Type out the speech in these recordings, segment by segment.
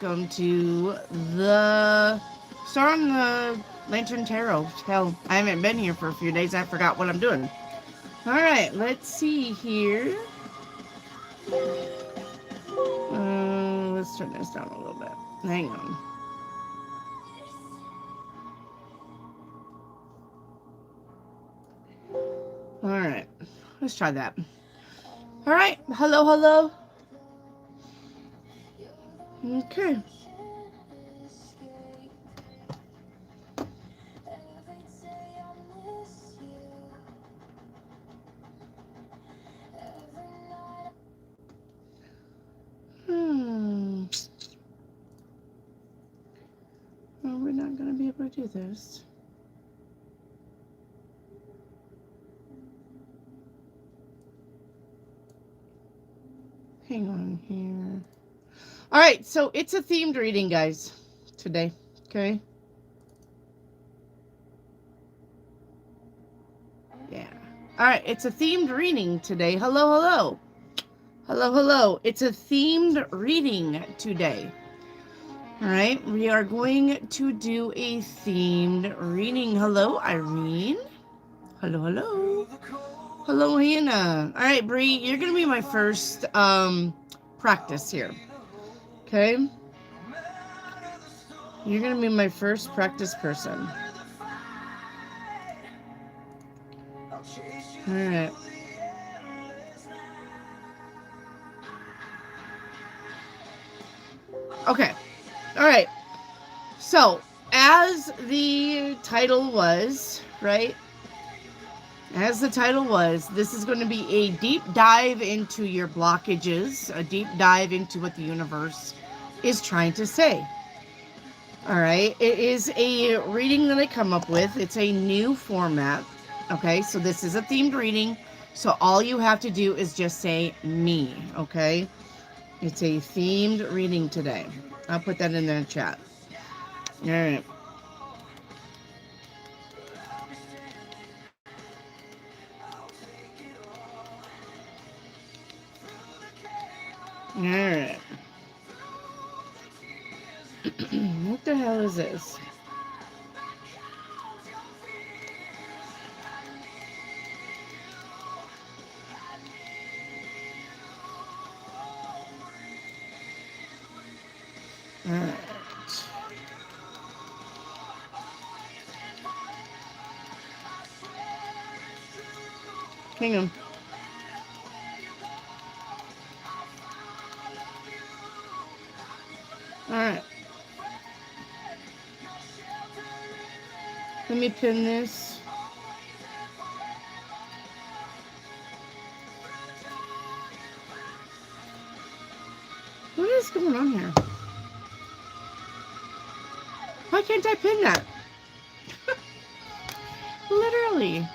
welcome to the Star on the Lantern Tarot. Hell, I haven't been here for a few days. I forgot what I'm doing. All right, let's see here. Let's turn this down a little bit. Hang on. All right, let's try that. All right, hello, hello. Okay. Well, we're not going to be able to do this. Hang on here. All right, so it's a themed reading, guys, today. Okay. Yeah. All right, it's a themed reading today. Hello, hello. Hello, hello. It's a themed reading today. All right, we are going to do a themed reading. Hello, Irene. Hello, hello. Hello, Hannah. All right, Bree, you're going to be my first practice here. Okay? You're going to be my first practice person. All right. Okay. All right. So, as the title was, right? As the title was, this is going to be a deep dive into your blockages, a deep dive into what the universe is trying to say. All right. It is a reading that I come up with. It's a new format. Okay. So this is a themed reading. So all you have to do is just say me. Okay. It's a themed reading today. I'll put that in the chat. All right. All right. What the hell is this? All right. Hang on. All right. Let me pin this. What is going on here? Why can't I pin that? Literally.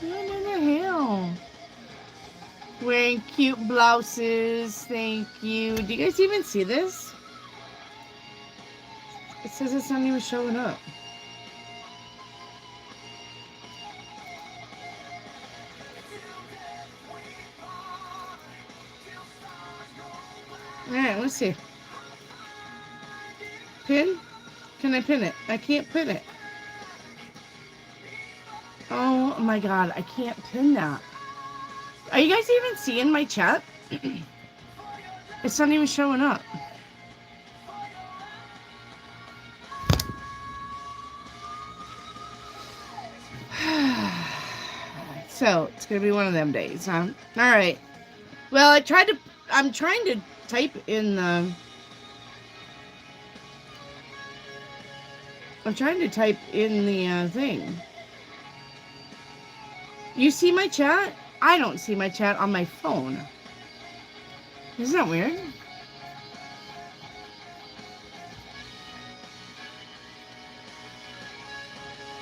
What in the hell? Wearing cute blouses. Thank you. Do you guys even see this? It says it's not even showing up. Alright, let's see. Pin? Can I pin it? I can't pin it. Oh my god, I can't pin that. Are you guys even seeing my chat? It's not even showing up. So, it's going to be one of them days, huh? Alright. Well, I'm trying to type in the... I'm trying to type in the thing. You see my chat? I don't see my chat on my phone. Isn't that weird?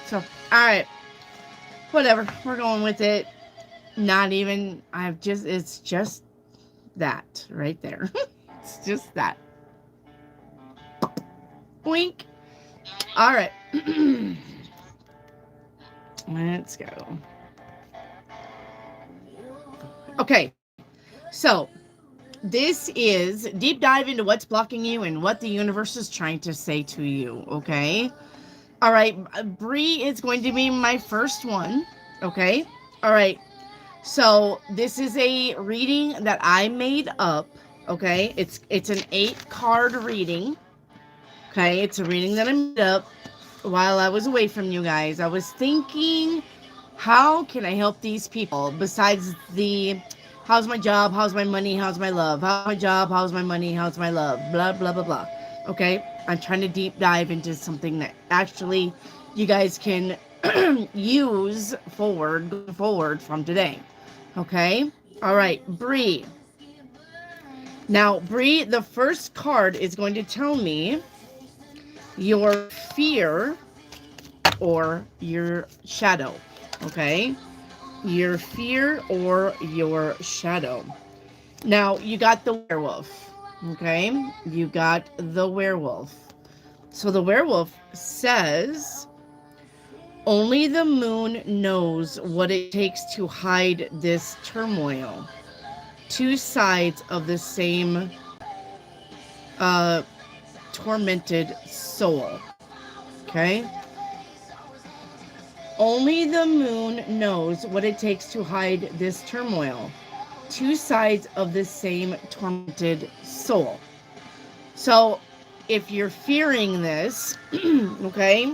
So, alright. Whatever. We're going with it. Not even... It's just that right there. It's just that. Boink. Alright. Let's go. Okay. So, this is deep dive into what's blocking you and what the universe is trying to say to you, okay? All right, Bree is going to be my first one, okay? All right, so this is a reading that I made up, okay? It's an 8-card reading, okay? It's a reading that I made up while I was away from you guys. I was thinking, how can I help these people besides the how's my job, how's my money, how's my love, how's my job, how's my money, how's my love, blah, blah, blah, blah. Okay, I'm trying to deep dive into something that actually you guys can use forward from today. Okay, all right, Bree. Now, Bree, the first card is going to tell me your fear or your shadow. Okay, your fear or your shadow. Now, you got the werewolf. Okay, you got the werewolf. So the werewolf says, only the moon knows what it takes to hide this turmoil. Two sides of the same tormented soul. Okay? Only the moon knows what it takes to hide this turmoil. Two sides of the same tormented soul. So, if you're fearing this, okay,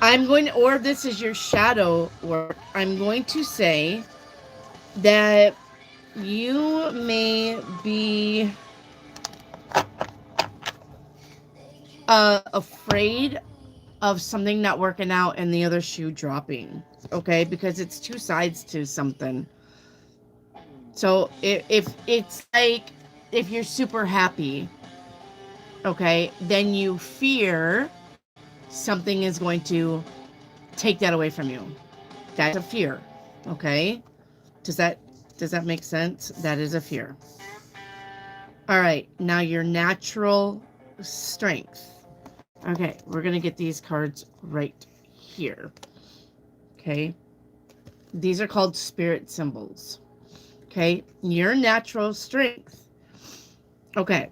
I'm going to, or this is your shadow work, I'm going to say that you may be afraid of something not working out and the other shoe dropping, okay, because it's two sides to something. So if it's like, if you're super happy, okay, then you fear something is going to take that away from you. That's a fear, okay? Does that make sense? That is a fear. All right, now your natural strength. Okay, we're going to get these cards right here. Okay? These are called spirit symbols. Okay? Your natural strength. Okay.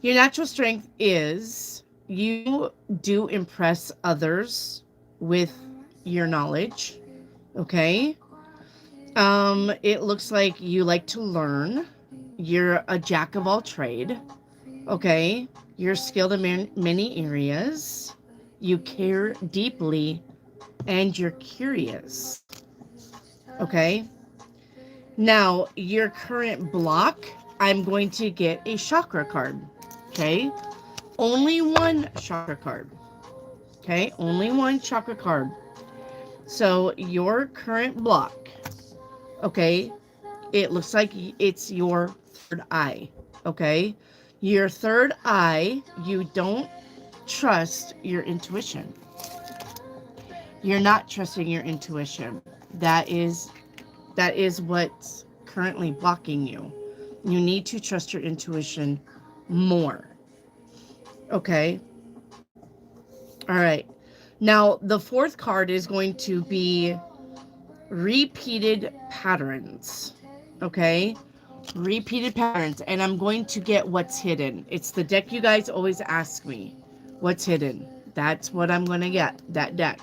Your natural strength is you do impress others with your knowledge. Okay? It looks like you like to learn. You're a jack of all trade. Okay? You're skilled in many areas. You care deeply and you're curious. Okay? Now, your current block, I'm going to get a chakra card. Okay? Only one chakra card. Okay? Only one chakra card. So, your current block, okay, it looks like it's your third eye. Okay? Your third eye, you don't trust your intuition. You're not trusting your intuition. That is what's currently blocking you. You need to trust your intuition more. Okay? All right. Now, the fourth card is going to be repeated patterns. Okay? Repeated patterns. And I'm going to get what's hidden. It's the deck you guys always ask me. What's hidden? That's what I'm going to get. That deck.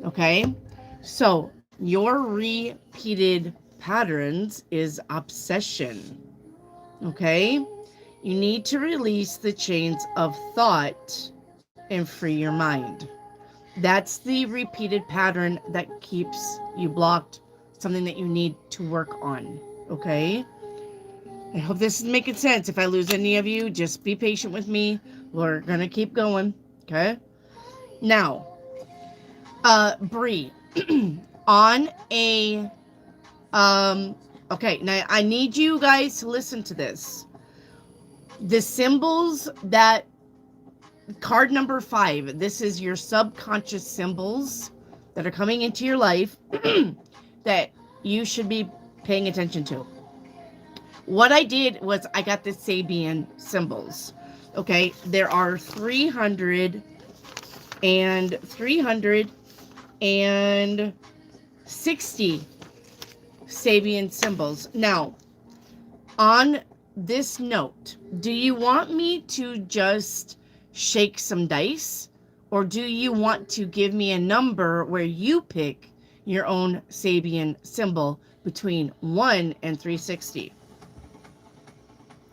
Okay? So, your repeated patterns is obsession. Okay? You need to release the chains of thought and free your mind. That's the repeated pattern that keeps you blocked, something that you need to work on. Okay? I hope this is making sense. If I lose any of you, just be patient with me. We're going to keep going. Okay? Now, Bree, on a, okay, now I need you guys to listen to this. The symbols that, card number 5, this is your subconscious symbols that are coming into your life that you should be paying attention to. What I did was I got the Sabian symbols. Okay, there are 300 and 60 Sabian symbols. Now, on this note, do you want me to just shake some dice? Or do you want to give me a number where you pick your own Sabian symbol between 1 and 360?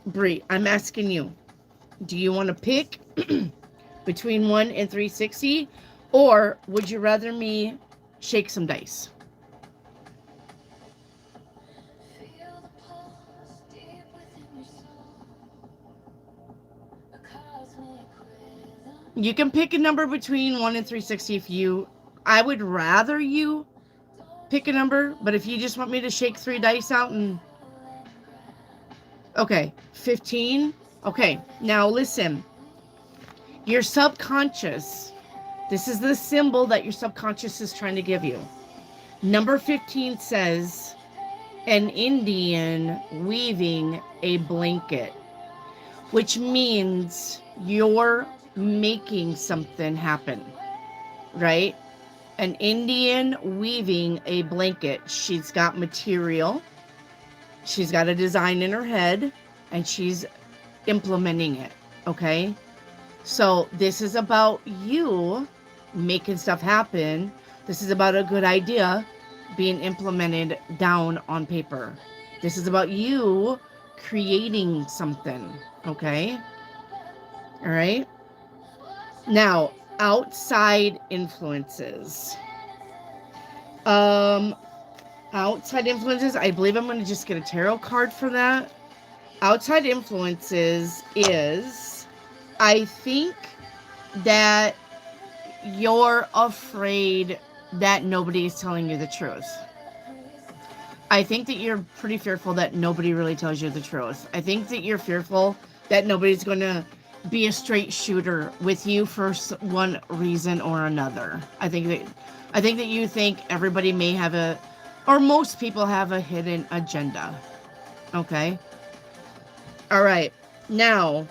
Bree, I'm asking you. Do you want to pick between 1 and 360? Or would you rather me shake some dice? You can pick a number between 1 and 360 if you... I would rather you pick a number, but if you just want me to shake 3 dice out and... Okay, 15. Okay, now listen. Your subconscious, this is the symbol that your subconscious is trying to give you. Number 15 says, an Indian weaving a blanket, which means you're making something happen, right? An Indian weaving a blanket. She's got material, she's got a design in her head, and she's implementing it, okay? So this is about you making stuff happen. This is about a good idea being implemented down on paper. This is about you creating something, okay? All right? Now, outside influences. Outside influences, I believe I'm going to just get a tarot card for that. Outside influences is, I think that you're afraid that nobody is telling you the truth. I think that you're pretty fearful that nobody really tells you the truth. I think that you're fearful that nobody's going to be a straight shooter with you for one reason or another. I think that you think everybody may have or most people have a hidden agenda. Okay? All right. Now,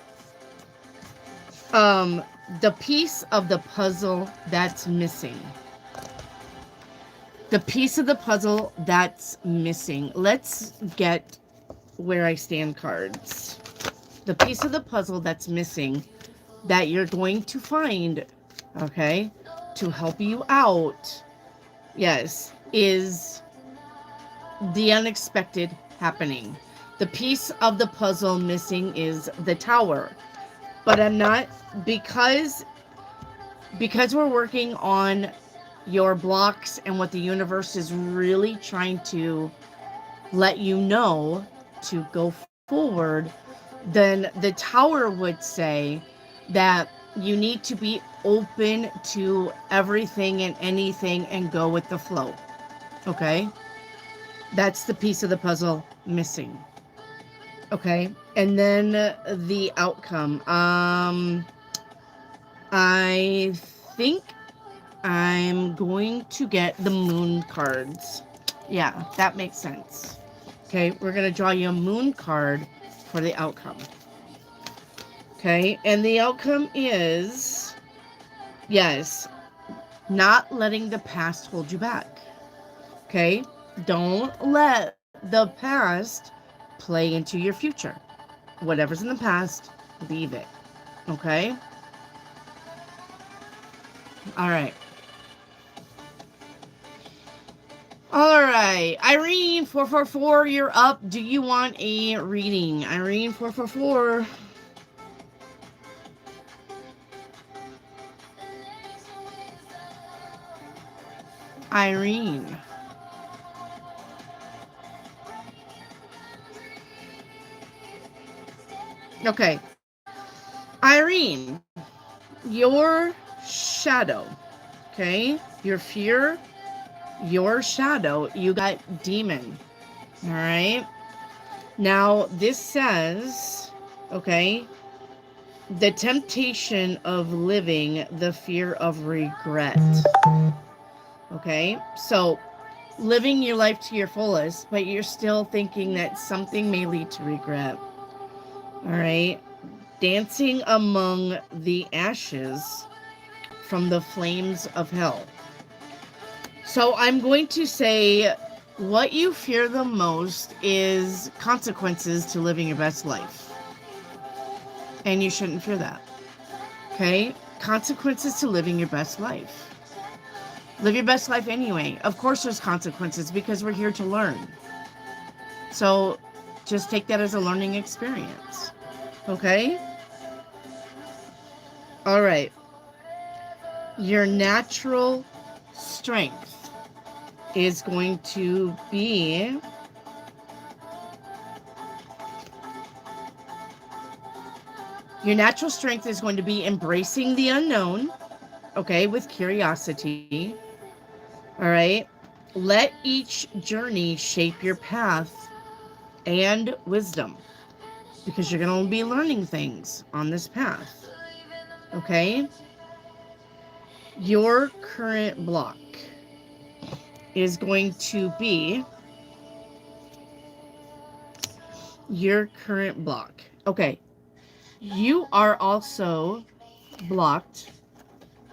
the piece of the puzzle that's missing. The piece of the puzzle that's missing. Let's get where I stand cards. The piece of the puzzle that's missing that you're going to find, okay, to help you out, yes, is the unexpected happening. The piece of the puzzle missing is the tower. But I'm not, because we're working on your blocks and what the universe is really trying to let you know to go forward, then the tower would say that you need to be open to everything and anything and go with the flow. Okay? That's the piece of the puzzle missing. Okay? And then the outcome. I think I'm going to get the moon cards. Yeah, that makes sense. Okay, we're going to draw you a moon card for the outcome. Okay, and the outcome is, yes, not letting the past hold you back. Okay, don't let the past play into your future. Whatever's in the past, leave it. Okay? All right. All right. Irene, 444, you're up. Do you want a reading? Irene, 444. Irene. Okay. Irene, your shadow, okay? Your fear, your shadow, you got demon, all right? Now, this says, okay, the temptation of living, the fear of regret, okay? So, living your life to your fullest, but you're still thinking that something may lead to regret, all right? Dancing among the ashes from the flames of hell. So I'm going to say what you fear the most is consequences to living your best life. And you shouldn't fear that. Okay? Consequences to living your best life. Live your best life anyway. Of course there's consequences because we're here to learn. So just take that as a learning experience. Okay? All right. Your natural strength is going to be embracing the unknown, okay, with curiosity. All right. Let each journey shape your path and wisdom, because you're going to be learning things on this path. Okay? Your current block is going to be Okay. You are also blocked,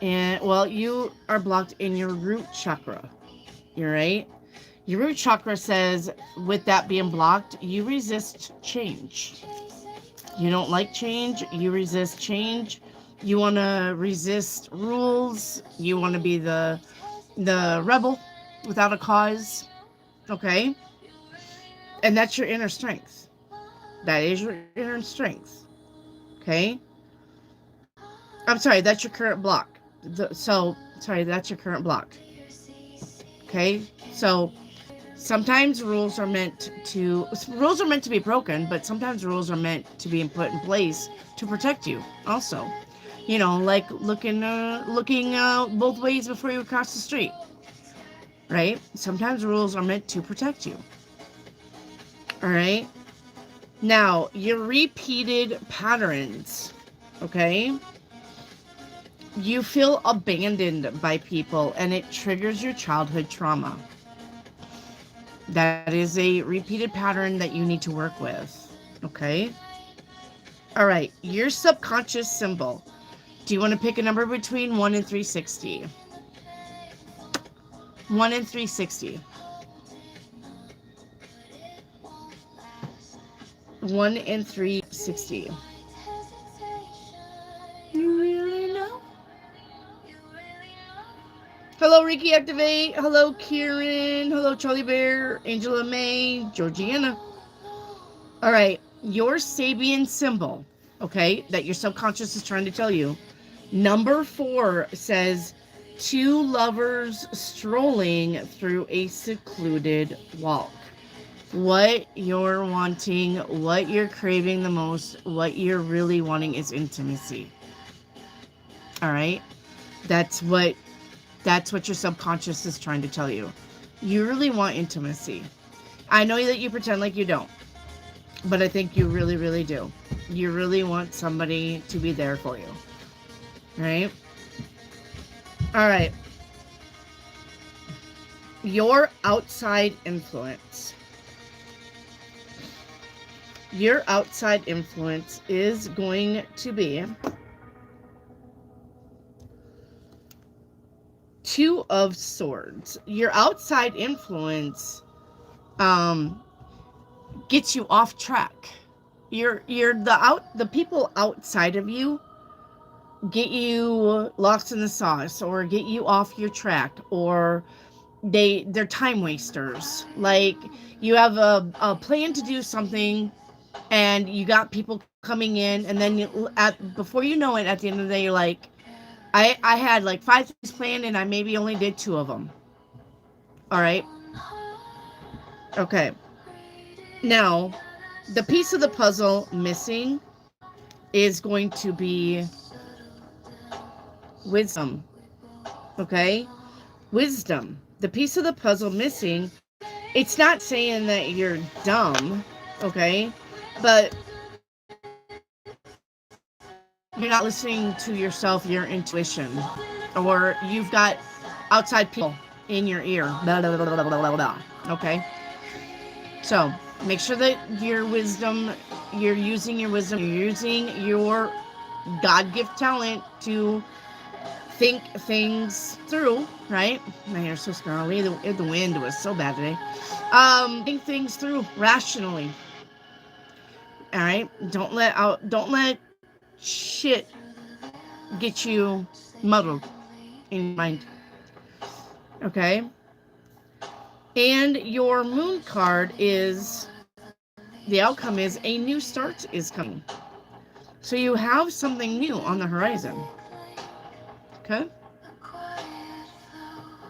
and well, you are blocked in your root chakra. You're right. Your root chakra says, with that being blocked, you resist change. You don't like change. You resist change. You want to resist rules. You want to be the rebel without a cause. Okay? And that's your inner strength. That is your inner strength. Okay? I'm sorry, that's your current block. That's your current block. Okay? So sometimes rules are meant to be broken, but sometimes rules are meant to be put in place to protect you also. You know, like looking both ways before you cross the street. Right? Sometimes rules are meant to protect you. All right? Now, your repeated patterns, okay? You feel abandoned by people, and it triggers your childhood trauma. That is a repeated pattern that you need to work with, okay? All right, your subconscious symbol. Do you want to pick a number between 1 and 360? 1 and 360. 1 and 360. You really know? Hello, Ricky Activate. Hello, Kieran. Hello, Charlie Bear, Angela May, Georgiana. All right, your Sabian symbol, okay, that your subconscious is trying to tell you. Number 4 says, 2 lovers strolling through a secluded walk. What you're wanting, what you're craving the most, what you're really wanting is intimacy. All right? That's what your subconscious is trying to tell you. You really want intimacy. I know that you pretend like you don't, but I think you really, really do. You really want somebody to be there for you. Right? All right. Your outside influence. Your outside influence is going to be 2 of Swords. Your outside influence gets you off track. The people outside of you get you lost in the sauce, or get you off your track, or they're time wasters. Like, you have a plan to do something, and you got people coming in, and then before you know it, at the end of the day, you're like, I had like 5 things planned, and I maybe only did 2 of them. All right. Okay. Now, the piece of the puzzle missing is going to be wisdom. Okay? Wisdom. The piece of the puzzle missing, it's not saying that you're dumb, okay? But you're not listening to yourself, your intuition, or you've got outside people in your ear. Blah, blah, blah, blah, blah, blah. Okay? So, make sure that you're using your wisdom, you're using your God-gift talent to think things through, right? My hair's so snarly. The wind was so bad today. Think things through rationally. All right. Don't let shit get you muddled in your mind. Okay. And your moon card is, the outcome is a new start is coming. So you have something new on the horizon. Okay.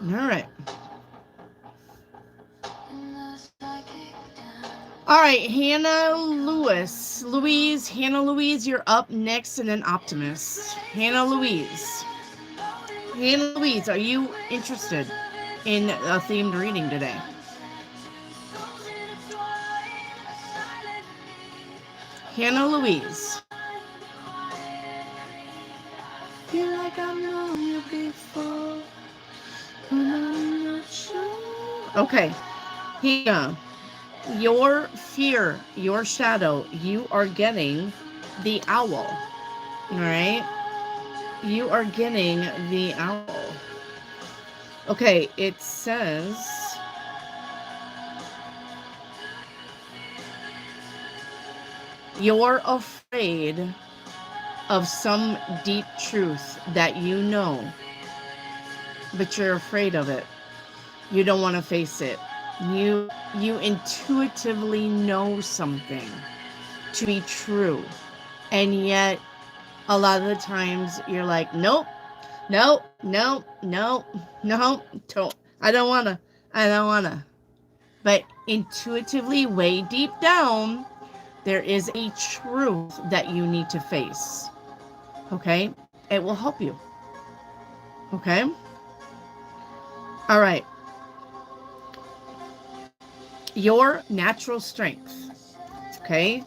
All right. All right, Hannah Louise, Hannah Louise, you're up next, and then Optimist. Hannah Louise, are you interested in a themed reading today? Hannah Louise. Feel like I've known you before, but I'm not sure. Okay, Hannah, your fear, your shadow, you are getting the owl. All right, you are getting the owl. Okay, it says you're afraid of some deep truth that you know, but you're afraid of it. You don't want to face it. You intuitively know something to be true, and yet a lot of the times you're like, nope, don't. I don't wanna. But intuitively, way deep down, there is a truth that you need to face. Okay? It will help you. Okay? All right. Your natural strength. Okay?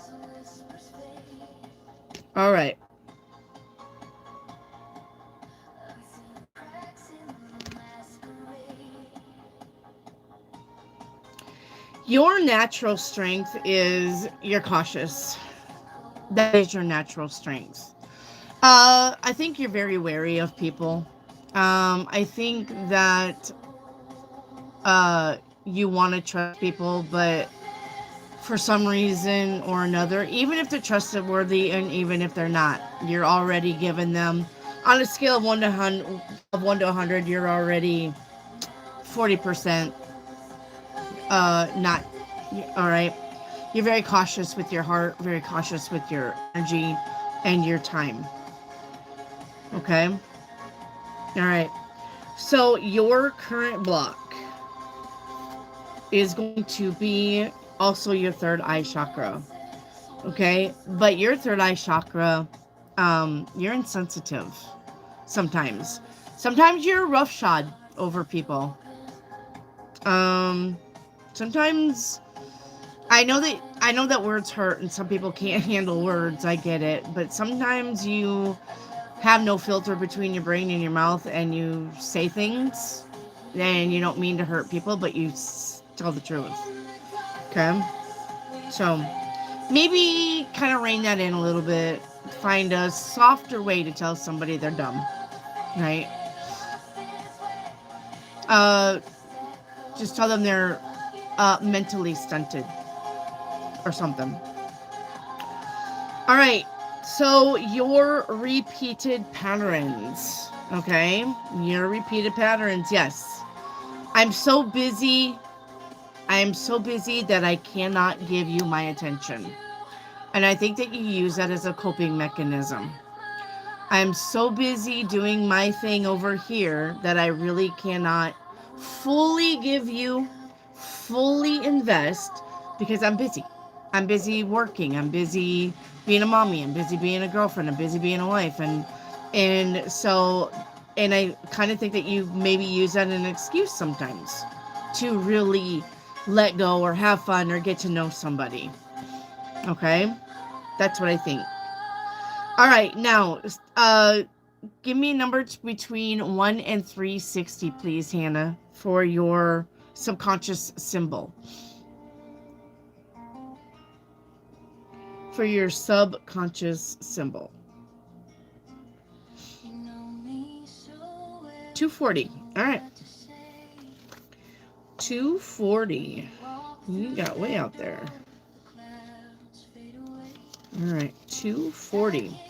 All right. Your natural strength is you're cautious. That is your natural strength. I think you're very wary of people. I think that you want to trust people, but for some reason or another, even if they're trustworthy and even if they're not, you're already giving them, on a scale of 1 to 100, you're already 40% not. All right. You're very cautious with your heart, very cautious with your energy and your time. Okay. All right. So your current block is going to be also your third eye chakra. Okay. But your third eye chakra, you're insensitive sometimes. Sometimes you're roughshod over people. Sometimes I know that words hurt and some people can't handle words. I get it. But sometimes you have no filter between your brain and your mouth and you say things and you don't mean to hurt people, but you tell the truth. Okay? So maybe kind of rein that in a little bit. Find a softer way to tell somebody they're dumb. Right? Just tell them they're mentally stunted or something. All right. So your repeated patterns. Okay? Your repeated patterns. Yes. I'm so busy. I am so busy that I cannot give you my attention. And I think that you use that as a coping mechanism. I'm so busy doing my thing over here that I really cannot fully give you, fully invest because I'm busy. I'm busy working. I'm busy being a mommy. I'm busy being a girlfriend. I'm busy being a wife. And so I kind of think that you maybe use that as an excuse sometimes to really let go or have fun or get to know somebody. Okay? That's what I think. All right, now, give me a number between 1 and 360, please, Hannah, for your subconscious symbol. For your subconscious symbol. 240. All right. 240. You got way out there. All right. 240.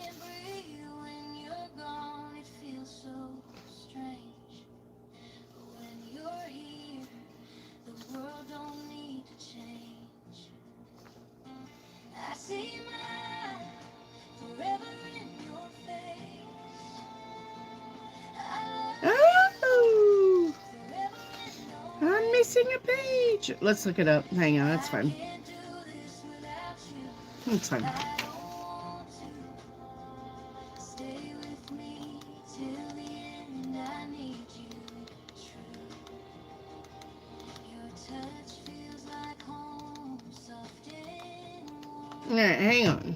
Oh, I'm missing a page. Let's look it up. Hang on, that's fine. That's fine. All right, hang on.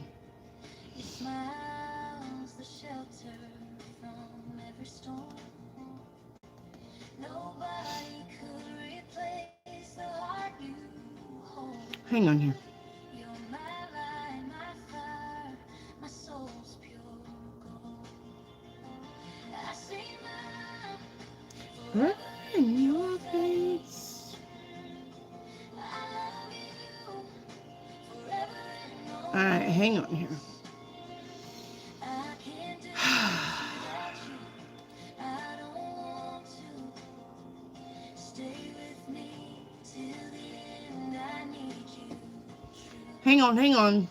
Hang on here. Right in your face. All right, hang on here. Hang on, hang on.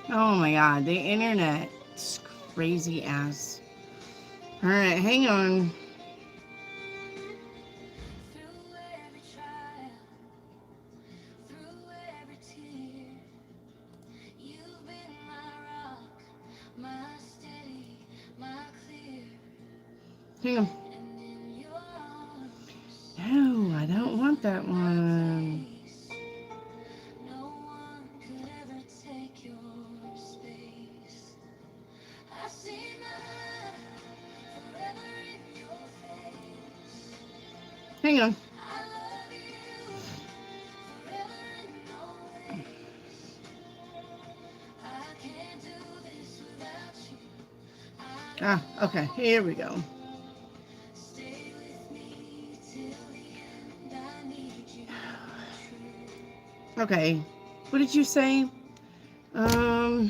Oh my god, the internet. It's crazy ass. Alright, hang on. Hang on. No, I don't want that one. Hang on. Ah, okay, here we go. Okay, what did you say? Hi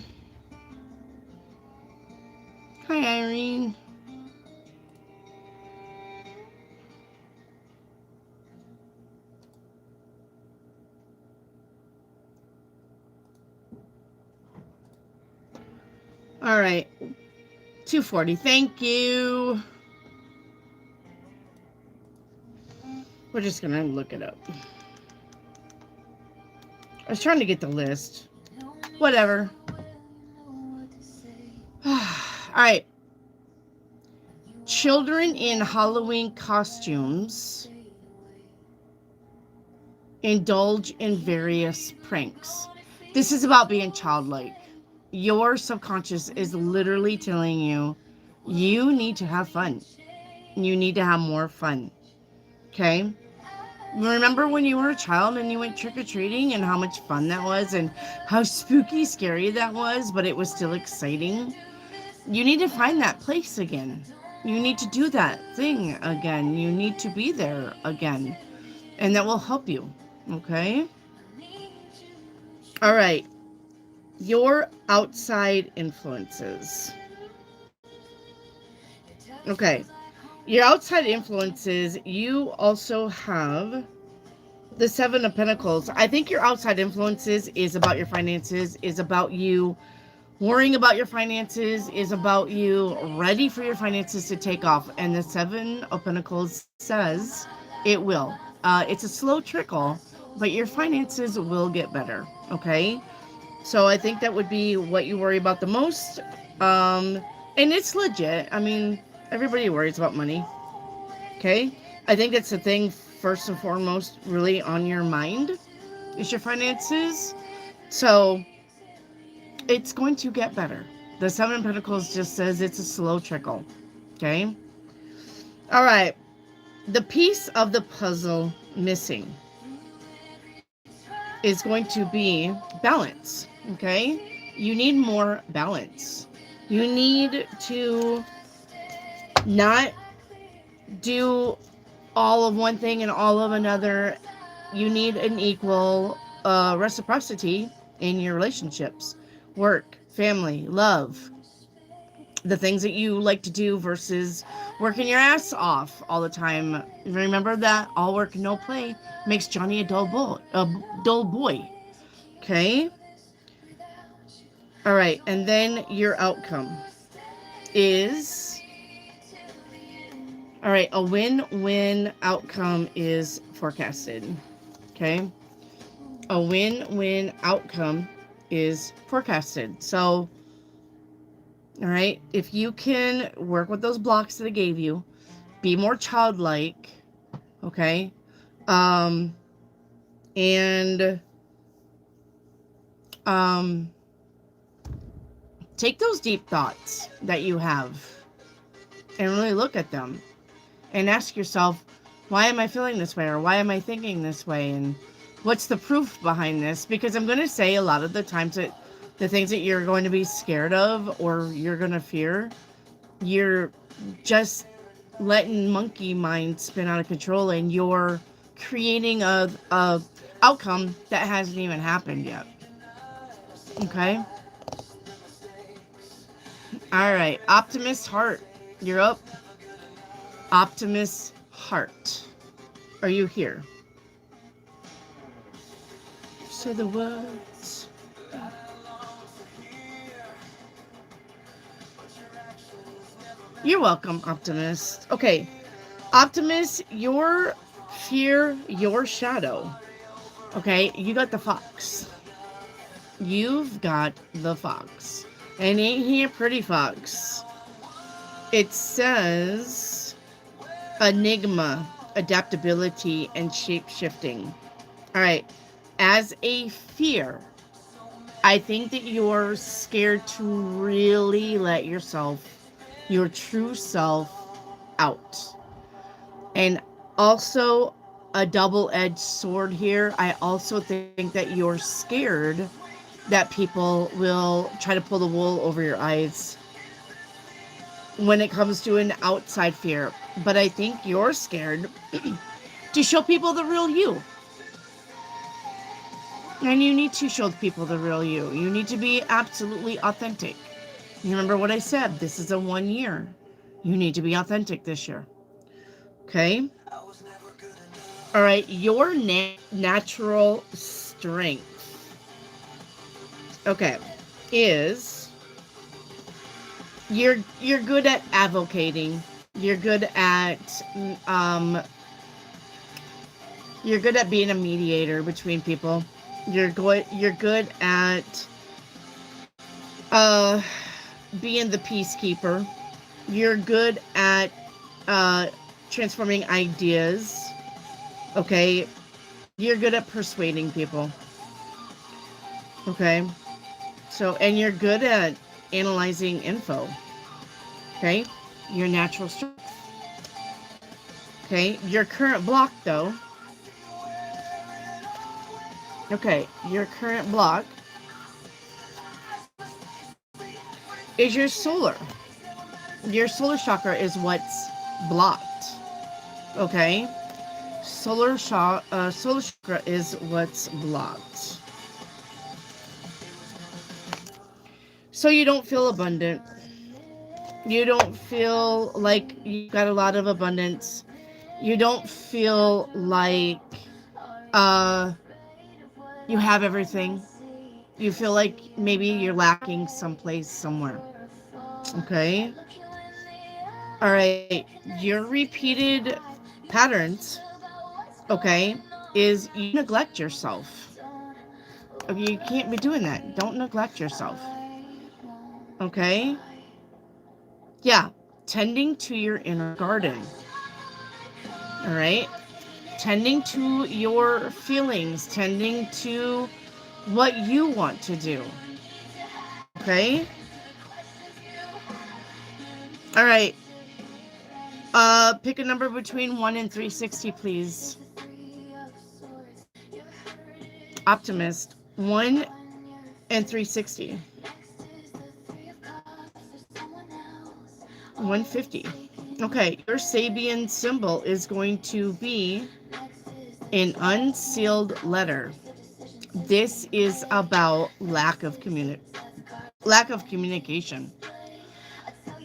Irene. All right, 240. Thank you. We're just gonna look it up. I was trying to get the list. Whatever. All right. Children in Halloween costumes indulge in various pranks. This is about being childlike. Your subconscious is literally telling you, you need to have fun. You need to have more fun. Okay? Remember when you were a child and you went trick-or-treating and how much fun that was and how spooky, scary that was, but it was still exciting? You need to find that place again. You need to do that thing again. You need to be there again. And that will help you. Okay? All right. Your outside influences. Okay. Your outside influences, you also have the Seven of Pentacles. I think your outside influences is about your finances, is about you worrying about your finances, is about you ready for your finances to take off. And the Seven of Pentacles says it will. It's a slow trickle, but your finances will get better. Okay? So I think that would be what you worry about the most. And it's legit. I mean, everybody worries about money. Okay? I think it's the thing first and foremost really on your mind is your finances. So it's going to get better. The Seven of Pentacles just says it's a slow trickle. Okay? All right. The piece of the puzzle missing is going to be balance. Okay? You need more balance. You need to not do all of one thing and all of another. You need an equal reciprocity in your relationships, work, family, love, the things that you like to do versus working your ass off all the time. Remember that all work, no play makes Johnny a dull boy. Okay? All right, and then your outcome is... All right, a win-win outcome is forecasted. Okay? A win-win outcome is forecasted. So, all right, if you can work with those blocks that I gave you, be more childlike, okay? And take those deep thoughts that you have and really look at them and ask yourself, why am I feeling this way? Or why am I thinking this way? And what's the proof behind this? Because I'm going to say a lot of the times that the things that you're going to be scared of or you're going to fear, you're just letting monkey mind spin out of control and you're creating a outcome that hasn't even happened yet. Okay? All right. Optimist heart. You're up. Optimist heart. Are you here? Say the words. You're welcome, Optimist. Okay. Optimist, your fear, your shadow. Okay, you got the fox. You've got the fox. And ain't he a pretty fox? It says enigma, adaptability, and shape-shifting. All right. As a fear, I think that you're scared to really let yourself, your true self, out. And also a double-edged sword here. I also think that you're scared that people will try to pull the wool over your eyes when it comes to an outside fear. But I think you're scared to show people the real you. And you need to show people the real you. You need to be absolutely authentic. You remember what I said? This is a 1 year. You need to be authentic this year. Okay? All right. Your natural strength. Okay. Is you're good at advocating. You're good at being a mediator between people. You're good at being the peacekeeper. You're good at transforming ideas. Okay? You're good at persuading people. Okay? So, and you're good at analyzing info. Okay? Your natural strength. Okay? Your current block, though. Okay, your current block is your solar. Your solar chakra is what's blocked. Okay? Solar chakra is what's blocked. So you don't feel abundant. You don't feel like you've got a lot of abundance. You don't feel like you have everything. You feel like maybe you're lacking someplace, somewhere. Okay? All right. Your repeated patterns, okay, is you neglect yourself. You can't be doing that. Don't neglect yourself. Okay? Yeah. Tending to your inner garden. All right? Tending to your feelings. Tending to what you want to do. Okay? All right. Pick a number between 1 and 360, please. Optimist. 1 and 360. 150. Okay, your Sabian symbol is going to be an unsealed letter. This is about lack of communication.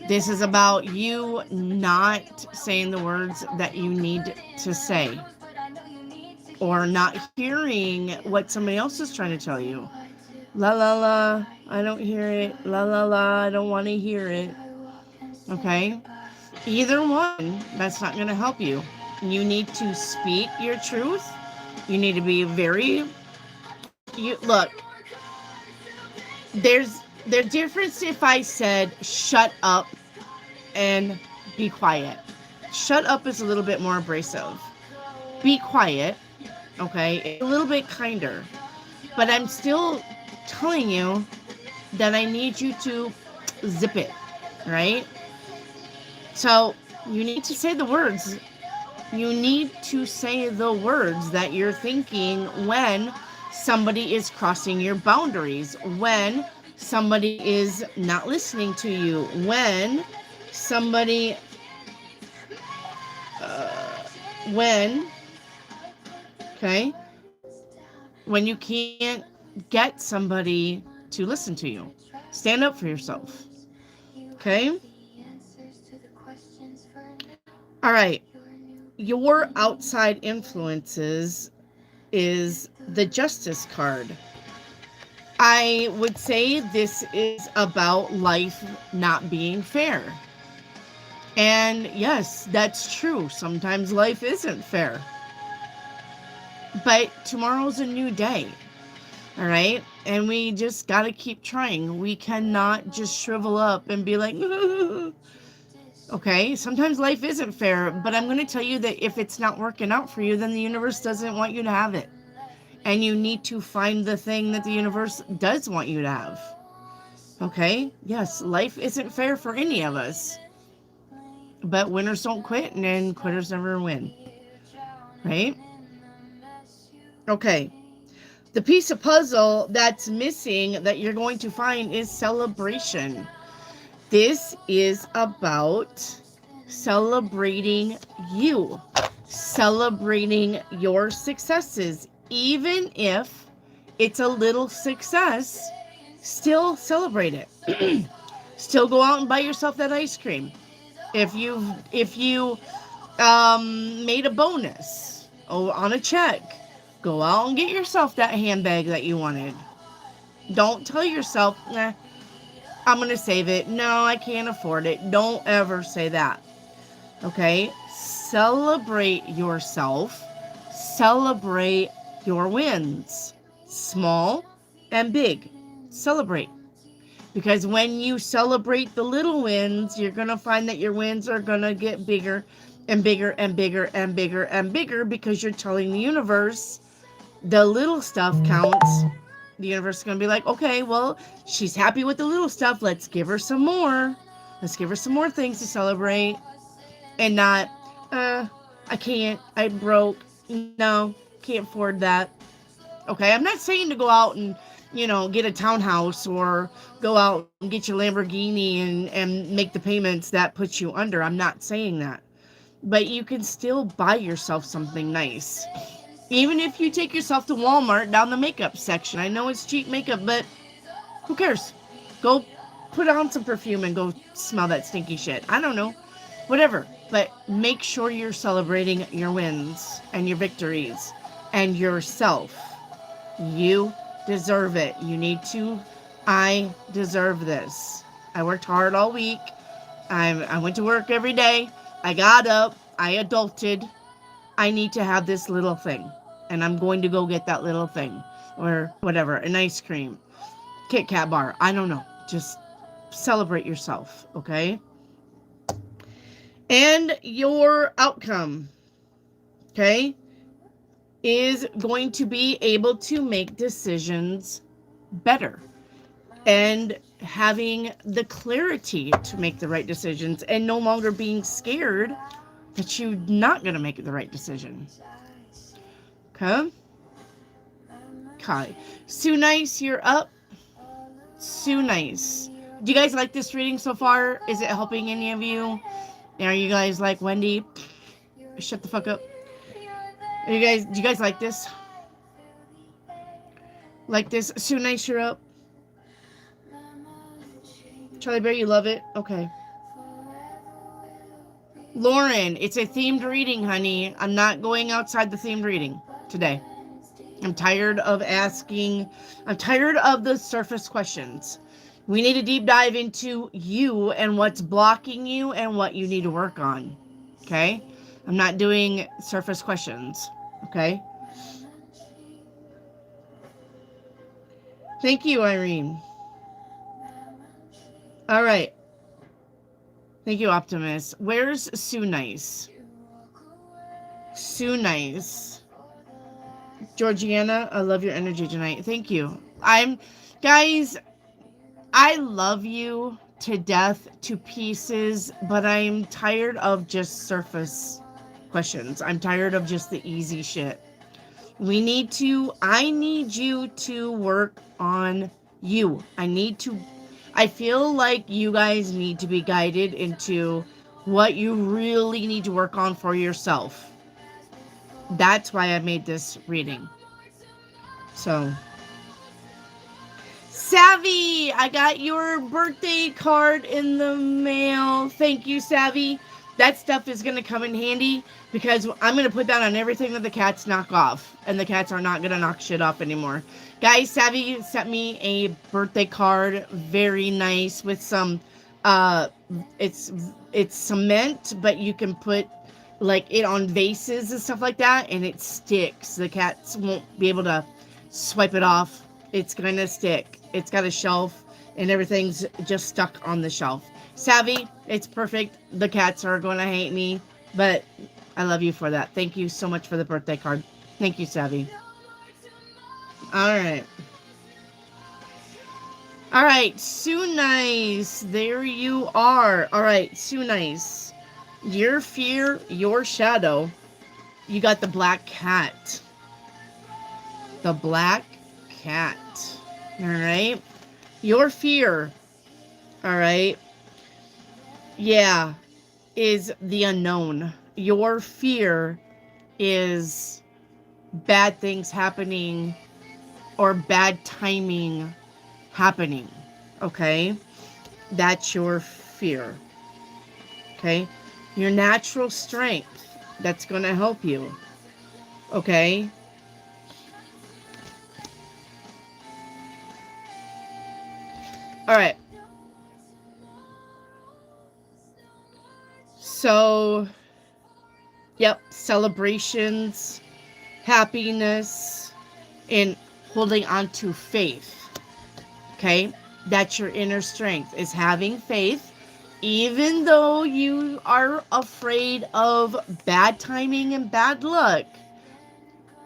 This is about you not saying the words that you need to say, or not hearing what somebody else is trying to tell you. La la la, I don't hear it. La la la, I don't want to hear it. Okay? Either one, that's not going to help you. You need to speak your truth. You need to be look, there's difference if I said shut up and be quiet. Shut up is a little bit more abrasive. Be quiet, okay? It's a little bit kinder. But I'm still telling you that I need you to zip it, right? So you need to say the words. You need to say the words that you're thinking when somebody is crossing your boundaries, when somebody is not listening to you, when somebody, when you can't get somebody to listen to you. Stand up for yourself. Okay? All right. Your outside influences is the Justice card. I would say this is about life not being fair. And yes, that's true. Sometimes life isn't fair. But tomorrow's a new day. All right? And we just got to keep trying. We cannot just shrivel up and be like, okay? Sometimes life isn't fair, but I'm going to tell you that if it's not working out for you, then the universe doesn't want you to have it. And you need to find the thing that the universe does want you to have. Okay? Yes, life isn't fair for any of us. But winners don't quit, and quitters never win. Right? Okay. The piece of puzzle that's missing that you're going to find is celebration. This is about celebrating you, celebrating your successes. Even if it's a little success, still celebrate it. Still go out and buy yourself that ice cream. If you made a bonus on a check, go out and get yourself that handbag that you wanted. Don't tell yourself, I'm going to save it. No, I can't afford it. Don't ever say that. Okay? Celebrate yourself. Celebrate your wins. Small and big. Celebrate. Because when you celebrate the little wins, you're going to find that your wins are going to get bigger and bigger and bigger and bigger and bigger, because you're telling the universe the little stuff counts. The universe is going to be like, okay, well, she's happy with the little stuff. Let's give her some more. Let's give her some more things to celebrate. And not, I can't, I broke. No, can't afford that. Okay, I'm not saying to go out and, get a townhouse or go out and get your Lamborghini and make the payments that puts you under. I'm not saying that. But you can still buy yourself something nice. Even if you take yourself to Walmart down the makeup section. I know it's cheap makeup, but who cares? Go put on some perfume and go smell that stinky shit. I don't know. Whatever. But make sure you're celebrating your wins and your victories and yourself. You deserve it. I deserve this. I worked hard all week. I went to work every day. I got up. I adulted. I need to have this little thing. And I'm going to go get that little thing. Or whatever. An ice cream. Kit Kat bar. I don't know. Just celebrate yourself. Okay? And your outcome. Okay? Is going to be able to make decisions better. and having the clarity to make the right decisions and no longer being scared that you're not going to make the right decision. Okay? Okay. Sue Nice, you're up. Sue Nice. Do you guys like this reading so far? Is it helping any of you? Are you guys like, Wendy, shut the fuck up? Do you guys like this? Like this? Sue Nice, you're up. Charlie Bear, you love it? Okay. Lauren, it's a themed reading, honey. I'm not going outside the themed reading today. I'm tired of the surface questions. We need a deep dive into you and what's blocking you and what you need to work on. Okay? I'm not doing surface questions. Okay? Thank you, Irene. All right. Thank you, Optimus. Where's Sue Nice? Sue Nice. Georgiana, I love your energy tonight. Thank you. Guys, I love you to death, to pieces, but I'm tired of just surface questions. I'm tired of just the easy shit. I need you to work on you. I feel like you guys need to be guided into what you really need to work on for yourself. That's why I made this reading. So, Savvy, I got your birthday card in the mail. Thank you, Savvy. That stuff is going to come in handy because I'm going to put that on everything that the cats knock off. And the cats are not going to knock shit off anymore. Guys, Savvy sent me a birthday card. Very nice with some, it's cement, but you can put like it on vases and stuff like that. And it sticks. The cats won't be able to swipe it off. It's going to stick. It's got a shelf and everything's just stuck on the shelf. Savvy, it's perfect. The cats are going to hate me, but I love you for that. Thank you so much for the birthday card. Thank you, Savvy. All right. All right, Sue Nice. There you are. All right, Sue Nice. Your fear, your shadow. You got the black cat. The black cat. All right. Your fear. All right. Yeah, is the unknown. Your fear is bad things happening or bad timing happening. Okay? That's your fear. Okay? Your natural strength that's going to help you. Okay? All right. So, yep, celebrations, happiness, and holding on to faith. Okay? That's your inner strength, is having faith, even though you are afraid of bad timing and bad luck.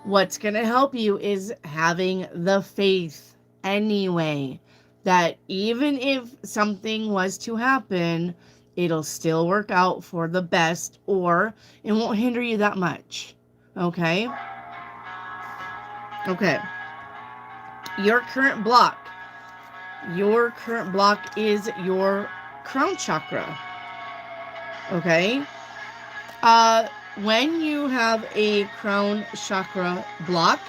What's going to help you is having the faith anyway, that even if something was to happen, it'll still work out for the best, or it won't hinder you that much. Okay? Okay. Your current block is your crown chakra. Okay? When you have a crown chakra block,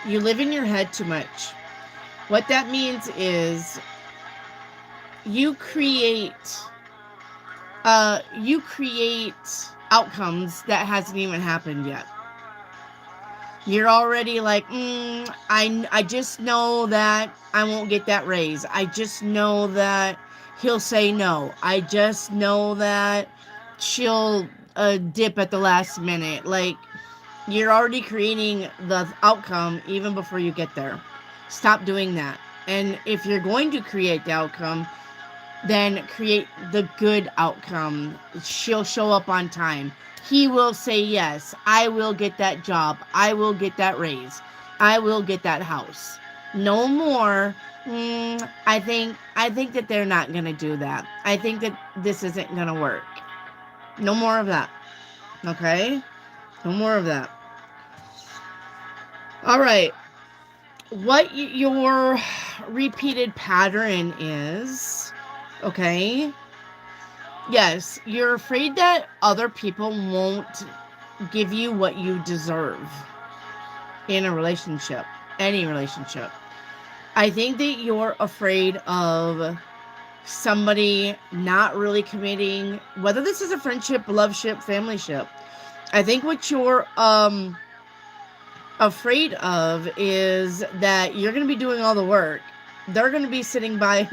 you live in your head too much. What that means is you create outcomes that hasn't even happened yet. You're already like, I just know that I won't get that raise. I just know that he'll say no. I just know that she'll dip at the last minute. Like, you're already creating the outcome even before you get there. Stop doing that. And if you're going to create the outcome, then create the good outcome. She'll show up on time. He will say yes. I will get that job. I will get that raise. I will get that house. No more I think that they're not gonna do that. I think that this isn't gonna work. No more of that. Okay? No more of that. All right. What your repeated pattern is, okay? Yes, you're afraid that other people won't give you what you deserve in a relationship, any relationship. I think that you're afraid of somebody not really committing, whether this is a friendship, love ship, family ship. I think what you're afraid of is that you're going to be doing all the work. They're going to be sitting by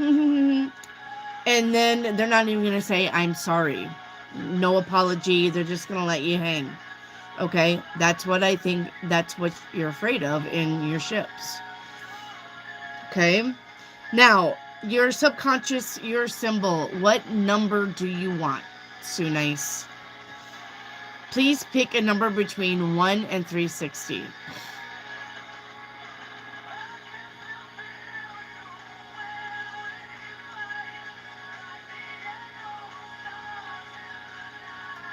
and then they're not even going to say, I'm sorry. No apology. They're just going to let you hang. Okay? That's what I think. That's what you're afraid of in your ships. Okay? Now, your subconscious, your symbol. What number do you want, Sue Nice? Please pick a number between 1 and 360.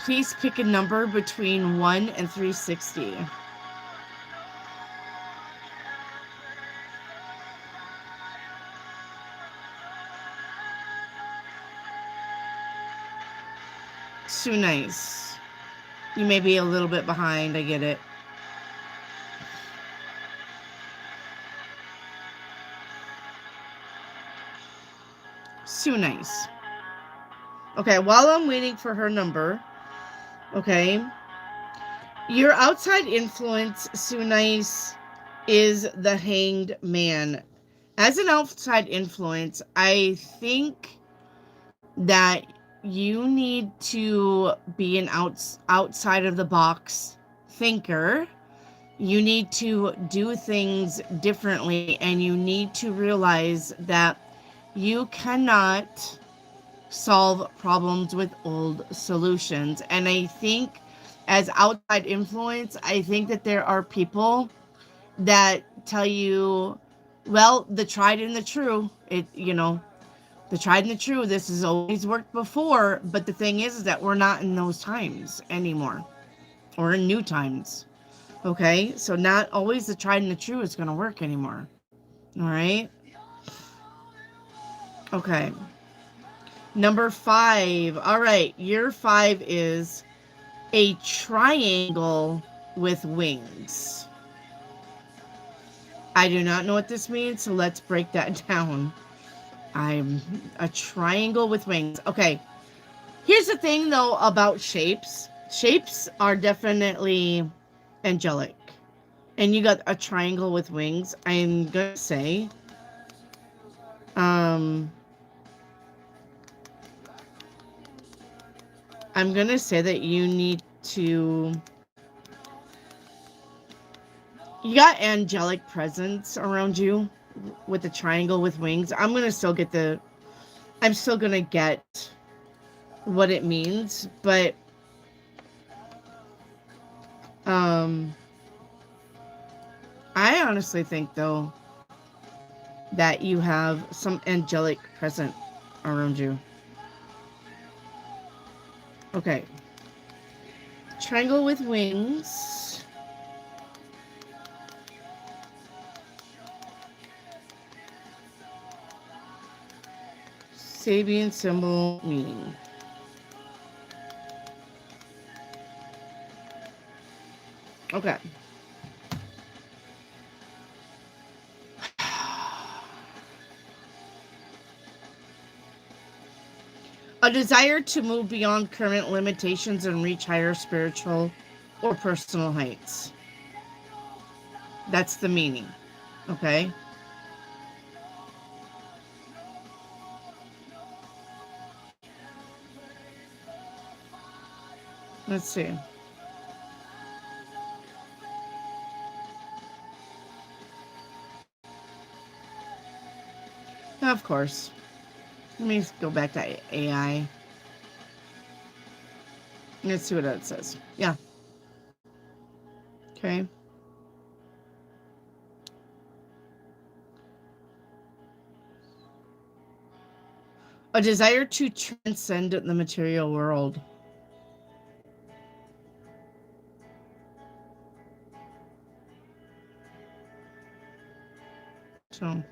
Please pick a number between 1 and 360. Too nice. You may be a little bit behind, I get it. Too nice. Okay, while I'm waiting for her number, okay, your outside influence, Sue Nice, is the Hanged Man. As an outside influence, I think that you need to be an outside of the box thinker. You need to do things differently, and you need to realize that you cannot solve problems with old solutions. And I think as outside influence, I think that there are people that tell you, well, the tried and the true, the tried and the true, this has always worked before. But the thing is that we're not in those times anymore, or in new times. Okay, so not always the tried and the true is going to work anymore. All right. Okay. Number 5. All right, your 5 is a triangle with wings. I do not know what this means, so let's break that down. I'm a triangle with wings. Okay. Here's the thing, though, about shapes. Shapes are definitely angelic. And you got a triangle with wings. I'm going to say, I'm going to say that you need to, you got angelic presence around you with the triangle with wings. I'm still going to get what it means, but, I honestly think, though, that you have some angelic presence around you. Okay. Triangle with wings. Sabian symbol meaning. Okay. A desire to move beyond current limitations and reach higher spiritual or personal heights. That's the meaning. Okay? Let's see. Of course. Let me go back to AI. Let's see what it says. Yeah. Okay. A desire to transcend the material world. So,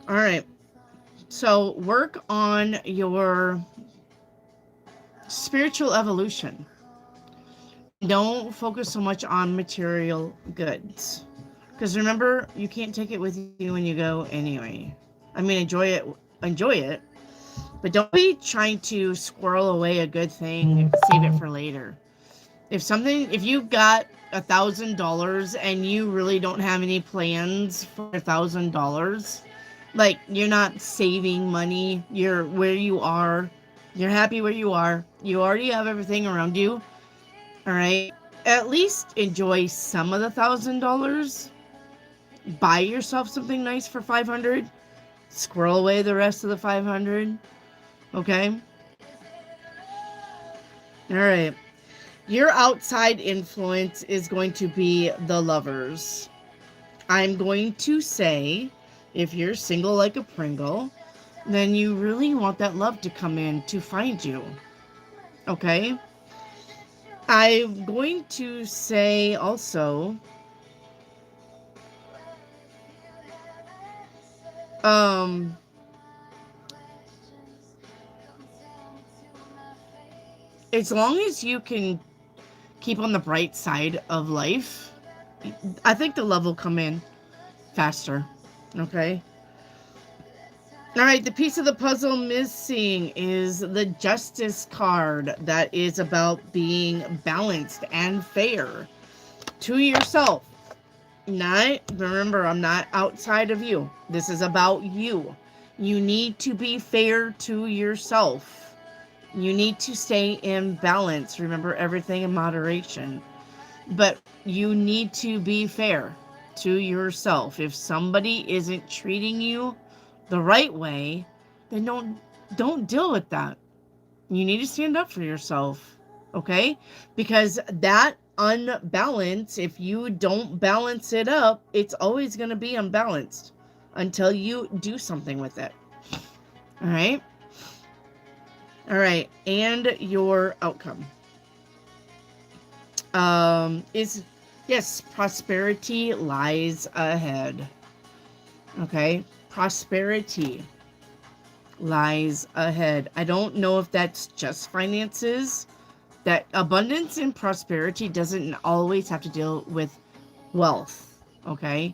all right. So work on your spiritual evolution. Don't focus so much on material goods. Because remember, you can't take it with you when you go anyway. I mean, enjoy it, but don't be trying to squirrel away a good thing, save it for later. If you got $1,000 and you really don't have any plans for $1,000, like you're not saving money, you're where you are, you're happy where you are, you already have everything around you, all right? At least enjoy some of the $1,000. Buy yourself something nice for 500. Squirrel away the rest of the 500. Okay? All right. Your outside influence is going to be the lovers. I'm going to say, if you're single like a Pringle, then you really want that love to come in to find you. Okay? I'm going to say also, as long as you can keep on the bright side of life, I think the love will come in faster. Okay? All right, the piece of the puzzle missing is the Justice card. That is about being balanced and fair to yourself. Remember, I'm not outside of you. This is about you. You need to be fair to yourself. You need to stay in balance. Remember, everything in moderation. But you need to be fair to yourself. If somebody isn't treating you the right way, then don't deal with that. You need to stand up for yourself, okay? Because that unbalance, if you don't balance it up, it's always going to be unbalanced until you do something with it. All right? All right, and your outcome is, yes, prosperity lies ahead. Okay? Prosperity lies ahead. I don't know if that's just finances. That abundance and prosperity doesn't always have to deal with wealth, okay?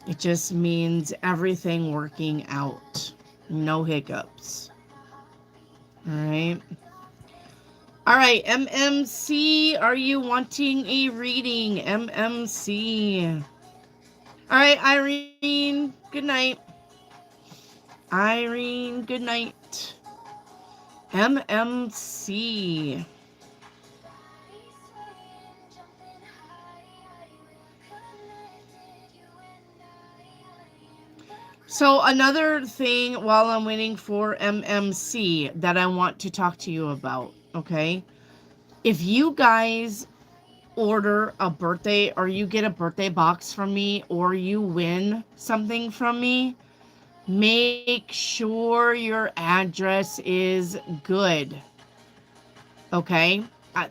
It just means everything working out. No hiccups. All right. All right, MMC, are you wanting a reading? MMC. All right, Irene, good night. Irene, good night. MMC. So another thing while I'm waiting for MMC that I want to talk to you about, okay? If you guys order a birthday or you get a birthday box from me or you win something from me, make sure your address is good. Okay?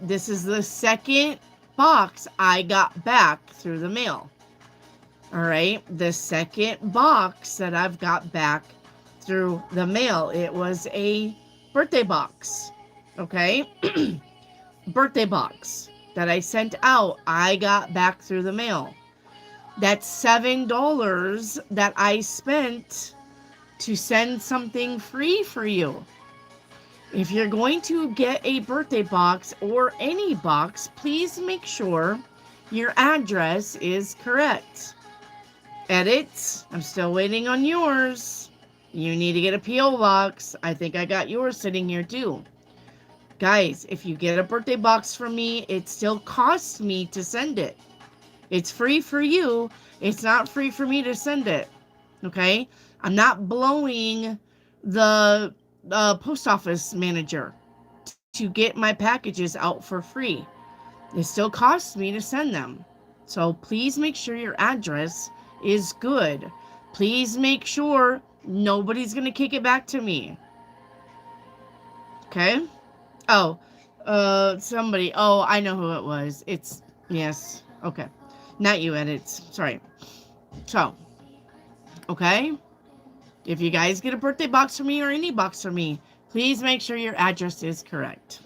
This is the second box I got back through the mail. All right? The second box that I've got back through the mail. It was a birthday box. Okay? Birthday box that I sent out, I got back through the mail. That's $7 that I spent to send something free for you. If you're going to get a birthday box or any box, please make sure your address is correct. Edits, I'm still waiting on yours. You need to get a P.O. box. I think I got yours sitting here too. Guys, if you get a birthday box from me, it still costs me to send it. It's free for you. It's not free for me to send it. Okay? I'm not blowing the post office manager to get my packages out for free. It still costs me to send them. So please make sure your address is good. Please make sure Nobody's going to kick it back to me. Okay? Oh, somebody. Oh, I know who it was. It's, yes. Okay. Not you, edits. Sorry. So, okay? If you guys get a birthday box from me or any box from me, please make sure your address is correct.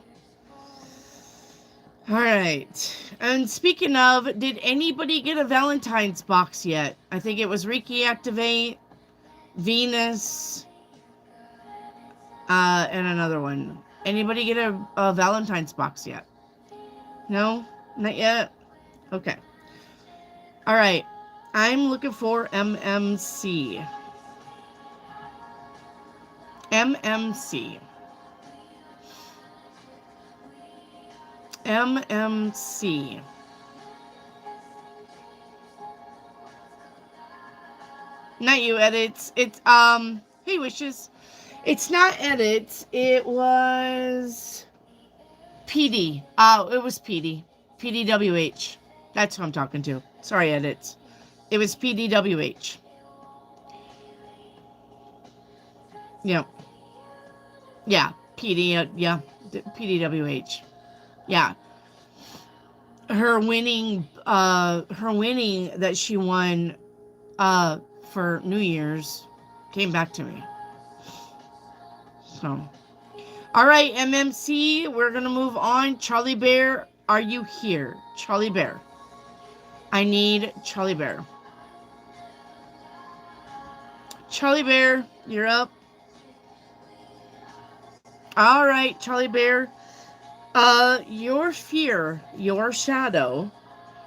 All right. And speaking of, did anybody get a Valentine's box yet? I think it was Reiki Activate, Venus, and another one. Anybody get a Valentine's box yet? No? Not yet? Okay. All right. I'm looking for MMC. MMC. MMC. Not you, edits. It's, hey, wishes. It's not edits. It was PD. Oh, it was PD. PDWH. That's who I'm talking to. Sorry, edits. It was PDWH. Yeah. Yeah. PD, yeah. PDWH. Yeah. Her winning that she won, for New Year's came back to me. So, all right, MMC, we're going to move on. Charlie Bear, are you here? Charlie Bear. I need Charlie Bear. Charlie Bear, you're up. All right, Charlie Bear. Your fear, your shadow,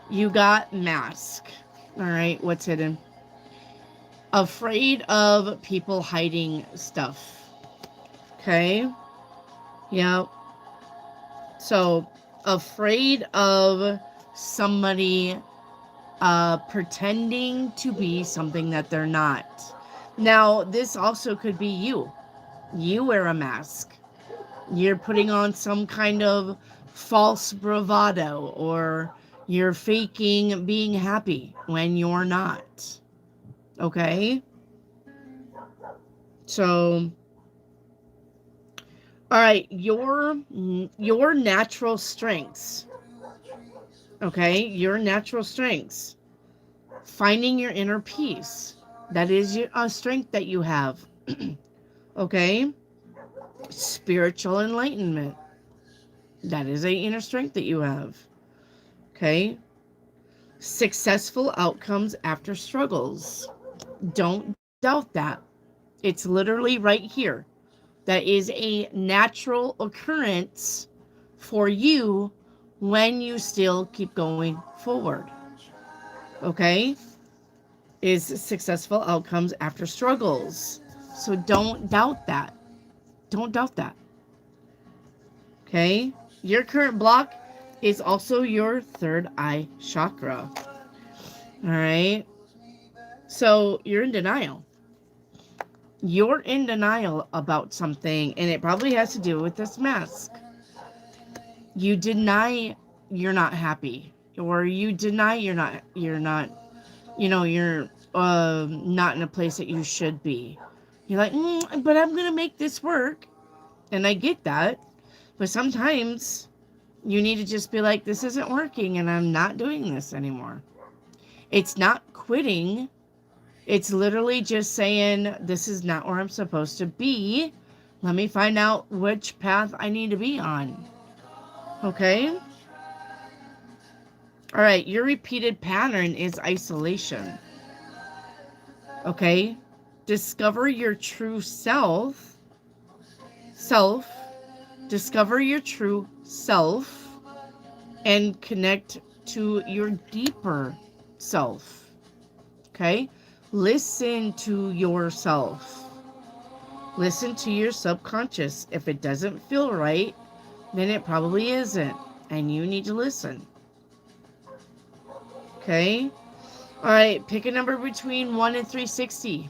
you got mask. All right, what's hidden? Afraid of people hiding stuff. Okay. Yep. So, afraid of somebody pretending to be something that they're not. Now, this also could be you. You wear a mask. You're putting on some kind of false bravado, or you're faking being happy when you're not. Okay? So, all right, your natural strengths. Okay, your natural strengths. Finding your inner peace. That is a strength that you have. Okay? Spiritual enlightenment. That is an inner strength that you have. Okay? Successful outcomes after struggles. Don't doubt that. It's literally right here. That is a natural occurrence for you when you still keep going forward. Okay? Is successful outcomes after struggles. So don't doubt that. Don't doubt that. Okay? Your current block is also your third eye chakra. All right? So you're in denial. You're in denial about something, and it probably has to do with this mask. You deny you're not happy, or you deny you're not, you're not in a place that you should be. You're like, but I'm going to make this work. And I get that. But sometimes you need to just be like, this isn't working and I'm not doing this anymore. It's not quitting. It's literally just saying, this is not where I'm supposed to be. Let me find out which path I need to be on. Okay? All right, your repeated pattern is isolation. Okay? Discover your true self. Discover your true self and connect to your deeper self. Okay? Listen to yourself. Listen to your subconscious. If it doesn't feel right, then it probably isn't. And you need to listen. Okay? All right, pick a number between 1 and 360.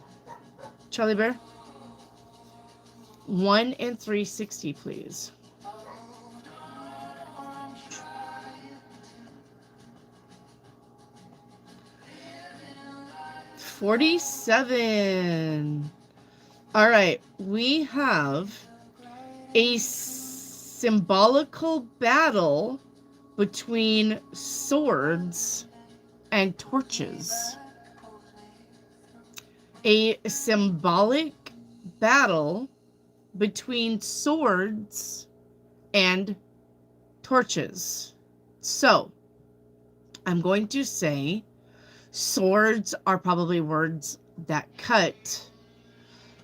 Charlie Bear? 1 and 360, please. $47. All right, we have a symbolical battle between swords and torches. A symbolic battle between swords and torches. So, I'm going to say swords are probably words that cut.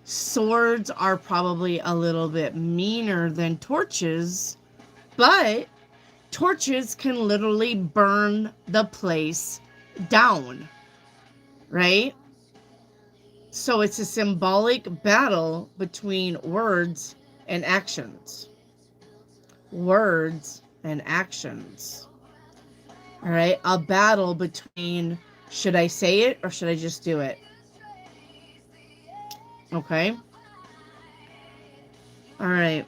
Swords are probably a little bit meaner than torches, but torches can literally burn the place down, right? So it's a symbolic battle between words and actions. Words and actions. All right, a battle between should I say it or should I just do it? Okay. All right.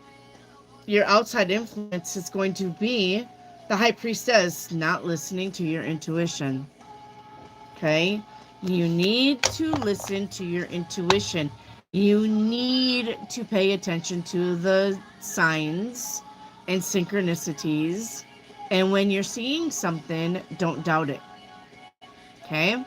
Your outside influence is going to be the high priestess not listening to your intuition. Okay. You need to listen to your intuition. You need to pay attention to the signs and synchronicities. And when you're seeing something, don't doubt it. Okay?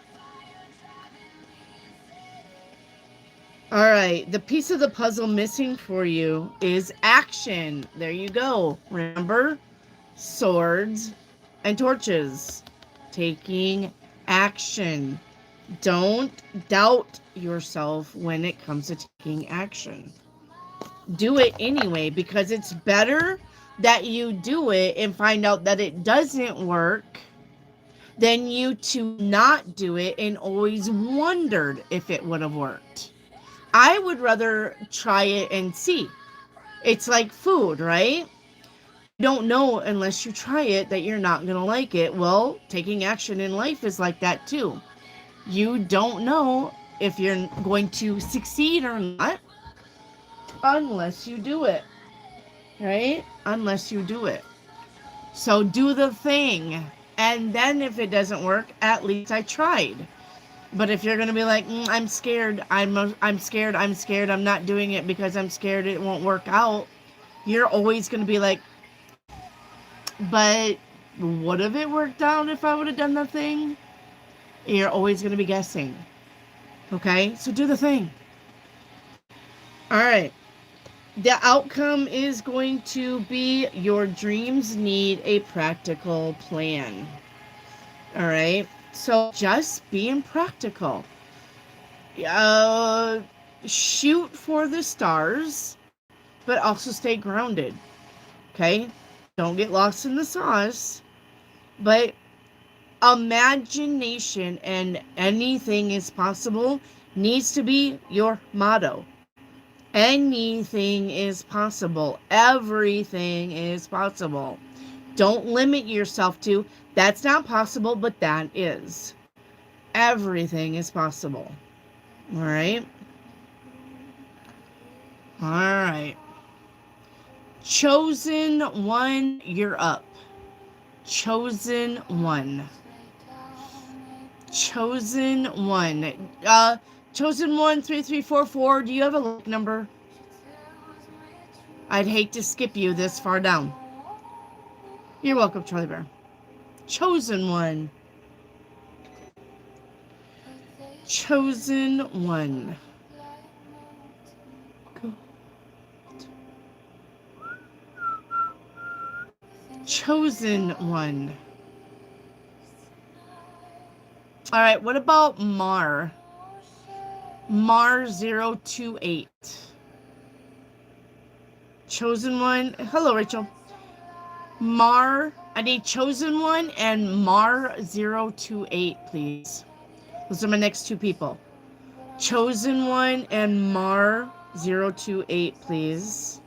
All right. The piece of the puzzle missing for you is action. There you go. Remember? Swords and torches. Taking action. Don't doubt yourself when it comes to taking action. Do it anyway, because it's better that you do it and find out that it doesn't work than you to not do it and always wondered if it would have worked. I would rather try it and see. It's like food, right? You don't know unless you try it that you're not going to like it. Well, taking action in life is like that too. You don't know if you're going to succeed or not unless you do it, right? Unless you do it. So do the thing. And then if it doesn't work, at least I tried. But if you're going to be like, I'm scared, I'm scared, I'm not doing it because I'm scared it won't work out, you're always going to be like, but would have it worked out if I would have done the thing? You're always going to be guessing. Okay? So do the thing. All right. The outcome is going to be your dreams need a practical plan. All right? So just being practical. Shoot for the stars, but also stay grounded. Okay? Don't get lost in the sauce. But imagination and anything is possible needs to be your motto. Anything is possible. Everything is possible. Don't limit yourself to, that's not possible, but that is. Everything is possible. All right? All right. Chosen one, you're up. Chosen one. Chosen one. Chosen one, 3344. Do you have a like number? I'd hate to skip you this far down. You're welcome, Charlie Bear. Chosen one. Chosen one. Go. Chosen one. All right, what about Mar? Mar 028. Chosen one. Hello, Rachel. Mar, I need chosen one and Mar 028, please. Those are my next two people. Chosen one and Mar 028, please.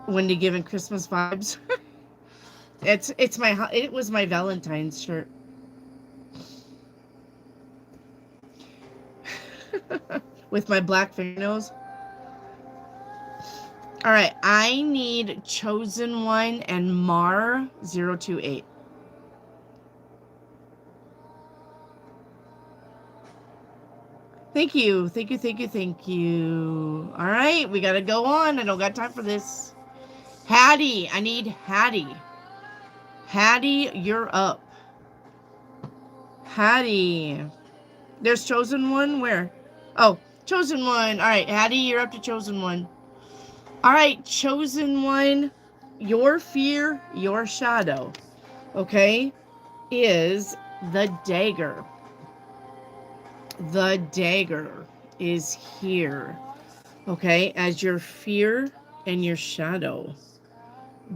Wendy giving Christmas vibes. It was my Valentine's shirt. With my black fingernails. All right, I need chosen one and Mar 028. Thank you. Thank you. Thank you. Thank you. All right. We got to go on. I don't got time for this. Hattie. I need Hattie. Hattie, you're up. Hattie. There's chosen one. Where? Oh, chosen one. All right. Hattie, you're up to chosen one. All right. Chosen one. Your fear, your shadow. Okay. Is the dagger. The dagger is here. Okay, as your fear and your shadow.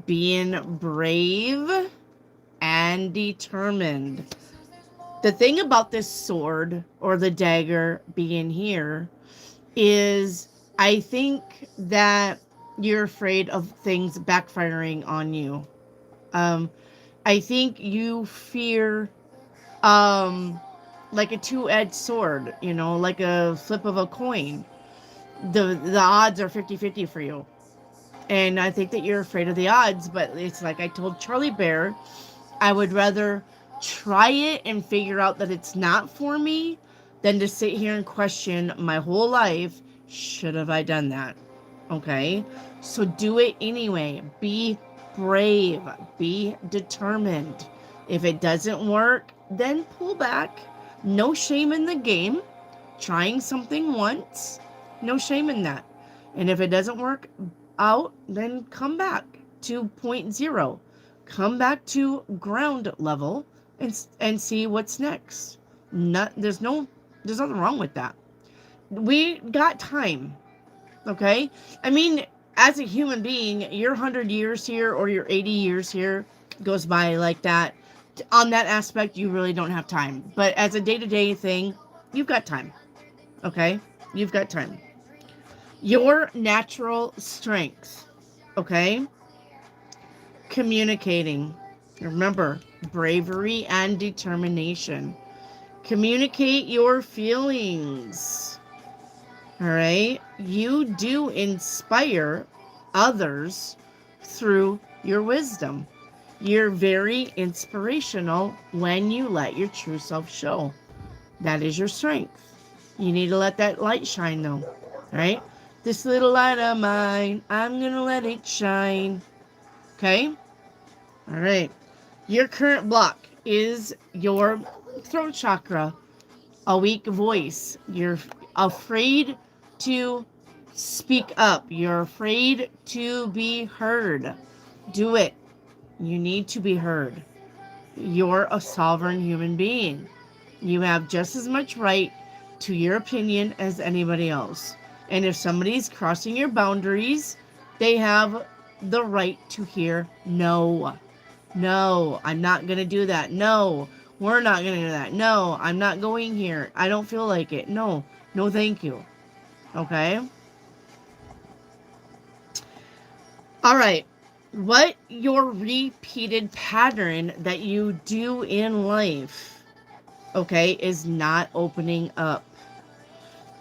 Being brave and determined. The thing about this sword or the dagger being here is I think that you're afraid of things backfiring on you. I think you fear like a two-edged sword, you know, like a flip of a coin. The odds are 50-50 for you. And I think that you're afraid of the odds, but it's like I told Charlie Bear, I would rather try it and figure out that it's not for me than to sit here and question my whole life, should have I done that? Okay? So do it anyway. Be brave. Be determined. If it doesn't work, then pull back. No shame in the game. Trying something once, no shame in that. And if it doesn't work out, then come back to point zero. Come back to ground level and see what's next. There's nothing wrong with that. We got time. Okay? I mean, as a human being, your 100 years here or your 80 years here goes by like that. On that aspect, you really don't have time. But as a day-to-day thing, you've got time. Okay? You've got time. Your natural strength. Okay? Communicating. Remember, bravery and determination. Communicate your feelings. All right? You do inspire others through your wisdom. You're very inspirational when you let your true self show. That is your strength. You need to let that light shine, though. Right? This little light of mine, I'm going to let it shine. Okay? All right. Your current block is your throat chakra, a weak voice. You're afraid to speak up. You're afraid to be heard. Do it. You need to be heard. You're a sovereign human being. You have just as much right to your opinion as anybody else. And if somebody's crossing your boundaries, they have the right to hear no. No, I'm not going to do that. No, we're not going to do that. No, I'm not going here. I don't feel like it. No, no, thank you. Okay? All right. What your repeated pattern that you do in life, okay, is not opening up.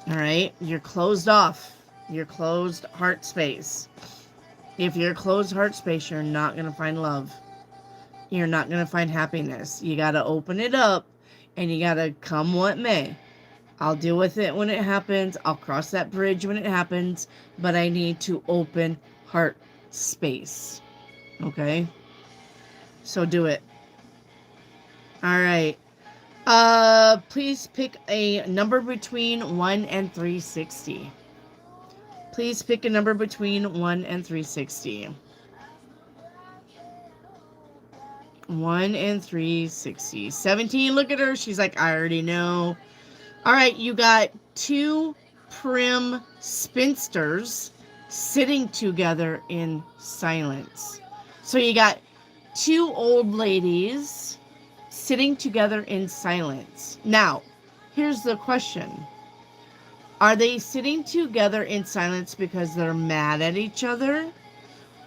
All right? You're closed off. You're closed heart space. If you're closed heart space, you're not going to find love. You're not going to find happiness. You got to open it up and you got to come what may. I'll deal with it when it happens. I'll cross that bridge when it happens, but I need to open heart space. Okay? So do it. All right. Please pick a number between 1 and 360. Please pick a number between 1 and 360. 1 and 360. 17, look at her. She's like, I already know. All right, you got two prim spinsters sitting together in silence. So you got two old ladies sitting together in silence. Now, here's the question. Are they sitting together in silence because they're mad at each other?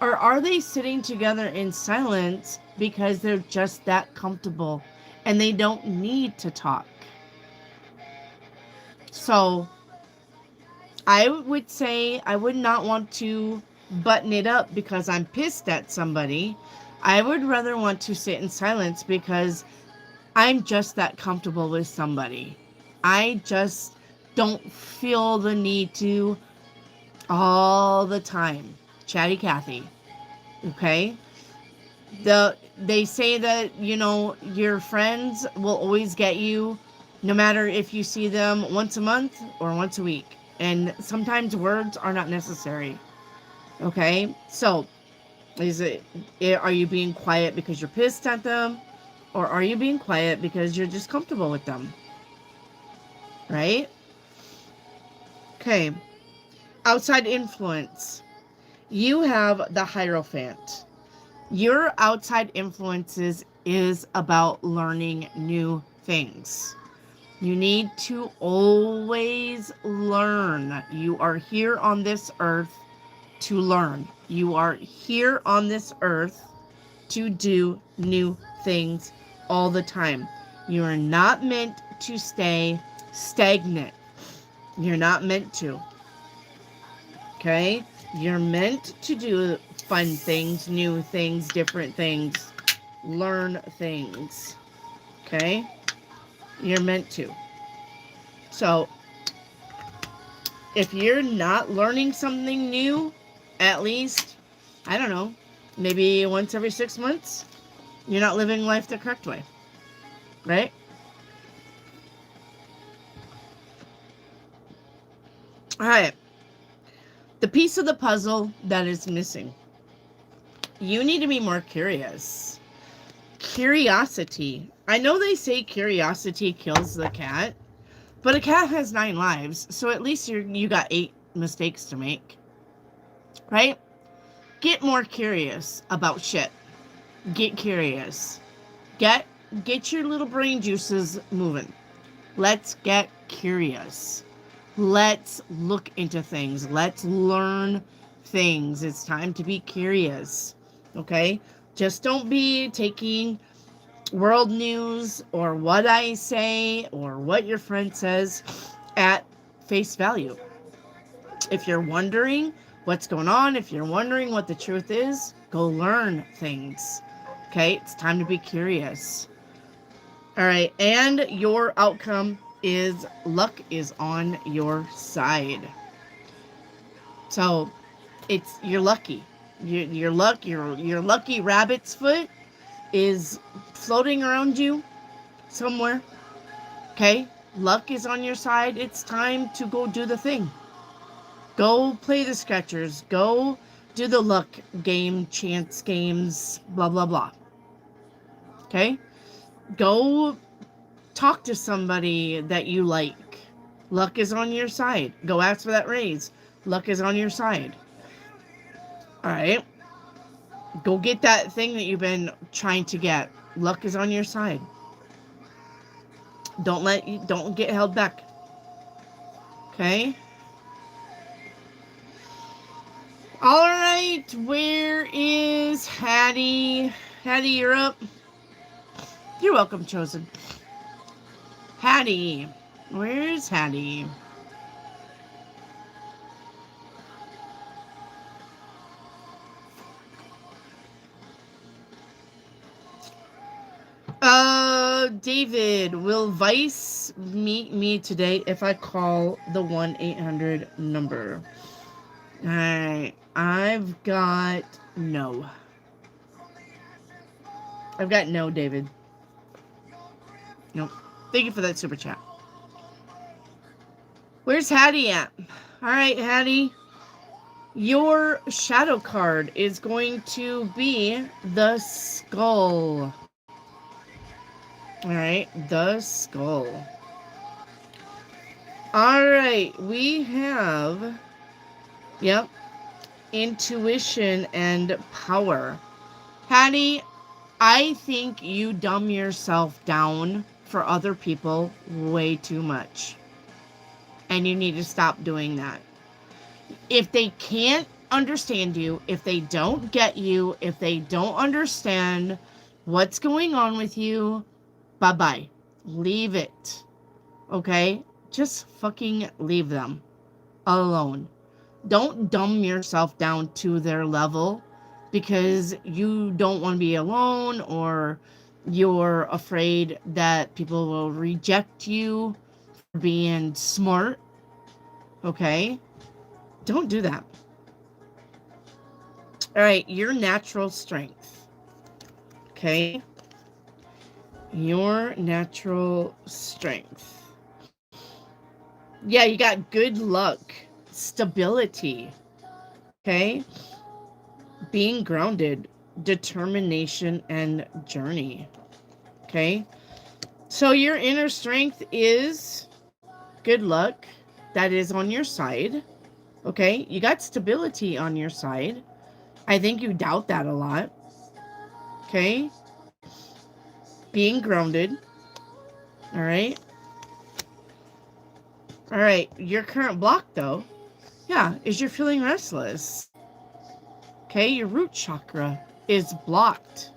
Or are they sitting together in silence because they're just that comfortable and they don't need to talk? So, I would say I would not want to button it up because I'm pissed at somebody. I would rather want to sit in silence because I'm just that comfortable with somebody. I just Don't feel the need to all the time. Chatty Cathy. Okay? They say that, your friends will always get you no matter if you see them once a month or once a week. And sometimes words are not necessary. Okay? So, are you being quiet because you're pissed at them? Or are you being quiet because you're just comfortable with them? Right? Okay. Outside influence. You have the Hierophant. Your outside influences is about learning new things. You need to always learn. You are here on this earth to learn. You are here on this earth to do new things all the time. You are not meant to stay stagnant. You're not meant to. Okay? You're meant to do fun things, new things, different things, learn things. Okay? You're meant to. So, if you're not learning something new, at least, I don't know, maybe once every 6 months, you're not living life the correct way. Right? Alright. The piece of the puzzle that is missing. You need to be more curious. Curiosity. I know they say curiosity kills the cat, but a cat has 9 lives, so at least you got 8 mistakes to make. Right? Get more curious about shit. Get curious. Get your little brain juices moving. Let's get curious. Let's look into things. Let's learn things. It's time to be curious. Okay? Just don't be taking world news or what I say or what your friend says at face value. If you're wondering what's going on, if you're wondering what the truth is, go learn things. Okay? It's time to be curious. All right. And your outcome is luck is on your side. So you're lucky. Your lucky rabbit's foot is floating around you somewhere. Okay? Luck is on your side. It's time to go do the thing. Go play the Skechers. Go do the luck game, chance games, blah, blah, blah. Okay? Go talk to somebody that you like. Luck is on your side. Go ask for that raise. Luck is on your side. All right? Go get that thing that you've been trying to get. Luck is on your side. Don't get held back. Okay? All right, where is Hattie? Hattie, you're up. You're welcome, Chosen. Hattie. Where's Hattie? David, will Vice meet me today if I call the 1-800 number? Alright, I've got no. I've got no, David. Nope. Thank you for that super chat. Where's Hattie at? Alright, Hattie. Your shadow card is going to be the skull. Alright, the skull. Alright, we have... Yep. Intuition and power. Hattie, I think you dumb yourself down for other people way too much. And you need to stop doing that. If they can't understand you, if they don't get you, if they don't understand what's going on with you, bye-bye. Leave it. Okay? Just fucking leave them alone. Don't dumb yourself down to their level because you don't want to be alone or you're afraid that people will reject you for being smart Okay? Don't do that. All right, your natural strength. Okay? Your natural strength. Yeah, you got good luck, stability. Okay? Being grounded, determination, and journey. Okay? So your inner strength is good luck. That is on your side. Okay? You got stability on your side. I think you doubt that a lot. Okay? Being grounded. All right? All right. Your current block, though, yeah, is you're feeling restless. Okay? Your root chakra is blocked.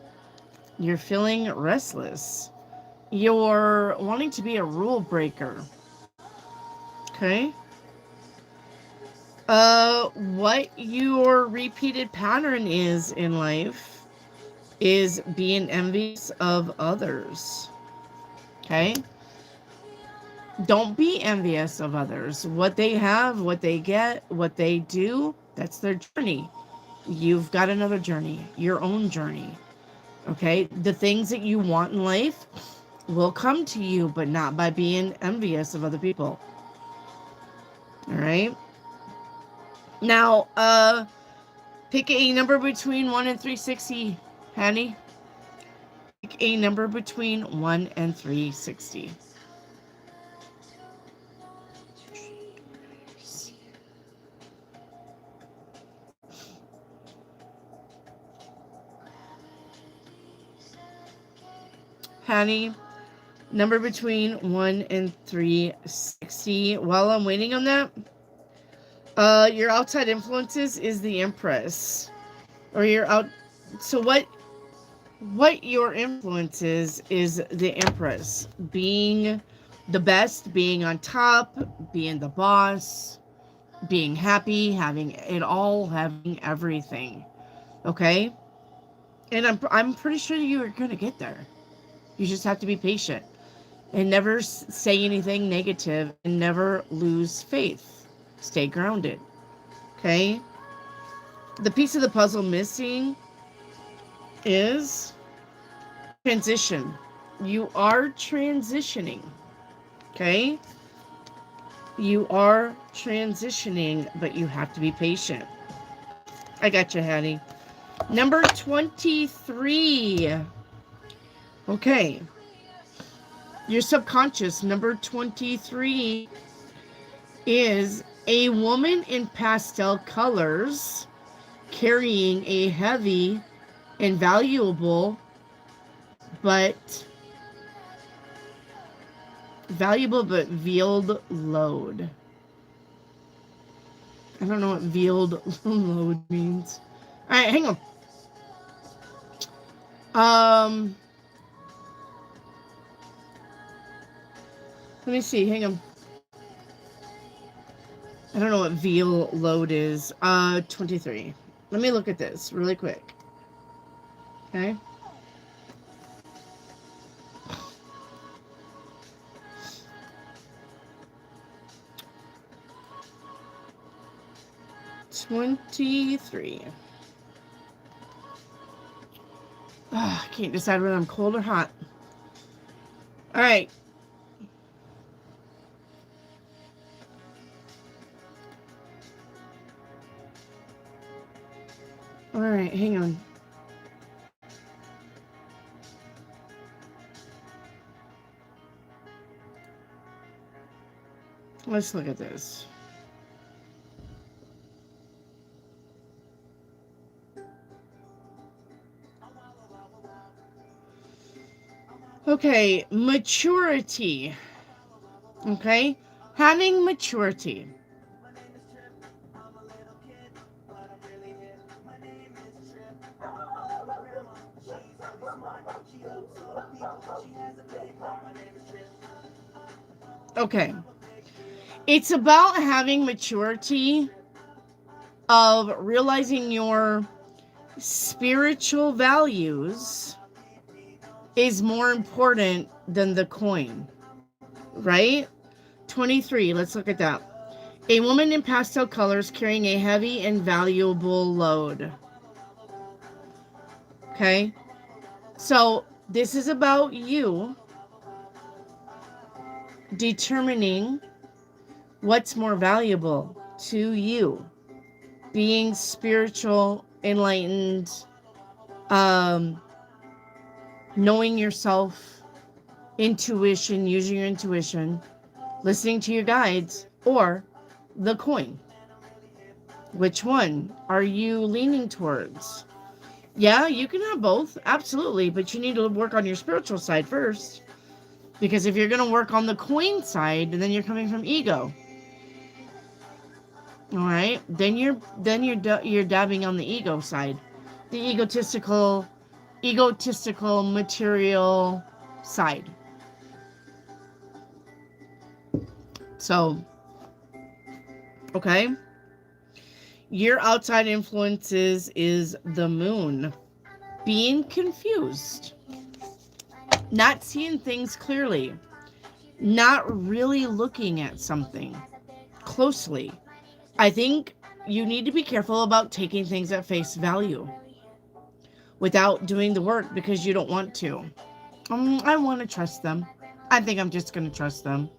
You're feeling restless. You're wanting to be a rule breaker. Okay? What your repeated pattern is in life is being envious of others. Okay? Don't be envious of others. What they have, what they get, what they do, that's their journey. You've got another journey, your own journey. Okay? The things that you want in life will come to you, but not by being envious of other people. All right? Now, pick a number between 1 and 360, Hanny. Pick a number between 1 and 360. Hanny, number between 1 and 360. While I'm waiting on that, your outside influences is the Empress. Or your out... So what your influence is the Empress. Being the best, being on top, being the boss, being happy, having it all, having everything. Okay? And I'm pretty sure you're going to get there. You just have to be patient and never say anything negative and never lose faith. Stay grounded. Okay? The piece of the puzzle missing is transition. You are transitioning. Okay? You are transitioning, but you have to be patient. I got you, Hattie. Number 23. Okay. Your subconscious, number 23, is a woman in pastel colors carrying a heavy and valuable but veiled load. I don't know what veiled load means. All right, hang on. Let me see. Hang on. I don't know what veil load is. 23. Let me look at this really quick. Okay. $23. I can't decide whether I'm cold or hot. All right. All right, hang on. Let's look at this. Okay, maturity. Okay, having maturity. Okay, it's about having maturity of realizing your spiritual values is more important than the coin, right? 23, let's look at that. A woman in pastel colors carrying a heavy and valuable load. Okay? So this is about you determining what's more valuable to you. Being spiritual, enlightened, knowing yourself, intuition, using your intuition, listening to your guides, or the coin. Which one are you leaning towards? Yeah, you can have both, absolutely, but you need to work on your spiritual side first. Because if you're going to work on the coin side, then you're coming from ego. All right? Then you're dabbing on the ego side. The egotistical material side. So, okay? Your outside influences is the moon. Being confused. Not seeing things clearly. Not really looking at something closely. I think you need to be careful about taking things at face value without doing the work because you don't want to. I want to trust them. I think I'm just going to trust them.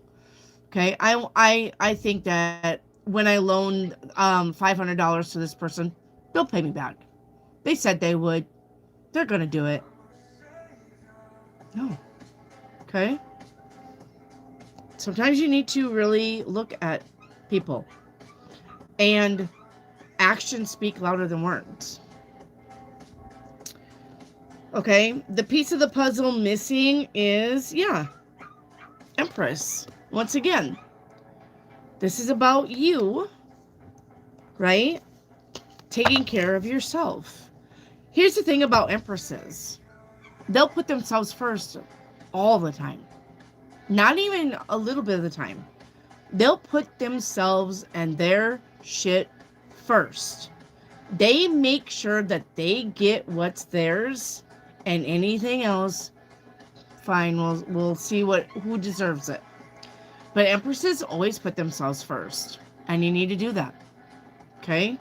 Okay? I think that when I loaned $500 to this person, they'll pay me back. They said they would. They're going to do it. No. Okay? Sometimes you need to really look at people. And actions speak louder than words. Okay? The piece of the puzzle missing is, Empress. Once again, this is about you, right? Taking care of yourself. Here's the thing about Empresses. They'll put themselves first all the time. Not even a little bit of the time. They'll put themselves and their shit first. They make sure that they get what's theirs, and anything else, fine, we'll see who deserves it. But Empresses always put themselves first, and you need to do that. Okay?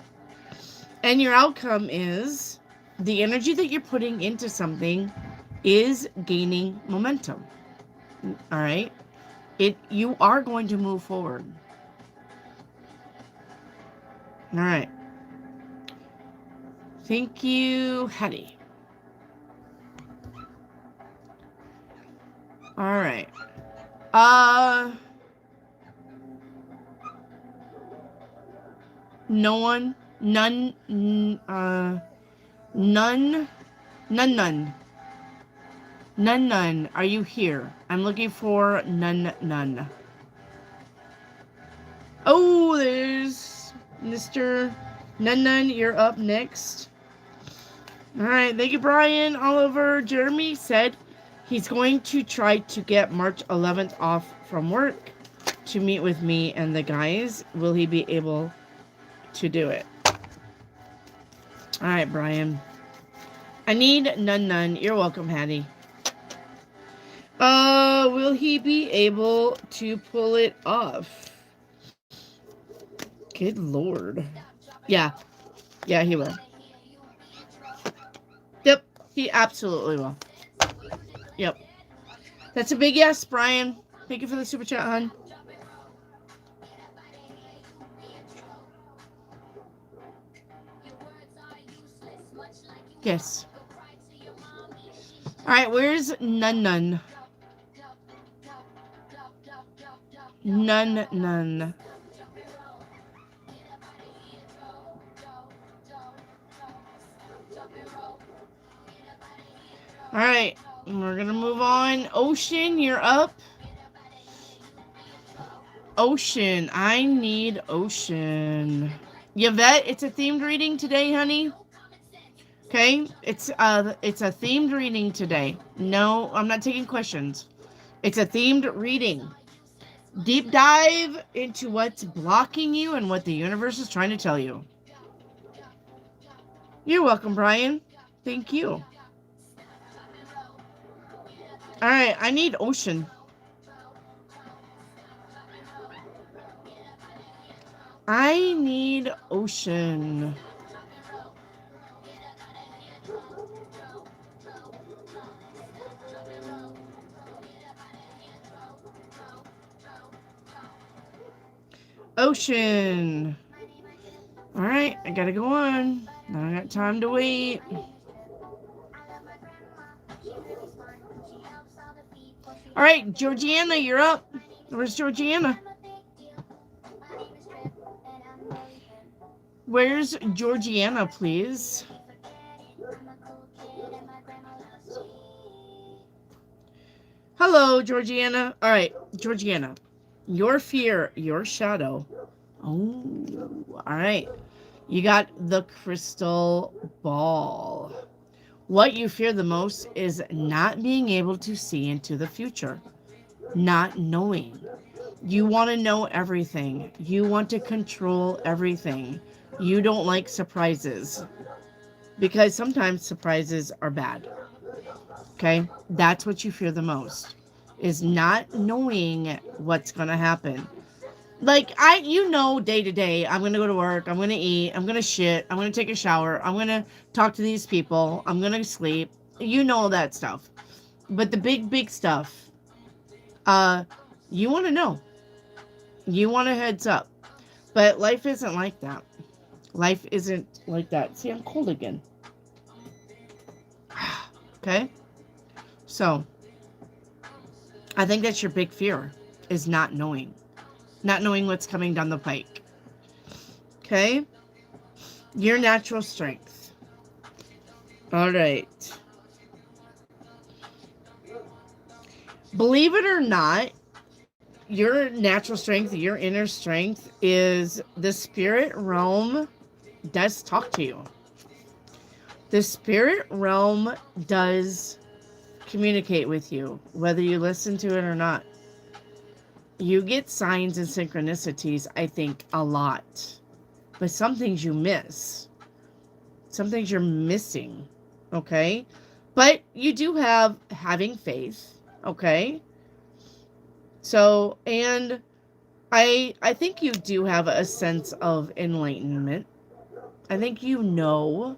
And your outcome is the energy that you're putting into something is gaining momentum. All right? You are going to move forward. All right. Thank you, Hattie. All right. No one, none, none. Are you here? I'm looking for none. Oh, there's Mr. None. You're up next. All right. Thank you, Brian. Oliver. Jeremy said he's going to try to get March 11th off from work to meet with me and the guys. Will he be able to do it? All right, Brian. I need none. You're welcome, Hattie. Will he be able to pull it off? Good Lord. Yeah, he will. Yep, he absolutely will. Yep. That's a big yes, Brian. Thank you for the super chat, hon. Yes. All right, where's none? None. All right, we're gonna move on. Ocean, you're up. Ocean, I need Ocean. Yvette, it's a themed reading today, honey. Okay, it's a themed reading today. No, I'm not taking questions. It's a themed reading. Deep dive into what's blocking you and what the universe is trying to tell you. You're welcome, Brian. Thank you. All right, I need Ocean. I need ocean. Ocean. All right, I gotta go on. I don't got time to wait. All right, Georgiana, you're up. Where's Georgiana? Where's Georgiana, please? Hello, Georgiana. All right, Georgiana. Your fear, your shadow. Oh, all right. You got the crystal ball. What you fear the most is not being able to see into the future, not knowing. You want to know everything. You want to control everything. You don't like surprises because sometimes surprises are bad. Okay? That's what you fear the most is not knowing what's going to happen. Like day to day, I'm going to go to work, I'm going to eat, I'm going to shit, I'm going to take a shower, I'm going to talk to these people, I'm going to sleep. You know that stuff. But the big stuff, you want to know. You want a heads up. But life isn't like that. Life isn't like that. See, I'm cold again. Okay? So, I think that's your big fear, is not knowing. Not knowing what's coming down the pike. Okay? Your natural strength. All right. Believe it or not, your natural strength, your inner strength is the spirit realm does talk to you. The spirit realm does communicate with you, whether you listen to it or not. You get signs and synchronicities, I think, a lot. But some things you miss. Some things you're missing. Okay? But you do have having faith. Okay? So, and I think you do have a sense of enlightenment. I think you know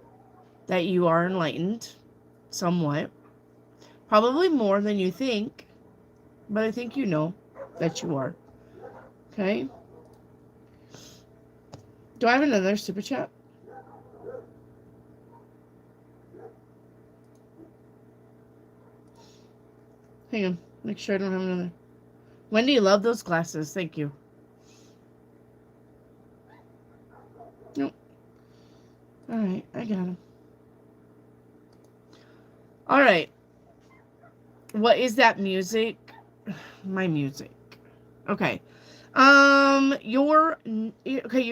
that you are enlightened somewhat. Probably more than you think. But I think you know that you are. Okay? Do I have another super chat? Hang on. Make sure I don't have another. Wendy, love those glasses. Thank you. Nope. Alright, I got them. Alright. What is that music? My music. Okay. Your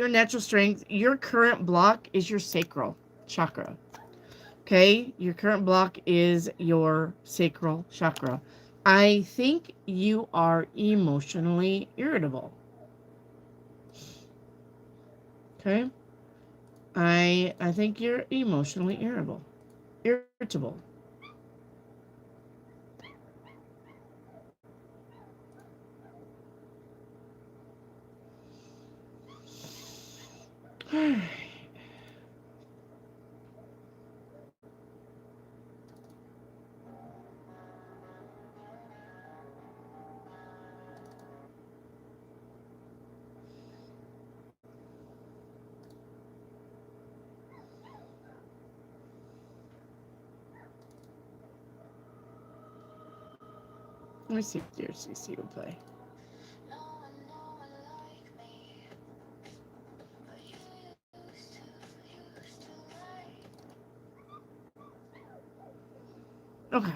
natural strength, your current block is your sacral chakra. Okay? Your current block is your sacral chakra. I think you are emotionally irritable. Okay? I think you're emotionally irritable. Irritable. Let me see if dear CC will play. Okay.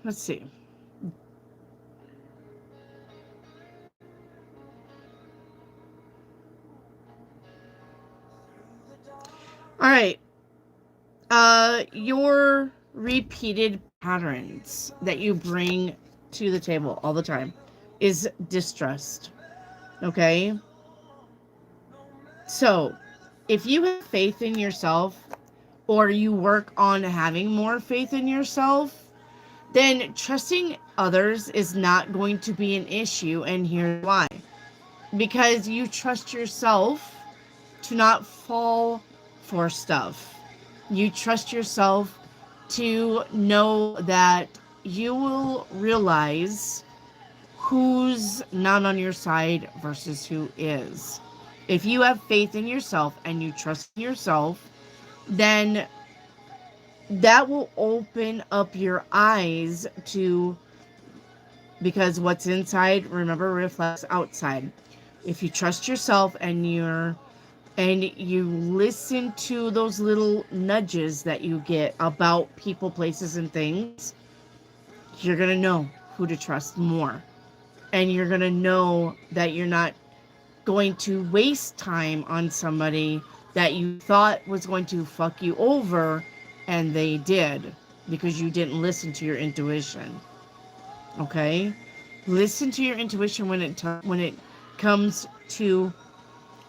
Let's see. All right. Your repeated patterns that you bring to the table all the time is distrust. Okay? So, if you have faith in yourself or you work on having more faith in yourself, then trusting others is not going to be an issue. And here's why. Because you trust yourself to not fall for stuff. You trust yourself to know that you will realize who's not on your side versus who is. If you have faith in yourself and you trust yourself, then that will open up your eyes to, because what's inside, remember, reflects outside. If you trust yourself and you listen to those little nudges that you get about people, places, and things, you're going to know who to trust more. And you're going to know that you're not going to waste time on somebody that you thought was going to fuck you over, and they did, because you didn't listen to your intuition. Okay? Listen to your intuition when it comes to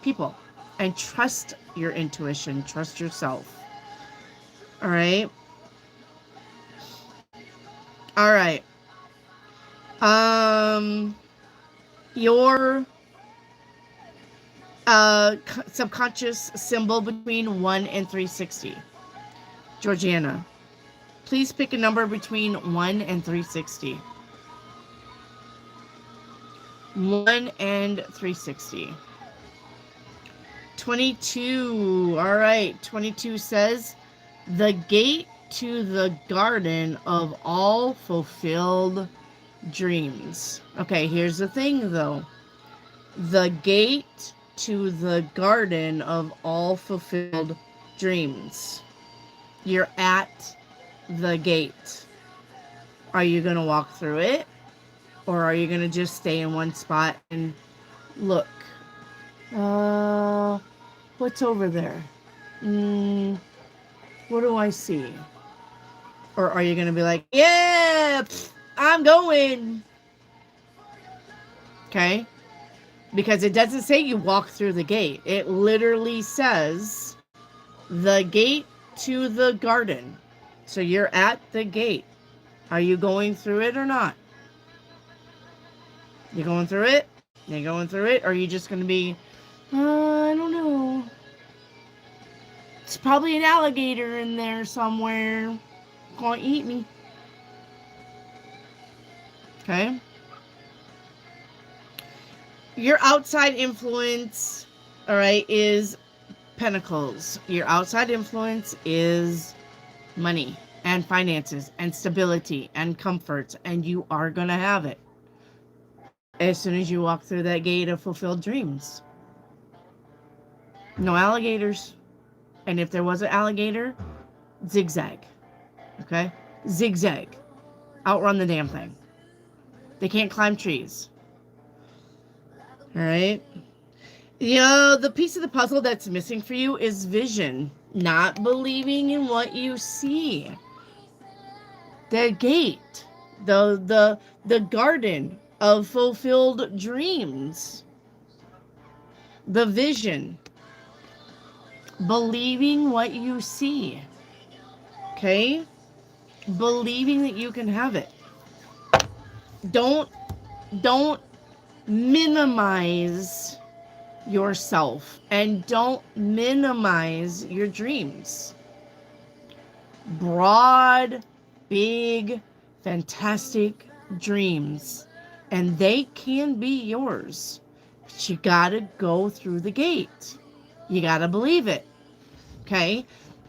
people, and trust your intuition, trust yourself. All right? All right. Your subconscious symbol between 1 and 360. Georgiana, please pick a number between 1 and 360. 1 and 360. 22. All right. 22 says, the gate to the garden of all fulfilled dreams. Okay, here's the thing though. The gate to the garden of all fulfilled dreams. You're at the gate. Are you going to walk through it? Or are you going to just stay in one spot and look? What's over there? What do I see? Or are you going to be like, yeah, I'm going. Okay? Because it doesn't say you walk through the gate. It literally says the gate to the garden. So you're at the gate. Are you going through it or not? You going through it? You going through it? Or are you just going to be, I don't know. It's probably an alligator in there somewhere. Gonna eat me. Okay? Your outside influence, all right, is Pentacles. Your outside influence is money and finances and stability and comfort, and you are going to have it as soon as you walk through that gate of fulfilled dreams. No alligators. And if there was an alligator, zigzag. Okay? Zigzag. Outrun the damn thing. They can't climb trees. All right? The piece of the puzzle that's missing for you is vision. Not believing in what you see. The gate. The garden of fulfilled dreams. The vision. Believing what you see. Okay? Believing that you can have it. Don't minimize yourself, and don't minimize your dreams. Broad, big, fantastic dreams, and they can be yours, but you gotta go through the gate. You gotta believe it. Okay?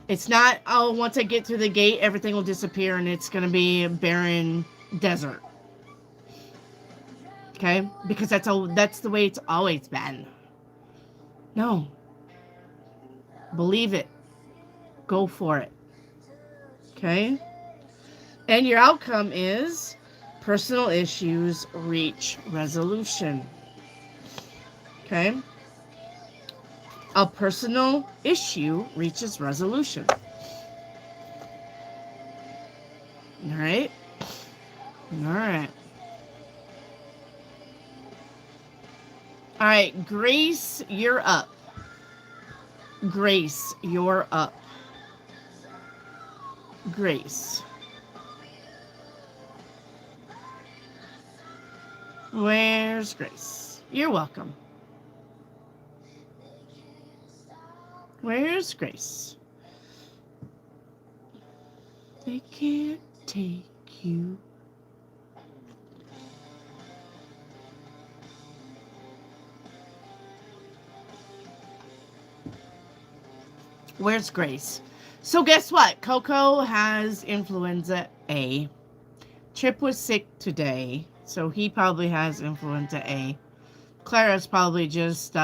It's not, oh, once I get through the gate, everything will disappear and it's gonna be a barren desert. Okay? Because that's the way it's always been. No. Believe it. Go for it. Okay? And your outcome is personal issues reach resolution. Okay? A personal issue reaches resolution. All right? All right. All right, Grace, you're up. Grace, you're up. Grace. Where's Grace? You're welcome. Where's Grace? They can't take you. Where's Grace? So guess what? Coco has influenza A. Chip was sick today, so he probably has influenza A. Clara's probably just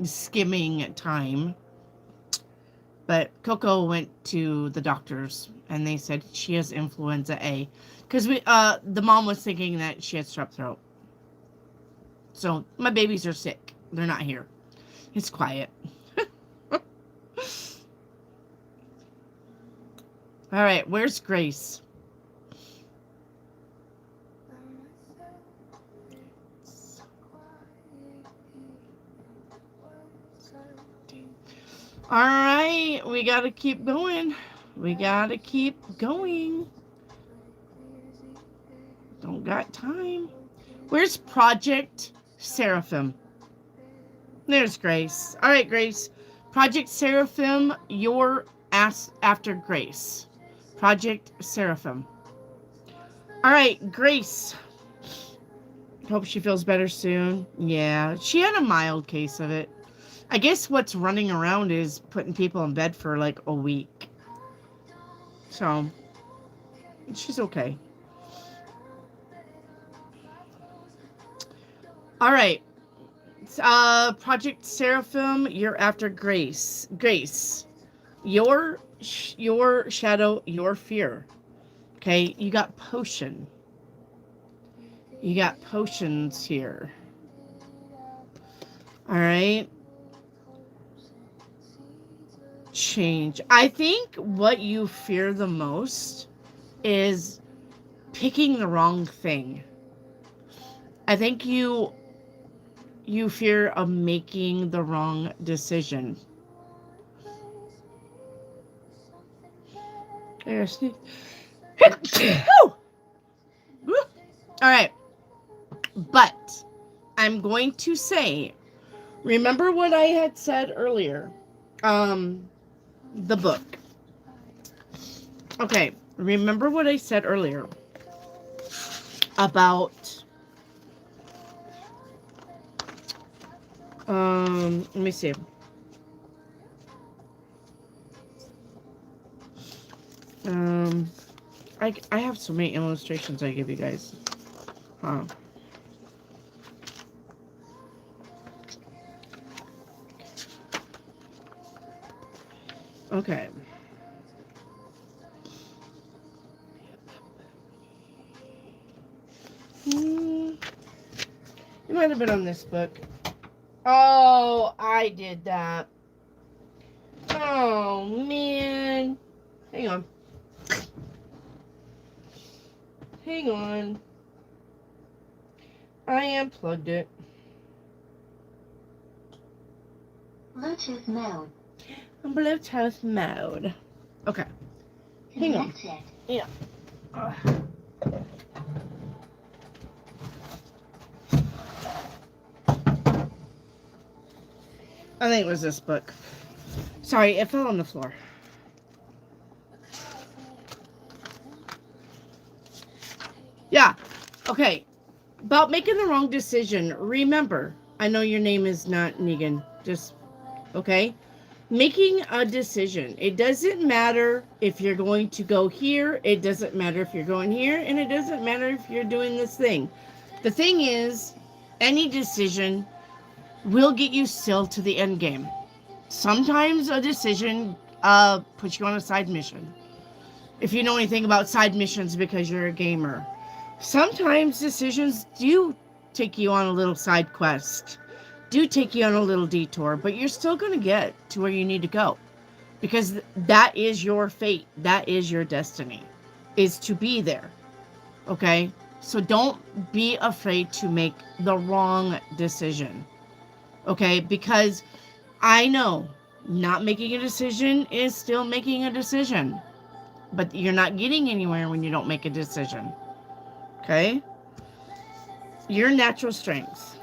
skimming time. But Coco went to the doctors, and they said she has influenza A. Because the mom was thinking that she had strep throat. So my babies are sick. They're not here. It's quiet. All right, where's Grace? All right, we got to keep going. We got to keep going. Don't got time. Where's Project Seraphim? There's Grace. All right, Grace. Project Seraphim, you're after Grace. Project Seraphim. All right, Grace. Hope she feels better soon. Yeah, she had a mild case of it. I guess what's running around is putting people in bed for like a week. So, she's okay. All right. Project Seraphim, you're after Grace. Grace, your shadow, your fear. Okay, you got potion. You got potions here. All right. Change. I think what you fear the most is picking the wrong thing. I think you fear of making the wrong decision. All right. But I'm going to say, remember what I had said earlier. The book. Okay, remember what I said earlier about let me see. I have so many illustrations I give you guys. Huh. Okay. It might have been on this book. Oh, I did that. Oh, man. Hang on. Hang on. I unplugged it. Bluetooth mode. Bluetooth mode. Okay. Hang on. Yeah. I think it was this book. Sorry, it fell on the floor. Yeah. Okay. About making the wrong decision. Remember, I know your name is not Negan. Just, okay? Making a decision. It doesn't matter if you're going to go here. It doesn't matter if you're going here. And it doesn't matter if you're doing this thing. The thing is, any decision will get you still to the end game. Sometimes a decision puts you on a side mission. If you know anything about side missions because you're a gamer. Sometimes decisions do take you on a little side quest. Do take you on a little detour. But you're still going to get to where you need to go. Because that is your fate. That is your destiny. Is to be there. Okay? So don't be afraid to make the wrong decision. Okay? Because I know not making a decision is still making a decision. But you're not getting anywhere when you don't make a decision. Okay? Your natural strengths.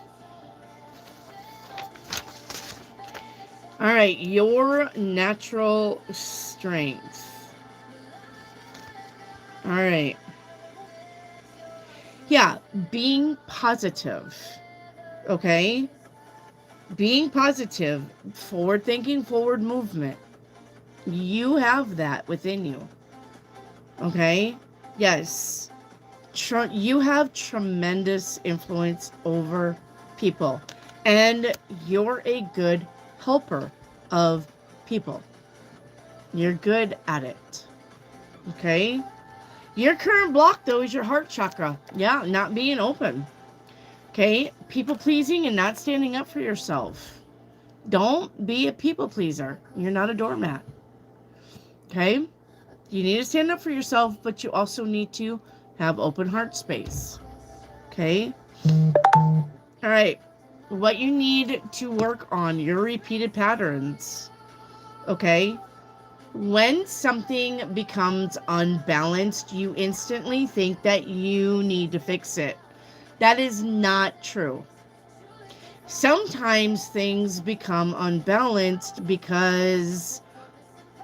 All right, your natural strengths. All right. Yeah, being positive. Okay? Being positive, forward thinking, forward movement. You have that within you. Okay? Yes. You have tremendous influence over people. And you're a good helper of people. You're good at it. Okay? Your current block, though, is your heart chakra. Yeah, not being open. Okay? People pleasing and not standing up for yourself. Don't be a people pleaser. You're not a doormat. Okay? You need to stand up for yourself, but you also need to have open heart space. Okay? All right. What you need to work on, your repeated patterns. Okay? When something becomes unbalanced, you instantly think that you need to fix it. That is not true. Sometimes things become unbalanced because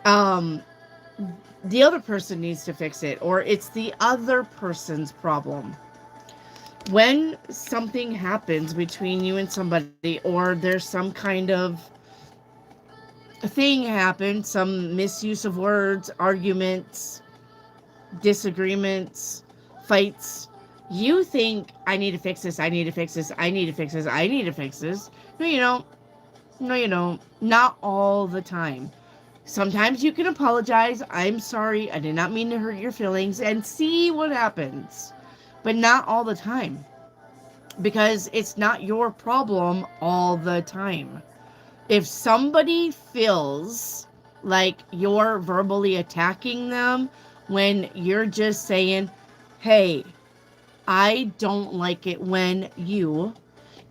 the other person needs to fix it, or it's the other person's problem. When something happens between you and somebody, or there's some kind of thing happen, some misuse of words, arguments, disagreements, fights, you think, I need to fix this, I need to fix this, I need to fix this, I need to fix this. No, you don't. No, you don't. Not all the time. Sometimes you can apologize. I'm sorry. I did not mean to hurt your feelings, and see what happens. But not all the time. Because it's not your problem all the time. If somebody feels like you're verbally attacking them when you're just saying, hey, I don't like it when you're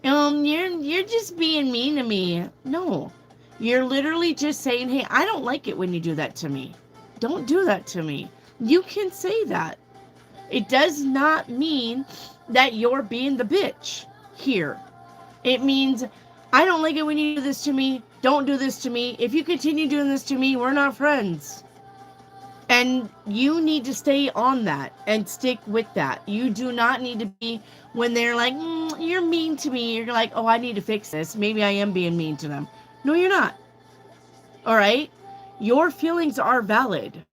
just being mean to me. No. You're literally just saying, hey, I don't like it when you do that to me. Don't do that to me. You can say that. It does not mean that you're being the bitch here. It means, I don't like it when you do this to me. Don't do this to me. If you continue doing this to me, we're not friends. And you need to stay on that and stick with that. You do not need to be, when they're like, you're mean to me, you're like, oh, I need to fix this. Maybe I am being mean to them. No, you're not. All right? Your feelings are valid.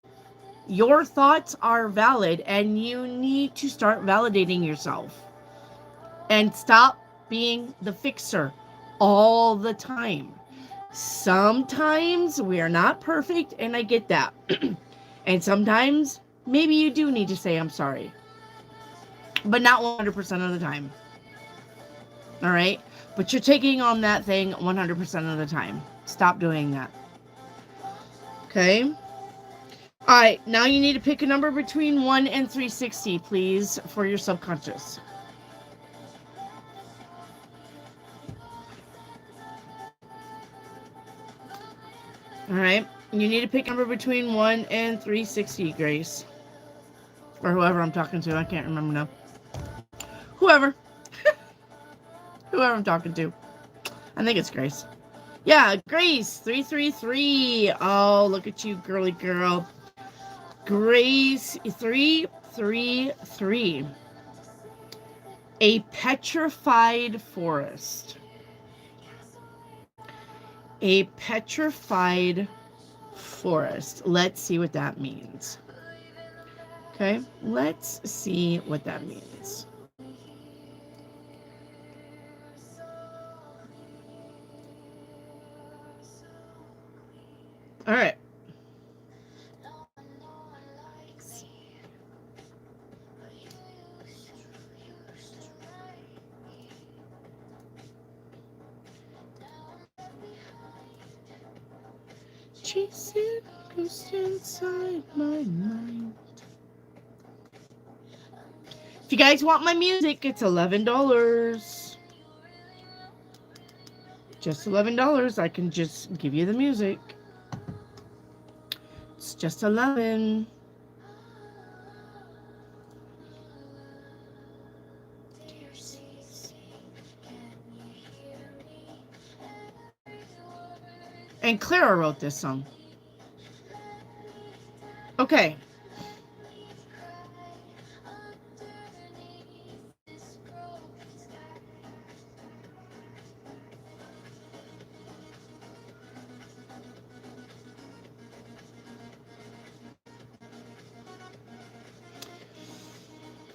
Your thoughts are valid, and you need to start validating yourself. And stop being the fixer all the time. Sometimes we are not perfect, and I get that. And sometimes maybe you do need to say I'm sorry. But not 100% of the time. All right? But you're taking on that thing 100% of the time. Stop doing that. Okay? All right, now you need to pick a number between 1 and 360, please, for your subconscious. All right? You need to pick a number between 1 and 360, Grace. Or whoever I'm talking to. I can't remember now. Whoever. Whoever I'm talking to. I think it's Grace. Yeah, Grace, 333. Oh, look at you, girly girl. Grace, 333. A petrified forest. A petrified forest. Let's see what that means. Okay, let's see what that means. All right. Chasing ghosts inside my mind. If you guys want my music, it's $11. Just $11. I can just give you the music. It's just 11. And Clara wrote this song. Okay.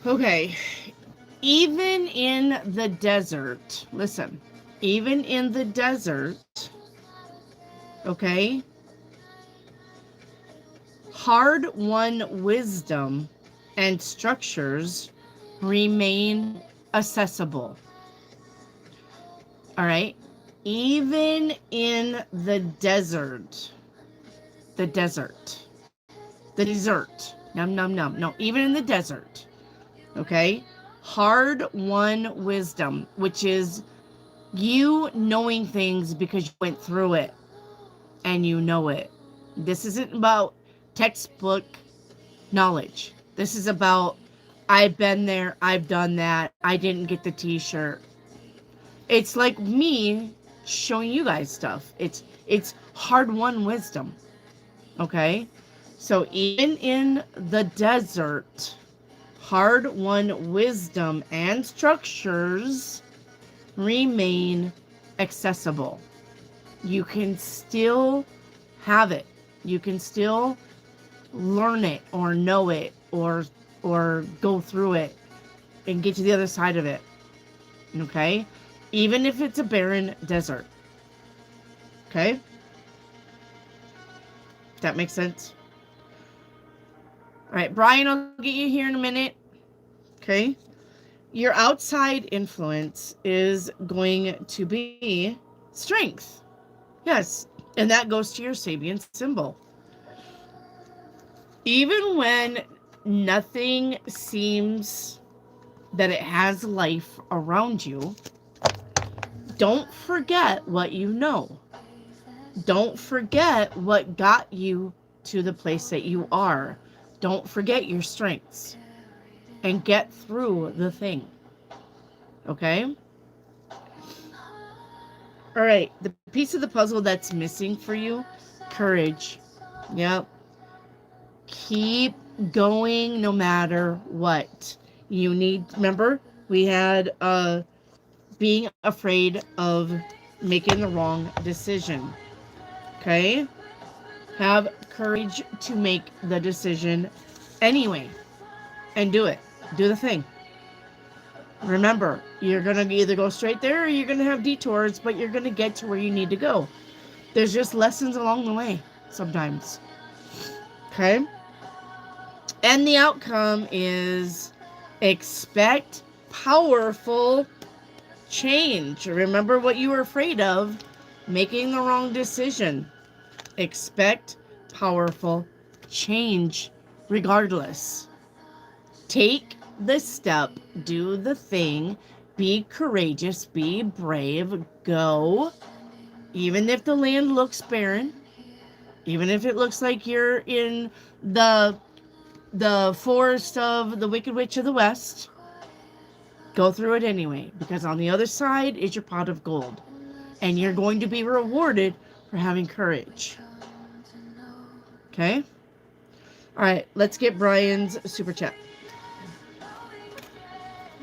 Okay. Even in the desert, listen, even in the desert, okay, hard-won wisdom and structures remain accessible. All right? Even in the desert, the desert, the desert, num, num, num. No, even in the desert, okay? Hard-won wisdom, which is you knowing things because you went through it and you know it. This isn't about textbook knowledge. This is about I've been there, I've done that, I didn't get the t-shirt. It's like me showing you guys stuff. It's hard-won wisdom. Okay? So even in the desert, hard-won wisdom and structures remain accessible. You can still have it. You can still learn it or know it or go through it and get to the other side of it. Okay? Even if it's a barren desert. Okay? That makes sense? All right, Brian, I'll get you here in a minute. Okay? Your outside influence is going to be strength. Yes, and that goes to your Sabian symbol. Even when nothing seems that it has life around you, don't forget what you know. Don't forget what got you to the place that you are. Don't forget your strengths and get through the thing. Okay? All right, the piece of the puzzle that's missing for you, courage. Yep. Keep going no matter what. You need, remember, we had being afraid of making the wrong decision. Okay? Have courage to make the decision anyway. And do it. Do the thing. Remember, you're going to either go straight there or you're going to have detours, but you're going to get to where you need to go. There's just lessons along the way sometimes. Okay? And the outcome is expect powerful change. Remember what you were afraid of, making the wrong decision. Expect powerful change regardless. Take the step, do the thing, be courageous, be brave, go. Even if the land looks barren, even if it looks like you're in the forest of the Wicked Witch of the West, go through it anyway, because on the other side is your pot of gold. And you're going to be rewarded for having courage. Okay? All right, let's get Brian's super chat.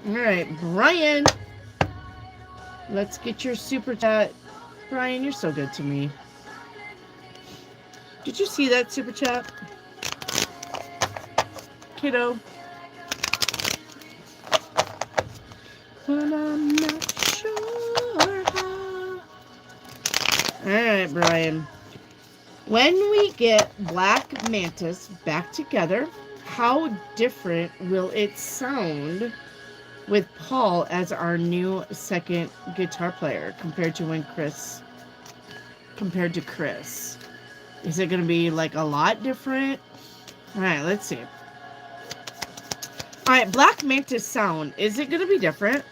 All right, Brian. Let's get your super chat. Brian, you're so good to me. Did you see that super chat? Kiddo. But I'm not sure how. All right, Brian. When we get Black Mantis back together, how different will it sound with Paul as our new second guitar player compared to Chris? Is it going to be like a lot different? All right, let's see. All right, Black Mantis sound. Is it going to be different?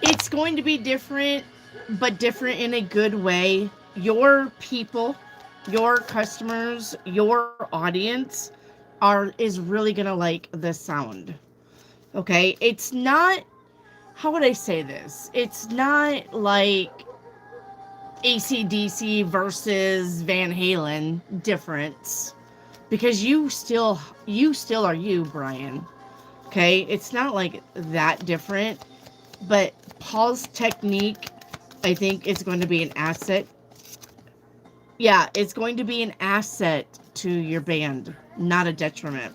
It's going to be different, but different in a good way. Your people, your customers, your audience is really going to like the sound. Okay? It's not how would I say this? It's not like AC/DC versus Van Halen difference, because you still are you, Brian. Okay, it's not like that different, but Paul's technique, I think, is going to be an asset. Yeah, it's going to be an asset to your band, not a detriment.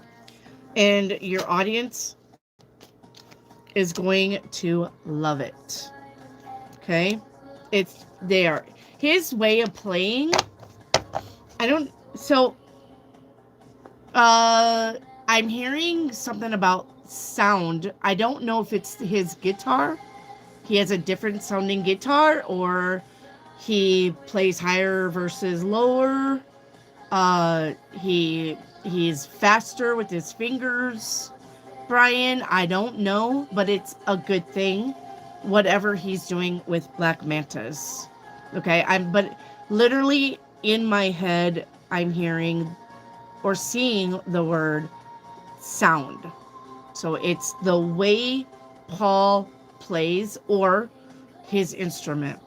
And your audience is going to love it. Okay? It's there. His way of playing, I don't, so, I'm hearing something about sound. I don't know if it's his guitar. He has a different sounding guitar, or he plays higher versus lower. He's faster with his fingers. Brian, I don't know, but it's a good thing. Whatever he's doing with Black Mantas. Okay, but literally in my head, I'm hearing or seeing the word sound. So it's the way Paul plays or his instrument.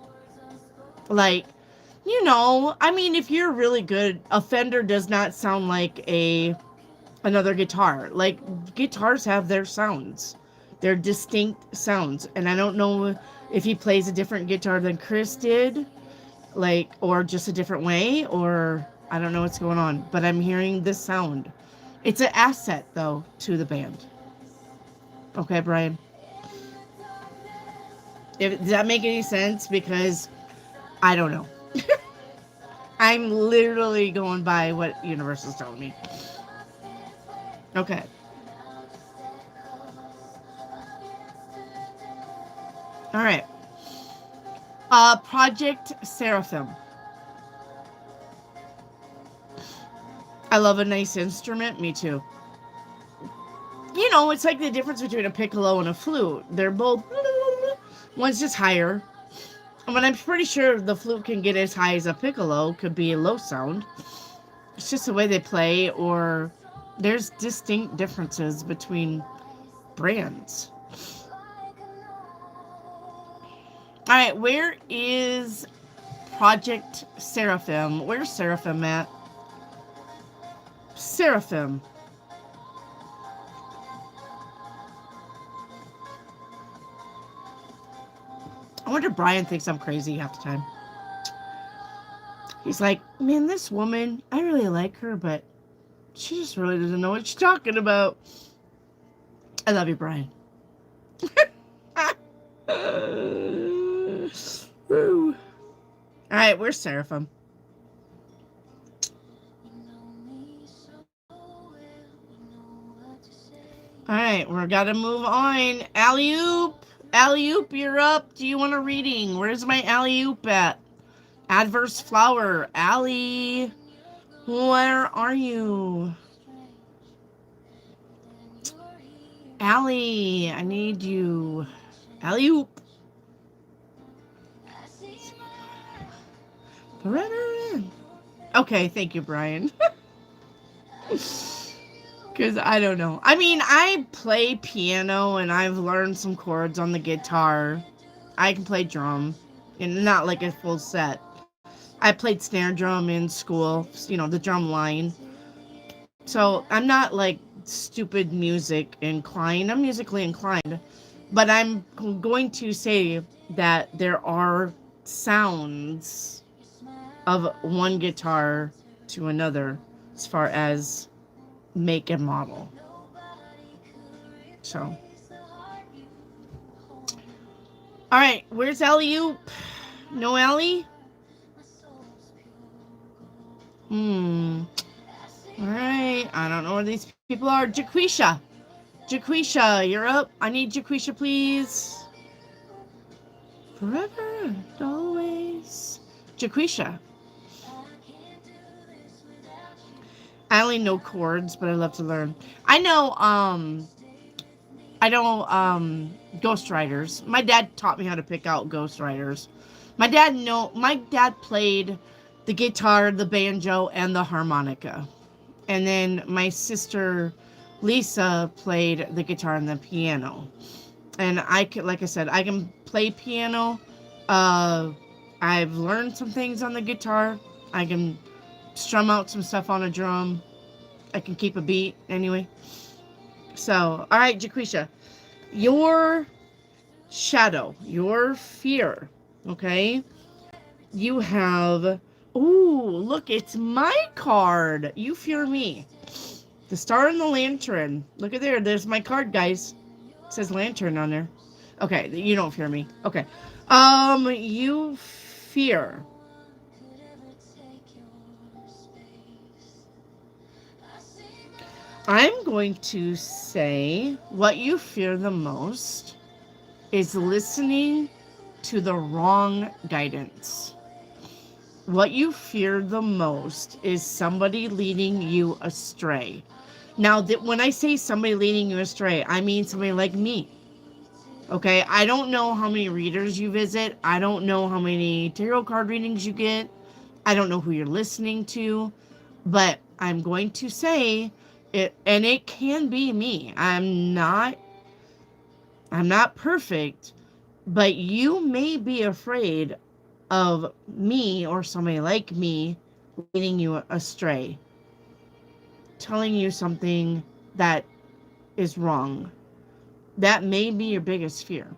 Like, I mean, if you're really good, a Fender does not sound like another guitar. Like, guitars have their sounds. They're distinct sounds. And I don't know if he plays a different guitar than Chris did, like, or just a different way, or I don't know what's going on, but I'm hearing this sound. It's an asset, though, to the band. Okay, Brian? Does that make any sense? Because I don't know. I'm literally going by what universe is telling me. Okay. All right. Project Seraphim. I love a nice instrument. Me too. It's like the difference between a piccolo and a flute. They're both, one's just higher. But I'm pretty sure the flute can get as high as a piccolo. Could be a low sound. It's just the way they play, or there's distinct differences between brands. All right, where is Project Seraphim? Where's Seraphim at? Seraphim. I wonder if Brian thinks I'm crazy half the time. He's like, man, this woman, I really like her, but she just really doesn't know what she's talking about. I love you, Brian. Woo. All right, where's Seraphim? All right, we're got to move on. Alley-oop. Alley-oop, you're up. Do you want a reading? Where's my alley-oop at? Adverse flower. Allie, where are you? Allie, I need you. Alley-oop. Okay, thank you, Brian. Because I don't know. I mean, I play piano and I've learned some chords on the guitar. I can play drum, and not like a full set. I played snare drum in school, the drum line. So I'm not like stupid music inclined. I'm musically inclined. But I'm going to say that there are sounds of one guitar to another as far as make and model. So. All right, where's Alley-oop? No Allie? All right, I don't know where these people are. Jaquisha. Jaquisha, you're up. I need Jaquisha, please. Forever and always. Jaquisha. I only know chords, but I love to learn. I know Ghost Riders. My dad taught me how to pick out Ghost Riders. My dad played the guitar, the banjo, and the harmonica. And then my sister Lisa played the guitar and the piano. And I can, like I said, I can play piano. Uh, I've learned some things on the guitar. I can strum out some stuff on a drum. I can keep a beat anyway. So, all right, Jaquisha, your shadow, your fear, okay? You have, ooh, look, it's my card. You fear me. The star and the lantern. Look at there. There's my card, guys. It says lantern on there. Okay, you don't fear me. Okay. You fear. I'm going to say what you fear the most is listening to the wrong guidance. What you fear the most is somebody leading you astray. Now, when I say somebody leading you astray, I mean somebody like me. Okay, I don't know how many readers you visit. I don't know how many tarot card readings you get. I don't know who you're listening to, but I'm going to say it, and it can be me. I'm not perfect, but you may be afraid of me or somebody like me leading you astray, telling you something that is wrong. That may be your biggest fear.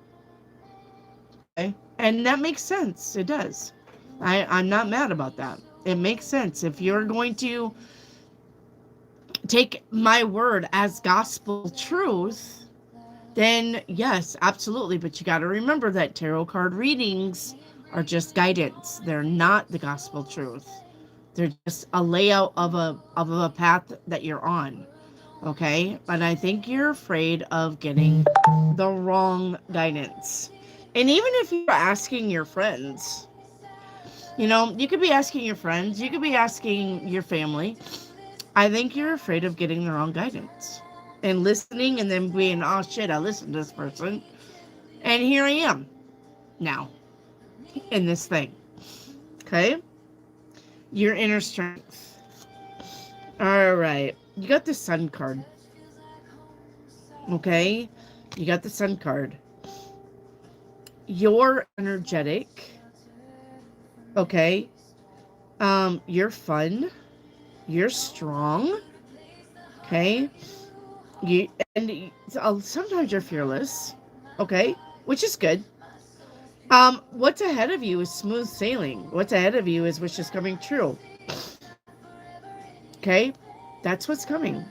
Okay? And that makes sense. It does. I'm not mad about that. It makes sense. If you're going to take my word as gospel truth, then yes, absolutely. But you got to remember that tarot card readings are just guidance. They're not the gospel truth. They're just a layout of a path that you're on. Okay? But I think you're afraid of getting the wrong guidance. And even if you're asking your friends, you could be asking your friends, you could be asking your family. I think you're afraid of getting the wrong guidance and listening and then being, oh shit, I listened to this person. And here I am now in this thing. Okay? Your inner strength. All right. You got the sun card. Okay? You got the sun card. You're energetic. Okay? You're fun. You're strong. Okay? Sometimes you're fearless. Okay? Which is good. What's ahead of you is smooth sailing. What's ahead of you is wishes coming true. Okay? That's what's coming.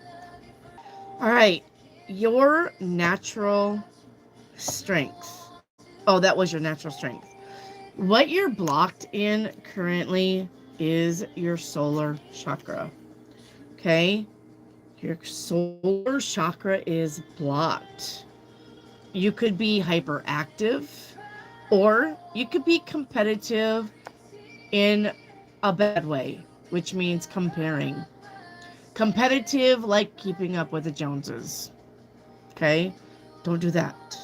All right. Your natural strength. Oh, that was your natural strength. What you're blocked in currently is your solar chakra. Okay? Your solar chakra is blocked. You could be hyperactive, or you could be competitive in a bad way, which means comparing. Competitive, like keeping up with the Joneses. Okay? Don't do that.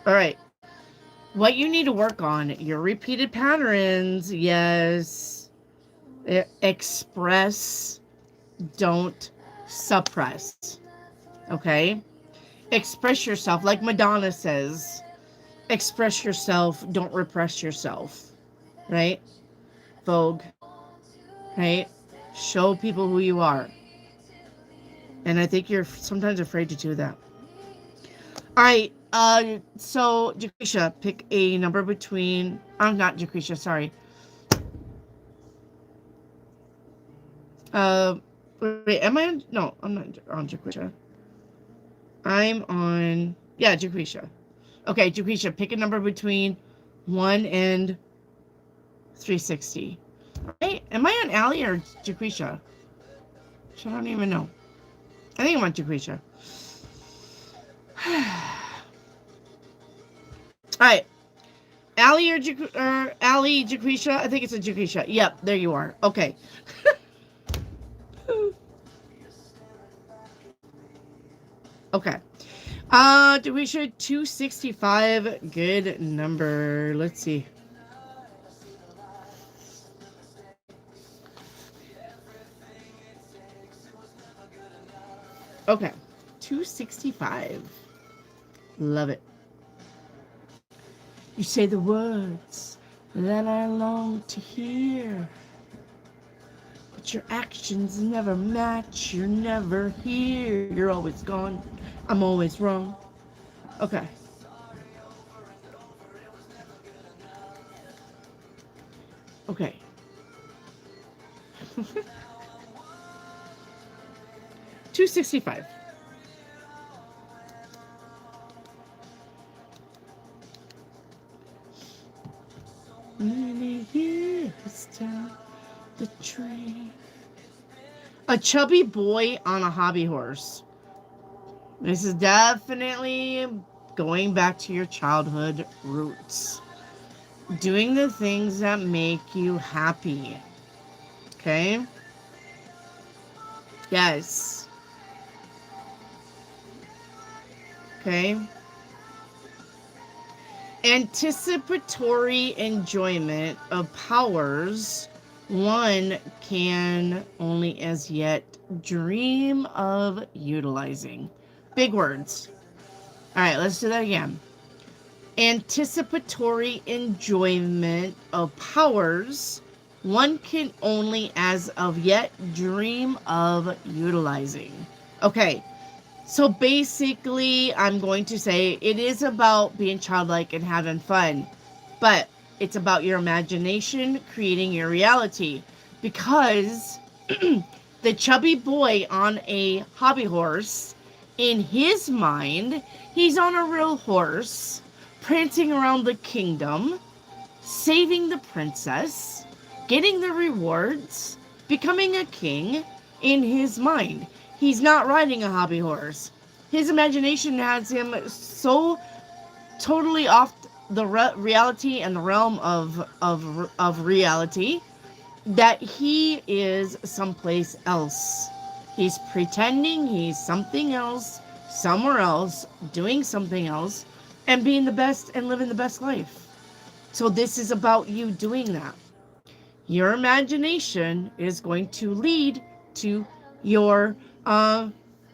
All right. What you need to work on, your repeated patterns. Yes. Express, don't suppress. Okay? Express yourself. Like Madonna says, express yourself, don't repress yourself. Right? Vogue. Right? Show people who you are. And I think you're sometimes afraid to do that. All right. So Jaquisha, pick a number between. I'm not Jaquisha. Sorry. Uh, wait. Am I on? No, I'm not on Jaquisha. I'm on. Yeah, Jaquisha. Okay, Jaquisha, pick a number between 1 and 360. All right. Am I on Allie or Jaquisha? I don't even know. I think I'm on Jaquisha. All right. Allie or Allie, Jaquisha? I think it's a Jaquisha. Yep, there you are. Okay. Okay. Jaquisha, 265. Good number. Let's see. Okay. 265. Love it. You say the words that I long to hear, but your actions never match. You're never here. You're always gone. I'm always wrong. Okay. Okay. 265. Many years down the train. A chubby boy on a hobby horse. This is definitely going back to your childhood roots. Doing the things that make you happy. Okay? Yes. Okay? Anticipatory enjoyment of powers one can only as yet dream of utilizing. Big words. All right, let's do that again. Anticipatory enjoyment of powers one can only as of yet dream of utilizing. Okay, so basically, I'm going to say it is about being childlike and having fun, but it's about your imagination creating your reality. Because the chubby boy on a hobby horse, in his mind, he's on a real horse, prancing around the kingdom, saving the princess, getting the rewards, becoming a king in his mind. He's not riding a hobby horse. His imagination has him so totally off the reality and the realm of reality that he is someplace else. He's pretending he's something else, somewhere else, doing something else, and being the best and living the best life. So this is about you doing that. Your imagination is going to lead to your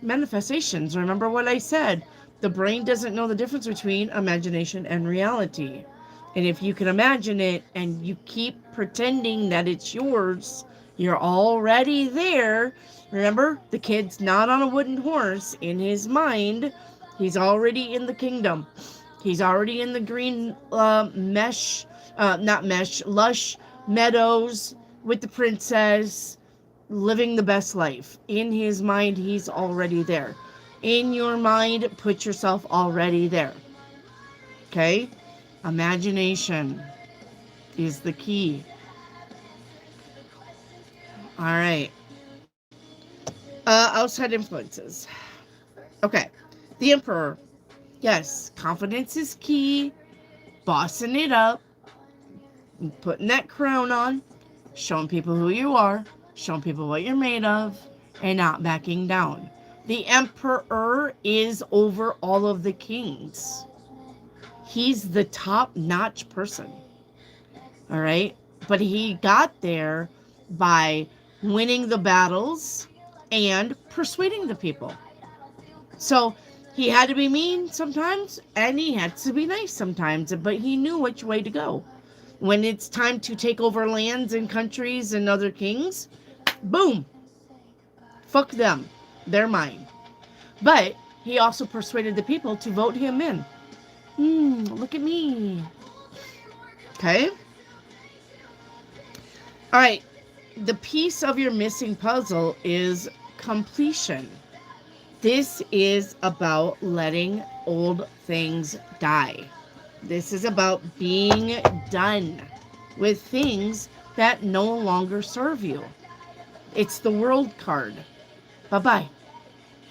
manifestations. Remember what I said. The brain doesn't know the difference between imagination and reality. And if you can imagine it and you keep pretending that it's yours, you're already there. Remember, the kid's not on a wooden horse. In his mind, he's already in the kingdom. He's already in the green lush meadows with the princess, living the best life. In his mind, he's already there. In your mind, put yourself already there. Okay? Imagination is the key. All right. Outside influences. Okay. The Emperor. Yes, confidence is key. Bossing it up. Putting that crown on. Showing people who you are. Showing people what you're made of. And not backing down. The Emperor is over all of the kings. He's the top-notch person. All right? But he got there by winning the battles and persuading the people. So he had to be mean sometimes, and he had to be nice sometimes, but he knew which way to go. When it's time to take over lands and countries and other kings, boom, fuck them. They're mine. But he also persuaded the people to vote him in. Look at me. Okay? All right. The piece of your missing puzzle is completion. This is about letting old things die. This is about being done with things that no longer serve you. It's the world card. Bye-bye.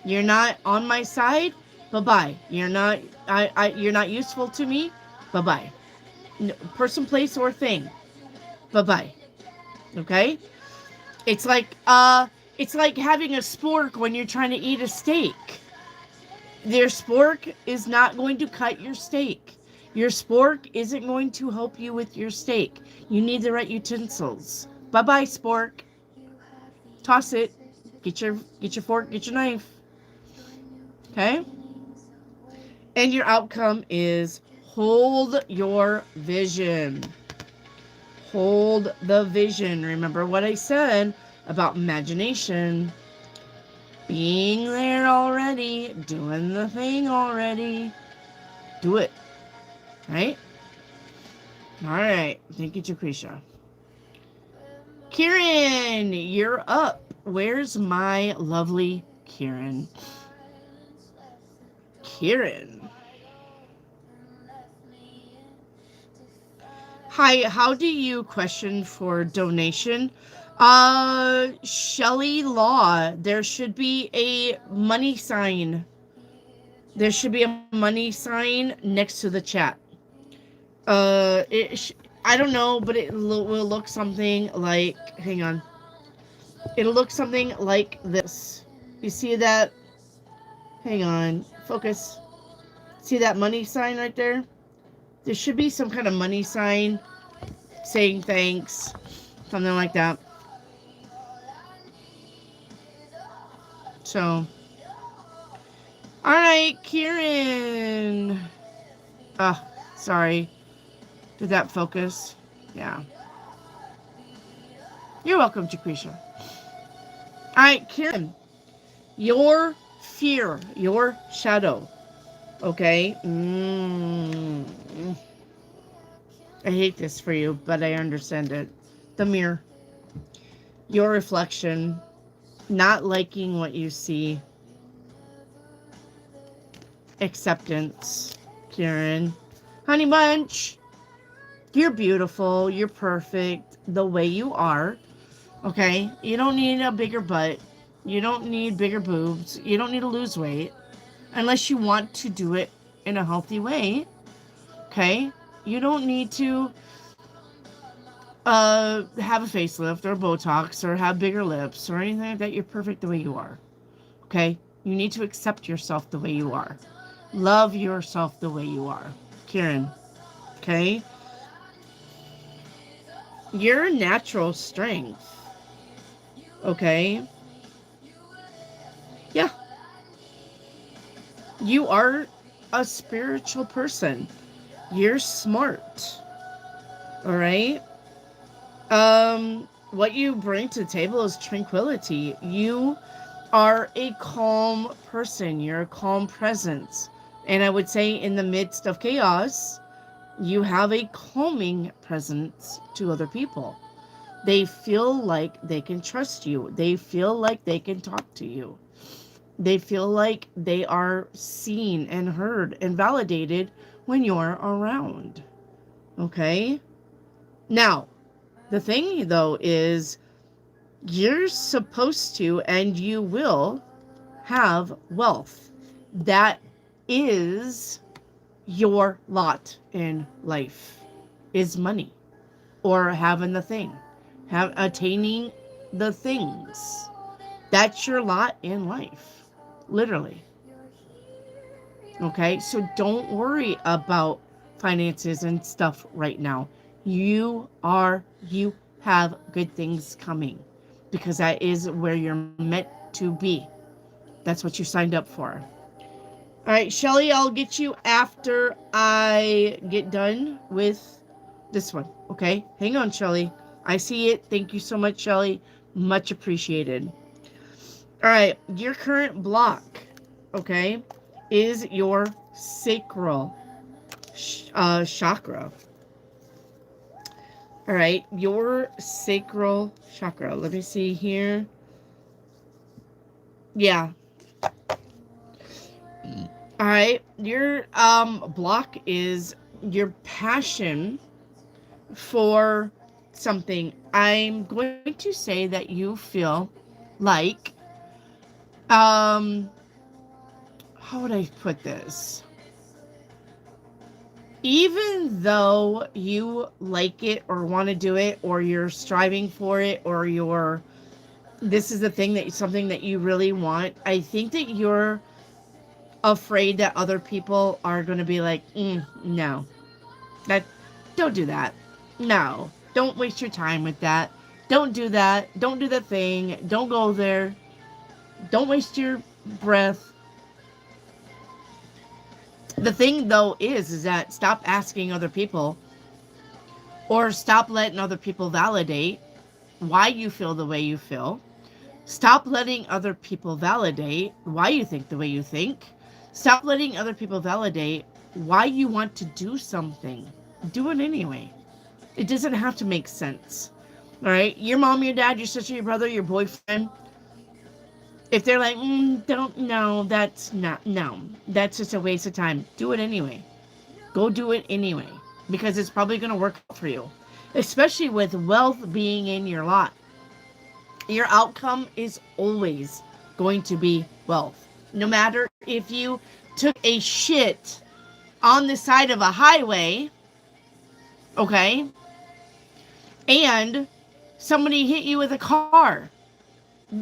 You're not on my side. Bye-bye. You're not useful to me. Bye-bye. No, person, place, or thing. Bye-bye. Okay? It's like having a spork when you're trying to eat a steak. Your spork is not going to cut your steak. Your spork isn't going to help you with your steak. You need the right utensils. Bye-bye, spork. Toss it. Get your fork, get your knife. Okay? And your outcome is hold your vision. Hold the vision. Remember what I said about imagination. Being there already. Doing the thing already. Do it. Right? Alright. Thank you, Jaquisha. Kieran, you're up. Where's my lovely Kieran? Kieran. Hi, how do you question for donation? Shelly Law, there should be a money sign. There should be a money sign next to the chat. I don't know, but will look something like, hang on. It'll look something like this. You see that? Hang on, focus. See that money sign right there? There should be some kind of money sign saying thanks, something like that. So, all right, Kieran. Sorry. Did that focus? Yeah. You're welcome, Jaquisha. All right, Kieran. Your fear, your shadow. Okay? I hate this for you, but I understand it. The mirror. Your reflection. Not liking what you see. Acceptance, Kieran. Honey Bunch, you're beautiful. You're perfect the way you are. Okay? You don't need a bigger butt. You don't need bigger boobs. You don't need to lose weight. Unless you want to do it in a healthy way. Okay? You don't need to have a facelift or Botox or have bigger lips or anything like that. You're perfect the way you are. Okay? You need to accept yourself the way you are. Love yourself the way you are. Kieran. Okay? Your natural strength. Okay? Yeah. You are a spiritual person. You're smart. Alright? What you bring to the table is tranquility. You are a calm person. You're a calm presence. And I would say in the midst of chaos, you have a calming presence to other people. They feel like they can trust you. They feel like they can talk to you. They feel like they are seen and heard and validated when you're around. Okay? Now, the thing though is you're supposed to and you will have wealth. That is your lot in life, is money or having the thing, attaining the things. That's your lot in life, literally. Okay, so don't worry about finances and stuff right now. You have good things coming because that is where you're meant to be. That's what you signed up for. All right, Shelly, I'll get you after I get done with this one. Okay, hang on, Shelly. I see it. Thank you so much, Shelly. Much appreciated. All right, your current block, okay, is your sacral chakra. All right, your sacral chakra. Let me see here. Yeah. All right, your block is your passion for something. I'm going to say that you feel like how would I put this? Even though you like it or want to do it or you're striving for it or this is the thing that something that you really want, I think that you're afraid that other people are going to be like, no, that don't do that. No, don't waste your time with that. Don't do that. Don't do that thing. Don't go there. Don't waste your breath. The thing, though, is that stop asking other people, or stop letting other people validate why you feel the way you feel. Stop letting other people validate why you think the way you think. Stop letting other people validate why you want to do something. Do it anyway. It doesn't have to make sense. All right? Your mom, your dad, your sister, your brother, your boyfriend, if they're like, don't know, that's not, no, that's just a waste of time. Do it anyway. Go do it anyway. Because it's probably going to work for you. Especially with wealth being in your lot. Your outcome is always going to be wealth. No matter if you took a shit on the side of a highway, okay, and somebody hit you with a car,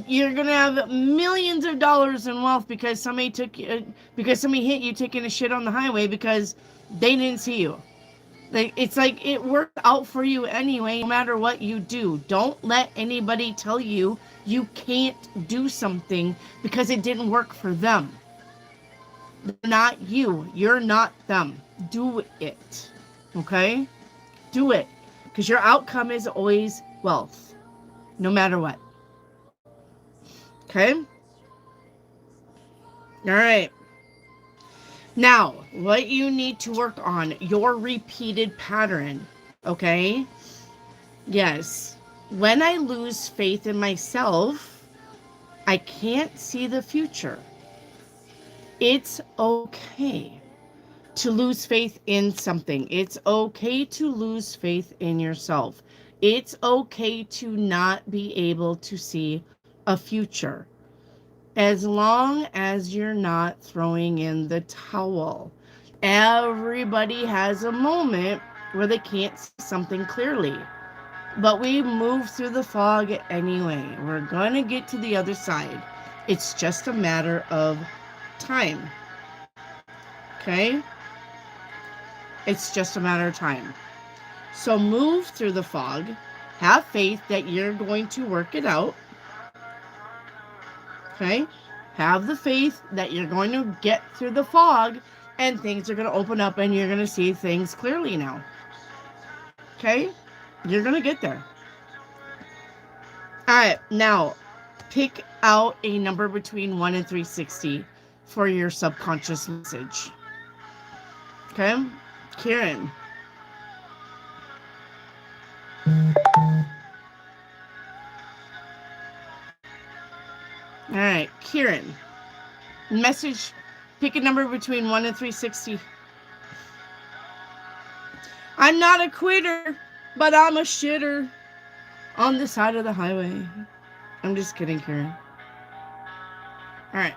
you're gonna have millions of dollars in wealth because somebody hit you taking a shit on the highway because they didn't see you. It's like it worked out for you anyway, no matter what you do. Don't let anybody tell you you can't do something because it didn't work for them. They're not you. You're not them. Do it. Okay? Do it. Because your outcome is always wealth. No matter what. Okay? All right. Now, what you need to work on, your repeated pattern, okay? Yes. When I lose faith in myself, I can't see the future. It's okay to lose faith in something. It's okay to lose faith in yourself. It's okay to not be able to see a future. As long as you're not throwing in the towel. Everybody has a moment where they can't see something clearly. But we move through the fog anyway. We're going to get to the other side. It's just a matter of time. Okay? It's just a matter of time. So move through the fog. Have faith that you're going to work it out. Okay? Have the faith that you're going to get through the fog and things are going to open up and you're going to see things clearly now. Okay? You're going to get there. All right. Now, pick out a number between 1 and 360 for your subconscious message. Okay? Kieran. All right, Kieran. Message, pick a number between 1 and 360. I'm not a quitter, but I'm a shitter on the side of the highway. I'm just kidding, Kieran. All right.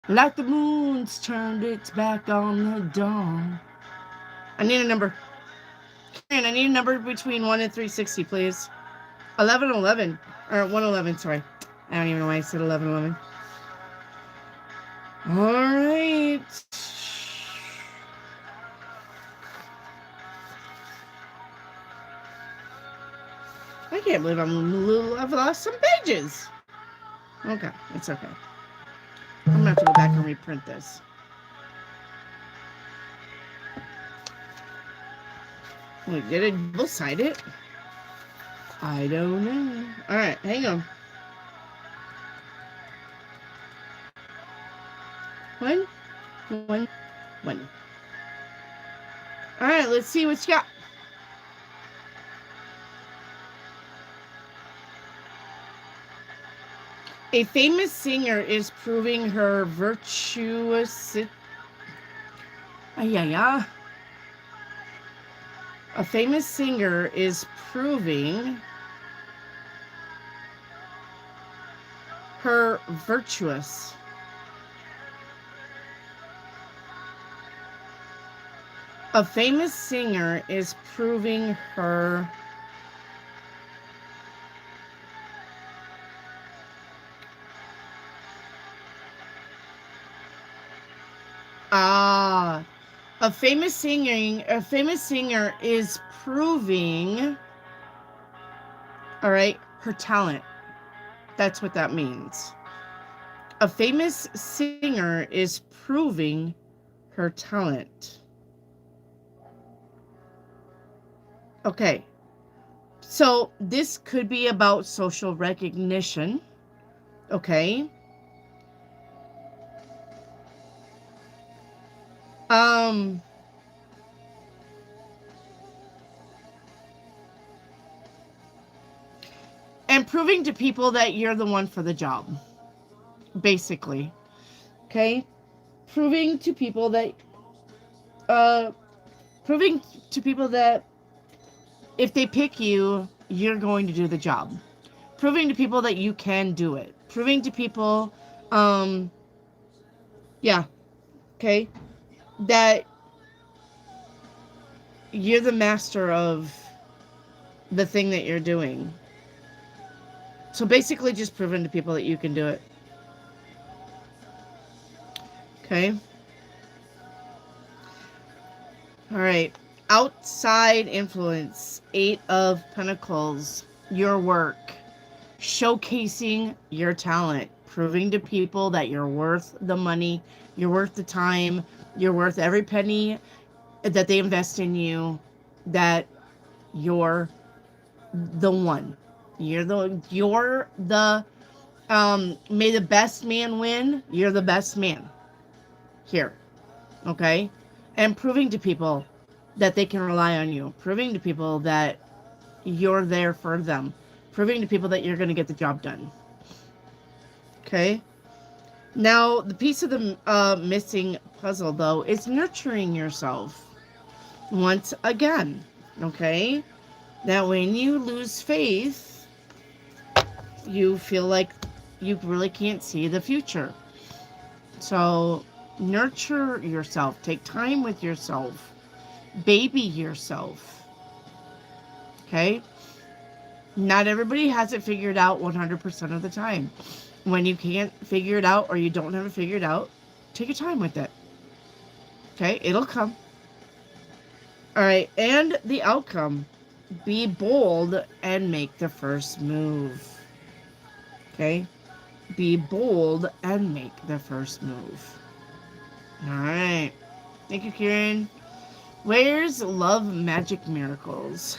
Like the moon's turned its back on the dawn. I need a number. Kieran, I need a number between 1 and 360, please. 1111. Or 111, sorry. I don't even know why I said 1111. All right. I can't believe I've lost some pages. Okay, it's okay. I'm going to have to go back and reprint this. Wait, did it double-side it? I don't know. All right, hang on. One. All right, let's see what you got. A famous singer is proving her virtuosity. A famous singer is proving her virtuous. A famous singer is proving her a famous singer is proving, all right, her talent. That's what that means. A famous singer is proving her talent. Okay, so this could be about social recognition. Okay. Um, and proving to people that you're the one for the job, basically. Okay. Proving to people that, uh, proving to people that if they pick you, you're going to do the job. Proving to people that you can do it. Proving to people, um, yeah, okay, that you're the master of the thing that you're doing. So basically just proving to people that you can do it. Okay. All right. Outside influence. 8 of Pentacles. Your work. Showcasing your talent. Proving to people that you're worth the money. You're worth the time. You're worth every penny that they invest in you. That you're the one. May the best man win. You're the best man here. Okay. And proving to people that they can rely on you. Proving to people that you're there for them. Proving to people that you're going to get the job done. Okay. Now, the piece of the missing puzzle, though, is nurturing yourself. Once again. Okay. That when you lose faith, you feel like you really can't see the future. So nurture yourself. Take time with yourself. Baby yourself. Okay? Not everybody has it figured out 100% of the time. When you can't figure it out or you don't have it figured out, take your time with it. Okay? It'll come. All right. And the outcome. Be bold and make the first move. Okay? Be bold and make the first move. All right. Thank you, Kieran. Where's Love Magic Miracles?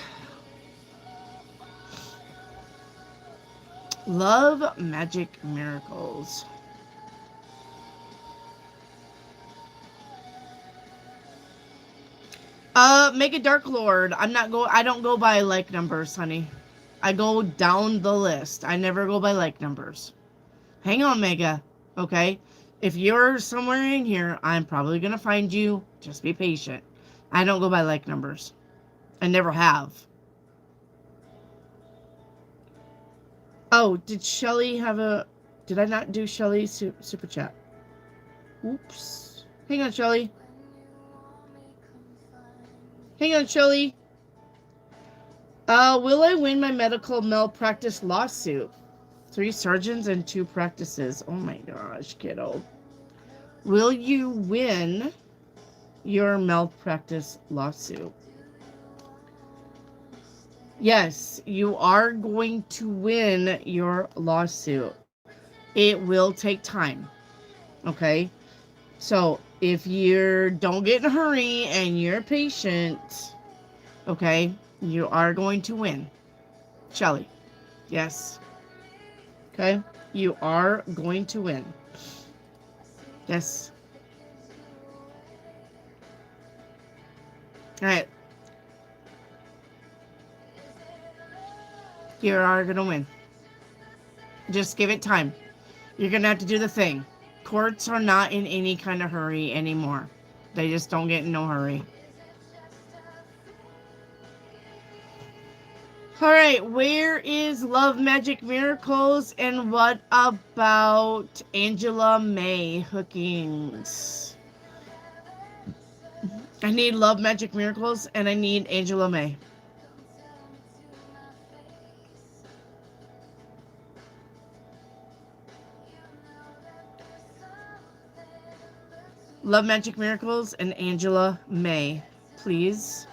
Love Magic Miracles. Make a Dark Lord. I don't go by like numbers, honey. I go down the list. I never go by like numbers. Hang on, Mega. Okay? If you're somewhere in here, I'm probably gonna find you. Just be patient. I don't go by like numbers. I never have. Oh, did Shelly have a... Did I not do Shelly's super chat? Oops. Hang on, Shelly. Hang on, Shelly. Will I win my medical malpractice lawsuit? 3 surgeons and 2 practices. Oh my gosh, kiddo. Will you win your malpractice lawsuit? Yes, you are going to win your lawsuit. It will take time. Okay? So, if you don't get in a hurry and you're patient, okay, you are going to win. Shelly. Yes. Okay? You are going to win. Yes. Alright. You are going to win. Just give it time. You're going to have to do the thing. Courts are not in any kind of hurry anymore. They just don't get in no hurry. Alright, where is Love Magic Miracles? And what about Angela May hookings? I need Love Magic Miracles and I need Angela May. Love Magic Miracles and Angela May, please.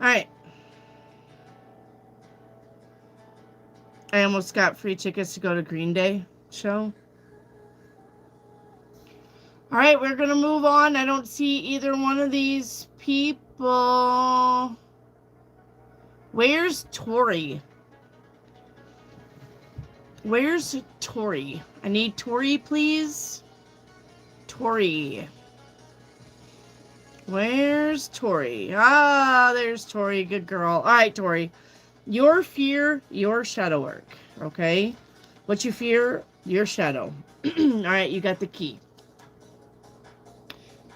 All right. I almost got free tickets to go to Green Day show. All right, we're going to move on. I don't see either one of these people. Where's Tori? Where's Tori? I need Tori, please. Tori. Where's Tori? Ah, there's Tori. Good girl. All right, Tori. Your fear, your shadow work. Okay? What you fear, your shadow. All right, you got the key.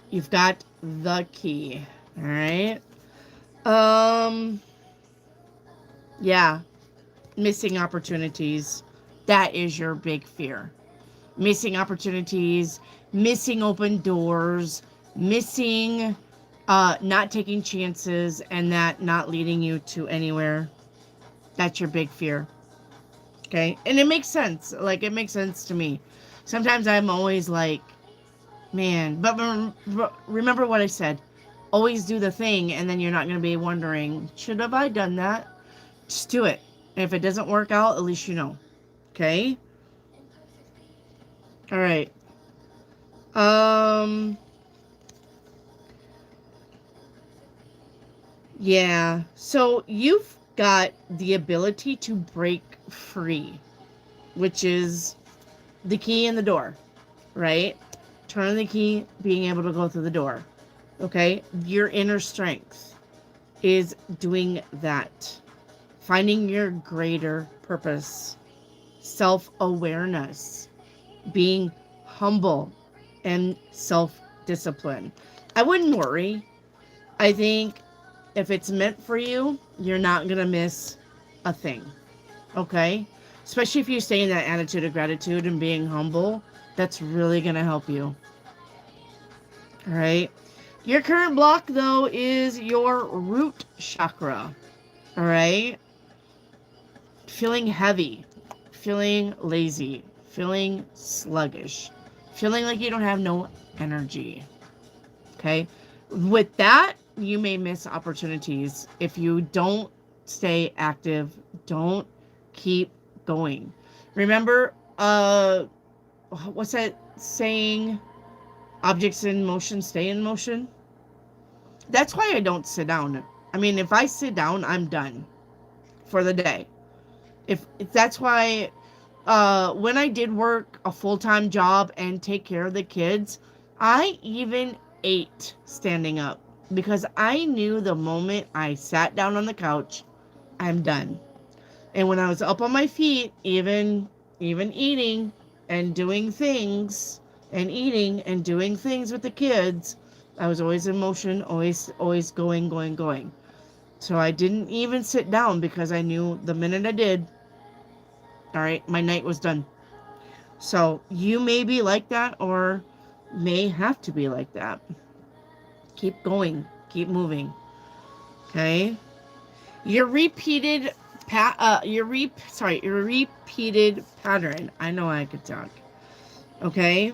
You've got the key. All right? Yeah. Missing opportunities. That is your big fear. Missing opportunities, missing open doors, missing not taking chances, and that not leading you to anywhere. That's your big fear. Okay? And it makes sense. Like, it makes sense to me. Sometimes I'm always like, man, but remember what I said. Always do the thing, and then you're not going to be wondering, should have I done that? Just do it. And if it doesn't work out, at least you know. Okay? All right. Yeah. So you've got the ability to break free, which is the key in the door, right? Turn the key, being able to go through the door. Okay? Your inner strength is doing that. Finding your greater purpose, self-awareness, being humble, and self-discipline. I wouldn't worry. I think if it's meant for you, you're not going to miss a thing. Okay? Especially if you stay in that attitude of gratitude and being humble, that's really going to help you. All right? Your current block, though, is your root chakra. All right? Feeling heavy, feeling lazy, feeling sluggish, feeling like you don't have no energy. Okay? With that, you may miss opportunities if you don't stay active, don't keep going. Remember, what's that saying? Objects in motion stay in motion. That's why I don't sit down. I mean, if I sit down, I'm done for the day. If that's why when I did work a full-time job and take care of the kids, I even ate standing up because I knew the moment I sat down on the couch, I'm done. And when I was up on my feet, even eating and doing things and eating and doing things with the kids, I was always in motion, always going. So I didn't even sit down because I knew the minute I did, all right, my night was done. So you may be like that or may have to be like that. Keep going. Keep moving. Okay? Your repeated repeated pattern. I know I could talk. Okay?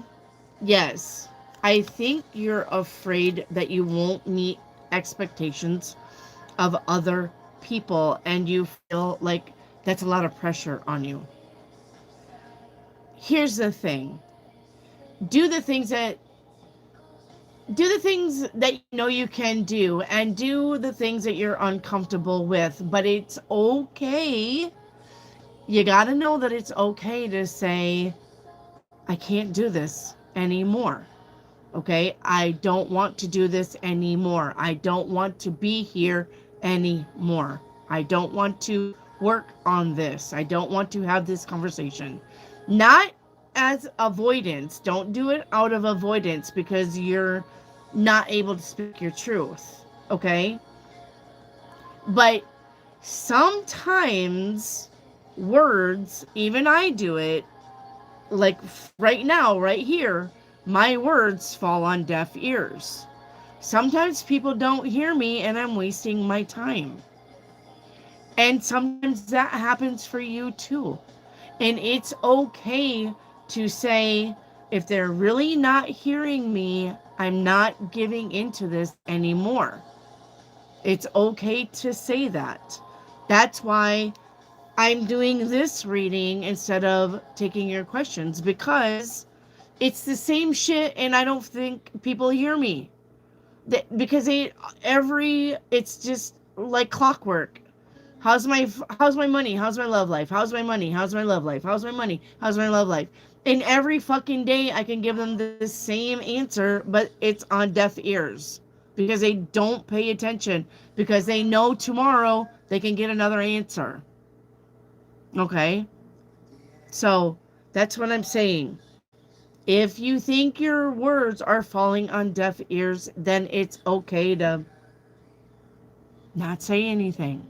Yes. I think you're afraid that you won't meet expectations of other people and you feel like that's a lot of pressure on you. Here's the thing. Do the things that you know you can do and do the things that you're uncomfortable with, but it's okay. You got to know that it's okay to say, I can't do this anymore. Okay? I don't want to do this anymore. I don't want to be here anymore. I don't want to work on this. I don't want to have this conversation. Not as avoidance. Don't do it out of avoidance because you're not able to speak your truth. Okay? But sometimes words, even I do it, like right now, right here, my words fall on deaf ears. Sometimes people don't hear me and I'm wasting my time. And sometimes that happens for you too. And it's okay to say, if they're really not hearing me, I'm not giving into this anymore. It's okay to say that. That's why I'm doing this reading instead of taking your questions, because it's the same shit and I don't think people hear me. Because it's just like clockwork. How's my money? How's my love life? How's my money? How's my love life? How's my money? How's my love life? And every fucking day I can give them the same answer, but it's on deaf ears because they don't pay attention, because they know tomorrow they can get another answer. Okay? So, that's what I'm saying. If you think your words are falling on deaf ears, then it's okay to not say anything.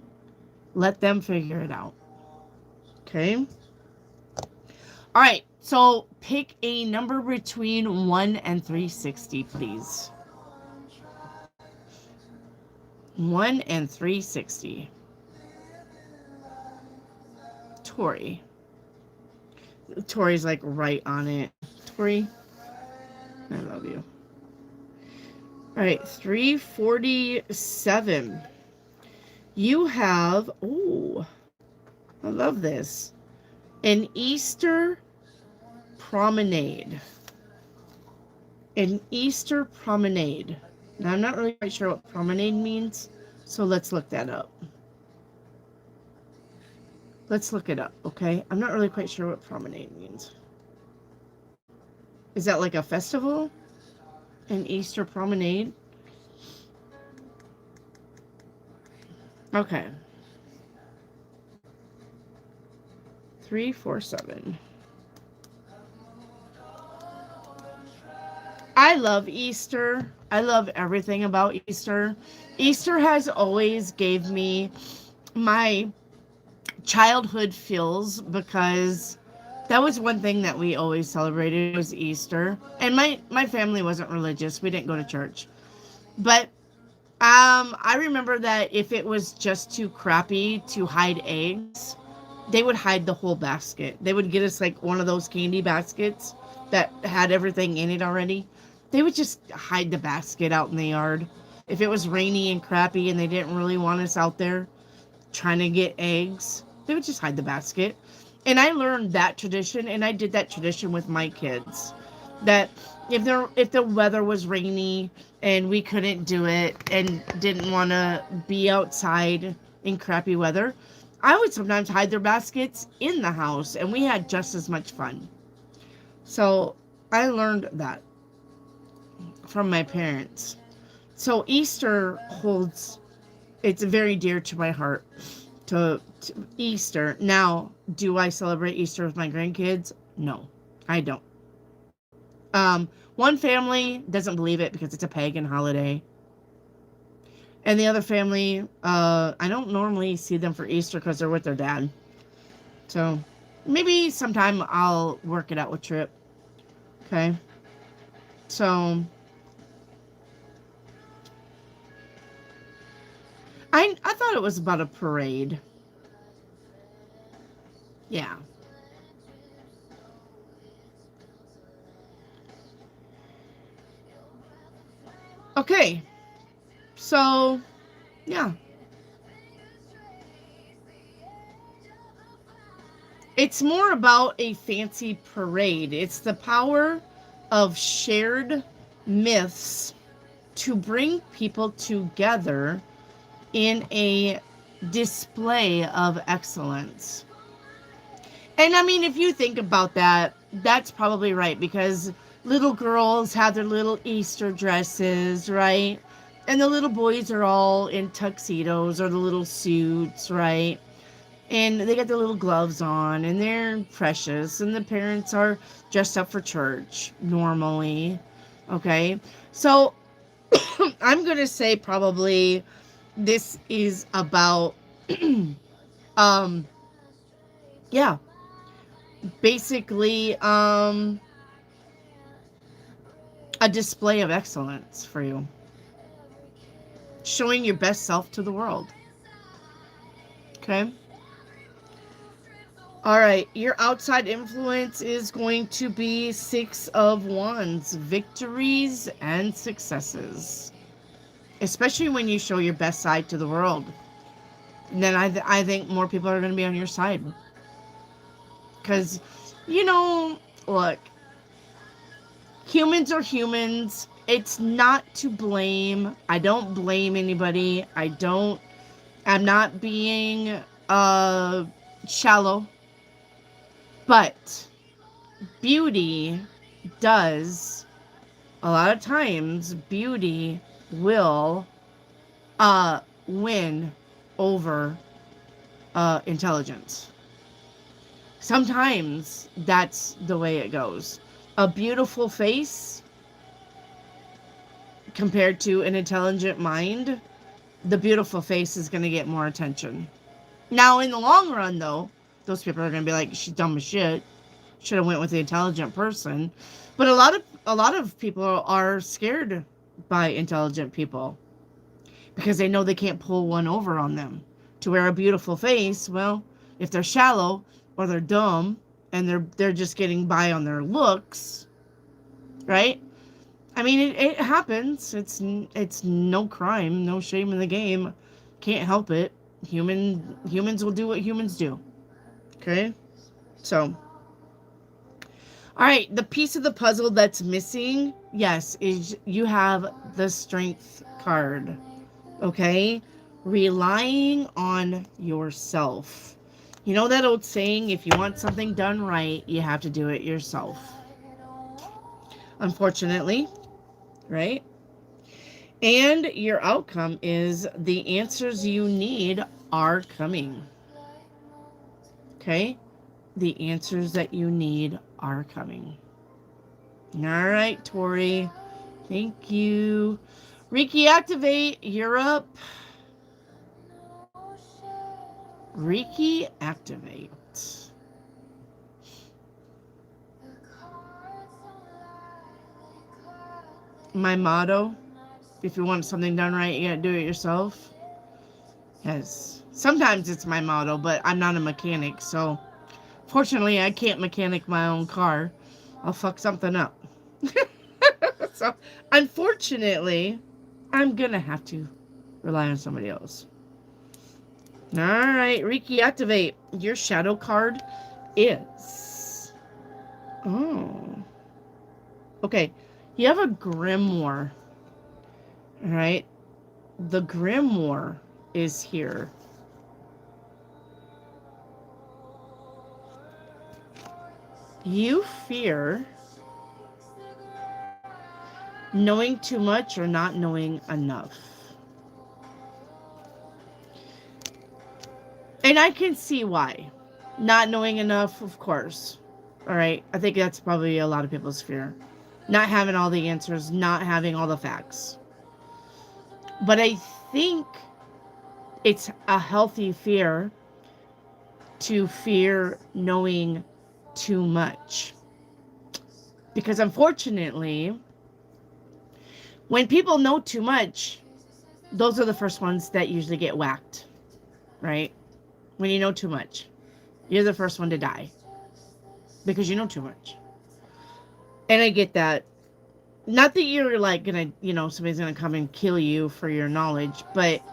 Let them figure it out. Okay? All right. So pick a number between 1 and 360, please. 1 and 360. Tori. Tori's like right on it. Tori, I love you. All right. 347. You have, oh, I love this. An Easter promenade. An Easter promenade. Now, I'm not really quite sure what promenade means, so let's look that up. Let's look it up, okay? I'm not really quite sure what promenade means. Is that like a festival? An Easter promenade? Okay. 347. I love Easter. I love everything about Easter. Easter has always gave me my childhood feels, because that was one thing that we always celebrated was Easter. And my family wasn't religious. We didn't go to church. But I remember that if it was just too crappy to hide eggs, they would hide the whole basket. They would get us like one of those candy baskets that had everything in it already. They would just hide the basket out in the yard. If it was rainy and crappy and they didn't really want us out there trying to get eggs, they would just hide the basket. And I learned that tradition, and I did that tradition with my kids. That if the weather was rainy and we couldn't do it and didn't want to be outside in crappy weather, I would sometimes hide their baskets in the house, and we had just as much fun. So I learned that from my parents. So Easter it's very dear to my heart, to Easter. Now, do I celebrate Easter with my grandkids? No, I don't. One family doesn't believe it because it's a pagan holiday. And the other family, I don't normally see them for Easter because they're with their dad. So maybe sometime I'll work it out with Trip. Okay. So I thought it was about a parade. Yeah. Okay. So, yeah. It's more about a fancy parade. It's the power of shared myths to bring people together in a display of excellence. And I mean, if you think about that, that's probably right, because little girls have their little Easter dresses, right? And the little boys are all in tuxedos or the little suits, right? And they got their little gloves on, and they're precious, and the parents are dressed up for church normally. Okay? So I'm going to say probably this is about yeah, basically a display of excellence for you, showing your best self to the world. Okay. All right, your outside influence is going to be 6 of Wands, victories and successes. especially when you show your best side to the world. And then I think more people are going to be on your side. Because, you know, look, humans are humans. It's not to blame. I don't blame anybody. I'm not being shallow. But beauty does, a lot of times, beauty will win over intelligence. Sometimes that's the way it goes. A beautiful face compared to an intelligent mind, the beautiful face is going to get more attention. Now, in the long run, though, those people are going to be like, she's dumb as shit. Should have went with the intelligent person. But a lot of people are scared by intelligent people because they know they can't pull one over on them. To wear a beautiful face, well, if they're shallow or they're dumb and they're just getting by on their looks, right? I mean, it happens. It's no crime, no shame in the game. Can't help it. Humans will do what humans do. Okay? So, all right, the piece of the puzzle that's missing, yes, is you have the strength card. Okay? Relying on yourself. You know that old saying, if you want something done right, you have to do it yourself. Unfortunately, right? And your outcome is the answers you need are coming. Okay? The answers that you need are coming. All right, Tori. Thank you. Reiki activate. You're up. Reiki activate. My motto, if you want something done right, you gotta do it yourself. Yes. Sometimes it's my motto, but I'm not a mechanic, so fortunately I can't mechanic my own car. I'll fuck something up. So unfortunately, I'm gonna have to rely on somebody else. Alright, Reiki activate. Your shadow card is... Oh. Okay. You have a grimoire. Alright. The grimoire is here. You fear knowing too much or not knowing enough. And I can see why. Not knowing enough, of course. Alright, I think that's probably a lot of people's fear. Not having all the answers, not having all the facts. But I think it's a healthy fear to fear knowing too much. Because unfortunately, when people know too much, those are the first ones that usually get whacked, right? When you know too much, you're the first one to die because you know too much. And I get that. Not that you're like gonna, somebody's gonna come and kill you for your knowledge, but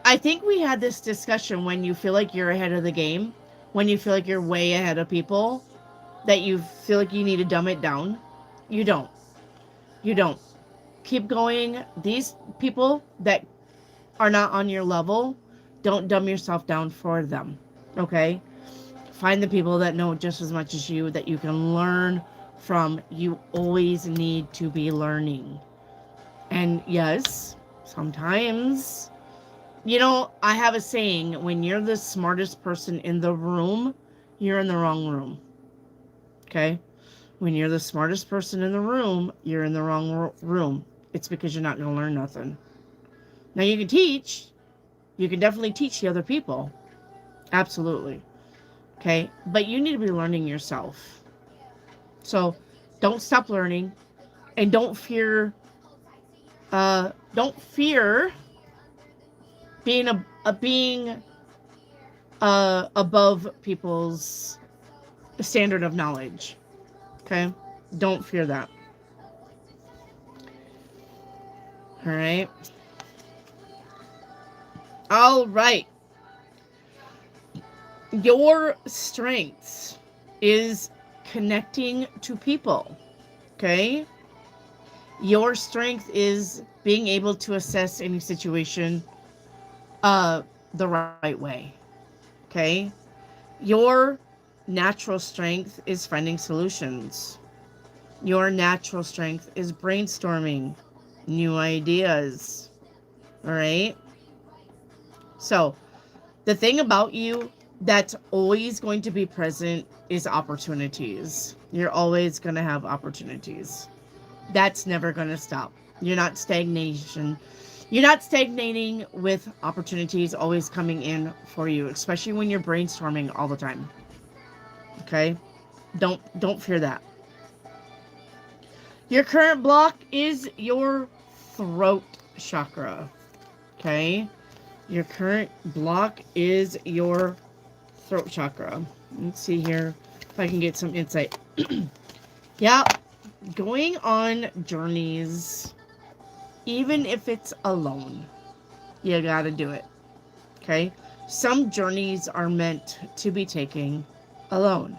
I think we had this discussion when you feel like you're ahead of the game, when you feel like you're way ahead of people, that you feel like you need to dumb it down. You don't. You don't. Keep going. These people that are not on your level, don't dumb yourself down for them. Okay? Find the people that know just as much as you, that you can learn from. You always need to be learning. And yes, sometimes, I have a saying, when you're the smartest person in the room, you're in the wrong room. Okay? When you're the smartest person in the room, you're in the wrong room. It's because you're not going to learn nothing. Now, you can teach. You can definitely teach the other people. Absolutely. Okay? But you need to be learning yourself. So, don't stop learning. And don't fear being above people's standard of knowledge. Okay? Don't fear that. All right. All right. Your strengths is connecting to people. Okay. Your strength is being able to assess any situation the right way. Okay. Your natural strength is finding solutions. Your natural strength is brainstorming new ideas. All right. So, the thing about you that's always going to be present is opportunities. You're always going to have opportunities. That's never going to stop. You're not stagnation. You're not stagnating with opportunities always coming in for you, especially when you're brainstorming all the time. Okay? Don't fear that. Your current block is your throat chakra. Okay? Your current block is your throat chakra. Let's see here if I can get some insight. Yeah, going on journeys, even if it's alone, you gotta do it. Okay? Some journeys are meant to be taken alone.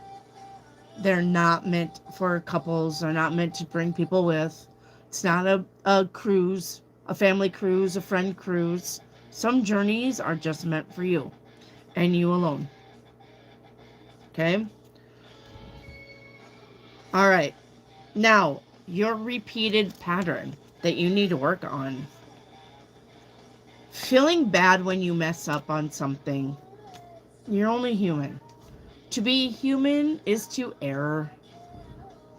They're not meant for couples. They're not meant to bring people with. It's not a cruise, a family cruise, a friend cruise. Some journeys are just meant for you and you alone. Okay? All right. Now, your repeated pattern that you need to work on. Feeling bad when you mess up on something. You're only human. To be human is to err.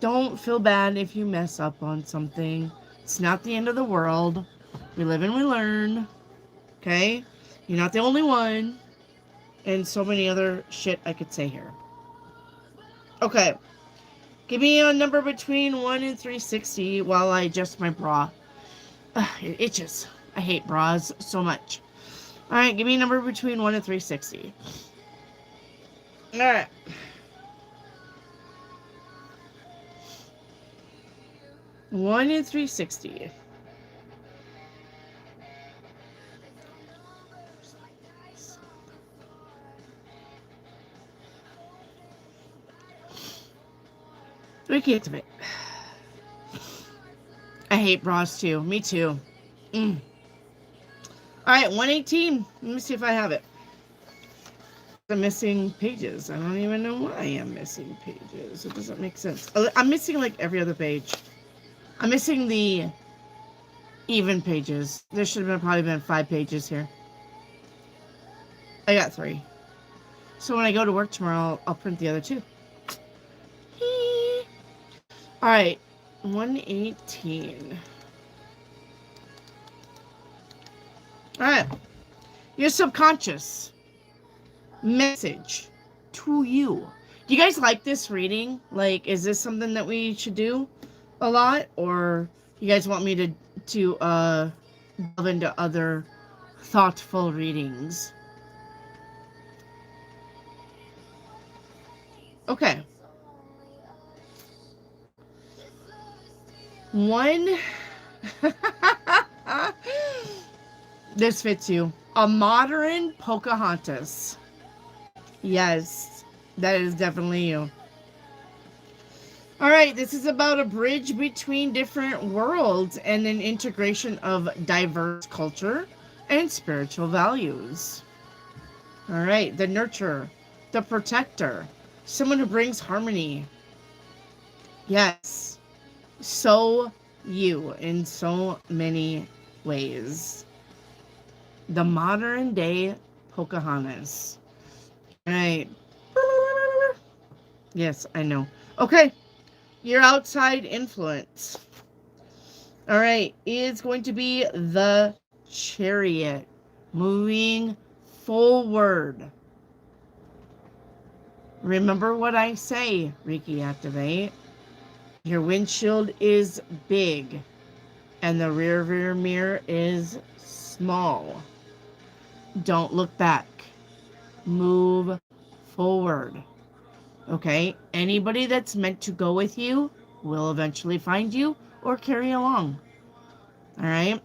Don't feel bad if you mess up on something. It's not the end of the world. We live and we learn. Okay? You're not the only one. And so many other shit I could say here. Okay. Give me a number between 1 and 360 while I adjust my bra. Ugh, it itches. I hate bras so much. Alright, give me a number between 1 and 360. Alright. One and 360. Reactivate. I hate bras too. Me too. Alright, 118. Let me see if I have it. I'm missing pages. I don't even know why I'm missing pages. It doesn't make sense. I'm missing like every other page. I'm missing the even pages. There should have probably been 5 pages here. I got 3. So when I go to work tomorrow, I'll print the other 2. Alright, 118. Alright. Your subconscious message to you. Do you guys like this reading? Like, is this something that we should do a lot? Or you guys want me to delve into other thoughtful readings? Okay. One. This fits you. A modern Pocahontas. Yes, that is definitely you. Alright, this is about a bridge between different worlds and an integration of diverse culture and spiritual values. Alright, the nurturer, the protector, someone who brings harmony. Yes, so you in so many ways. The modern day Pocahontas. Alright. Yes, I know. Okay. Your outside influence. Alright. It's going to be the Chariot. Moving forward. Remember what I say, Reiki Activate. Your windshield is big. And the rear mirror is small. Don't look back. Move forward. Okay? Anybody that's meant to go with you will eventually find you or carry along. Alright?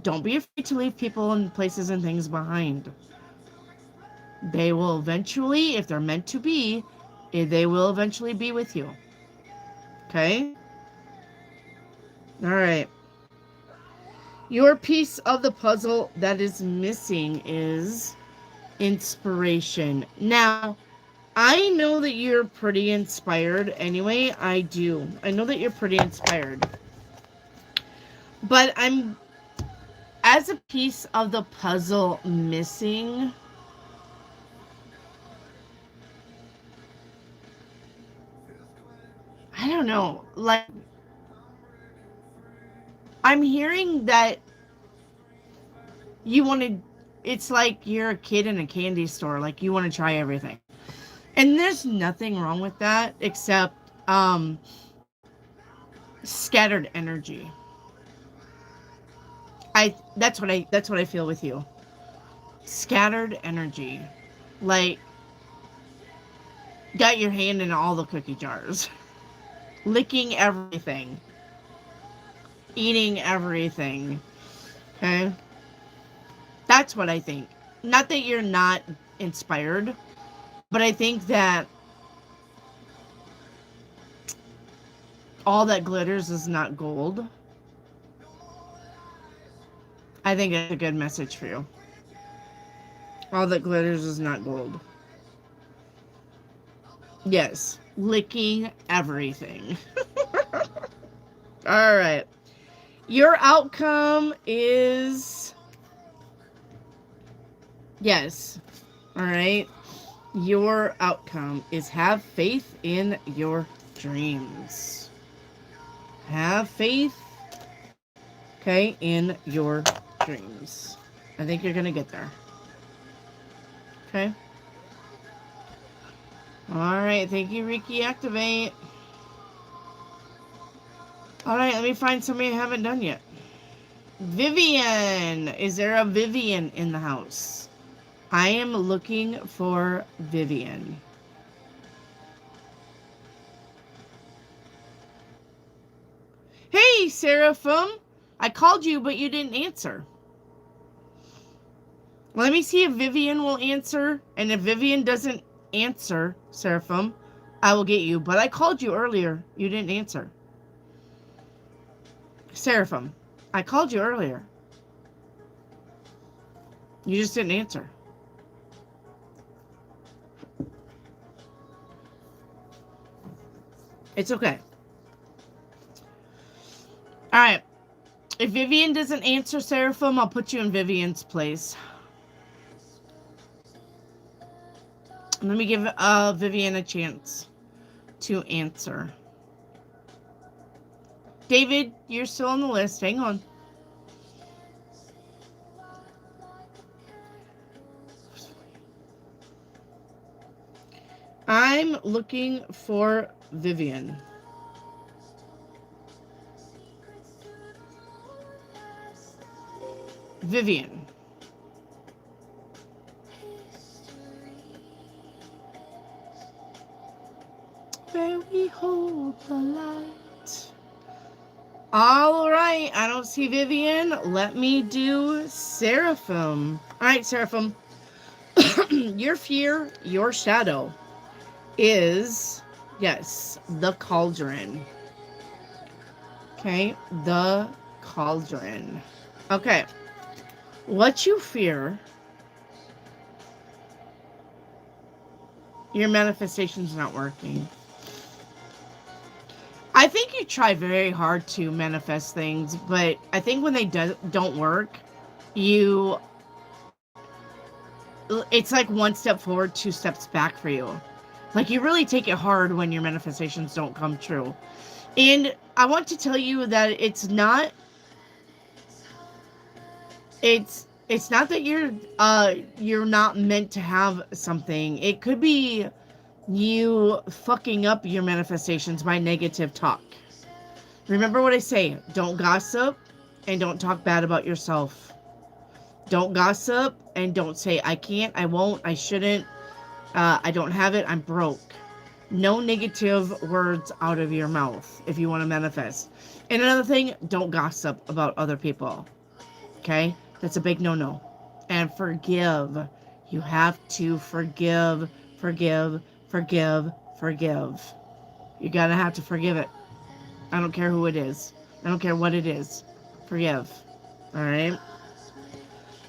Don't be afraid to leave people and places and things behind. They will eventually, if they're meant to be, they will eventually be with you. Okay? All right. Your piece of the puzzle that is missing is inspiration. Now, I know that you're pretty inspired anyway. I do. I know that you're pretty inspired. But I'm, as a piece of the puzzle missing, I don't know. Like, I'm hearing that you want to, it's like you're a kid in a candy store. Like, you want to try everything. And there's nothing wrong with that except scattered energy. That's what I feel with you. Scattered energy. Like, got your hand in all the cookie jars. Licking everything. Eating everything. Okay? That's what I think. Not that you're not inspired, but I think that all that glitters is not gold. I think it's a good message for you. All that glitters is not gold. Yes, licking everything. All right. Your outcome is yes. All right. Your outcome is have faith in your dreams. Have faith, okay, in your dreams. I think you're going to get there. Okay. All right. Thank you, Ricky. Activate. All right. Let me find somebody I haven't done yet. Vivian. Is there a Vivian in the house? I am looking for Vivian. Hey, Seraphim. I called you, but you didn't answer. Let me see if Vivian will answer. And if Vivian doesn't answer, Seraphim, I will get you. But I called you earlier. You didn't answer. Seraphim, I called you earlier. You just didn't answer. It's okay. All right. If Vivian doesn't answer, Seraphim, I'll put you in Vivian's place. Let me give Vivian a chance to answer. David, you're still on the list. Hang on. I'm looking for Vivian. Vivian. Where we hold the light. All right, I don't see Vivian. Let me do Seraphim. All right, Seraphim. Your fear, your shadow is, yes, the cauldron. Okay, the cauldron. Okay, what you fear, your manifestation's not working. I think you try very hard to manifest things, but I think when they don't work, it's like one step forward, two steps back for you. Like, you really take it hard when your manifestations don't come true. And I want to tell you that it's not that you're not meant to have something. It could be you fucking up your manifestations by negative talk. Remember what I say, don't gossip and don't talk bad about yourself. Don't gossip and don't say, I can't, I won't, I shouldn't, I don't have it, I'm broke. No negative words out of your mouth if you want to manifest. And another thing, don't gossip about other people. Okay? That's a big no-no. And forgive. You have to forgive, forgive, forgive, forgive. You're going to have to forgive it. I don't care who it is. I don't care what it is. Forgive. All right?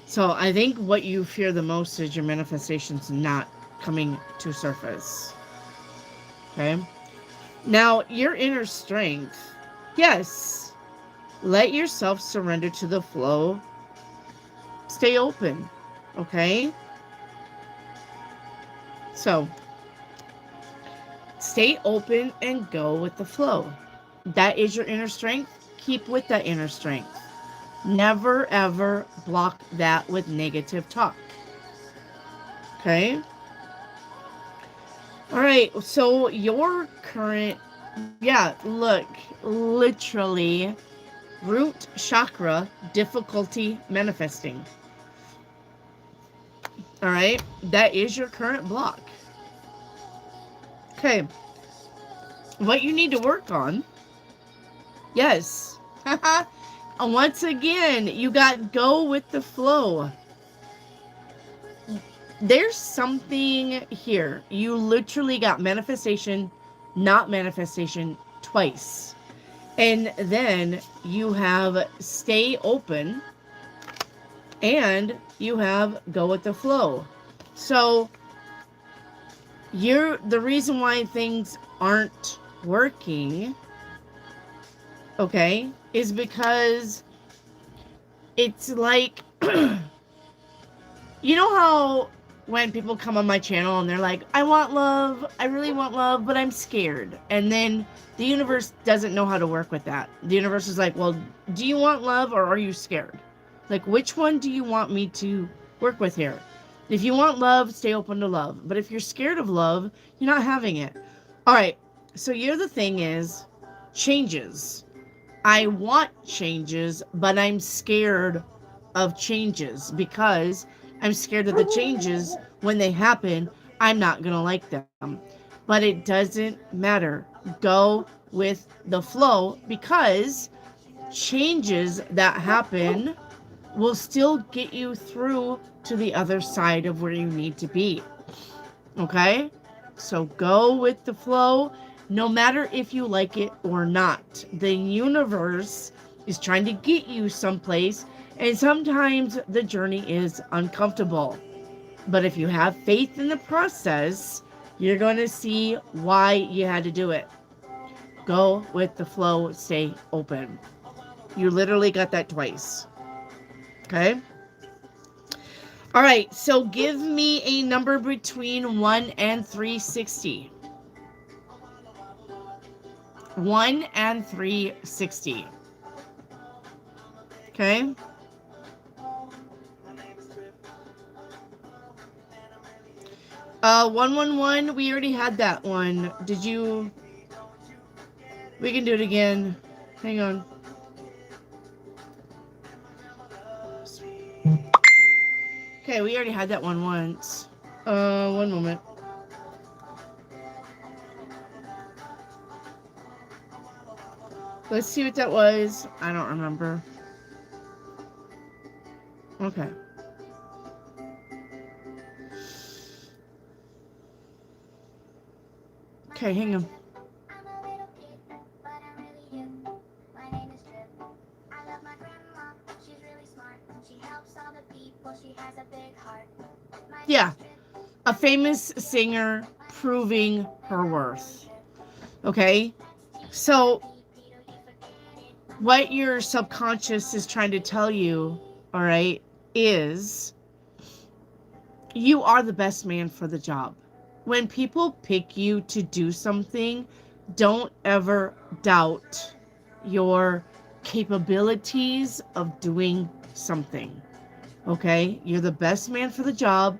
So I think what you fear the most is your manifestations not coming to surface. Okay? Now, your inner strength. Yes. Let yourself surrender to the flow. Stay open. Okay? So, stay open and go with the flow. That is your inner strength. Keep with that inner strength. Never ever block that with negative talk. Okay? All right. So, your current, look, literally, root chakra difficulty manifesting. All right? That is your current block. Okay. What you need to work on, yes. Once again, you got go with the flow. There's something here. You literally got manifestation, not manifestation twice. And then you have stay open and you have go with the flow. So the reason why things aren't working, okay, is because it's like, you know how when people come on my channel and they're like, I want love, I really want love, but I'm scared. And then the universe doesn't know how to work with that. The universe is like, well, do you want love or are you scared? Like, which one do you want me to work with here? If you want love, stay open to love. But if you're scared of love, you're not having it. All right. So the thing is changes. I want changes, but I'm scared of changes because I'm scared of the changes. When they happen, I'm not going to like them. But it doesn't matter. Go with the flow because changes that happen will still get you through to the other side of where you need to be. Okay? So go with the flow, no matter if you like it or not. The universe is trying to get you someplace, and sometimes the journey is uncomfortable. But if you have faith in the process, you're going to see why you had to do it. Go with the flow, stay open. You literally got that twice. Okay? All right, so give me a number between 1 and 360. 1 and 360. Okay? Uh, 111, we already had that one. Did you... We can do it again. Hang on. Okay, we already had that one once. One moment. Let's see what that was. I don't remember. Okay. Okay, hang on. Yeah, a famous singer proving her worth. Okay, so what your subconscious is trying to tell you, all right, is you are the best man for the job. When people pick you to do something, don't ever doubt your capabilities of doing something. Okay, you're the best man for the job.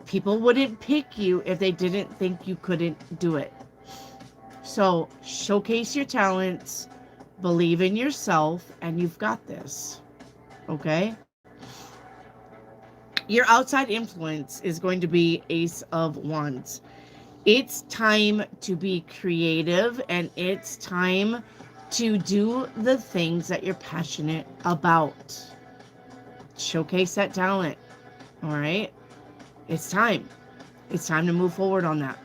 People wouldn't pick you if they didn't think you couldn't do it. So showcase your talents, believe in yourself, and you've got this. Okay? Your outside influence is going to be Ace of Wands. It's time to be creative and it's time to do the things that you're passionate about. Showcase that talent. All right? It's time. It's time to move forward on that.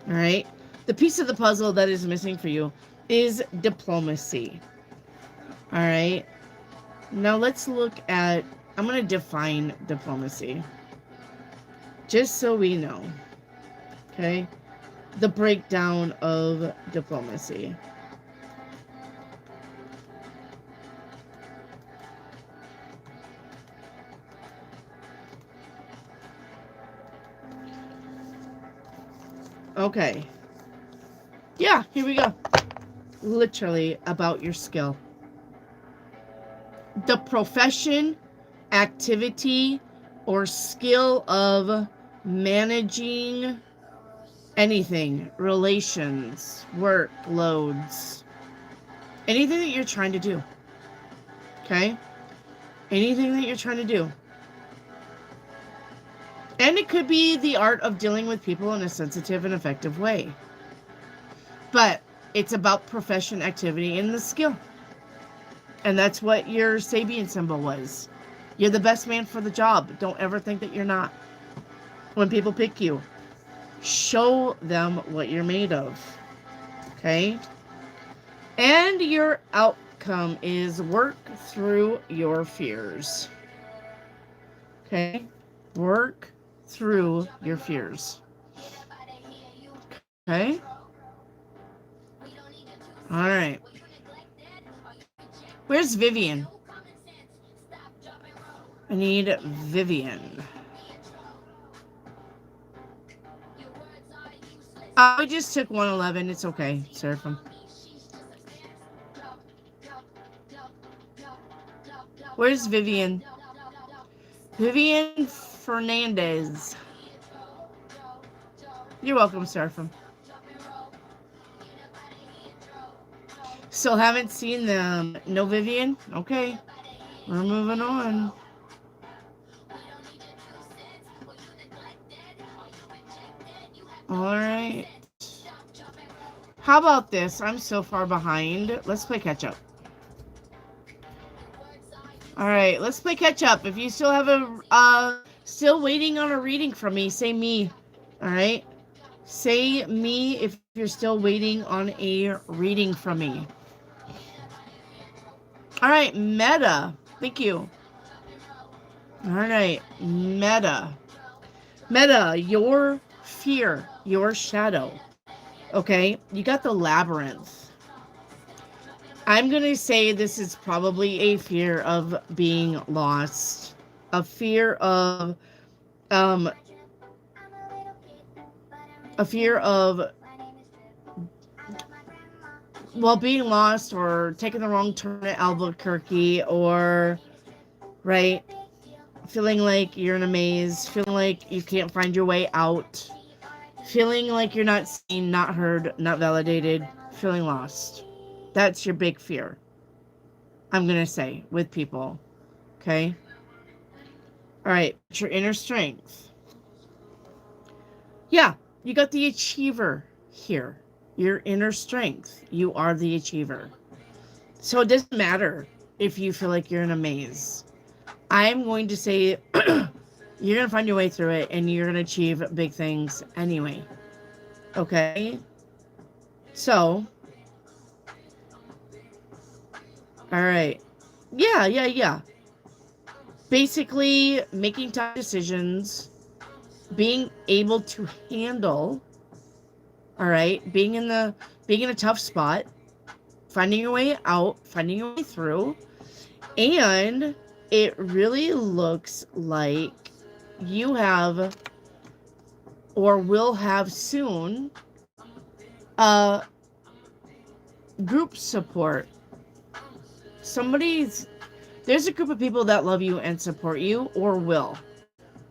All right? The piece of the puzzle that is missing for you is diplomacy. All right? Now let's look at, I'm going to define diplomacy. Just so we know. Okay? The breakdown of diplomacy. Okay. Yeah, here we go. Literally about your skill. The profession, activity, or skill of managing anything, relations, workloads, anything that you're trying to do. Okay? Anything that you're trying to do. And it could be the art of dealing with people in a sensitive and effective way. But it's about profession, activity, and the skill. And that's what your Sabian symbol was. You're the best man for the job. Don't ever think that you're not. When people pick you, show them what you're made of. Okay? And your outcome is work through your fears. Okay? Work through your fears. Okay? All right. Where's Vivian? I need Vivian. I just took 111. It's okay, Seraphim. Where's Vivian? Vivian Fernandez. You're welcome, Seraphim. Still haven't seen them. No Vivian? Okay. We're moving on. Alright. How about this? I'm so far behind. Let's play catch up. Alright, let's play catch up. If you still have still waiting on a reading from me, say me. Alright? Say me if you're still waiting on a reading from me. Alright, Meta. Thank you. Alright, Meta. Meta, your fear, your shadow. Okay, you got the labyrinth. I'm going to say this is probably a fear of being lost. A fear of, well, being lost or taking the wrong turn at Albuquerque, or, right, feeling like you're in a maze, feeling like you can't find your way out, feeling like you're not seen, not heard, not validated, feeling lost. That's your big fear, I'm going to say, with people. Okay? All right, your inner strength. Yeah, you got the achiever here. Your inner strength. You are the achiever. So it doesn't matter if you feel like you're in a maze. I'm going to say you're going to find your way through it and you're going to achieve big things anyway. Okay? So, all right. Yeah. Basically, making tough decisions, being able to handle, all right, being in a tough spot, finding your way out, finding your way through, and it really looks like you have or will have soon group support. There's a group of people that love you and support you, or will,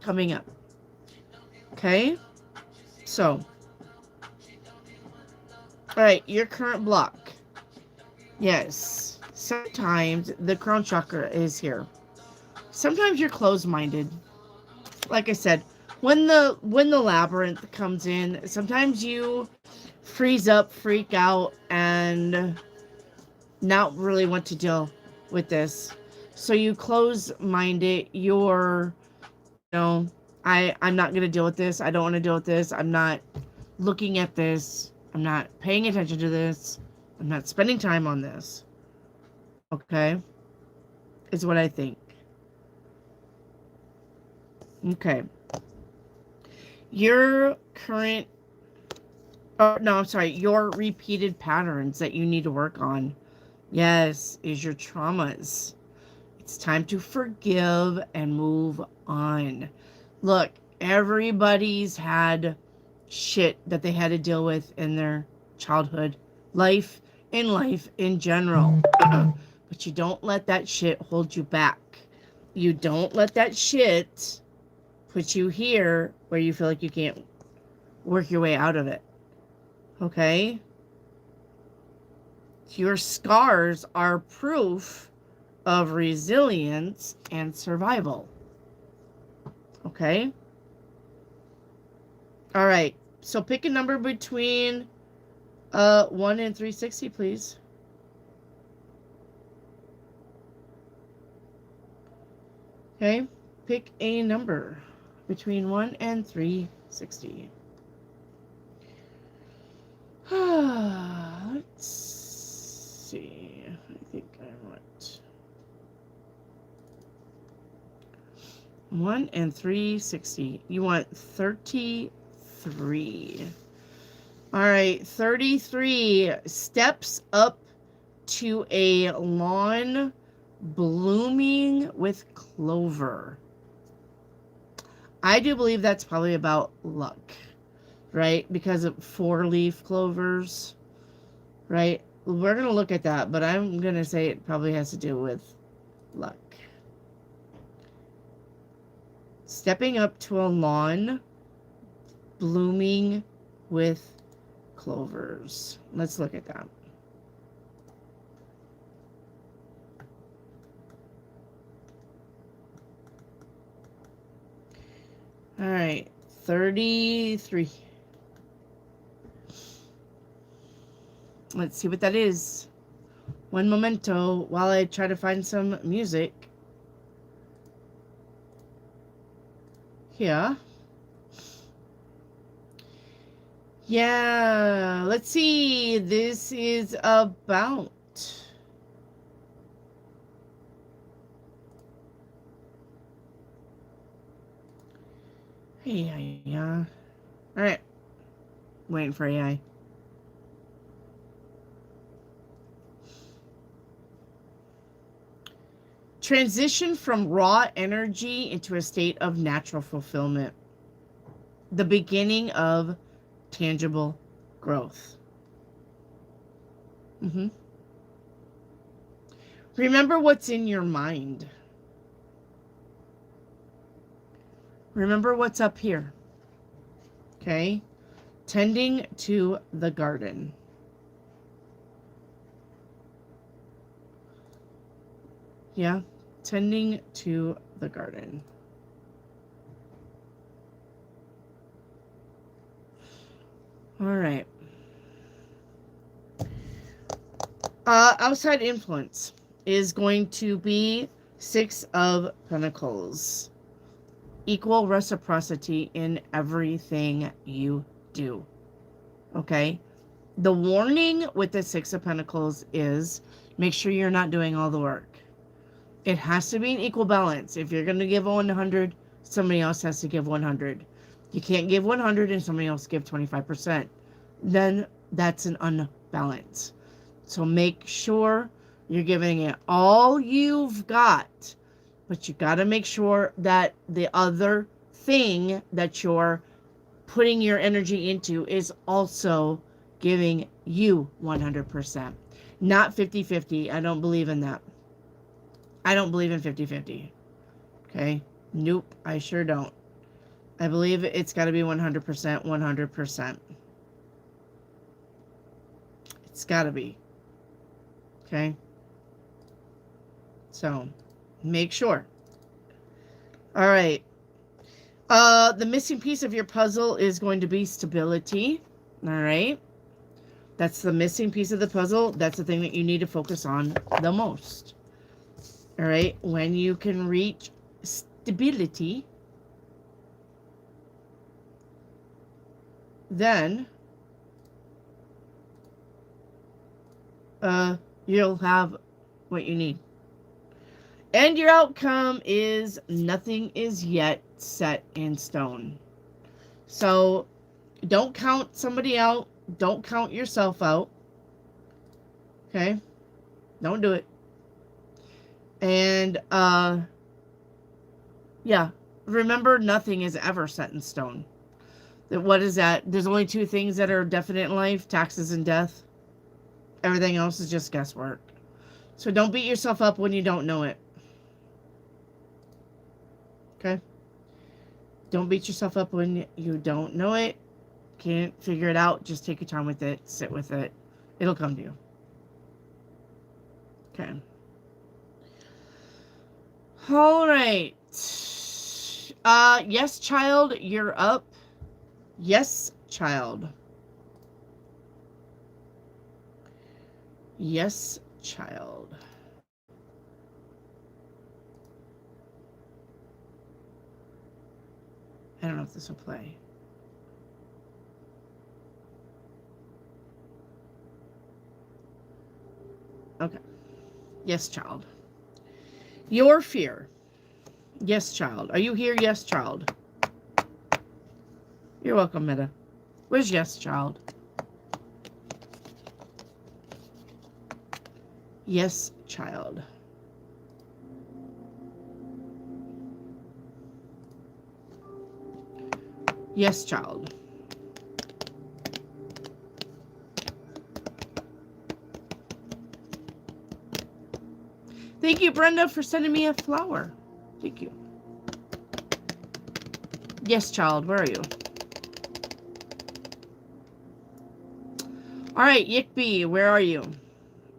coming up. Okay? So, all right, your current block. Yes, sometimes the crown chakra is here. Sometimes you're closed-minded. Like I said, when the labyrinth comes in, sometimes you freeze up, freak out, and not really want to deal with this. So you close-mind it. You're, I'm not going to deal with this. I don't want to deal with this. I'm not looking at this. I'm not paying attention to this. I'm not spending time on this. Okay? Is what I think. Okay. Your current, your repeated patterns that you need to work on. Yes, is your traumas. It's time to forgive and move on. Look, everybody's had shit that they had to deal with in their childhood, life in general. But you don't let that shit hold you back. You don't let that shit put you here where you feel like you can't work your way out of it. Okay? Your scars are proof of resilience and survival. Okay? All right. So pick a number between 1 and 360, please. Okay? Pick a number between 1 and 360. Let's see. I think I want 1 and 360. You want 33. All right, 33 steps up to a lawn blooming with clover. I do believe that's probably about luck, right? Because of 4-leaf clovers, right? We're going to look at that, but I'm going to say it probably has to do with luck. Stepping up to a lawn blooming with clovers. Let's look at that. All right, 33. Let's see what that is. One momento while I try to find some music. Here. Yeah, let's see. This is about yeah. All right. Waiting for AI. Transition from raw energy into a state of natural fulfillment. The beginning of tangible growth. Remember what's in your mind. Remember what's up here. Okay? Tending to the garden. Yeah? Tending to the garden. All right. Outside influence is going to be 6 of Pentacles. Equal reciprocity in everything you do. Okay? The warning with the 6 of Pentacles is make sure you're not doing all the work. It has to be an equal balance. If you're going to give 100, somebody else has to give 100. You can't give 100 and somebody else give 25%. Then that's an unbalance. So make sure you're giving it all you've got. But you got to make sure that the other thing that you're putting your energy into is also giving you 100%. Not 50-50. I don't believe in that. I don't believe in 50-50. Okay? Nope, I sure don't. I believe it's got to be 100%, 100%. It's got to be. Okay? So, make sure. All right. The missing piece of your puzzle is going to be stability. All right? That's the missing piece of the puzzle. That's the thing that you need to focus on the most. All right. When you can reach stability, then you'll have what you need. And your outcome is nothing is yet set in stone. So don't count somebody out. Don't count yourself out. Okay? Don't do it. And yeah, remember nothing is ever set in stone. What is that? There's only two things that are definite in life, taxes and death. Everything else is just guesswork. So don't beat yourself up when you don't know it. Okay? Don't beat yourself up when you don't know it. Can't figure it out. Just take your time with it. Sit with it. It'll come to you. Okay. All right. Yes, child, you're up. Yes, child. Yes, child. I don't know if this will play. Okay. Yes, child. Your fear. Yes, child. Are you here? Yes, child. You're welcome, Meta. Where's yes, child? Yes, child. Yes, child. Thank you, Brenda, for sending me a flower. Thank you. Yes, child. Where are you? All right, Yick where are you?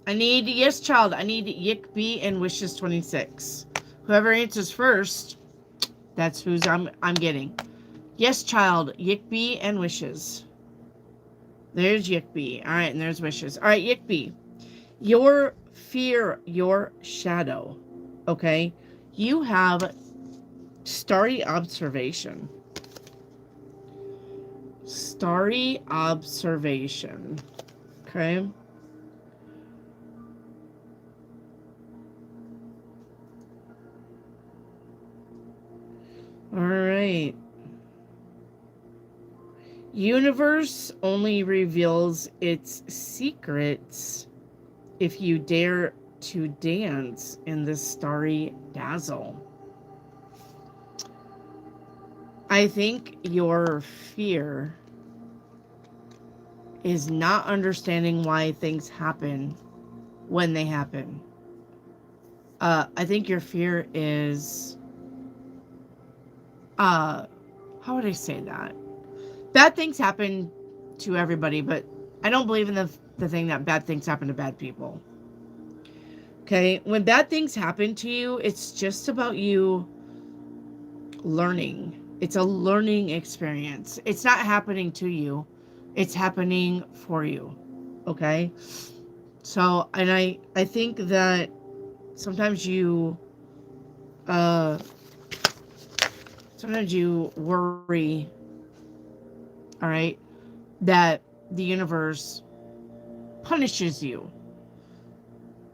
I need, yes, child. I need Yick and Wishes 26. Whoever answers first, that's who's I'm getting. Yes, child. Yick and Wishes. There's Yick. All right, and there's Wishes. All right, Yick. Your fear, your shadow. Okay? You have starry observation. Starry observation. Okay? All right. Universe only reveals its secrets if you dare to dance in this starry dazzle. I think your fear is not understanding why things happen when they happen. I think your fear is, how would I say that? Bad things happen to everybody, but I don't believe in the thing that bad things happen to bad people. Okay? When bad things happen to you, it's just about you learning. It's a learning experience. It's not happening to you. It's happening for you. Okay? So, and I think that sometimes you worry, all right, that the universe punishes you.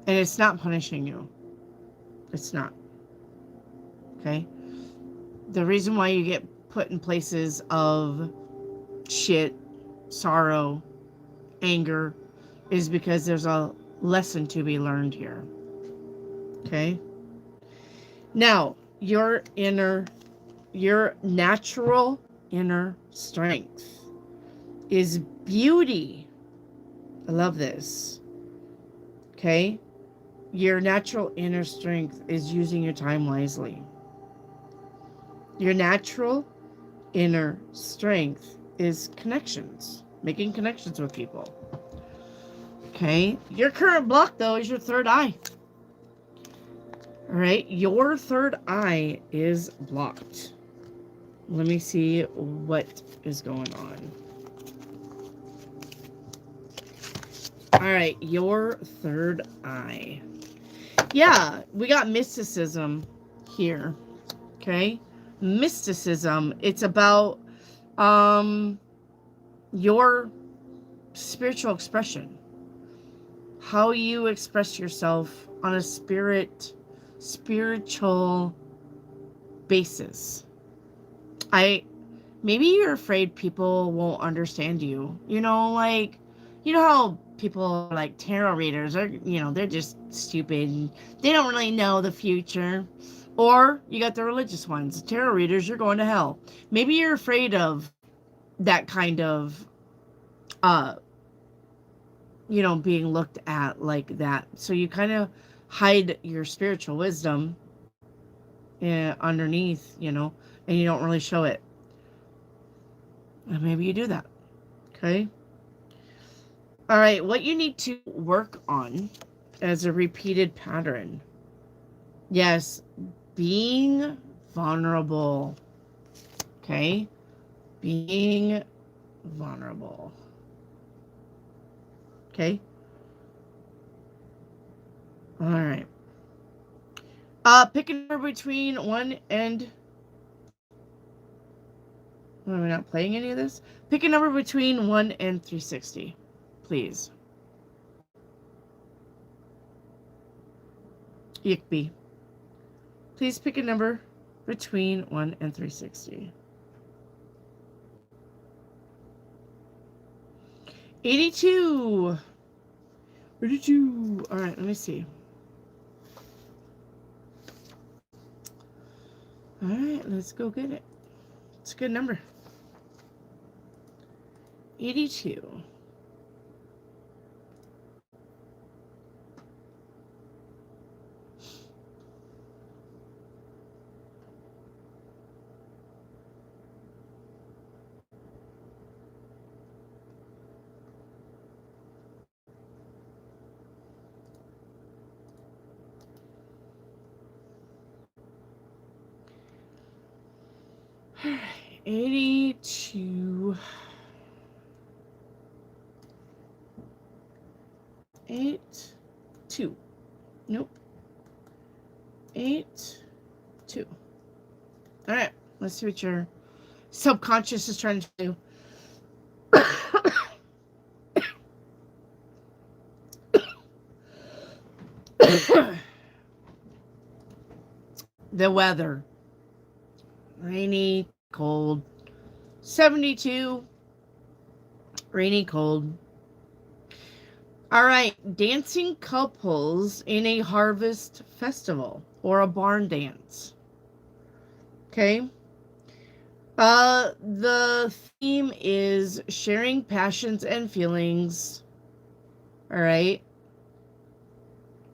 And it's not punishing you. It's not. Okay? The reason why you get put in places of shit, sorrow, anger, is because there's a lesson to be learned here. Okay? Now, your natural inner strength is beauty. I love this. Okay? Your natural inner strength is using your time wisely. Your natural inner strength is connections, making connections with people. Okay? Your current block, though, is your third eye. All right? Your third eye is blocked. Let me see what is going on. All right, your third eye. Yeah, we got mysticism here. Okay? Mysticism. It's about your spiritual expression. How you express yourself on a spiritual basis. Maybe you're afraid people won't understand you. Like, how people are like tarot readers are, they're just stupid. They don't really know the future. Or you got the religious ones. Tarot readers, you're going to hell. Maybe you're afraid of that kind of, uh, being looked at like that. So you kind of hide your spiritual wisdom underneath, and you don't really show it. And maybe you do that. Okay. All right. What you need to work on as a repeated pattern. Yes. Being vulnerable. Okay. Being vulnerable. Okay. All right. Pick a number between 1 and... Are we not playing any of this? Pick a number between 1 and 360, please. Yickby. Please pick a number between 1 and 360. 82. 82. All right, let me see. All right, let's go get it. It's a good number. 82. All right, 82. 8, 2. Nope. 8, 2. All right, let's see what your subconscious is trying to do. The weather. Rainy, cold. 72. Rainy, cold. All right, dancing couples in a harvest festival or a barn dance. Okay. The theme is sharing passions and feelings. All right.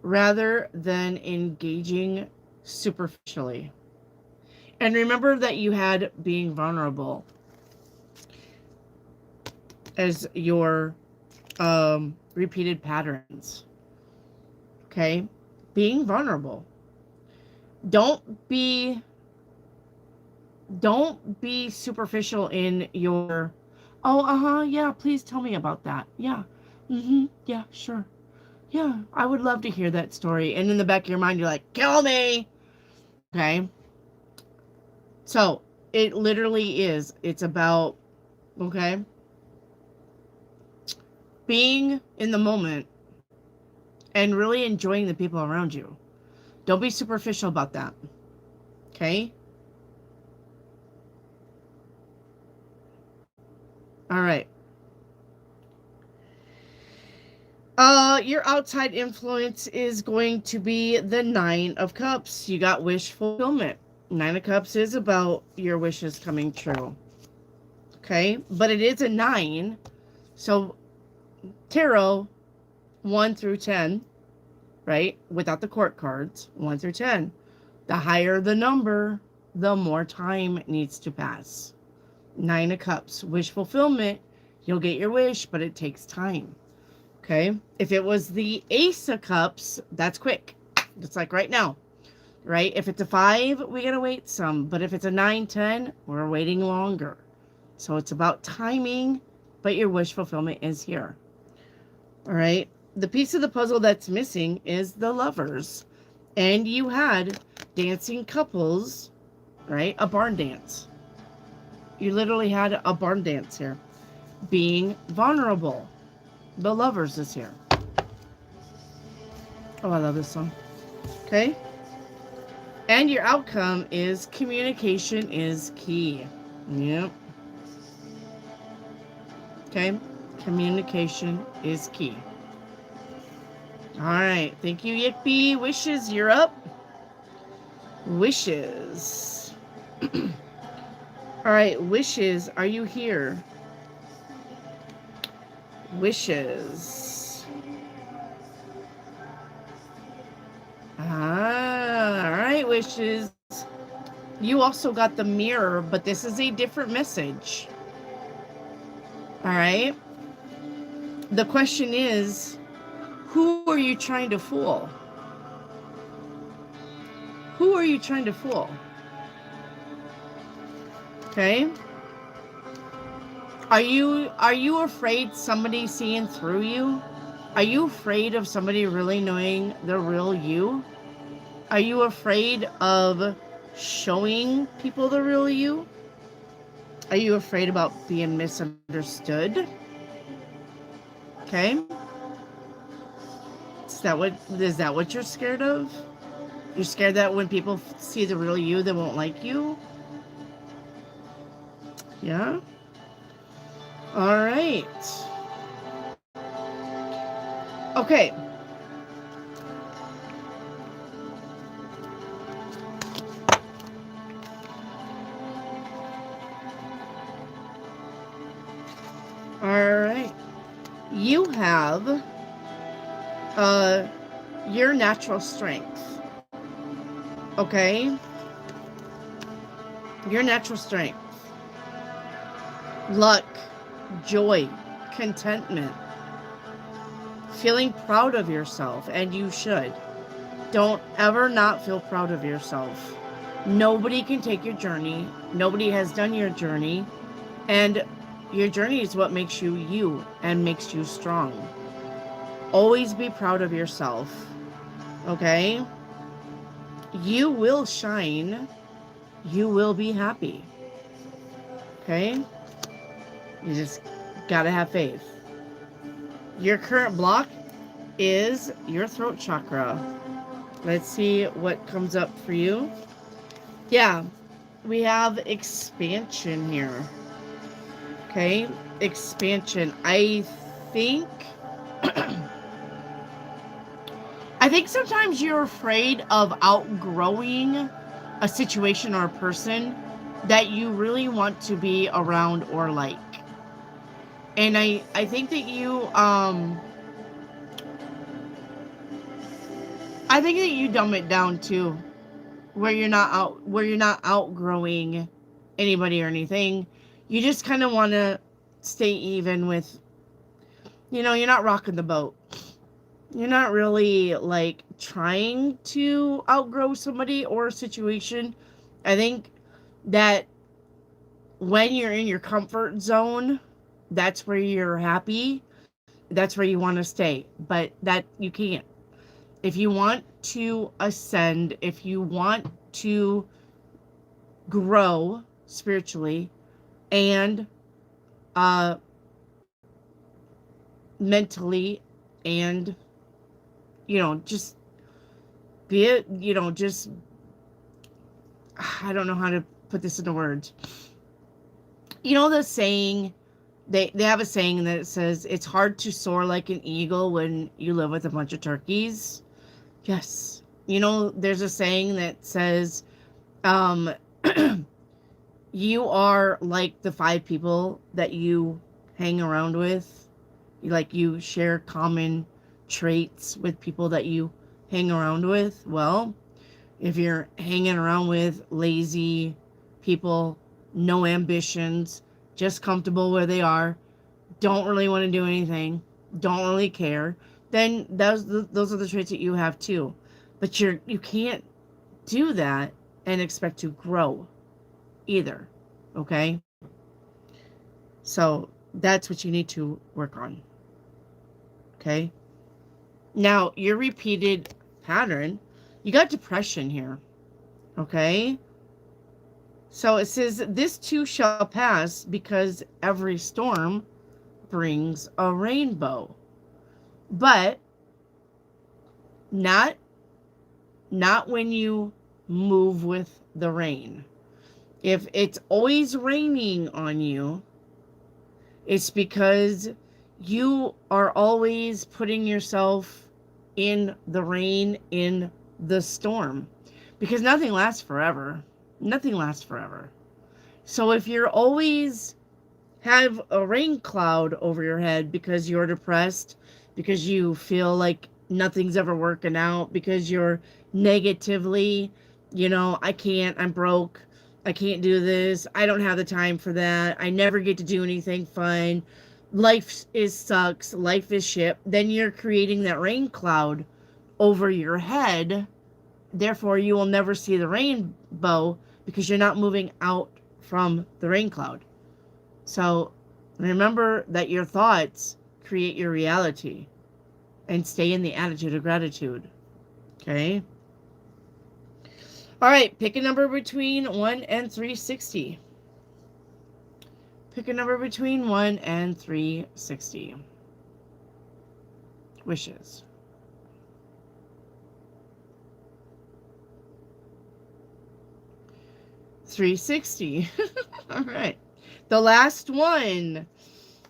Rather than engaging superficially. And remember that you had being vulnerable as your repeated patterns. Okay? Being vulnerable. Don't be superficial in your, yeah, please tell me about that. Yeah. Yeah, sure. Yeah, I would love to hear that story. And in the back of your mind, you're like, kill me. Okay? So, it literally is. It's about, okay, being in the moment and really enjoying the people around you. Don't be superficial about that. Okay? All right. Your outside influence is going to be the 9 of Cups. You got wish fulfillment. 9 of Cups is about your wishes coming true. Okay? But it is a 9. So, tarot, 1 through 10, right? Without the court cards, 1 through 10. The higher the number, the more time needs to pass. 9 of Cups. Wish fulfillment, you'll get your wish, but it takes time. Okay? If it was the Ace of Cups, that's quick. It's like right now. Right? If it's a 5, we gotta wait some. But if it's a 9, 10, we're waiting longer. So it's about timing, but your wish fulfillment is here. All right? The piece of the puzzle that's missing is the Lovers. And you had dancing couples, right? A barn dance. You literally had a barn dance here. Being vulnerable. The Lovers is here. Oh, I love this song. Okay. And your outcome is communication is key. Yep. Okay. Communication is key. All right. Thank you, Yickby. Wishes, you're up. Wishes. All right. Wishes, are you here? Wishes. Ah, all right, Wishes. You also got the Mirror, but this is a different message. All right. The question is, who are you trying to fool? Who are you trying to fool? Okay. Are you afraid somebody seeing through you? Are you afraid of somebody really knowing the real you? Are you afraid of showing people the real you? Are you afraid about being misunderstood? Okay. Is that what you're scared of? You're scared that when people see the real you, they won't like you? Yeah. All right. Okay. All right. You have your natural strength. Okay? Your natural strength. Luck, joy, contentment. Feeling proud of yourself, and you should. Don't ever not feel proud of yourself. Nobody can take your journey. Nobody has done your journey. And your journey is what makes you you and makes you strong. Always be proud of yourself. Okay? You will shine. You will be happy. Okay? You just gotta have faith. Your current block is your throat chakra. Let's see what comes up for you. Yeah, we have expansion here. Okay, expansion. think I think sometimes you're afraid of outgrowing a situation or a person that you really want to be around or like. And I think that you dumb it down too, where you're not outgrowing anybody or anything. You just kind of want to stay even with, you're not rocking the boat. You're not really like trying to outgrow somebody or a situation. I think that when you're in your comfort zone, that's where you're happy. That's where you want to stay. But that you can't. If you want to ascend, if you want to grow spiritually and uh mentally, and just be it, just, I don't know how to put this into words. The saying, they have a saying that says it's hard to soar like an eagle when you live with a bunch of turkeys. Yes. There's a saying that says, um you are like the 5 people that you hang around with. You share common traits with people that you hang around with. Well, if you're hanging around with lazy people, no ambitions, just comfortable where they are, don't really want to do anything, don't really care, then those are the traits that you have too. But you can't do that and expect to grow either. Okay? So that's what you need to work on. Okay? Now, your repeated pattern You got depression here. Okay? So it says, this too shall pass, because every storm brings a rainbow. But not when you move with the rain. If it's always raining on you, it's because you are always putting yourself in the rain, in the storm. Because nothing lasts forever. Nothing lasts forever. So if you're always have a rain cloud over your head because you're depressed, because you feel like nothing's ever working out, because you're negatively, I can't, I'm broke, I can't do this, I don't have the time for that, I never get to do anything fun, life is sucks, life is shit, then you're creating that rain cloud over your head. Therefore, you will never see the rainbow because you're not moving out from the rain cloud. So remember that your thoughts create your reality, and stay in the attitude of gratitude. Okay? All right, pick a number between 1 and 360. Pick a number between 1 and 360. Wishes. $360. All right. The last one.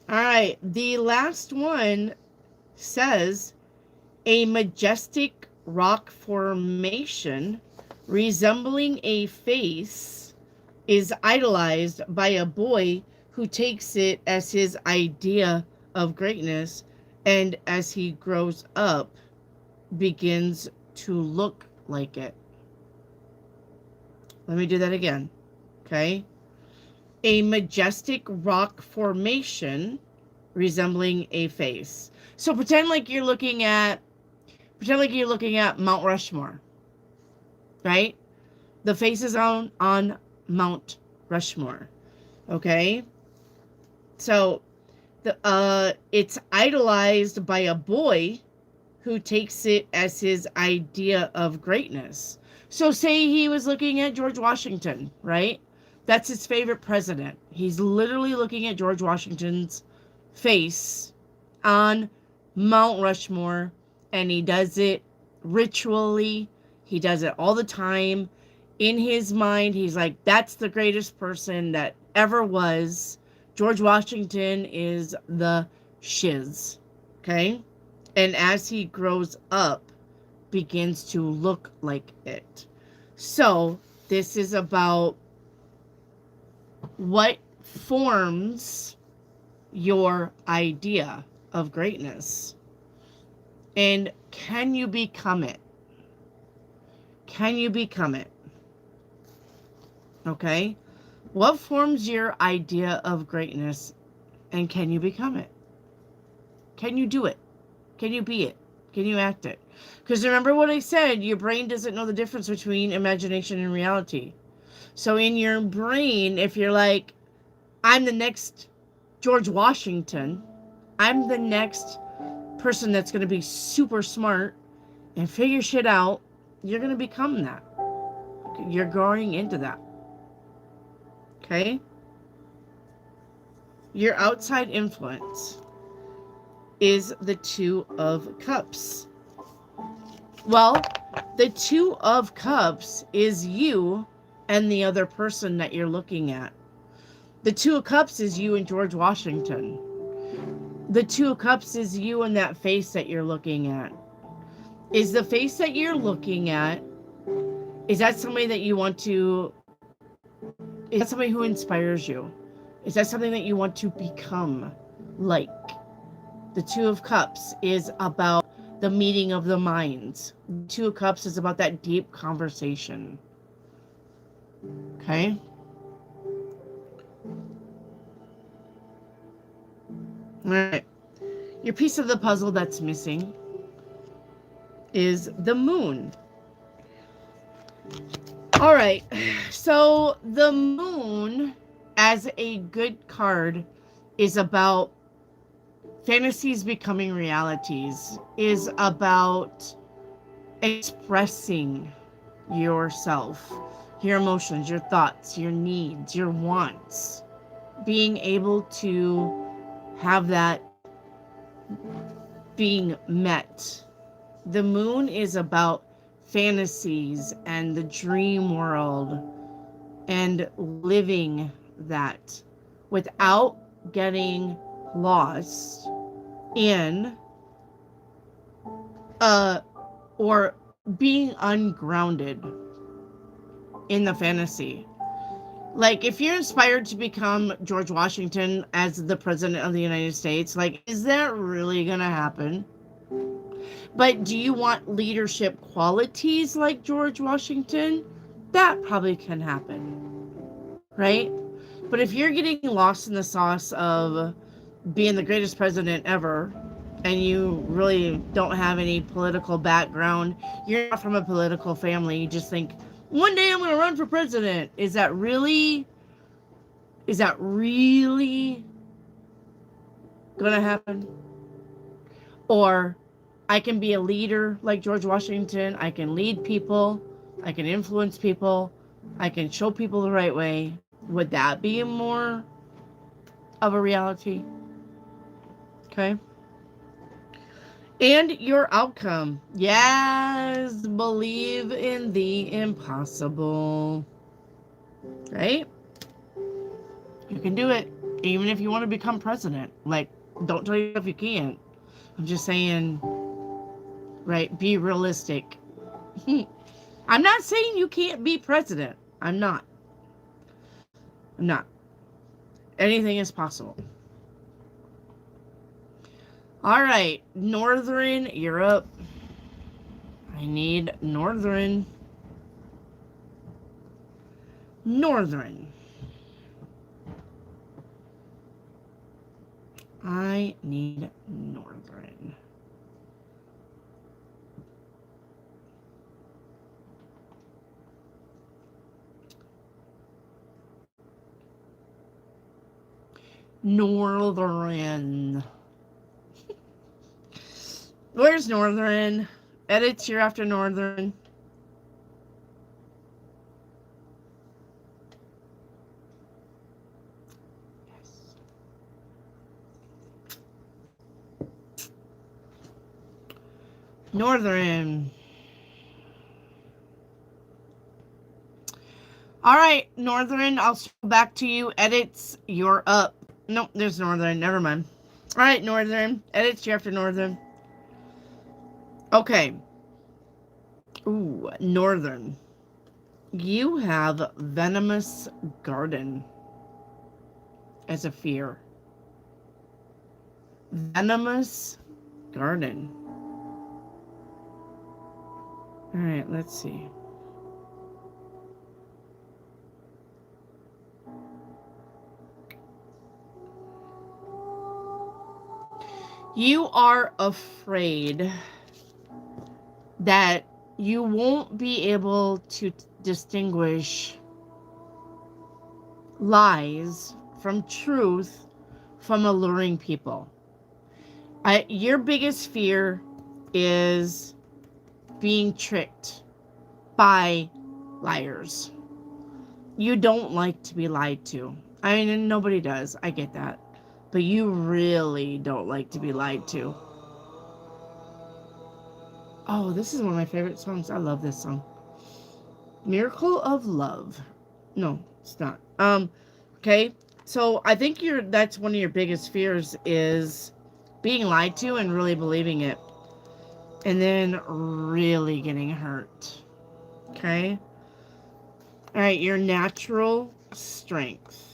All right. The last one says, a majestic rock formation resembling a face is idolized by a boy who takes it as his idea of greatness, and as he grows up, begins to look like it. Let me do that again. Okay? A majestic rock formation resembling a face. So pretend like you're looking at Mount Rushmore. Right? The face is on Mount Rushmore. Okay? So it's idolized by a boy who takes it as his idea of greatness. So say he was looking at George Washington, right? That's his favorite president. He's literally looking at George Washington's face on Mount Rushmore, and he does it ritually. He does it all the time. In his mind, he's like, that's the greatest person that ever was. George Washington is the shiz. Okay? And as he grows up, begins to look like it. So this is about what forms your idea of greatness. And can you become it? Can you become it? Okay? What forms your idea of greatness, and can you become it? Can you do it? Can you be it? Can you act it? Because remember what I said, your brain doesn't know the difference between imagination and reality. So in your brain, if you're like, I'm the next George Washington, I'm the next person that's going to be super smart and figure shit out, you're going to become that. You're growing into that. Okay? Your outside influence is the Two of Cups. Well, the Two of Cups is you and the other person that you're looking at. The Two of Cups is you and George Washington. The Two of Cups is you and that face that you're looking at. Is the face that you're looking at, is that somebody that you want to, is that somebody who inspires you? Is that something that you want to become like? The Two of Cups is about the meeting of the minds. The Two of Cups is about that deep conversation. Okay? All right. Your piece of the puzzle that's missing is the Moon. All right. So the Moon, as a good card, is about fantasies becoming realities, is about expressing yourself, your emotions, your thoughts, your needs, your wants, being able to have that being met. The moon is about fantasies and the dream world and living that without getting lost in or being ungrounded in the fantasy. Like, if you're inspired to become George Washington as the president of the United States, like, is that really gonna happen? But do you want leadership qualities like George Washington? That probably can happen, right? But if you're getting lost in the sauce of being the greatest president ever, and you really don't have any political background, you're not from a political family, you just think, one day I'm going to run for president. Is that really going to happen? Or I can be a leader like George Washington. I can lead people. I can influence people. I can show people the right way. Would that be more of a reality? Okay. And your outcome. Yes, believe in the impossible. Right? You can do it. Even if you want to become president. Like, don't tell yourself you can't. I'm just saying, right, be realistic. I'm not saying you can't be president. I'm not. Anything is possible. All right, Northern Europe. I need Northern. I need Northern. Northern. Where's Northern? Edits, you're after Northern. Yes. Northern. All right, Northern, I'll scroll back to you. Edits, you're up. Nope, there's Northern. Never mind. All right, Northern. Edits, you're after Northern. Okay. Ooh, Northern. You have Venomous Garden as a fear. Venomous Garden. All right, let's see. You are afraid that you won't be able to distinguish lies from truth from alluring people. Your biggest fear is being tricked by liars. You don't like to be lied to. I mean, nobody does. I get that. But you really don't like to be lied to. Oh, this is one of my favorite songs. I love this song. Miracle of Love. No, it's not. Okay. So I think that's one of your biggest fears is being lied to and really believing it. And then really getting hurt. Okay. All right, your natural strength.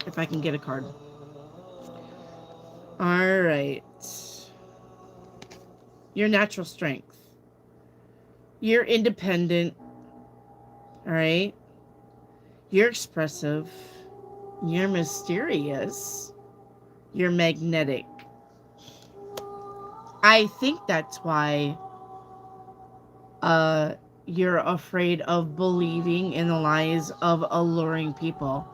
If I can get a card. All right. Your natural strength. You're independent. All right. You're expressive. You're mysterious. You're magnetic. I think that's why you're afraid of believing in the lies of alluring people.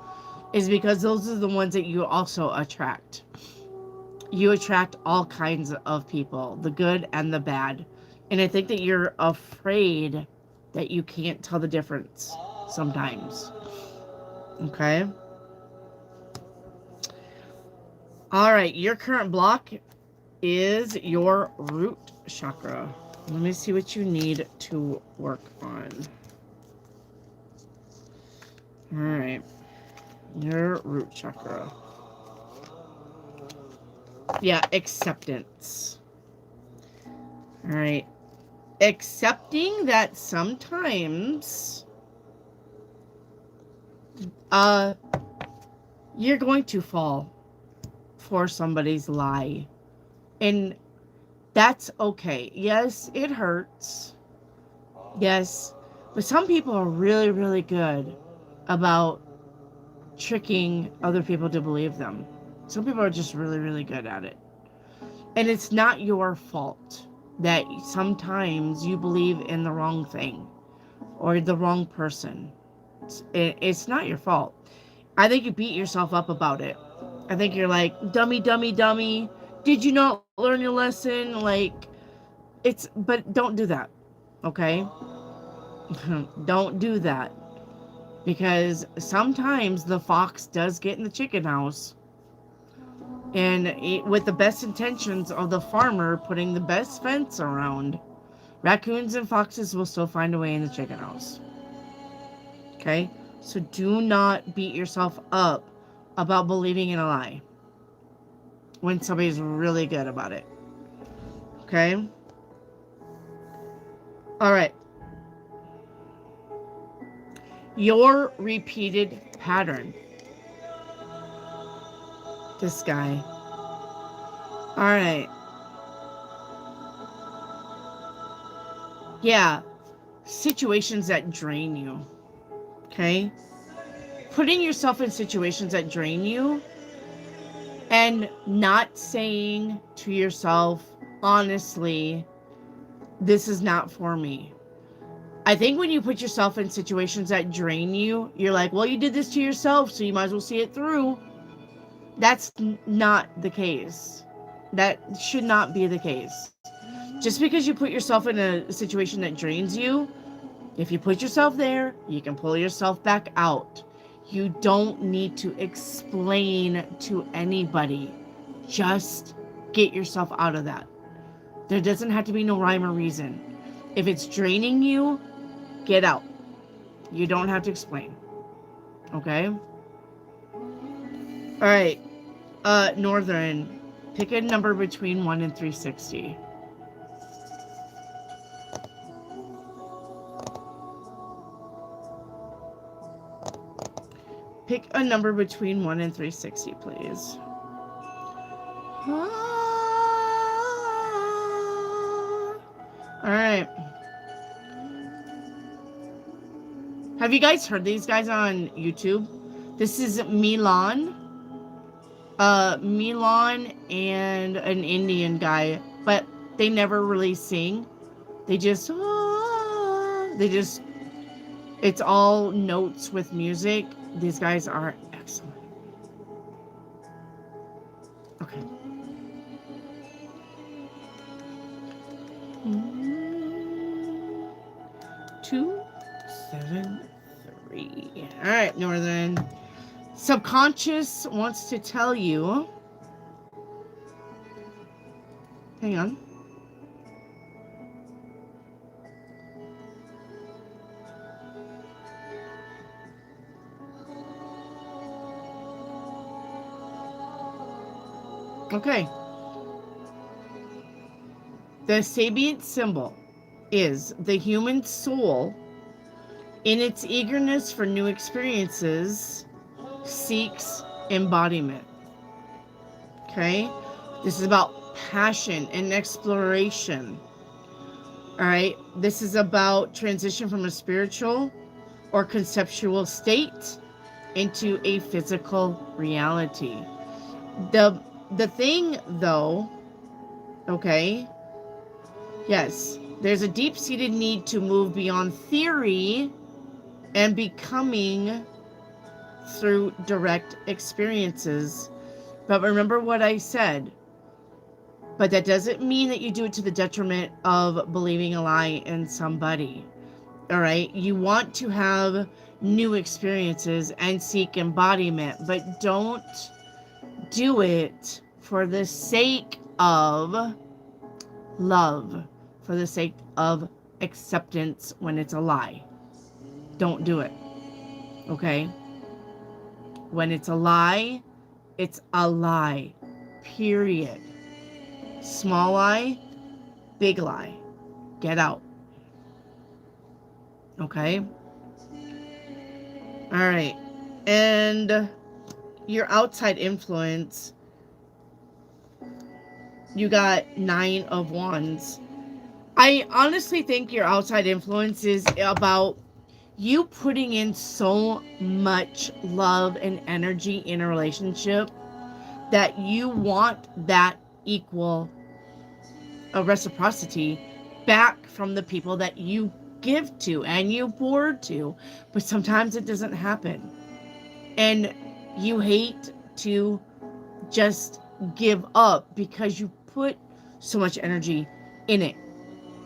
Is because those are the ones that you also attract. You attract all kinds of people, the good and the bad. And I think that you're afraid that you can't tell the difference sometimes. Okay? All right, your current block is your root chakra. Let me see what you need to work on. All right, your root chakra. Yeah, acceptance. All right, accepting that sometimes you're going to fall for somebody's lie, and that's okay. Yes, it hurts. Yes, but some people are really, really good about tricking other people to believe them. Some people are just really, really good at it. And it's not your fault that sometimes you believe in the wrong thing or the wrong person. It's not your fault. I think you beat yourself up about it. I think you're like, dummy, dummy, dummy. Did you not learn your lesson? Like, but don't do that. Okay? Don't do that. Because sometimes the fox does get in the chicken house. And with the best intentions of the farmer putting the best fence around, raccoons and foxes will still find a way in the chicken house. Okay? So do not beat yourself up about believing in a lie when somebody's really good about it. Okay? All right. Your repeated pattern. This guy. All right. Yeah. Situations that drain you. Okay? Putting yourself in situations that drain you and not saying to yourself, honestly, this is not for me. I think when you put yourself in situations that drain you, you're like, well, you did this to yourself, so you might as well see it through. That's not the case. That should not be the case. Just because you put yourself in a situation that drains you, if you put yourself there, you can pull yourself back out. You don't need to explain to anybody. Just get yourself out of that. There doesn't have to be no rhyme or reason. If it's draining you, get out. You don't have to explain. Okay? All right. Northern. Pick a number between 1 and 360. Pick a number between 1 and 360, please. All right. Have you guys heard these guys on YouTube? This is Milan. Milan and an Indian guy, but they never really sing. They just, it's all notes with music. These guys are excellent. Okay. 2, 7, 3. All right, Northern. Subconscious wants to tell you. Hang on. Okay. The Sabian symbol is the human soul in its eagerness for new experiences seeks embodiment. Okay? This is about passion and exploration. All right? This is about transition from a spiritual or conceptual state into a physical reality. The thing though, okay? Yes, there's a deep-seated need to move beyond theory and becoming through direct experiences. But remember what I said. But that doesn't mean that you do it to the detriment of believing a lie in somebody. All right? You want to have new experiences and seek embodiment, but don't do it for the sake of love, for the sake of acceptance when it's a lie. Don't do it. Okay? When it's a lie, it's a lie. Period. Small lie, big lie. Get out. Okay? All right. And your outside influence, you got 9 of Wands. I honestly think your outside influence is about you putting in so much love and energy in a relationship that you want that equal reciprocity back from the people that you give to and you pour to. But sometimes it doesn't happen. And you hate to just give up because you put so much energy in it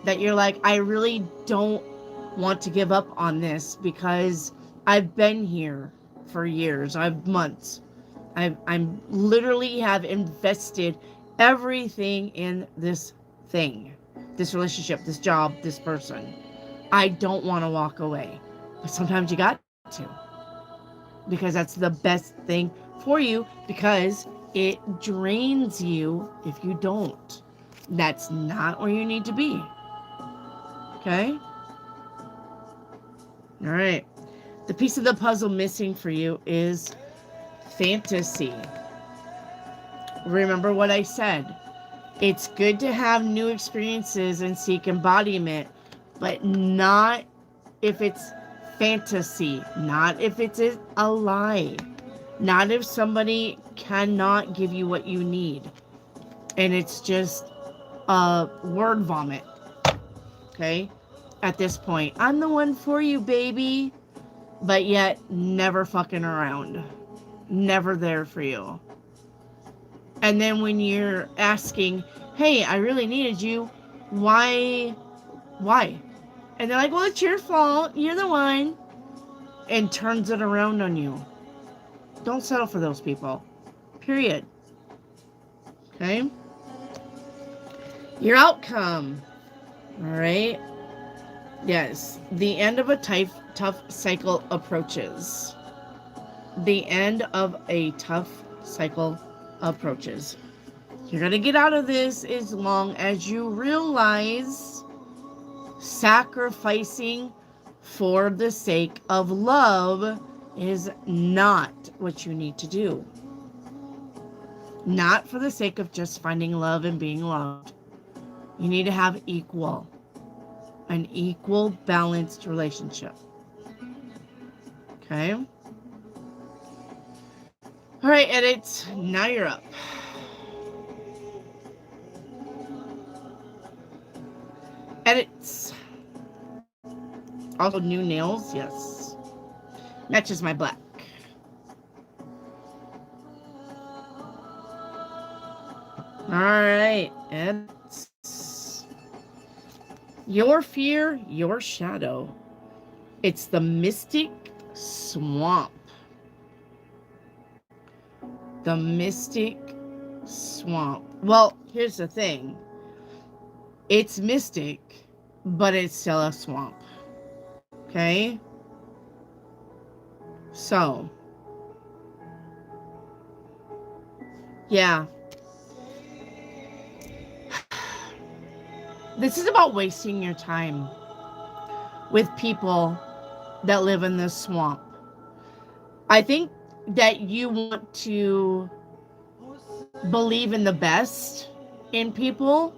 that you're like, I really don't want to give up on this because I've been here for years. I've months. I'm literally have invested everything in this thing, this relationship, this job, this person. I don't want to walk away. But sometimes you got to, because that's the best thing for you, because it drains you if you don't. That's not where you need to be. Okay? All right. The piece of the puzzle missing for you is fantasy. Remember what I said. It's good to have new experiences and seek embodiment, but not if it's fantasy, not if it's a lie, not if somebody cannot give you what you need. And it's just a word vomit. Okay? At this point, I'm the one for you, baby. But yet, never fucking around. Never there for you. And then when you're asking, hey, I really needed you, why? And they're like, well, it's your fault. You're the one. And turns it around on you. Don't settle for those people. Period. Okay? Your outcome. All right? Yes. The end of a tough cycle approaches. The end of a tough cycle approaches. You're going to get out of this as long as you realize sacrificing for the sake of love is not what you need to do. Not for the sake of just finding love and being loved. You need to have an equal balanced relationship. Okay? All right, edit. Now you're up. Edits. Also, new nails. Yes. Matches my black. All right, edits. Your fear, your shadow. It's the mystic swamp. The mystic swamp. Well, here's the thing. It's mystic, but it's still a swamp. Okay? So, yeah. This is about wasting your time with people that live in this swamp. I think that you want to believe in the best in people,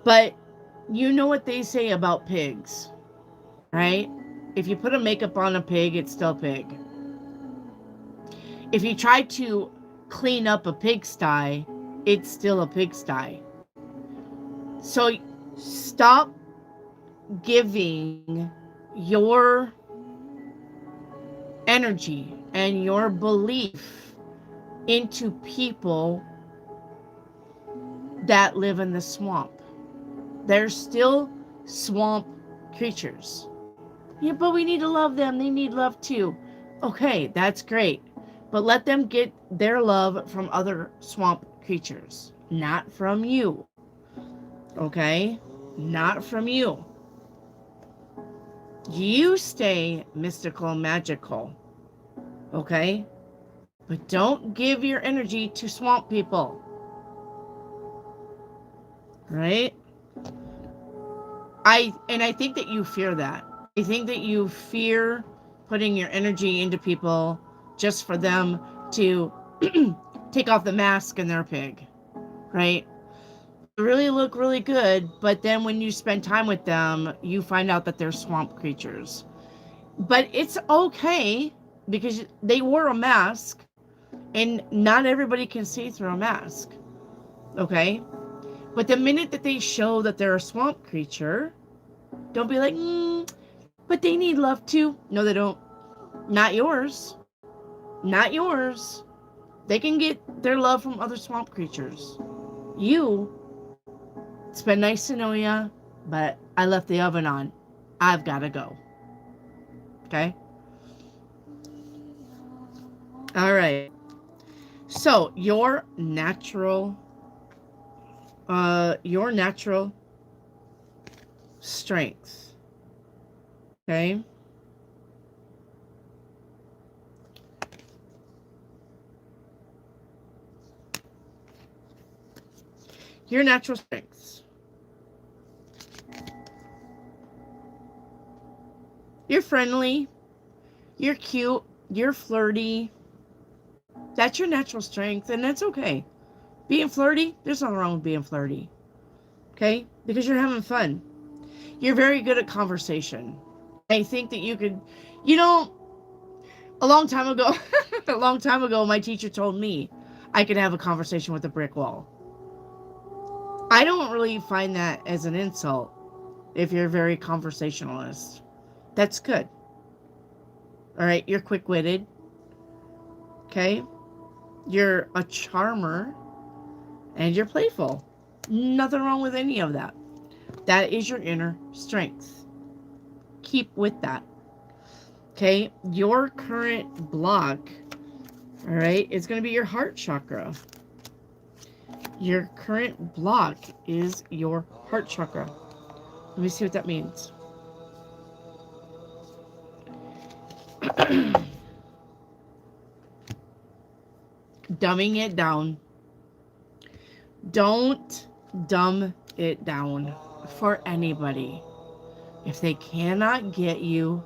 but you know what they say about pigs, right? If you put a makeup on a pig, it's still pig. If you try to clean up a pigsty, it's still a pigsty. So stop giving your energy and your belief into people that live in the swamp. They're still swamp creatures. Yeah, but we need to love them. They need love too. Okay, that's great. But let them get their love from other swamp creatures, not from you. Okay? Not from you. You stay mystical, magical. Okay? But don't give your energy to swamp people. Right? I think that you fear that. I think that you fear putting your energy into people just for them to take off the mask and their pig. Right? They really look really good, but then when you spend time with them, you find out that they're swamp creatures. But it's okay because they wore a mask and not everybody can see through a mask. Okay? But the minute that they show that they're a swamp creature, don't be like, but they need love too. No, they don't. Not yours. Not yours. They can get their love from other swamp creatures. You, it's been nice to know ya, but I left the oven on. I've got to go. Okay? All right. So, your natural strength. Okay? Your natural strengths. You're friendly. You're cute. You're flirty. That's your natural strength, and that's okay. Being flirty, there's nothing wrong with being flirty. Okay? Because you're having fun. You're very good at conversation. I think that you could, you know, a long time ago, my teacher told me I could have a conversation with a brick wall. I don't really find that as an insult if you're very conversationalist. That's good. All right, you're quick-witted. Okay? You're a charmer and you're playful. Nothing wrong with any of that. That is your inner strength. Keep with that. Okay? Your current block, all right, is going to be your heart chakra. Your current block is your heart chakra. Let me see what that means. Dumbing it down. Don't dumb it down for anybody. If they cannot get you,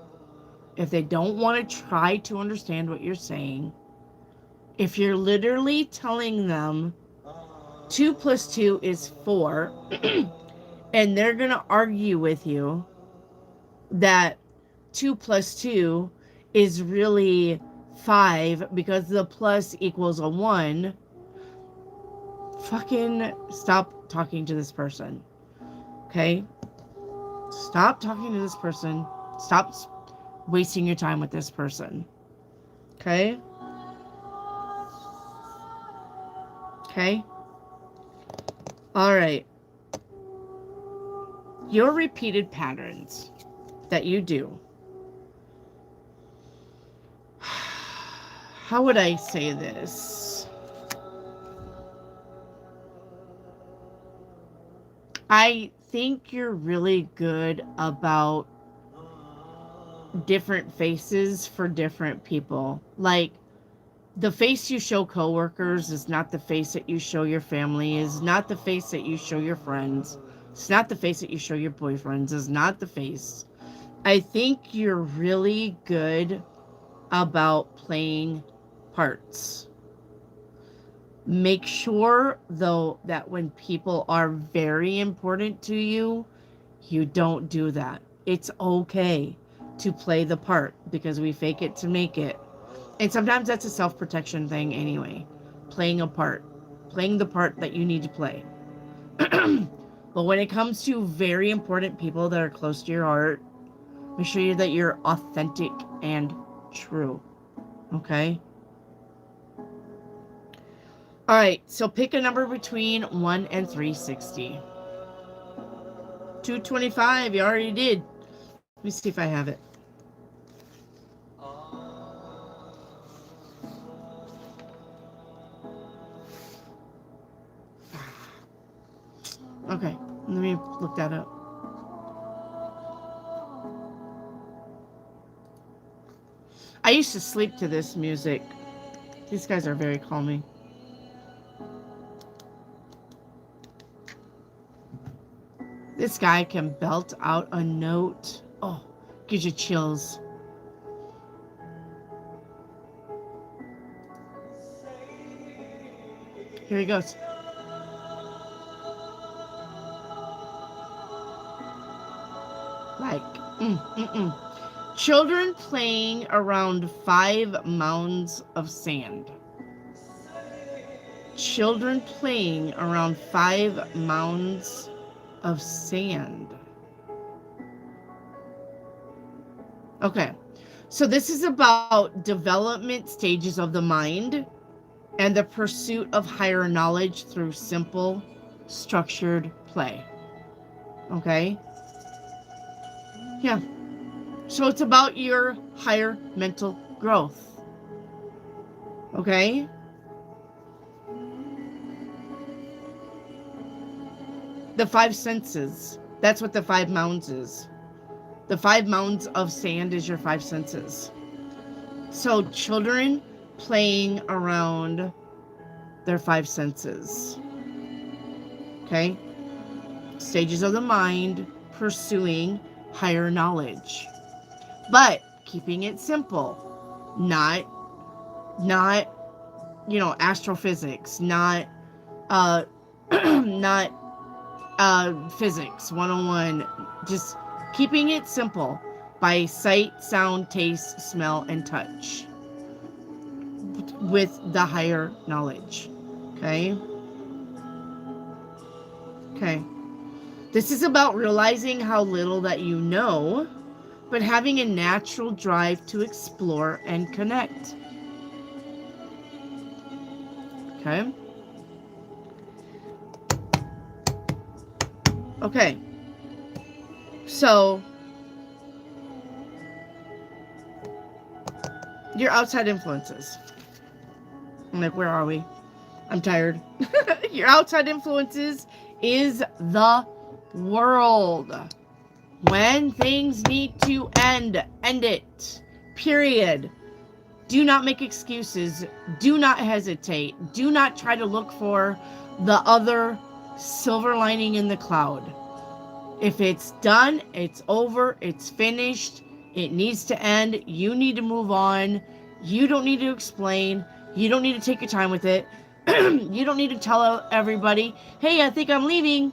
if they don't want to try to understand what you're saying, if you're literally telling them 2 plus 2 is 4, and they're going to argue with you that 2 plus 2 is really 5 because the plus equals a 1, fucking stop talking to this person. Okay? Stop talking to this person. Stop wasting your time with this person. Okay? Okay? All right. Your repeated patterns that you do. How would I say this? I think you're really good about different faces for different people. Like, the face you show coworkers is not the face that you show your family, is not the face that you show your friends. It's not the face that you show your boyfriends, is not the face. I think you're really good about playing parts. Make sure, though, that when people are very important to you, you don't do that. It's okay to play the part because we fake it to make it. And sometimes that's a self-protection thing anyway. Playing a part. Playing the part that you need to play. But when it comes to very important people that are close to your heart, make sure that you're authentic and true. Okay? All right, so pick a number between 1 and 360. 225, you already did. Let me see if I have it. Okay, let me look that up. I used to sleep to this music. These guys are very calming. This guy can belt out a note. Oh, gives you chills. Here he goes. Like, Children playing around 5 mounds of sand. Children playing around 5 mounds of sand. Okay, so this is about development stages of the mind and the pursuit of higher knowledge through simple, structured play. Okay? Yeah. So it's about your higher mental growth. Okay? The 5 senses. That's what the 5 mounds is. The 5 mounds of sand is your 5 senses. So children playing around their 5 senses. Okay? Stages of the mind, pursuing higher knowledge. But keeping it simple. Not astrophysics, not physics 101, just keeping it simple by sight, sound, taste, smell, and touch with the higher knowledge. Okay? This is about realizing how little that you know, but having a natural drive to explore and connect. Okay, so your outside influences. I'm like, where are we? I'm tired. Your outside influences is the world. When things need to end it. Period. Do not make excuses. Do not hesitate. Do not try to look for the other silver lining in the cloud. If it's done, it's over, it's finished, it needs to end, you need to move on. You don't need to explain. You don't need to take your time with it. You don't need to tell everybody, hey, I think I'm leaving.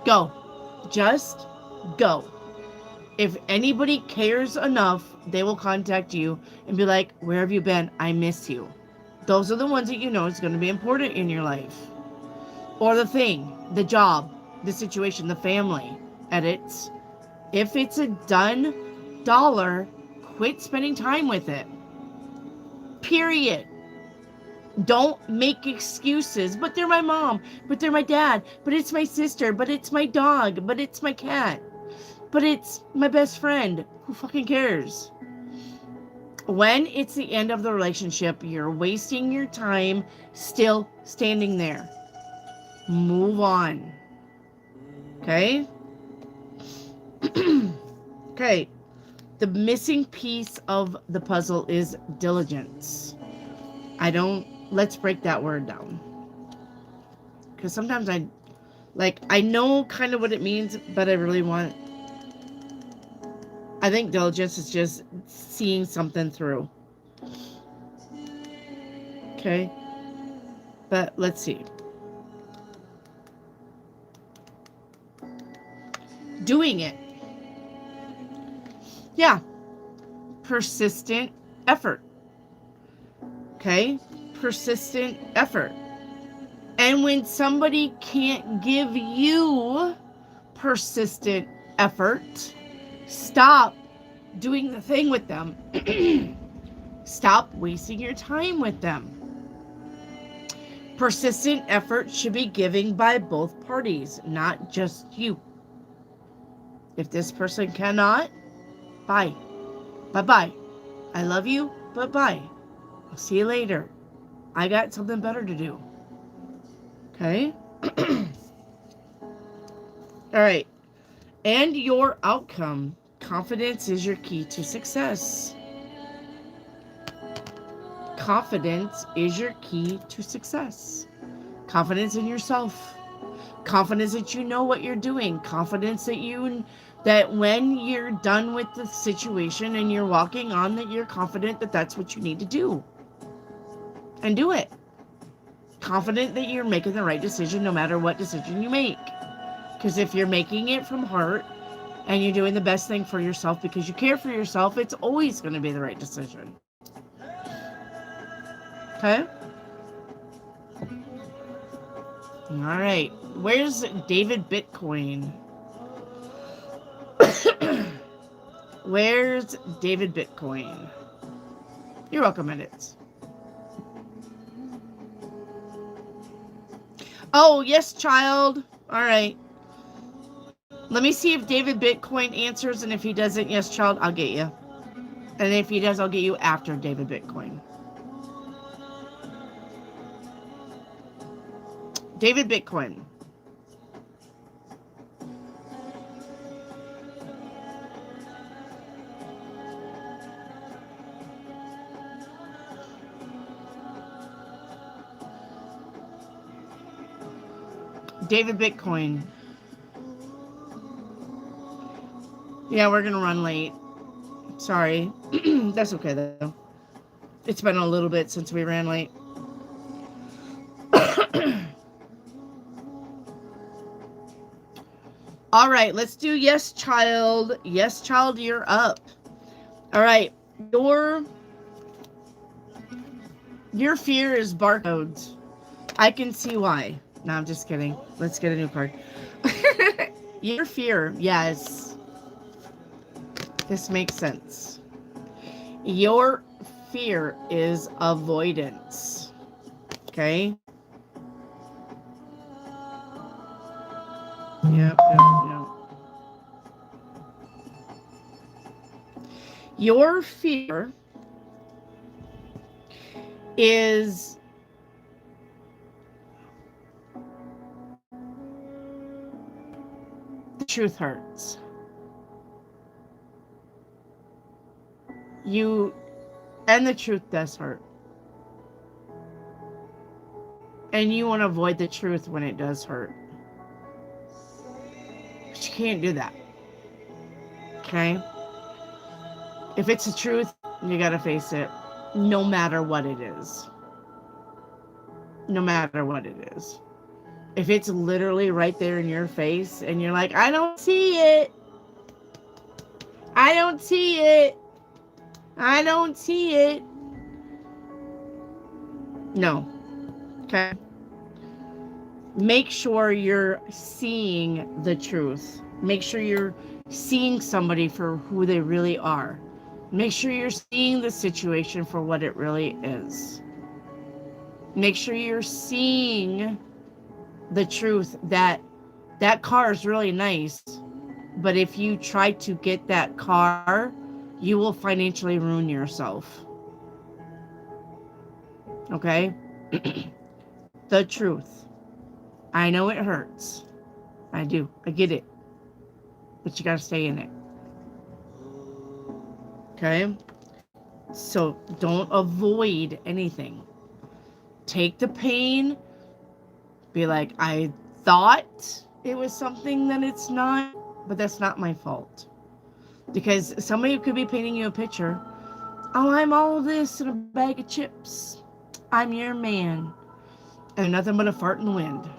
Go. Just go. If anybody cares enough, they will contact you and be like, where have you been? I miss you. Those are the ones that you know is going to be important in your life. Or the thing, the job, the situation, the family. Edits. If it's a done dollar, quit spending time with it. Period. Don't make excuses. But they're my mom. But they're my dad. But it's my sister. But it's my dog. But it's my cat. But it's my best friend. Who fucking cares? When it's the end of the relationship, you're wasting your time still standing there. Move on. Okay? Okay. The missing piece of the puzzle is diligence. Let's break that word down. Because sometimes I know kind of what it means, but I think diligence is just seeing something through. Okay? But let's see. Doing it. Yeah. Persistent effort. Okay? Persistent effort. And when somebody can't give you persistent effort, stop doing the thing with them. Stop wasting your time with them. Persistent effort should be given by both parties, not just you. If this person cannot, bye. Bye-bye. I love you, but bye. I'll see you later. I got something better to do. Okay? All right. And your outcome. Confidence is your key to success. Confidence is your key to success. Confidence in yourself. Confidence that you know what you're doing. Confidence that when you're done with the situation and you're walking on, that you're confident that that's what you need to do. And do it. Confident that you're making the right decision no matter what decision you make. Because if you're making it from heart and you're doing the best thing for yourself because you care for yourself, it's always going to be the right decision. Okay? All right. Where's David Bitcoin? Where's David Bitcoin? You're welcome, edits. Oh, yes, child. All right. Let me see if David Bitcoin answers, and if he doesn't, yes, child, I'll get you. And if he does, I'll get you after David Bitcoin. David Bitcoin. David Bitcoin. Yeah, we're gonna run late. Sorry. That's okay, though. It's been a little bit since we ran late. All right, let's do yes, child. Yes, child, you're up. All right. Your fear is barcodes. I can see why. No, I'm just kidding. Let's get a new card. Your fear, yes. This makes sense. Your fear is avoidance. Okay? Yep. Your fear is the truth hurts. And the truth does hurt. And you want to avoid the truth when it does hurt. But you can't do that. Okay? If it's the truth, you gotta face it. No matter what it is. No matter what it is. If it's literally right there in your face and you're like, I don't see it. I don't see it. I don't see it. No. Okay? Make sure you're seeing the truth. Make sure you're seeing somebody for who they really are. Make sure you're seeing the situation for what it really is. Make sure you're seeing the truth that car is really nice, but if you try to get that car, you will financially ruin yourself. Okay? The truth. I know it hurts. I do. I get it. But you gotta stay in it. Okay? So don't avoid anything. Take the pain. Be like, I thought it was something that it's not, but that's not my fault. Because somebody could be painting you a picture. Oh, I'm all this in a bag of chips. I'm your man. And nothing but a fart in the wind.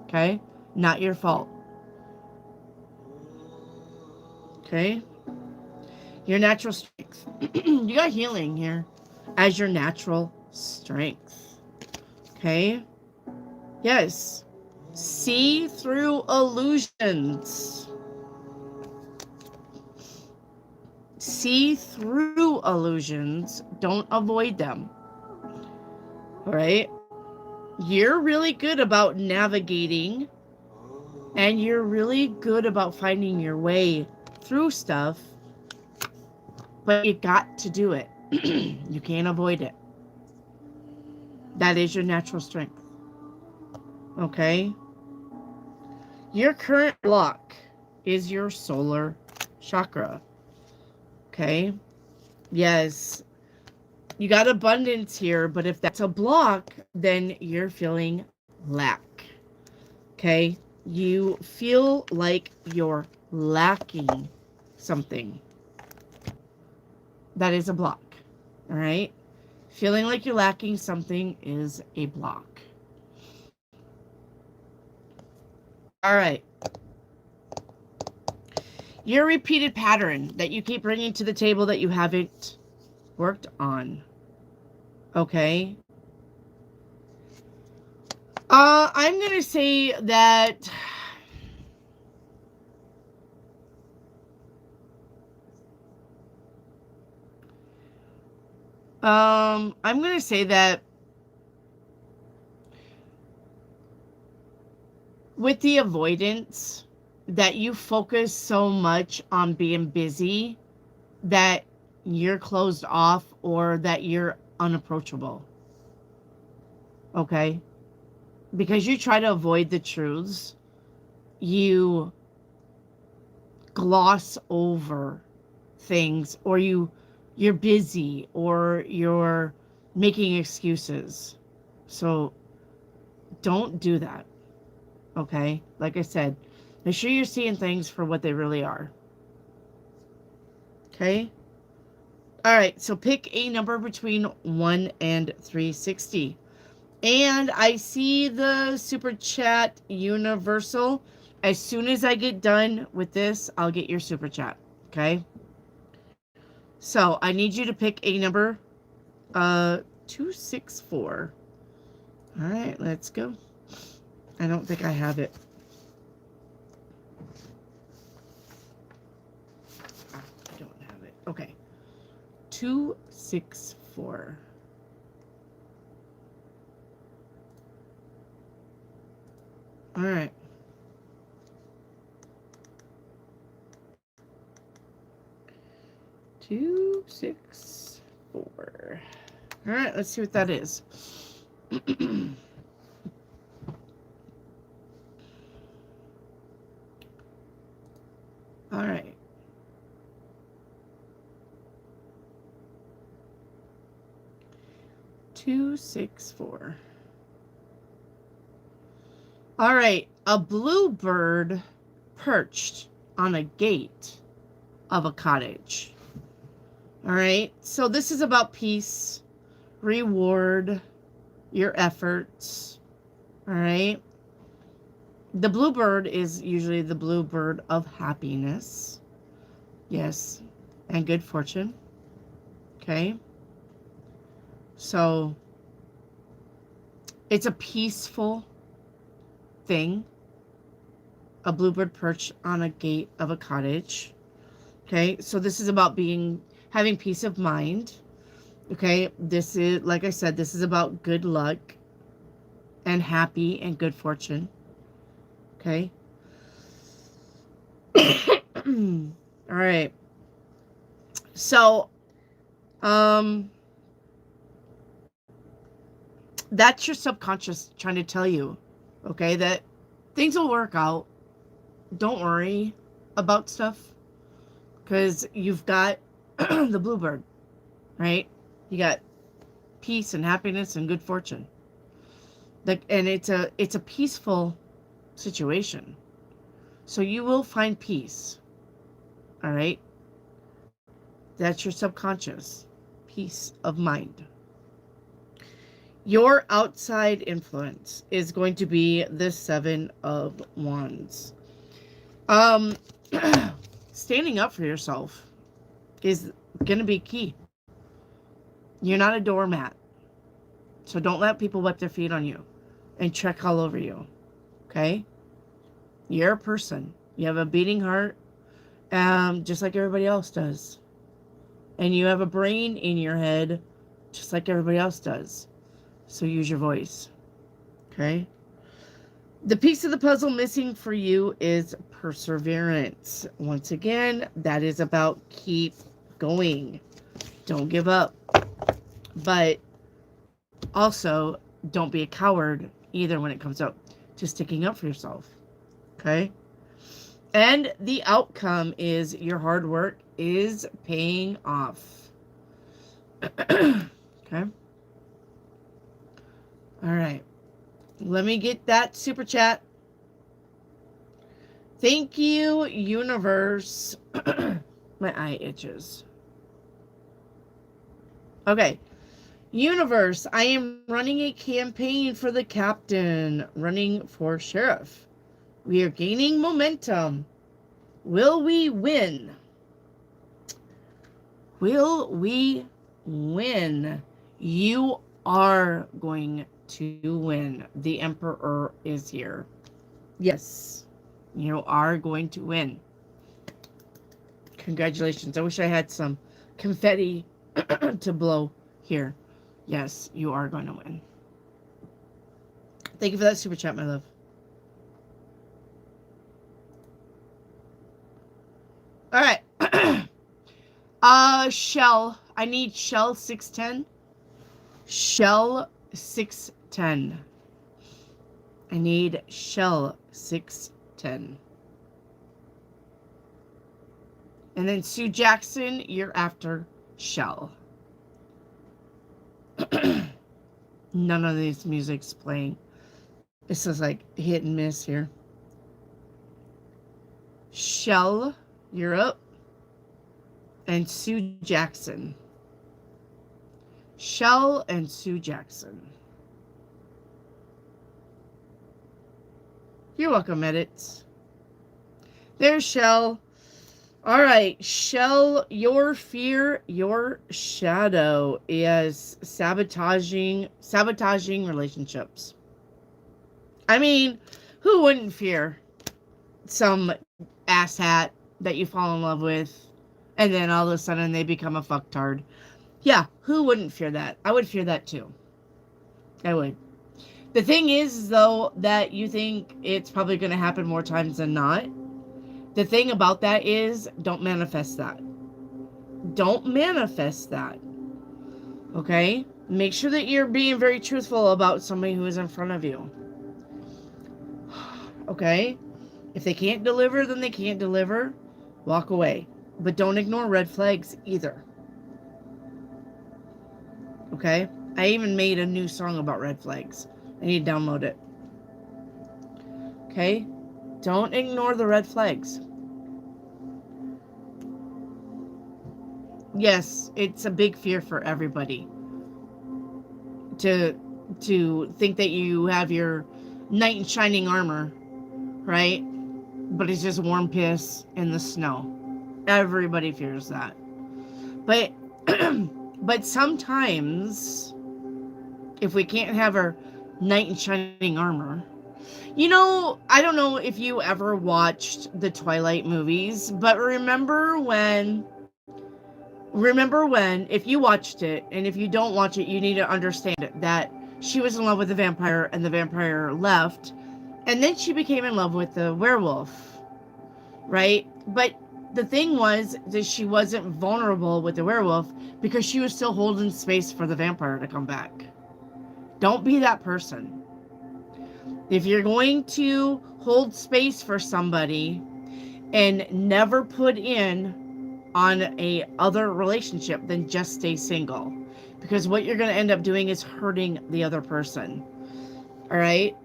Okay? Not your fault. Okay? Your natural strength. You got healing here as your natural strength. Okay? Yes. See through illusions. See through illusions. Don't avoid them. All right? You're really good about navigating, and you're really good about finding your way through stuff, but you got to do it. You can't avoid it. That is your natural strength. Okay? Your current block is your solar chakra. Okay? Yes, you got abundance here, but if that's a block, then you're feeling lack. Okay? You feel like you're lacking something. That is a block. All right? Feeling like you're lacking something is a block. All right. Your repeated pattern that you keep bringing to the table that you haven't worked on. Okay? I'm going to say that I'm going to say that with the avoidance, that you focus so much on being busy that you're closed off or that you're unapproachable. Okay? Because you try to avoid the truths, you gloss over things, or you're busy, or you're making excuses. So don't do that. Okay? Like I said, make sure you're seeing things for what they really are. Okay? All right, so pick a number between 1 and 360. And I see the super chat universal. As soon as I get done with this, I'll get your super chat. Okay? So I need you to pick a number 264. All right, let's go. I don't think I have it. I don't have it. Okay. 264. All right. Two, 6, 4. All right, let's see what that is. All right. Two, 6, 4. All right. A bluebird perched on a gate of a cottage. All right. So this is about peace, reward, your efforts. All right. The bluebird is usually the bluebird of happiness. Yes. And good fortune. Okay. So it's a peaceful thing. A bluebird perched on a gate of a cottage. Okay. So this is about having peace of mind. Okay. This is, like I said, this is about good luck and happy and good fortune. Okay. All right. So, that's your subconscious trying to tell you, okay, that things will work out. Don't worry about stuff, because you've got the bluebird, right? You got peace and happiness and good fortune. And it's a peaceful situation. So you will find peace. All right? That's your subconscious. Peace of mind. Your outside influence is going to be the 7 of Wands. Standing up for yourself is going to be key. You're not a doormat. So don't let people wipe their feet on you and check all over you. Okay? You're a person. You have a beating heart, just like everybody else does. And you have a brain in your head, just like everybody else does. So use your voice. Okay? The piece of the puzzle missing for you is perseverance. Once again, that is about keep going. Don't give up. But also, don't be a coward either when it comes up to sticking up for yourself. Okay? And the outcome is your hard work is paying off. Okay? All right. Let me get that super chat. Thank you, universe. My eye itches. Okay. Universe, I am running a campaign for the captain, running for sheriff. We are gaining momentum. Will we win? Will we win? You are going to win. The Emperor is here. Yes, you are going to win. Congratulations. I wish I had some confetti to blow here. Yes, you are going to win. Thank you for that super chat, my love. All right. Shell. I need Shell 610. Shell 610. I need Shell 610. And then Sue Jackson, you're after Shell. None of these music's playing. This is like hit and miss here. Shell, you're up. And Sue Jackson. Shell and Sue Jackson. You're welcome, edits. There's Shell. All right, Shell, your fear, your shadow is sabotaging relationships. I mean, who wouldn't fear some asshat that you fall in love with and then all of a sudden they become a fucktard? Yeah, who wouldn't fear that? I would fear that too. I would. The thing is, though, that you think it's probably going to happen more times than not. The thing about that is, don't manifest that. Don't manifest that. Okay? Make sure that you're being very truthful about somebody who is in front of you. Okay? If they can't deliver, then they can't deliver. Walk away. But don't ignore red flags either. Okay? I even made a new song about red flags. I need to download it. Okay? Don't ignore the red flags. Yes, it's a big fear for everybody to think that you have your knight in shining armor, right? But it's just warm piss in the snow. Everybody fears that. But but sometimes if we can't have our knight in shining armor, you know, I don't know if you ever watched the Twilight movies, but remember when, if you watched it, and if you don't watch it, you need to understand it, that she was in love with the vampire and the vampire left, and then she became in love with the werewolf, right? But the thing was that she wasn't vulnerable with the werewolf because she was still holding space for the vampire to come back. Don't be that person. If you're going to hold space for somebody and never put in on a other relationship, then just stay single. Because what you're going to end up doing is hurting the other person. All right?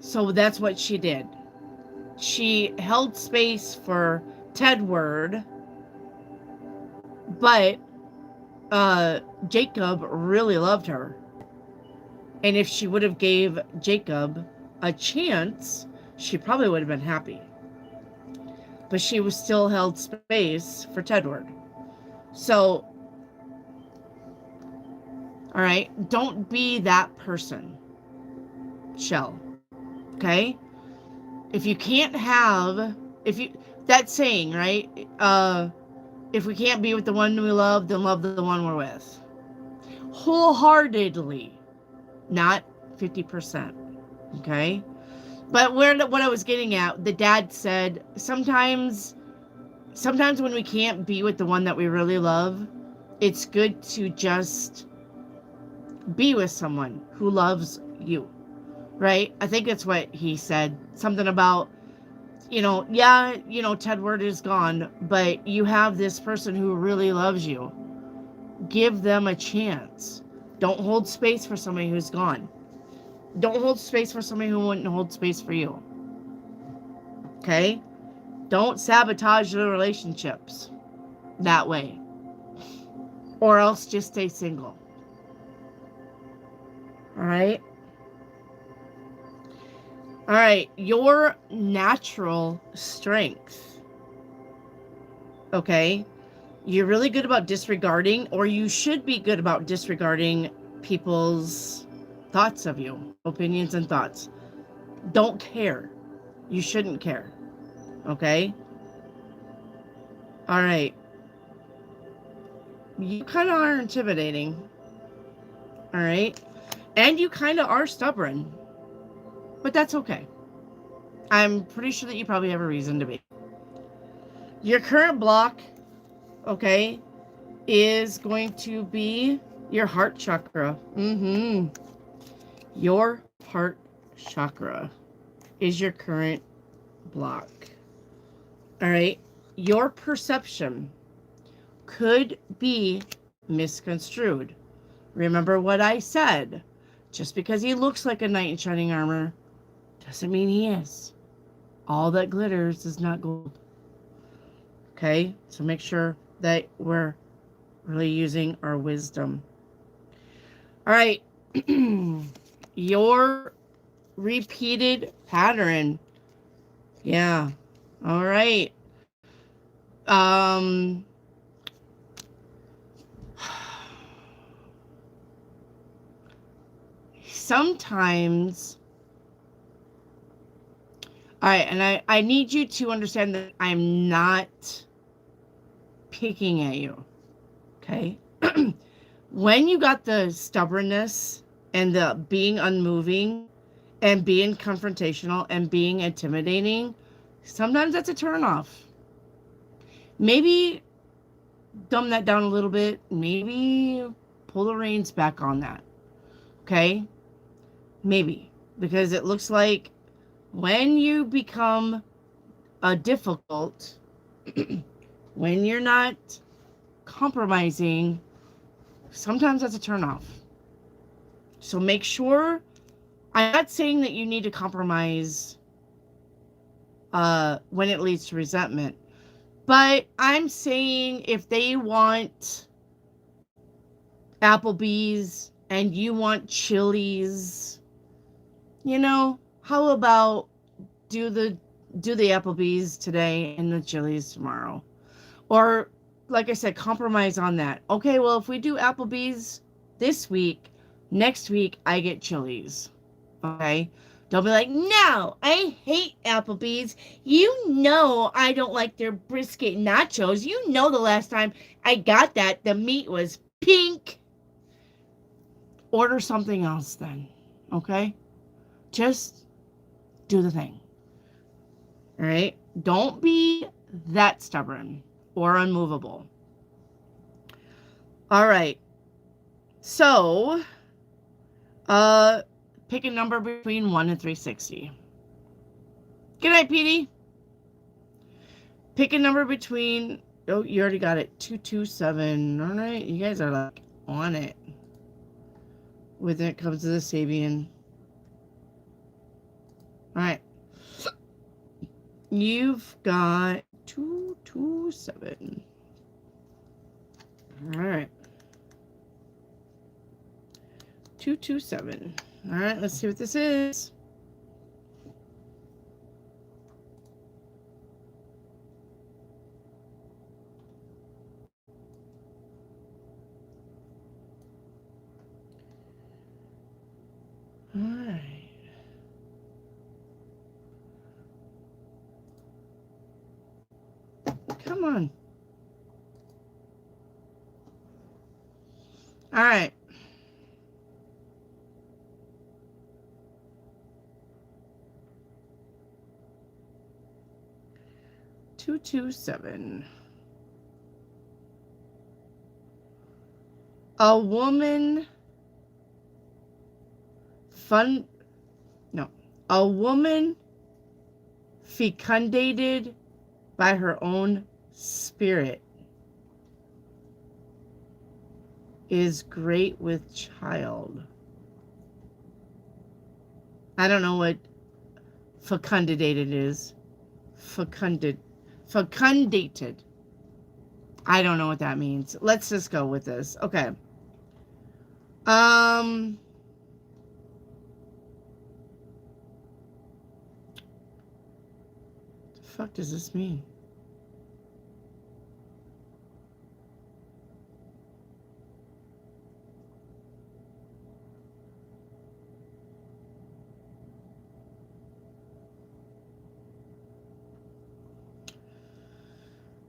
So that's what she did. She held space for Tedward, but Jacob really loved her. And if she would have gave Jacob a chance, she probably would have been happy. But she was still held space for Tedward. So, all right, don't be that person, Shell. Okay? If you can't have, that saying, right? If we can't be with the one we love, then love the one we're with. Wholeheartedly. Not 50%. Okay? But what I was getting at, the dad said, sometimes when we can't be with the one that we really love, it's good to just be with someone who loves you, right? I think that's what he said. Something about, yeah, Tedward is gone, but you have this person who really loves you. Give them a chance. Don't hold space for somebody who's gone. Don't hold space for somebody who wouldn't hold space for you. Okay? Don't sabotage the relationships that way. Or else just stay single. All right? All right. Your natural strength. Okay? You're really good about disregarding, or you should be good about disregarding people's thoughts of you, opinions and thoughts. Don't care. You shouldn't care. Okay? All right. You kind of are intimidating. All right? And you kind of are stubborn. But that's okay. I'm pretty sure that you probably have a reason to be. Your current block, okay, is going to be your heart chakra. Your heart chakra is your current block. All right. Your perception could be misconstrued. Remember what I said. Just because he looks like a knight in shining armor doesn't mean he is. All that glitters is not gold. Okay? So make sure that we're really using our wisdom. All right. Your repeated pattern. Yeah. All right. Sometimes, all right, and I need you to understand that I'm not picking at you, okay? When you got the stubbornness and the being unmoving and being confrontational and being intimidating, sometimes that's a turnoff. Maybe dumb that down a little bit. Maybe pull the reins back on that, okay? Maybe, because it looks like when you become a difficult, when you're not compromising, sometimes that's a turnoff. So make sure, I'm not saying that you need to compromise when it leads to resentment, but I'm saying if they want Applebee's and you want Chili's, how about do the Applebee's today and the Chili's tomorrow? Or, like I said, compromise on that. Okay, well, if we do Applebee's this week, next week I get Chili's. Okay? Don't be like, no, I hate Applebee's. You know I don't like their brisket nachos. You know the last time I got that, the meat was pink. Order something else then. Okay? Just do the thing. All right? Don't be that stubborn or unmovable. All right. So, pick a number between 1 and 360. Good night, Petey. Pick a number between, oh, you already got it, 227. All right. You guys are like on it when it comes to the Sabian. All right. You've got 227. All right. 227. All right, let's see what this is. All right. Come on. All right. 227. A woman a woman fecundated by her own spirit is great with child. I don't know what fecundated is. Fecundated. I don't know what that means. Let's just go with this. Okay. What the fuck does this mean?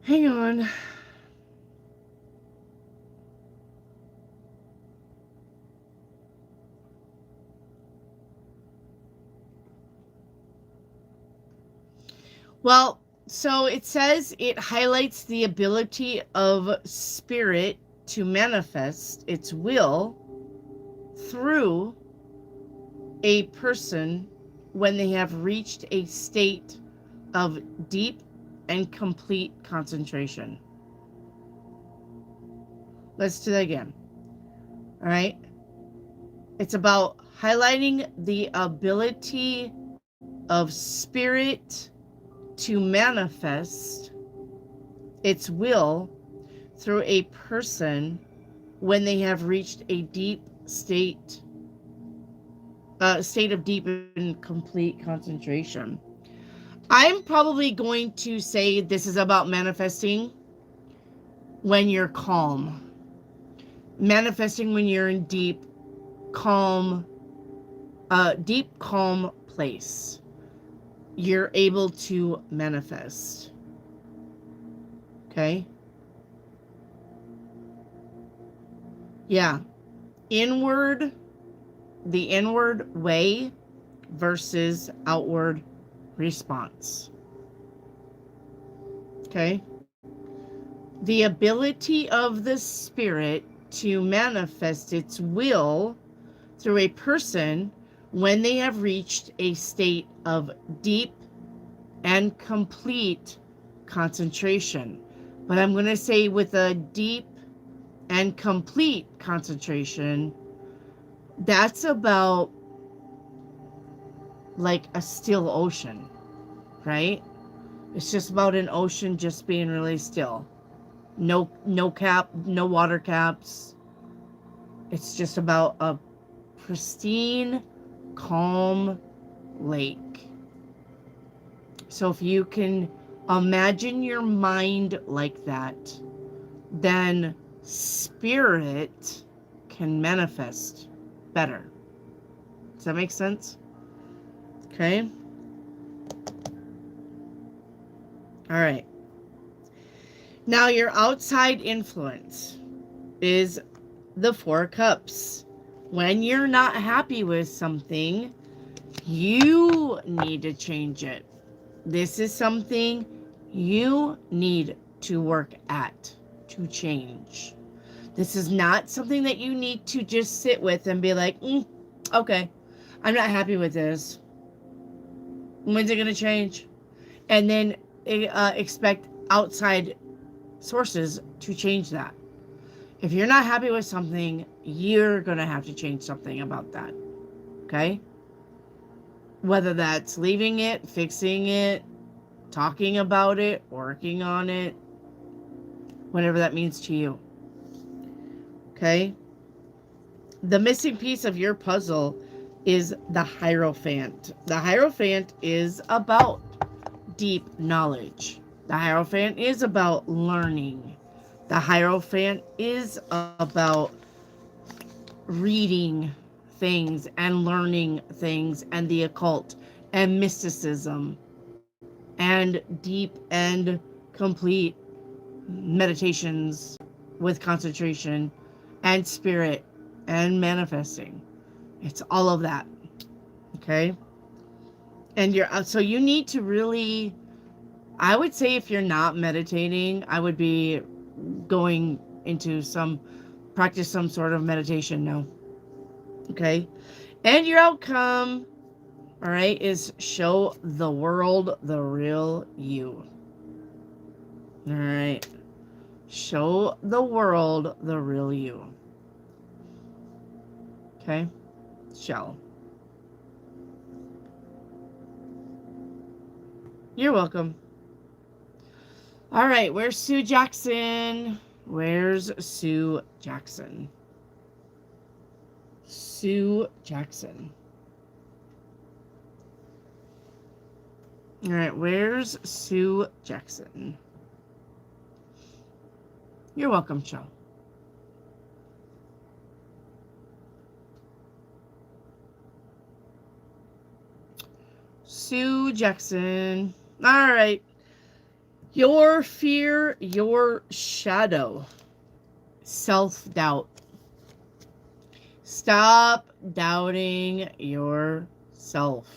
Hang on. Well, so it says it highlights the ability of spirit to manifest its will through a person when they have reached a state of deep and complete concentration. Let's do that again. All right. It's about highlighting the ability of spirit to manifest its will through a person when they have reached a deep state of deep and complete concentration. I'm probably going to say this is about manifesting when you're calm. Manifesting when you're in deep, calm place. You're able to manifest. Okay? Yeah. The inward way versus outward response. Okay? The ability of the spirit to manifest its will through a person when they have reached a state of deep and complete concentration. But I'm going to say with a deep and complete concentration, that's about like a still ocean, right? It's just about an ocean just being really still. No water caps. It's just about a pristine, calm lake. So if you can imagine your mind like that, then spirit can manifest better. Does that make sense? Okay. All right. Now your outside influence is the Four of Cups. When you're not happy with something, you need to change it. This is something you need to work at, to change. This is not something that you need to just sit with and be like, okay, I'm not happy with this. When's it going to change? And then expect outside sources to change that. If you're not happy with something, you're going to have to change something about that. Okay? Whether that's leaving it, fixing it, talking about it, working on it, whatever that means to you. Okay? The missing piece of your puzzle is the Hierophant. The Hierophant is about deep knowledge. The Hierophant is about learning. The Hierophant is about reading things and learning things and the occult and mysticism and deep and complete meditations with concentration and spirit and manifesting. It's all of that. Okay? And so you need to really I would say if you're not meditating, I would be going into practice some sort of meditation now. Okay? And your outcome, all right, is show the world the real you. All right. Show the world the real you. Okay? Show. You're welcome. All right, where's Sue Jackson? Where's Sue Jackson? Sue Jackson. All right, where's Sue Jackson? You're welcome, Joe. Sue Jackson. All right. Your fear, your shadow. Self-doubt. Stop doubting yourself.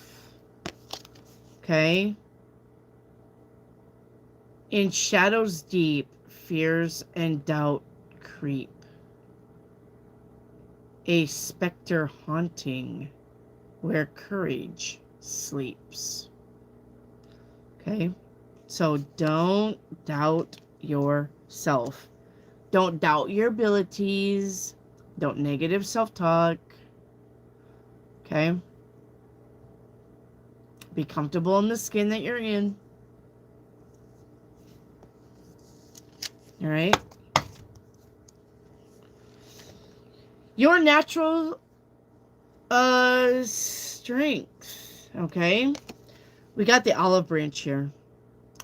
Okay? In shadows deep, fears and doubt creep. A specter haunting where courage sleeps. Okay? So don't doubt yourself. Don't doubt your abilities. Don't negative self-talk. Okay? Be comfortable in the skin that you're in. All right? Your natural strength. Okay? We got the olive branch here.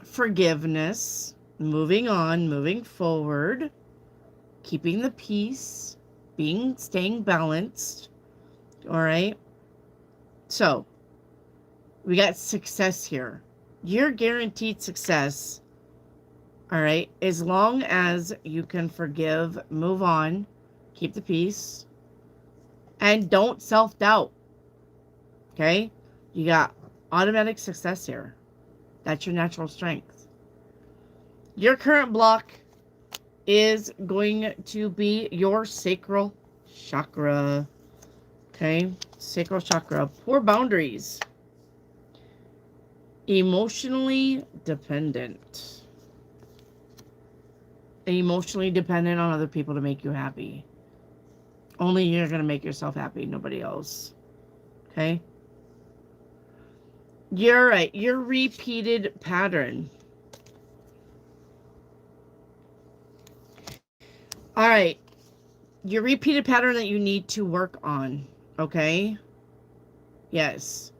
Forgiveness. Moving on, moving forward. Keeping the peace. Staying balanced. All right? So, we got success here. You're guaranteed success. All right? As long as you can forgive, move on, keep the peace, and don't self-doubt. Okay? You got automatic success here. That's your natural strength. Your current block is going to be your sacral chakra. Okay? Sacral chakra. Poor boundaries. Emotionally dependent. Emotionally dependent on other people to make you happy. Only you're going to make yourself happy, nobody else. Okay? You're right. Your repeated pattern. All right. Your repeated pattern that you need to work on. Okay? Yes.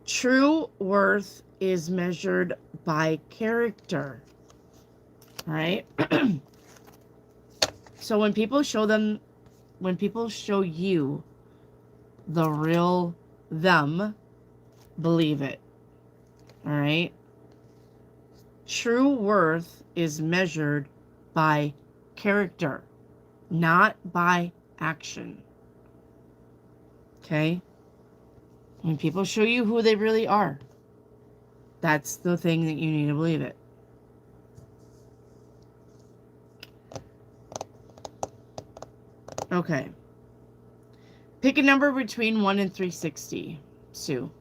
True worth is measured by character. All right? So when people show you the real them, believe it. All right? True worth is measured by character, not by action. Okay? When people show you who they really are, that's the thing that you need to believe it. Okay. Pick a number between 1 and 360, Sue.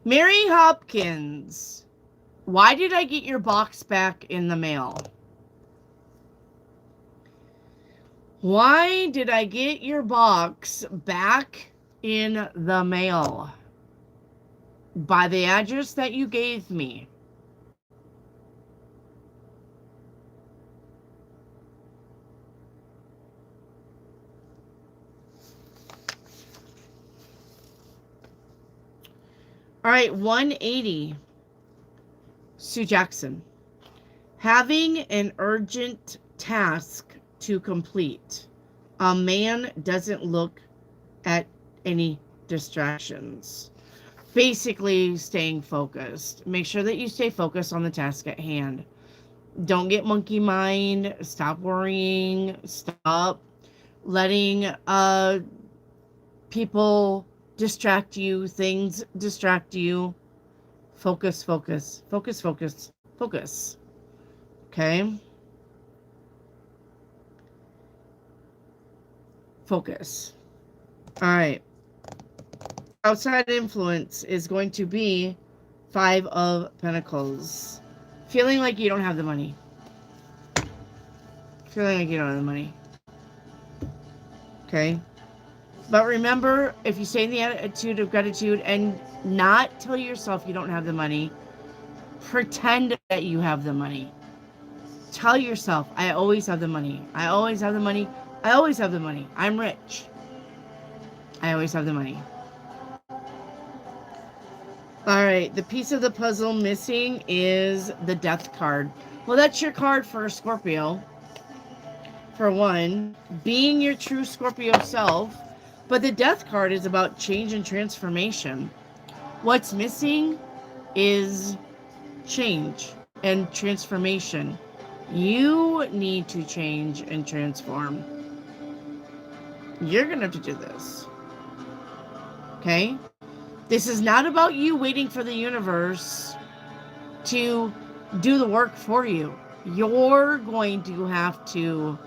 Mary Hopkins, why did I get your box back in the mail? Why did I get your box back in the mail? By the address that you gave me. All right, 180. Sue Jackson. Having an urgent task to complete. A man doesn't look at any distractions. Basically, staying focused. Make sure that you stay focused on the task at hand. Don't get monkey mind. Stop worrying. Stop letting People distract you, things distract you. Focus, focus, focus, focus, focus. Okay? Focus. All right. Outside influence is going to be Five of Pentacles. Feeling like you don't have the money. Feeling like you don't have the money. Okay? But remember, if you stay in the attitude of gratitude and not tell yourself you don't have the money, pretend that you have the money. Tell yourself, I always have the money. I always have the money. I always have the money. I'm rich. I always have the money. All right, the piece of the puzzle missing is the Death card. Well, that's your card for Scorpio. For one, being your true Scorpio self. But the Death card is about change and transformation. What's missing is change and transformation. You need to change and transform. You're going to have to do this. Okay? This is not about you waiting for the universe to do the work for you. You're going to have to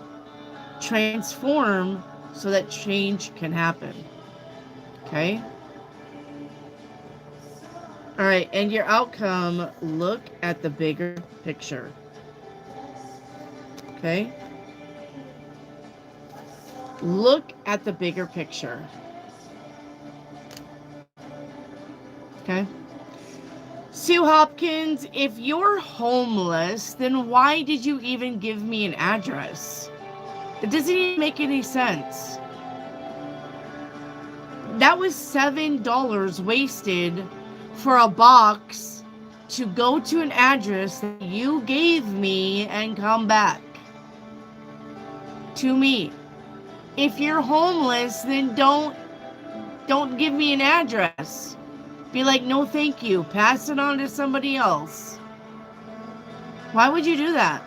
transform so that change can happen. Okay? All right, and your outcome, look at the bigger picture. Okay? Look at the bigger picture. Okay? Sue Hopkins, if you're homeless, then why did you even give me an address? It doesn't even make any sense. That was $7 wasted for a box to go to an address that you gave me and come back to me. If you're homeless, then don't give me an address. Be like, no thank you. Pass it on to somebody else. Why would you do that?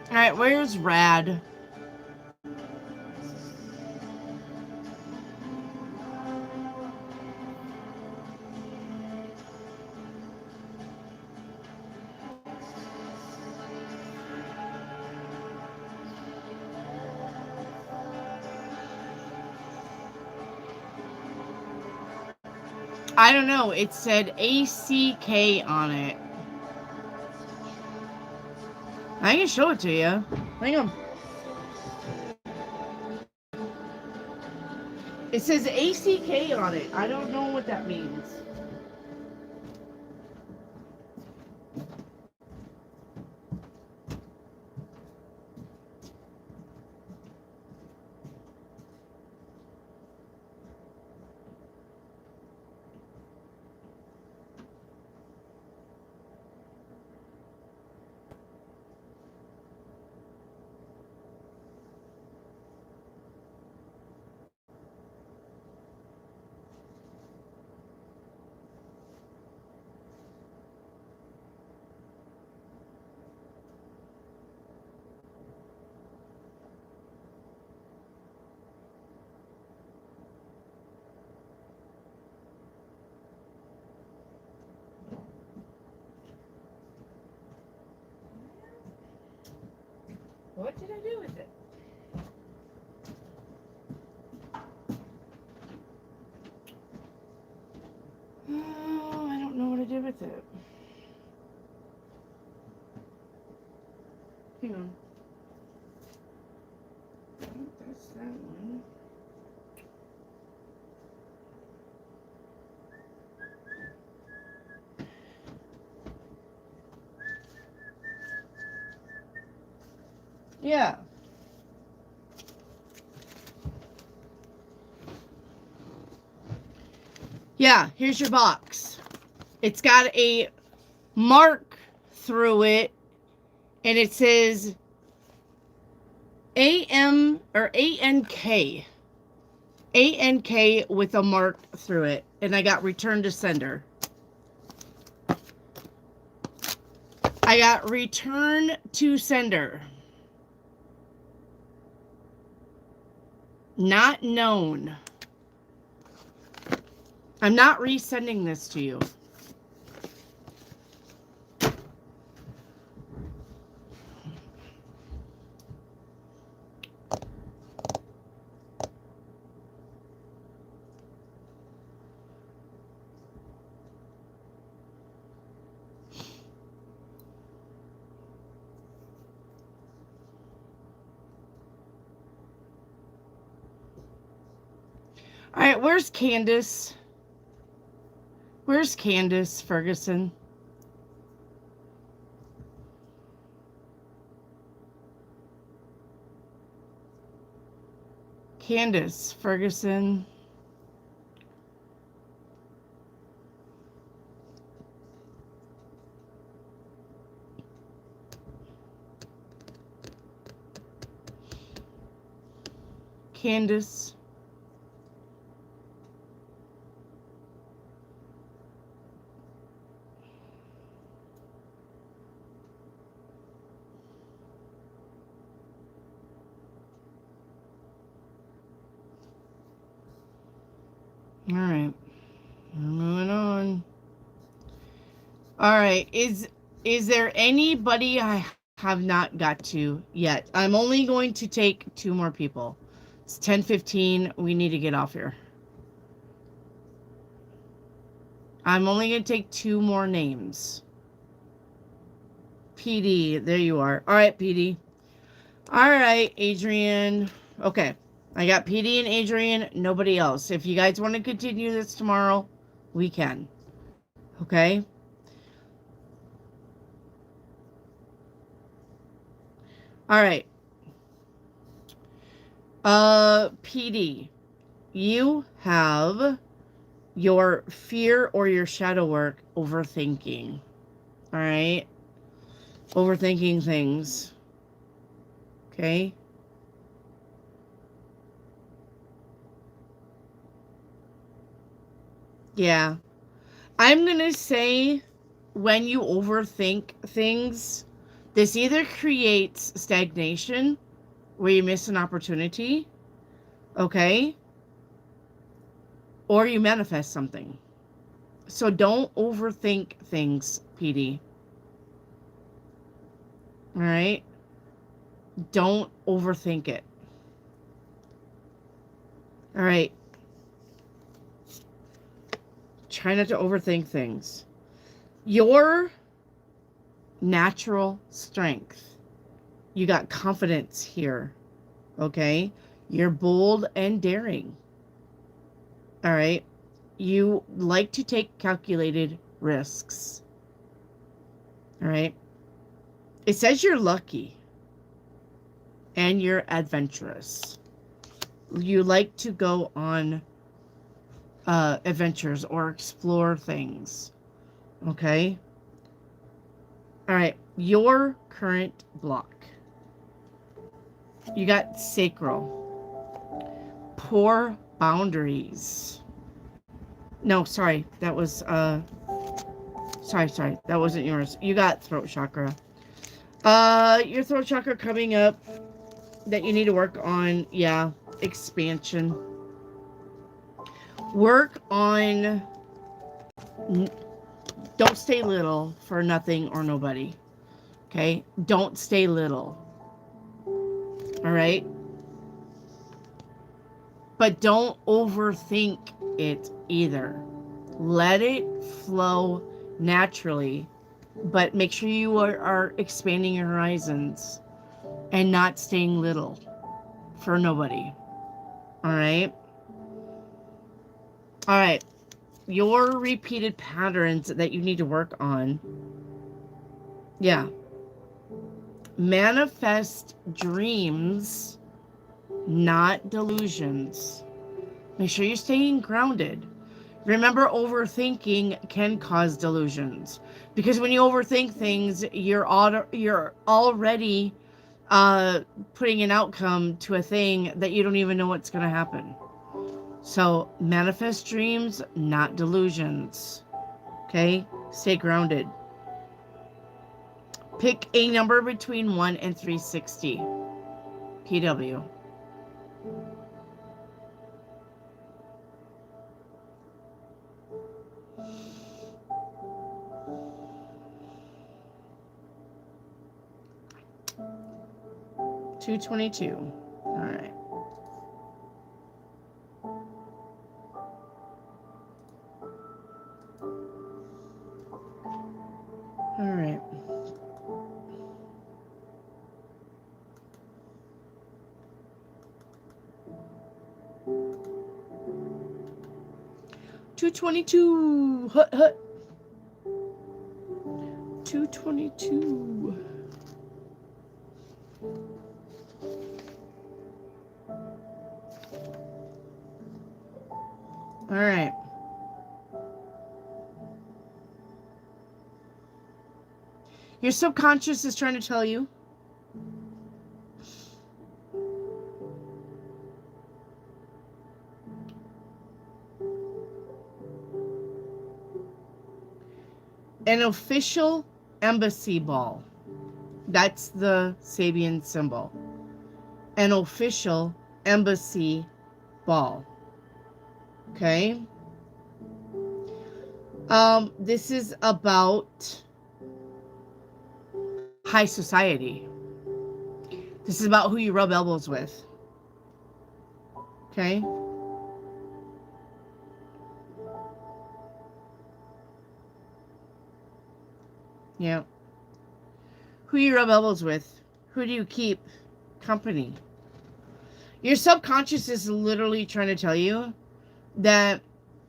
Alright, where's Rad? I don't know. It said ACK on it. I can show it to you. Hang on. It says ACK on it. I don't know what that means. What did I do with it? Oh, I don't know what I did with it. Hang on. Oh, that's that one. Yeah. Yeah, here's your box. It's got a mark through it, and it says AM or ANK. ANK with a mark through it. And I got return to sender. I got return to sender. Not known. I'm not resending this to you. All right, where's Candace? Where's Candace Ferguson? Candace Ferguson. Candace. All right. Moving on. All right. Is there anybody I have not got to yet? I'm only going to take 2 more people. It's 10:15. We need to get off here. I'm only going to take 2 more names. PD, there you are. All right, PD. All right, Adrian. Okay. I got PD and Adrian, nobody else. If you guys want to continue this tomorrow, we can. Okay? All right. PD, you have your fear or your shadow work overthinking. All right? Overthinking things. Okay? Yeah. I'm going to say when you overthink things, this either creates stagnation where you miss an opportunity, okay? Or you manifest something. So don't overthink things, PD. All right? Don't overthink it. All right. Try not to overthink things. Your natural strength. You got confidence here. Okay? You're bold and daring. All right? You like to take calculated risks. All right? It says you're lucky and you're adventurous. You like to go on adventures or explore things. Okay? All right. Your current block. You got sacral. Poor boundaries. No, sorry. That was, sorry. That wasn't yours. You got throat chakra. Your throat chakra coming up that you need to work on. Yeah. Expansion. Work on, don't stay little for nothing or nobody. Okay? Don't stay little. All right? But don't overthink it either. Let it flow naturally, but make sure you are expanding your horizons and not staying little for nobody. All right? All right. Your repeated patterns that you need to work on. Yeah. Manifest dreams, not delusions. Make sure you're staying grounded. Remember, overthinking can cause delusions. Because when you overthink things, you're already putting an outcome to a thing that you don't even know what's going to happen. So manifest dreams, not delusions. Okay? Stay grounded. Pick a number between 1 and 360. PW. $222. All right. All right. $222. Hut hut. $222. All right. Your subconscious is trying to tell you an official embassy ball. That's the Sabian symbol. An official embassy ball. Okay? This is about high society. This is about who you rub elbows with. Okay? Yeah. Who you rub elbows with. Who do you keep company? Your subconscious is literally trying to tell you that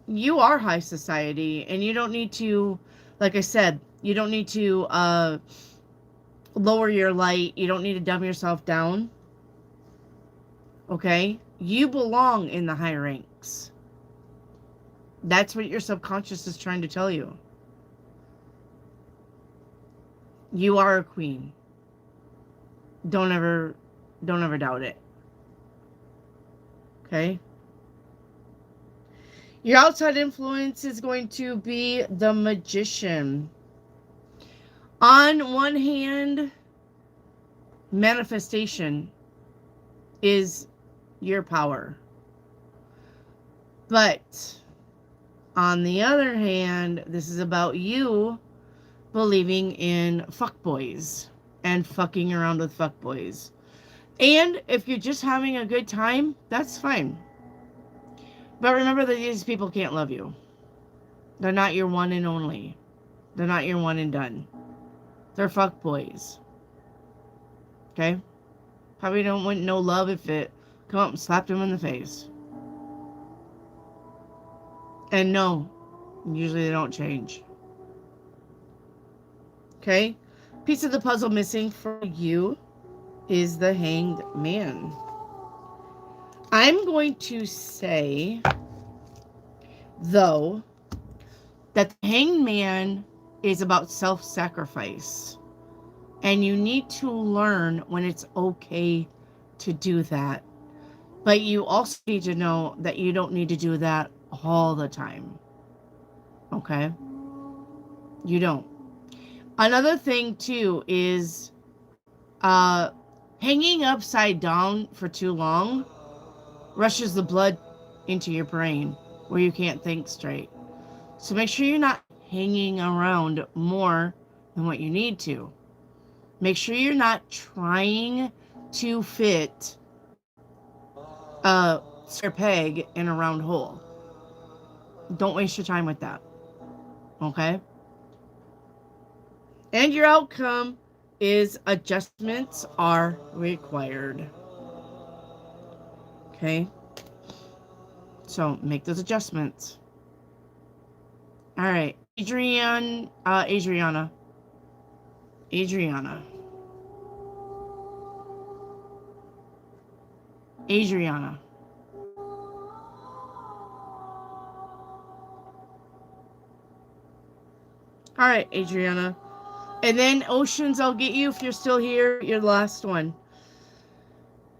you are high society and you don't need to, like I said, you don't need to lower your light. You don't need to dumb yourself down. Okay? You belong in the high ranks. That's what your subconscious is trying to tell you. You are a queen. Don't ever doubt it. Okay? Your outside influence is going to be the Magician. On one hand, manifestation is your power. But on the other hand, this is about you believing in fuckboys and fucking around with fuckboys. And if you're just having a good time, that's fine. But remember that these people can't love you. They're not your one and only. They're not your one and done. They're fuckboys. Okay? Probably don't want no love if it come up and slapped him in the face. And no, usually they don't change. Okay? Piece of the puzzle missing for you is the Hanged Man. I'm going to say, though, that the Hanged Man is about self-sacrifice. And you need to learn when it's okay to do that. But you also need to know that you don't need to do that all the time. Okay? You don't. Another thing, too, is hanging upside down for too long rushes the blood into your brain where you can't think straight. So make sure you're not hanging around more than what you need to. Make sure you're not trying to fit a square peg in a round hole. Don't waste your time with that. Okay? And your outcome is adjustments are required. Okay? So make those adjustments. All right. Adriana. Adriana. Adriana. All right, Adriana. And then Oceans, I'll get you if you're still here. You're the last one.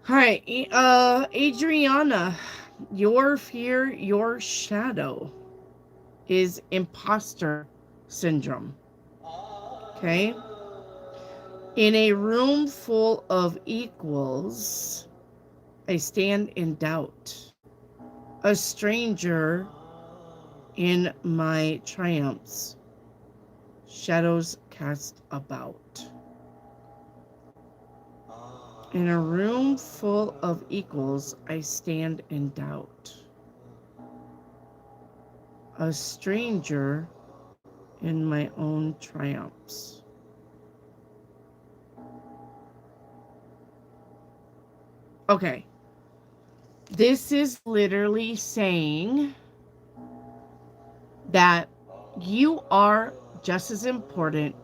All right, Adriana, your fear, your shadow is imposter syndrome. Okay? In a room full of equals, I stand in doubt. A stranger in my triumphs, shadows cast about. In a room full of equals, I stand in doubt. A stranger in my own triumphs. Okay. This is literally saying that you are just as important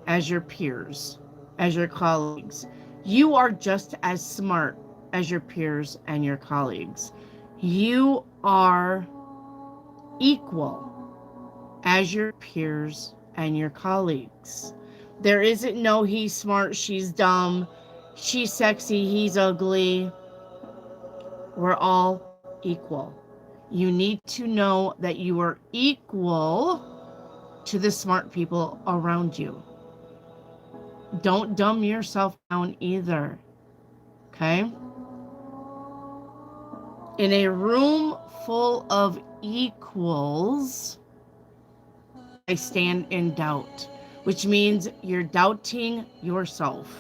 as your peers, as your colleagues. You are just as smart as your peers and your colleagues. You are equal as your peers and your colleagues. There isn't no he's smart, she's dumb, she's sexy, he's ugly. We're all equal. You need to know that you are equal to the smart people around you. Don't dumb yourself down either. Okay? In a room full of equals, I stand in doubt, which means you're doubting yourself.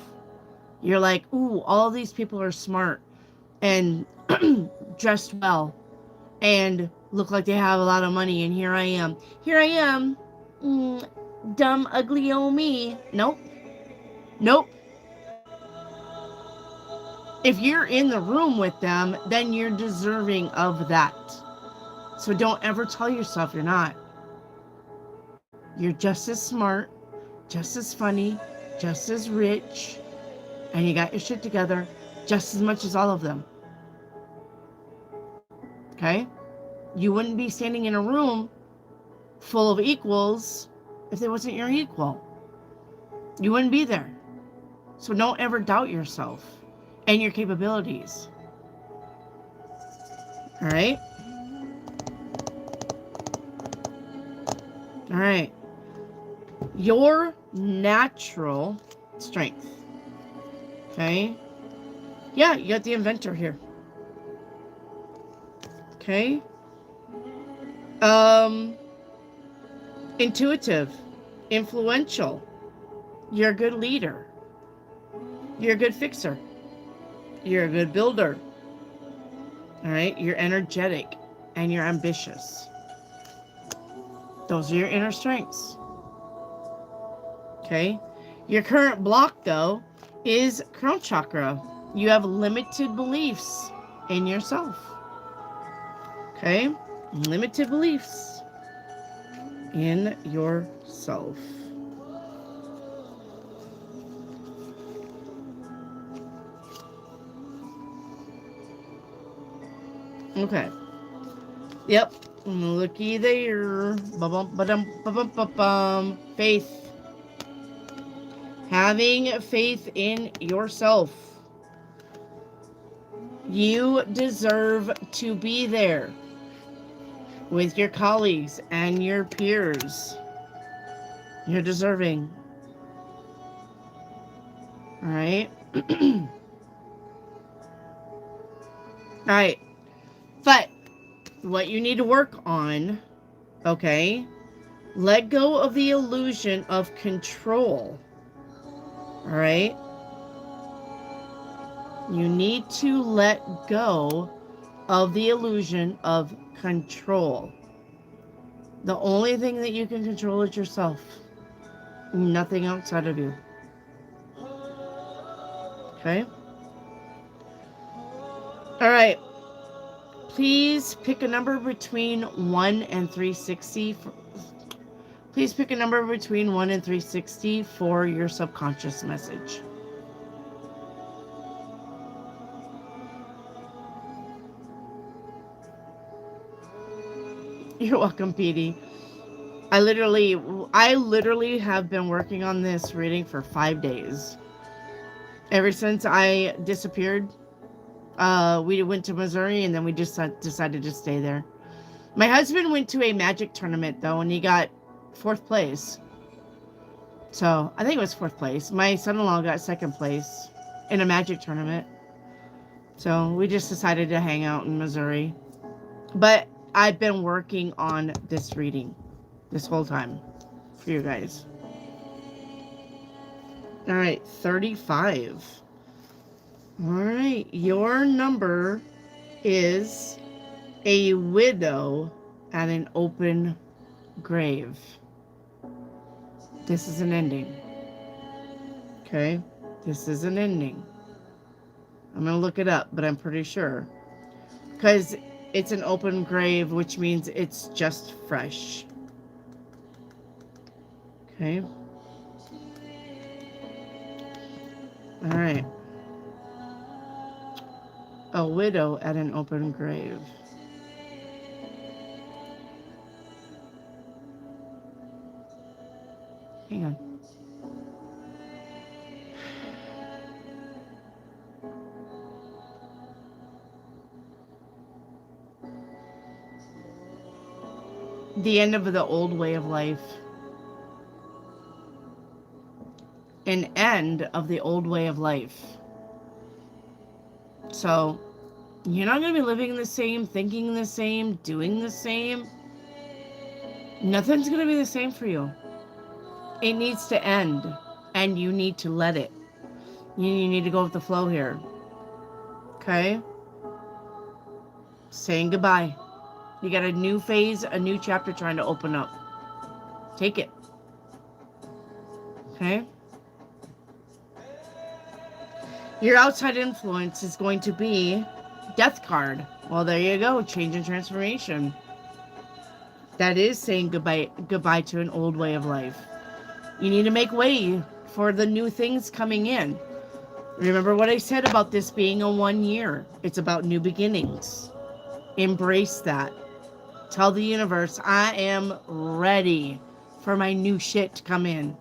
You're like, ooh, all these people are smart and dressed well and look like they have a lot of money, and here I am. Here I am, dumb, ugly old me. Nope. Nope. If you're in the room with them, then you're deserving of that. So don't ever tell yourself you're not. You're just as smart, just as funny, just as rich, and you got your shit together just as much as all of them. Okay? You wouldn't be standing in a room full of equals if they wasn't your equal. You wouldn't be there. So don't ever doubt yourself and your capabilities. All right? All right. Your natural strength. Okay? Yeah, you got the inventor here. Okay? Intuitive, influential. You're a good leader. You're a good fixer. You're a good builder. All right? You're energetic and you're ambitious. Those are your inner strengths. Okay? Your current block, though, is crown chakra. You have limited beliefs in yourself. Okay? Limited beliefs in yourself. Okay. Yep. Looky there. Ba-bum, ba-dum, ba-bum, ba-bum. Faith. Having faith in yourself. You deserve to be there with your colleagues and your peers. You're deserving. All right? All right. But what you need to work on, okay? Let go of the illusion of control. All right? You need to let go of the illusion of control. The only thing that you can control is yourself. Nothing outside of you. Okay? All right. Please pick a number between 1 and 360. Please pick a number between 1 and 360 for your subconscious message. You're welcome, Petey. I literally have been working on this reading for 5 days. Ever since I disappeared, we went to Missouri and then we just decided to stay there. My husband went to a magic tournament though, and he got 4th place. So I think it was 4th place. My son-in-law got 2nd place in a magic tournament. So we just decided to hang out in Missouri. But I've been working on this reading this whole time for you guys. All right, 35. All right, your number is a widow at an open grave. This is an ending. Okay, this is an ending. I'm going to look it up, but I'm pretty sure. Because it's an open grave, which means it's just fresh. Okay. All right. A widow at an open grave. Hang on. The end of the old way of life. An end of the old way of life. So, you're not going to be living the same, thinking the same, doing the same. Nothing's going to be the same for you. It needs to end, and you need to let it. You need to go with the flow here. Okay? Saying goodbye. You got a new phase, a new chapter trying to open up. Take it. Okay? Your outside influence is going to be Death card. Well, there you go. Change and transformation. That is saying goodbye to an old way of life. You need to make way for the new things coming in. Remember what I said about this being a 1 year. It's about new beginnings. Embrace that. Tell the universe, I am ready for my new shit to come in.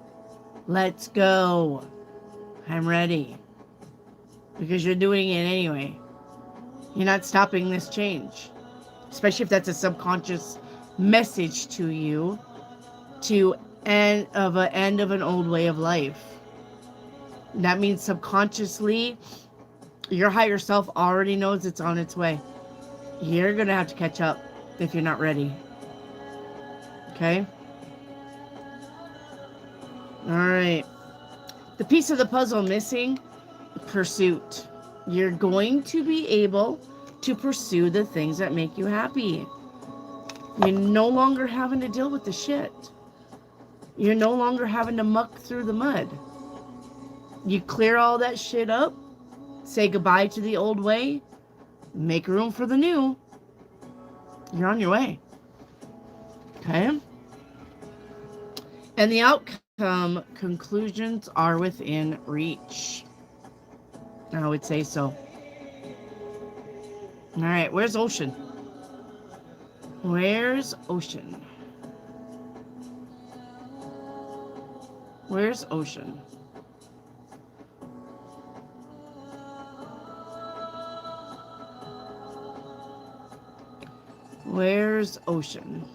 Let's go. I'm ready. Because you're doing it anyway. You're not stopping this change. Especially if that's a subconscious message to you to end of an old way of life. That means subconsciously your higher self already knows it's on its way. You're going to have to catch up if you're not ready. Okay? All right. The piece of the puzzle missing, pursuit. You're going to be able to pursue the things that make you happy. You're no longer having to deal with the shit. You're no longer having to muck through the mud. You clear all that shit up, say goodbye to the old way, make room for the new. You're on your way. Okay? And the outcome conclusions are within reach. I would say so. All right, where's Ocean? Where's Ocean? Where's Ocean? Where's Ocean?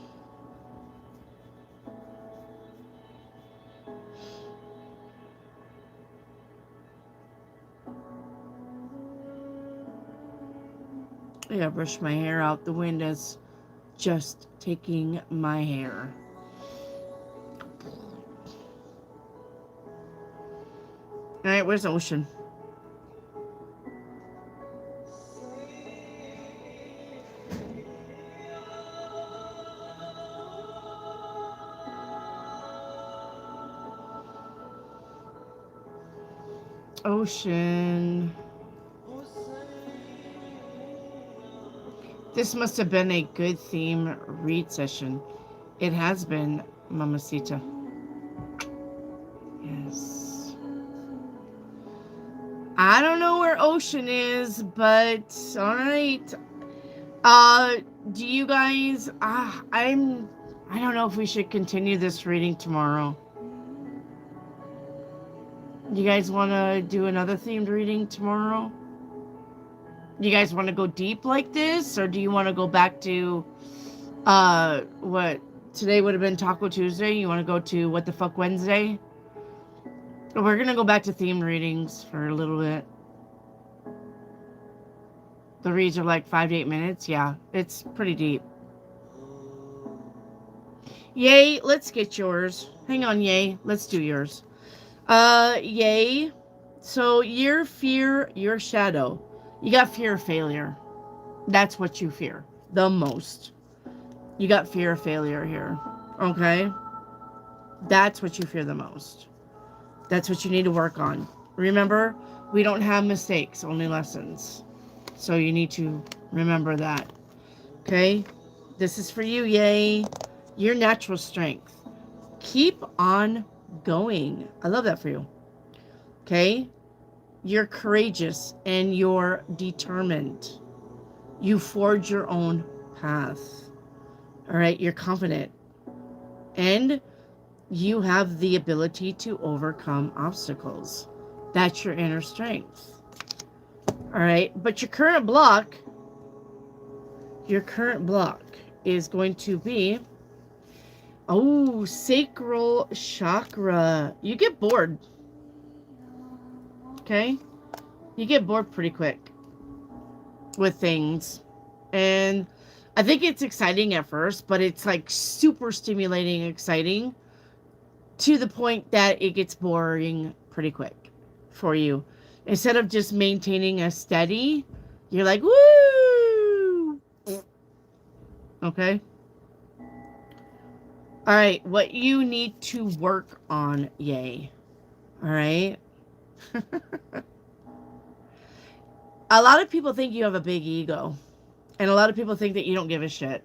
I gotta brush my hair out. The wind is just taking my hair. All right, where's Ocean? Ocean. This must have been a good theme read session. It has been, Mamacita. Yes. I don't know where Ocean is, but all right. Do you guys? I'm I don't know if we should continue this reading tomorrow. You guys want to do another themed reading tomorrow? You guys want to go deep like this, or do you want to go back to what today would have been Taco Tuesday? You want to go to What the Fuck Wednesday? We're gonna go back to themed readings for a little bit. The reads are like 5 to 8 minutes. Yeah, it's pretty deep. Yay, let's get yours. Hang on, Yay, let's do yours. Yay. So your fear, your shadow. You got fear of failure. That's what you fear the most. You got fear of failure here. Okay? That's what you fear the most. That's what you need to work on. Remember, we don't have mistakes, only lessons. So you need to remember that. Okay? This is for you, Yay. Your natural strength. Keep on going. I love that for you. Okay? You're courageous and you're determined. You forge your own path. All right? You're confident. And you have the ability to overcome obstacles. That's your inner strength. All right? But your current block is going to be, oh, sacral chakra. You get bored. Okay? You get bored pretty quick with things. And I think it's exciting at first, but it's like super stimulating, exciting to the point that it gets boring pretty quick for you. Instead of just maintaining a steady, you're like, woo! Okay? All right, what you need to work on, Yay. All right? A lot of people think you have a big ego. And a lot of people think that you don't give a shit.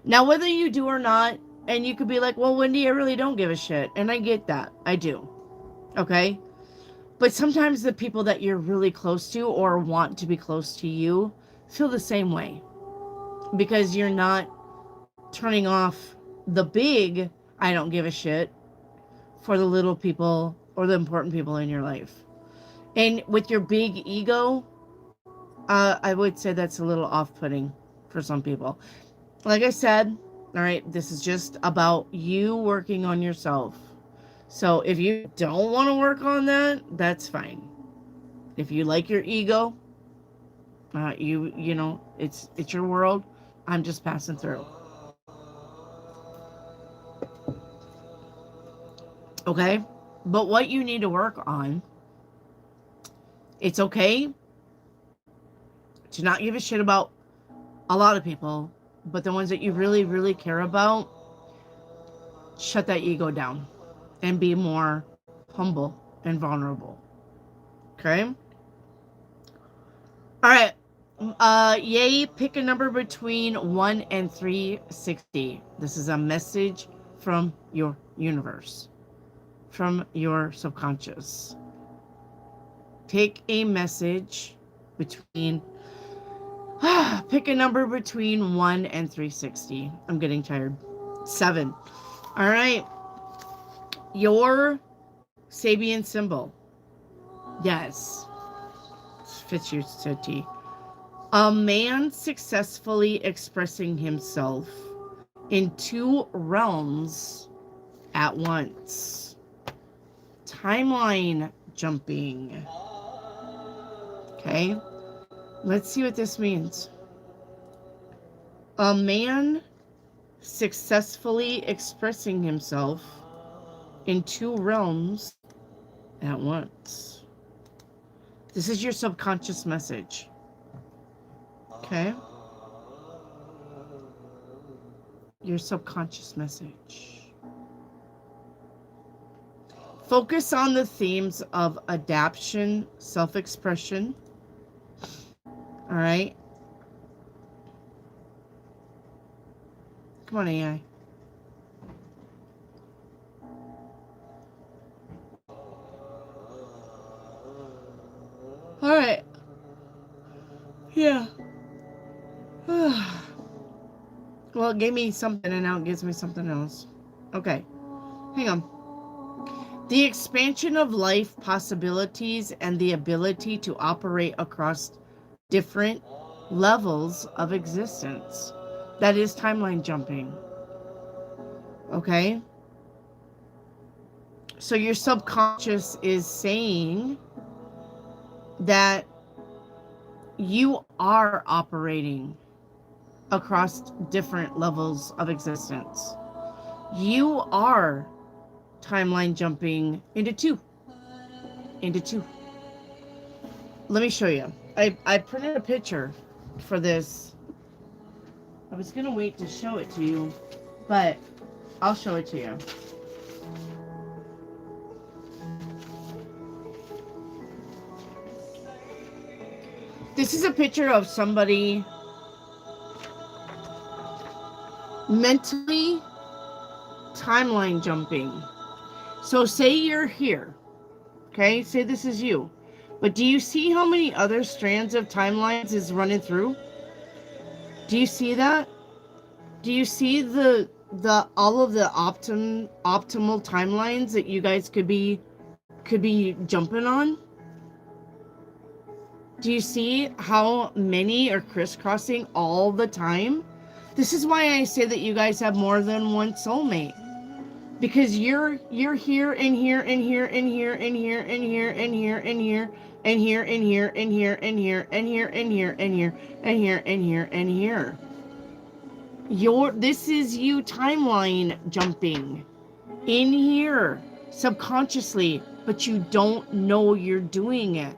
Now, whether you do or not, and you could be like, well, Wendy, I really don't give a shit. And I get that. I do. Okay? But sometimes the people that you're really close to or want to be close to you feel the same way. Because you're not turning off the big, I don't give a shit, for the little people or the important people in your life. And with your big ego, I would say that's a little off-putting for some people. Like I said, all right, this is just about you working on yourself. So if you don't want to work on that, that's fine. If you like your ego, you know, it's your world. I'm just passing through. Okay? But what you need to work on, it's okay to not give a shit about a lot of people, but the ones that you really, really care about, shut that ego down and be more humble and vulnerable. Okay? All right. Yay, pick a number between 1 and 360. This is a message from your universe, from your subconscious. Pick a message between, pick a number between 1 and 360. I'm getting tired. 7. All right. Your Sabian symbol. Yes. Fits you to a T. A man successfully expressing himself in 2 realms at once. Timeline jumping. Okay, let's see what this means. A man successfully expressing himself in 2 realms at once. This is your subconscious message. Okay? Your subconscious message. Focus on the themes of adaptation, self-expression. All right? Come on, AI. All right. Yeah. Well, Well, it gave me something and now it gives me something else. Okay. Hang on. The expansion of life possibilities and the ability to operate across different levels of existence. That is timeline jumping. Okay? So your subconscious is saying that you are operating across different levels of existence. You are timeline jumping into two. Let me show you. I printed a picture for this. I was going to wait to show it to you, but I'll show it to you. This is a picture of somebody mentally timeline jumping. So say you're here, okay? Say this is you. But do you see how many other strands of timelines is running through? Do you see that? Do you see the all of the optimal timelines that you guys could be jumping on? Do you see how many are crisscrossing all the time? This is why I say that you guys have more than one soulmate. Because you're here and here and here and here and here and here and here and here and here and here and here and here and here and here and here and here and here and here. This is you timeline jumping in here subconsciously, but you don't know you're doing it.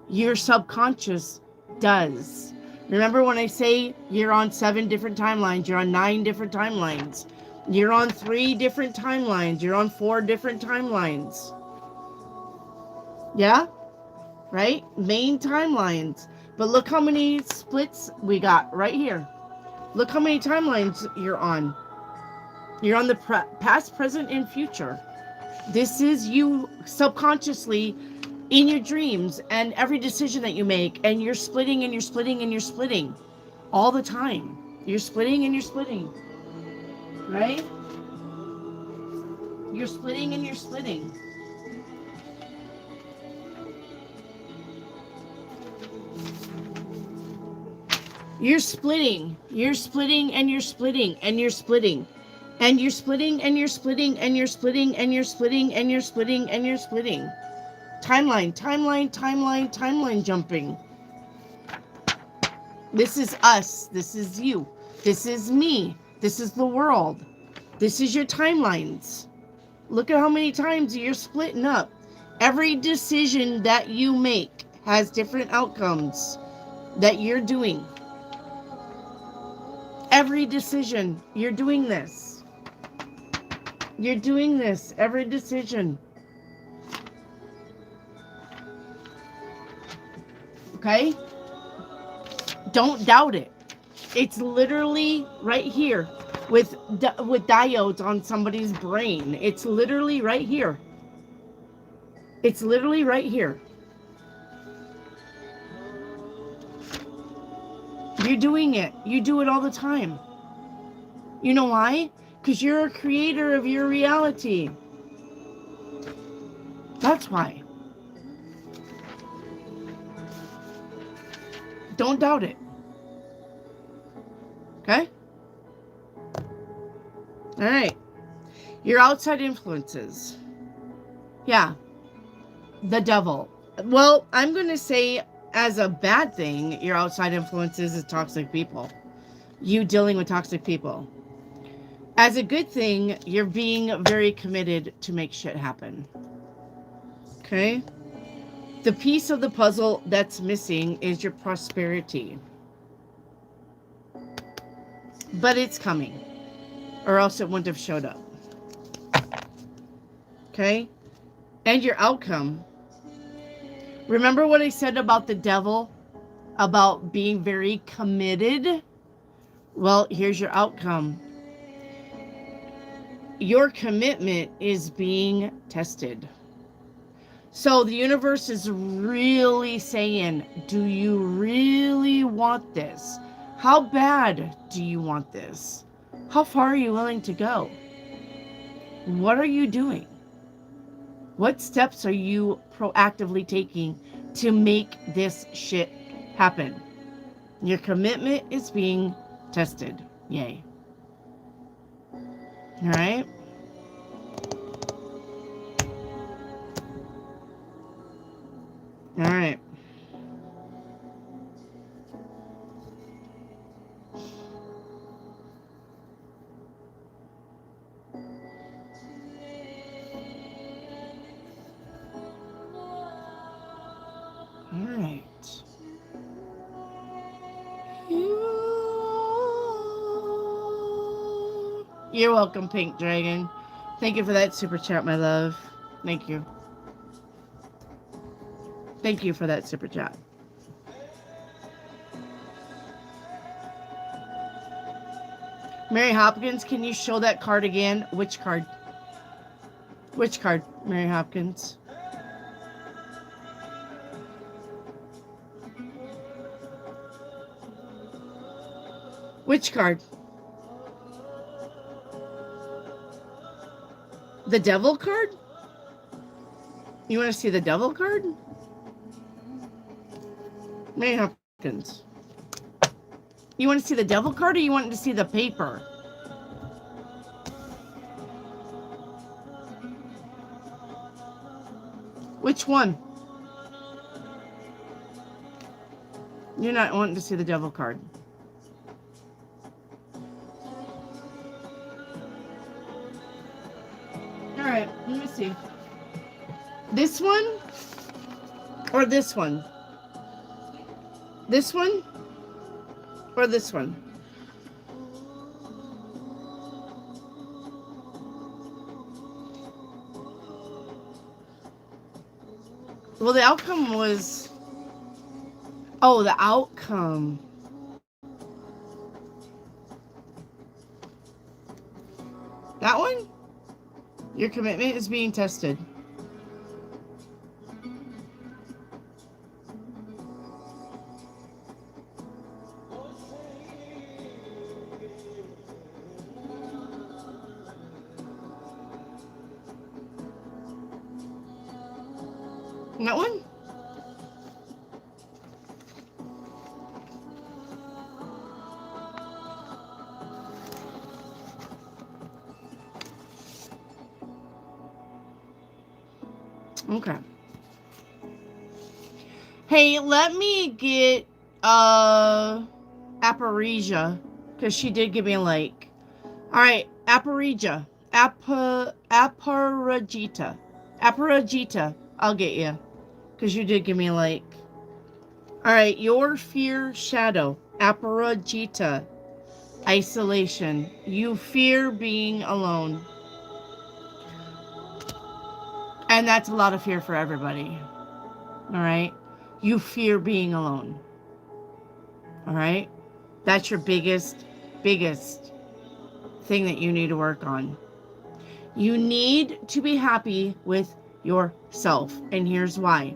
Your subconscious does. Remember when I say you're on 7 different timelines, you're on 9 different timelines. You're on 3 different timelines. You're on 4 different timelines. Yeah? Right? Main timelines. But look how many splits we got right here. Look how many timelines you're on. You're on the past, present, and future. This is you subconsciously in your dreams and every decision that you make. And you're splitting and you're splitting and you're splitting. All the time. You're splitting and you're splitting. Right? You're splitting and you're splitting. You're splitting. You're splitting and you're splitting and you're splitting. And you're splitting and you're splitting and you're splitting and you're splitting and you're splitting and you're splitting. Timeline jumping. This is us. This is you. This is me. This is the world. This is your timelines. Look at how many times you're splitting up. Every decision that you make has different outcomes that you're doing. Every decision, you're doing this. You're doing this. Every decision. Okay? Don't doubt it. It's literally right here with diodes on somebody's brain. It's literally right here. It's literally right here. You're doing it. You do it all the time. You know why? Because you're a creator of your reality. That's why. Don't doubt it. Okay? All right. Your outside influences. Yeah. The devil. Well, I'm going to say as a bad thing, your outside influences is toxic people. You dealing with toxic people. As a good thing, you're being very committed to make shit happen. Okay? The piece of the puzzle that's missing is your prosperity. But it's coming. Or else it wouldn't have showed up. Okay? And your outcome. Remember what I said about the devil? About being very committed? Well, here's your outcome. Your commitment is being tested. So the universe is really saying, do you really want this? How bad do you want this? How far are you willing to go? What are you doing? What steps are you proactively taking to make this shit happen? Your commitment is being tested. Yay. All right. All right. All right. You're welcome, Pink Dragon. Thank you for that super chat, my love. Thank you. Thank you for that super chat. Mary Hopkins, can you show that card again? Which card? Which card, Mary Hopkins? Which card? The devil card? You want to see the devil card? Mary Hopkins. You want to see the devil card or you want to see the paper? Which one? You're not wanting to see the devil card. All right, let me see. This one or this one? This one or this one? Well, the outcome was... Oh, the outcome. That one? Your commitment is being tested. That one? Okay. Hey, let me get Aparija, because she did give me a like. Alright, Aparija. Aparajita. Aparajita. I'll get you. Because you did give me a like. Alright, your fear shadow. Aparajita. Isolation. You fear being alone. And that's a lot of fear for everybody. Alright? You fear being alone. Alright? That's your biggest thing that you need to work on. You need to be happy with yourself. And here's why.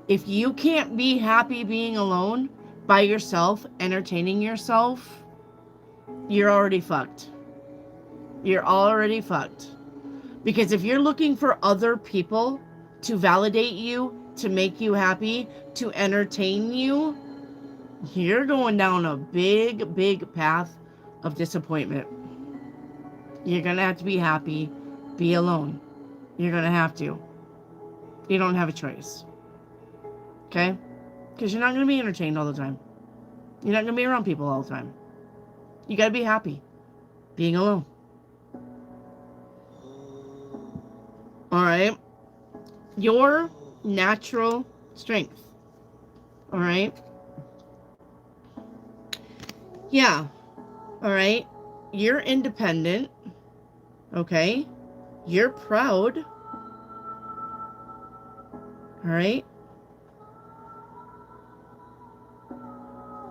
If you can't be happy being alone by yourself, entertaining yourself, you're already fucked. You're already fucked. Because if you're looking for other people to validate you, to make you happy, to entertain you, you're going down a big path of disappointment. You're going to have to be happy, be alone. You're going to have to. You don't have a choice. Okay? Because you're not going to be entertained all the time. You're not going to be around people all the time. You got to be happy being alone. All right? Your natural strength. All right? Yeah. All right? You're independent. Okay? You're proud. All right?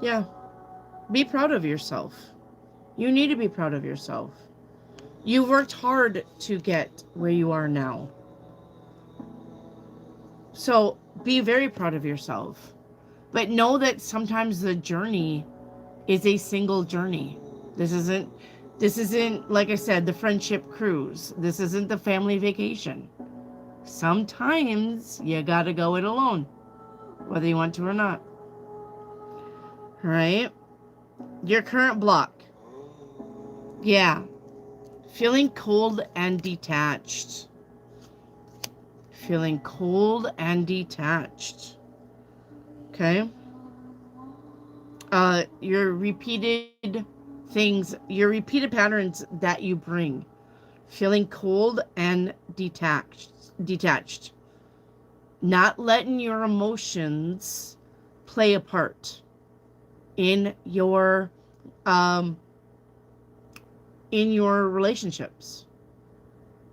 Yeah. Be proud of yourself. You need to be proud of yourself. You've worked hard to get where you are now. So be very proud of yourself. But know that sometimes the journey is a single journey. This isn't, like I said, the friendship cruise. This isn't the family vacation. Sometimes you gotta go it alone, whether you want to or not. All right? Your current block. Yeah. Feeling cold and detached. Feeling cold and detached. Okay? Your repeated things, your repeated patterns that you bring. Feeling cold and detached. Not letting your emotions play a part in your relationships,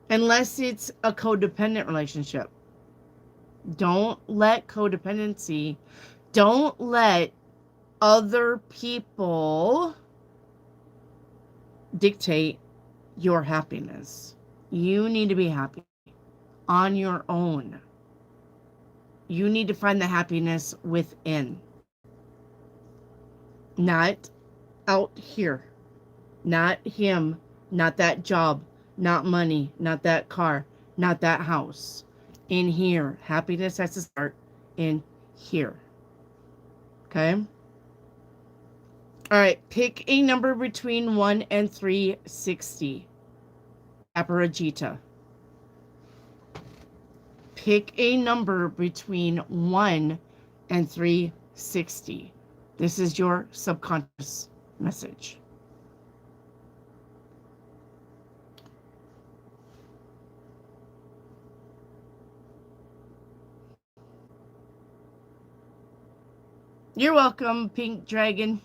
unless it's a codependent relationship. Don't let codependency, don't let other people dictate your happiness. You need to be happy on your own. You need to find the happiness within, not out here, not him, not that job, not money, not that car, not that house. In here. Happiness has to start in here. Okay? All right. Pick a number between 1 and 360. Aparajita. Pick a number between 1 and 360. This is your subconscious message. You're welcome, Pink Dragon.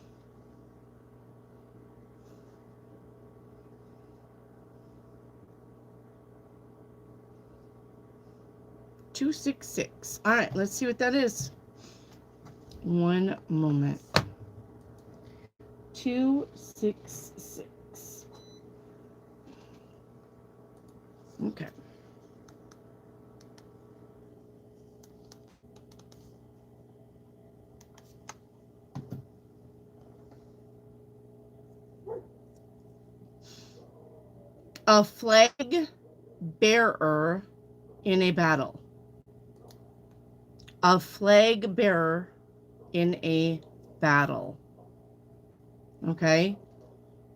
$266. All right, let's see what that is. One moment. 266. Okay. A flag bearer in a battle. A flag bearer in a battle. Okay?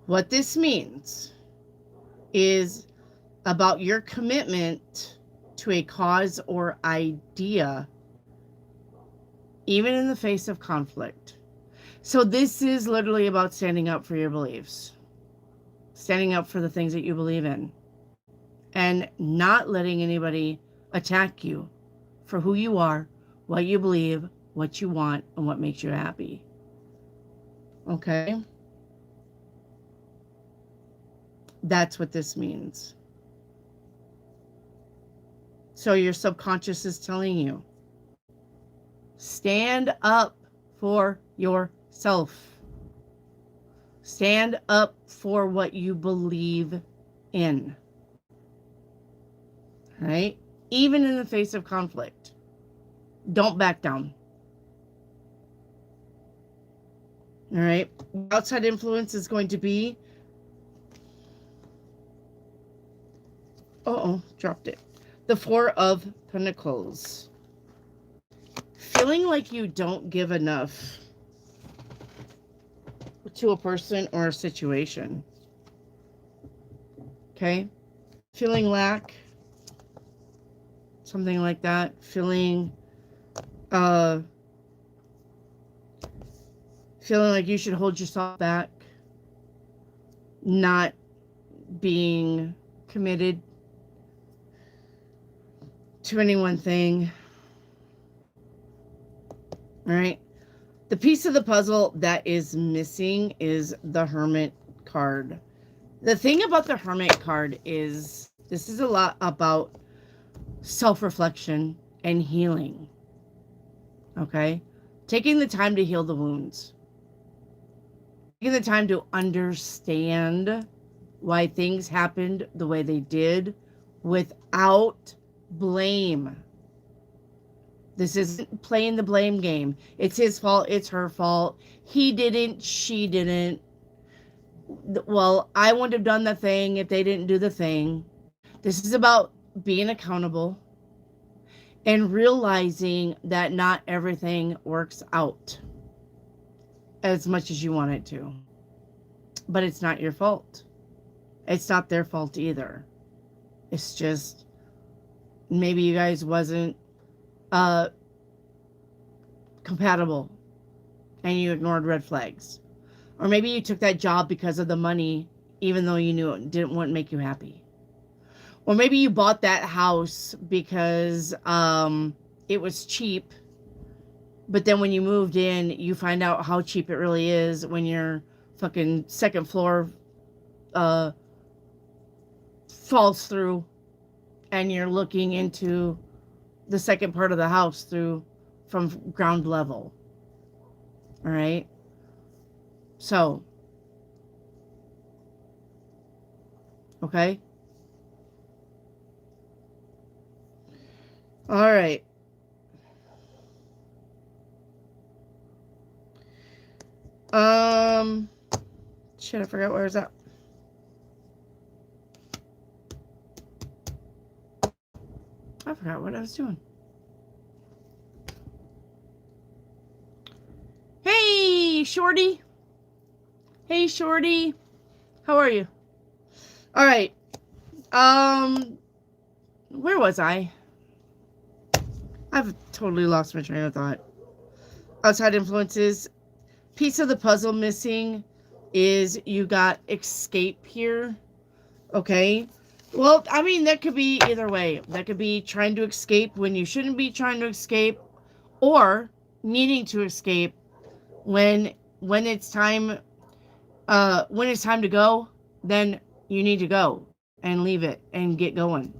What this means is about your commitment to a cause or idea, even in the face of conflict. So this is literally about standing up for your beliefs, standing up for the things that you believe in, and not letting anybody attack you for who you are, what you believe, what you want, and what makes you happy. Okay? That's what this means. So your subconscious is telling you, stand up for yourself. Stand up for what you believe in. Right? Even in the face of conflict. Don't back down. All right? Outside influence is going to be... Uh-oh, dropped it. The Four of Pentacles. Feeling like you don't give enough to a person or a situation. Okay? Feeling lack. Something like that. Feeling like you should hold yourself back. Not being committed to any one thing. All right. The piece of the puzzle that is missing is the Hermit card. The thing about the Hermit card is this is a lot about self-reflection and healing. Okay? Taking the time to heal the wounds. Taking the time to understand why things happened the way they did without blame. This isn't playing the blame game. It's his fault. It's her fault. He didn't. She didn't. Well, I wouldn't have done the thing if they didn't do the thing. This is about being accountable and realizing that not everything works out as much as you want it to. But it's not your fault. It's not their fault either. It's just maybe you guys wasn't compatible and you ignored red flags. Or maybe you took that job because of the money, even though you knew it wouldn't make you happy. Or maybe you bought that house because it was cheap, but then when you moved in, you find out how cheap it really is when your fucking second floor falls through and you're looking into the second part of the house from ground level. All right. So, okay. All right. Shit, I forgot where I was at. I forgot what I was doing. Hey, Shorty. Hey, Shorty. How are you? All right. Where was I? I've totally lost my train of thought. Outside influences. Piece of the puzzle missing is you got escape here. Okay. Well, I mean, that could be either way. That could be trying to escape when you shouldn't be trying to escape, or needing to escape when it's time to go, then you need to go and leave it and get going.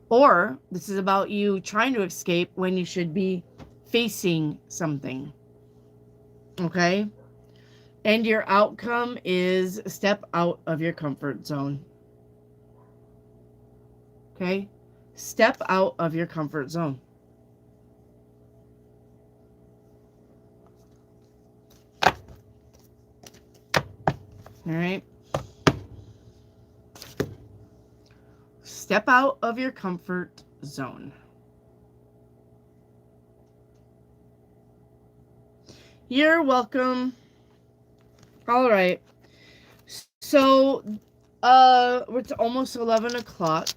Or this is about you trying to escape when you should be facing something. Okay? And your outcome is step out of your comfort zone. Okay? Step out of your comfort zone. All right? Step out of your comfort zone. You're welcome. All right. So, it's almost 11 o'clock.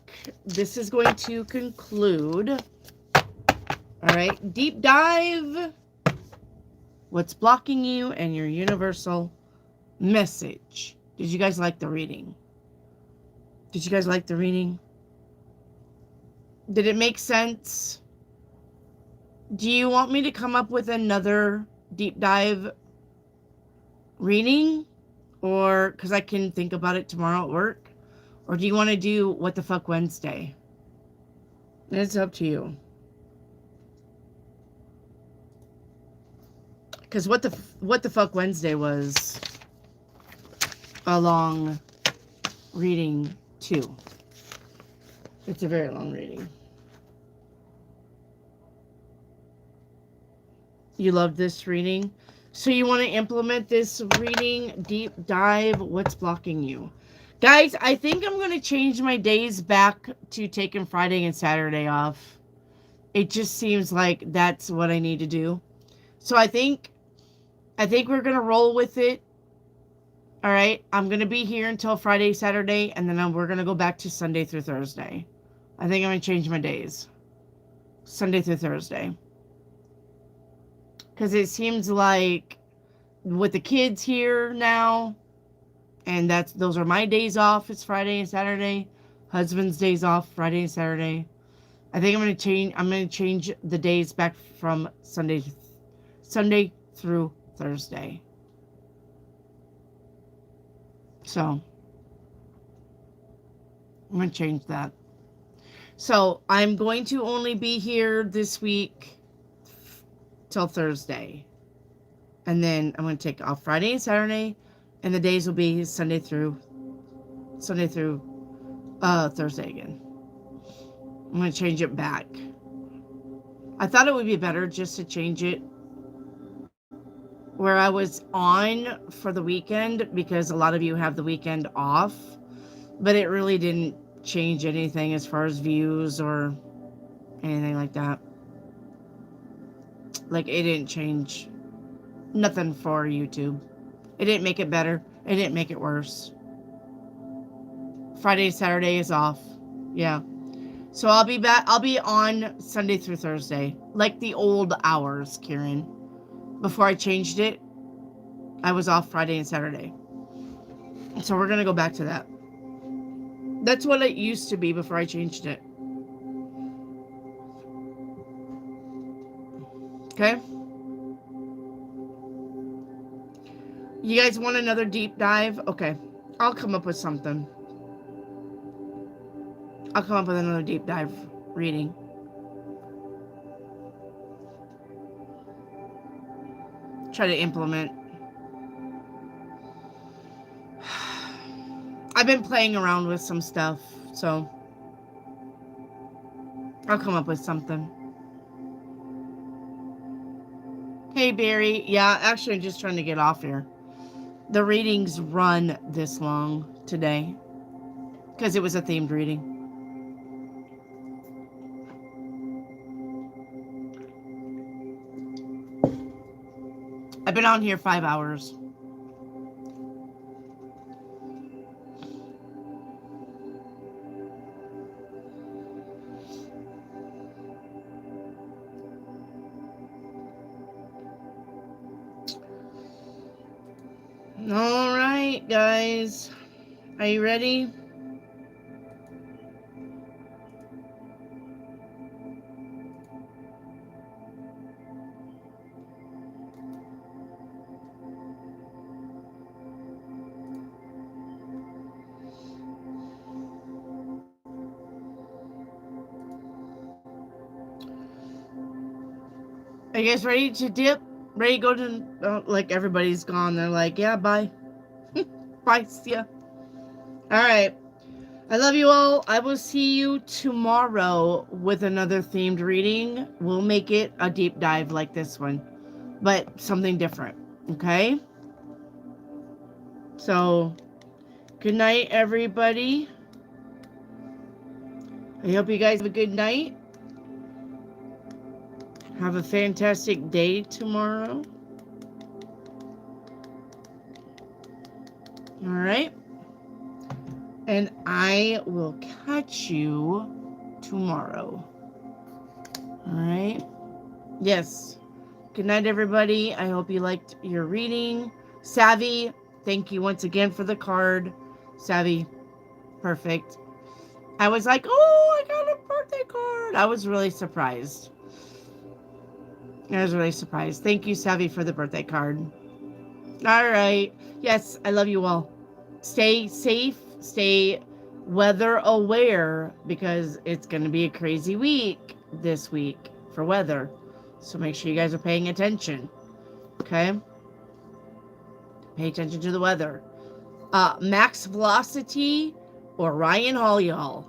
This is going to conclude. All right. Deep dive. What's blocking you and your universal message. Did you guys like the reading? Did you guys like the reading? Did it make sense? Do you want me to come up with another deep dive reading? Or, because I can think about it tomorrow at work? Or do you want to do What the Fuck Wednesday? It's up to you. Because What the Fuck Wednesday was a long reading too. It's a very long reading. You love this reading? So you want to implement this reading, deep dive, what's blocking you? Guys, I think I'm going to change my days back to taking Friday and Saturday off. It just seems like that's what I need to do. So I think we're going to roll with it. All right. I'm going to be here until Friday, Saturday, and then we're going to go back to Sunday through Thursday. I think I'm going to change my days. Sunday through Thursday. Because it seems like with the kids here now, and those are my days off, it's Friday and Saturday. Husband's days off, Friday and Saturday. I think I'm going to change the days back from Sunday through Thursday. So, I'm going to change that. So, I'm going to only be here this week till Thursday. And then I'm going to take off Friday and Saturday. And the days will be Sunday through Thursday again. I'm going to change it back. I thought it would be better just to change it where I was on for the weekend because a lot of you have the weekend off, but it really didn't change anything as far as views or anything like that. Like, it didn't change nothing for YouTube. It didn't make it better. It didn't make it worse. Friday, Saturday is off. Yeah. So I'll be back. I'll be on Sunday through Thursday, like the old hours, Kieran. Before I changed it, I was off Friday and Saturday. So we're going to go back to that. That's what it used to be before I changed it. Okay? You guys want another deep dive? Okay. I'll come up with something. I'll come up with another deep dive reading. Try to implement. I've been playing around with some stuff, so I'll come up with something. Hey, Barry. Yeah, actually, I'm just trying to get off here. The readings run this long today because it was a themed reading. I've been on here 5 hours. All right, guys. Are you ready? Are you guys ready to dip? Ready to go to, like, everybody's gone. They're like, yeah, bye. Bye, see ya. All right. I love you all. I will see you tomorrow with another themed reading. We'll make it a deep dive like this one, but something different. Okay? So, good night, everybody. I hope you guys have a good night. Have a fantastic day tomorrow. All right. And I will catch you tomorrow. All right. Yes. Good night, everybody. I hope you liked your reading. Savvy, thank you once again for the card. Savvy, perfect. I was like, oh, I got a birthday card. I was really surprised. Thank you, Savvy, for the birthday card. All right. Yes, I love you all. Stay safe. Stay weather aware because it's going to be a crazy week this week for weather. So make sure you guys are paying attention. Okay? Pay attention to the weather. Max Velocity or Ryan Holiall.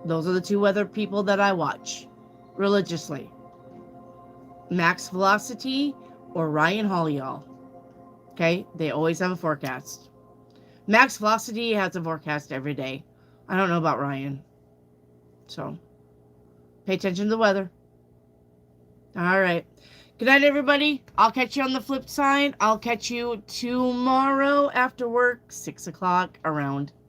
Those are the two weather people that I watch religiously. Max Velocity or Ryan Holiall. Okay? They always have a forecast. Max Velocity has a forecast every day. I don't know about Ryan. So, pay attention to the weather. All right. Good night, everybody. I'll catch you on the flip side. I'll catch you tomorrow after work, 6 o'clock around.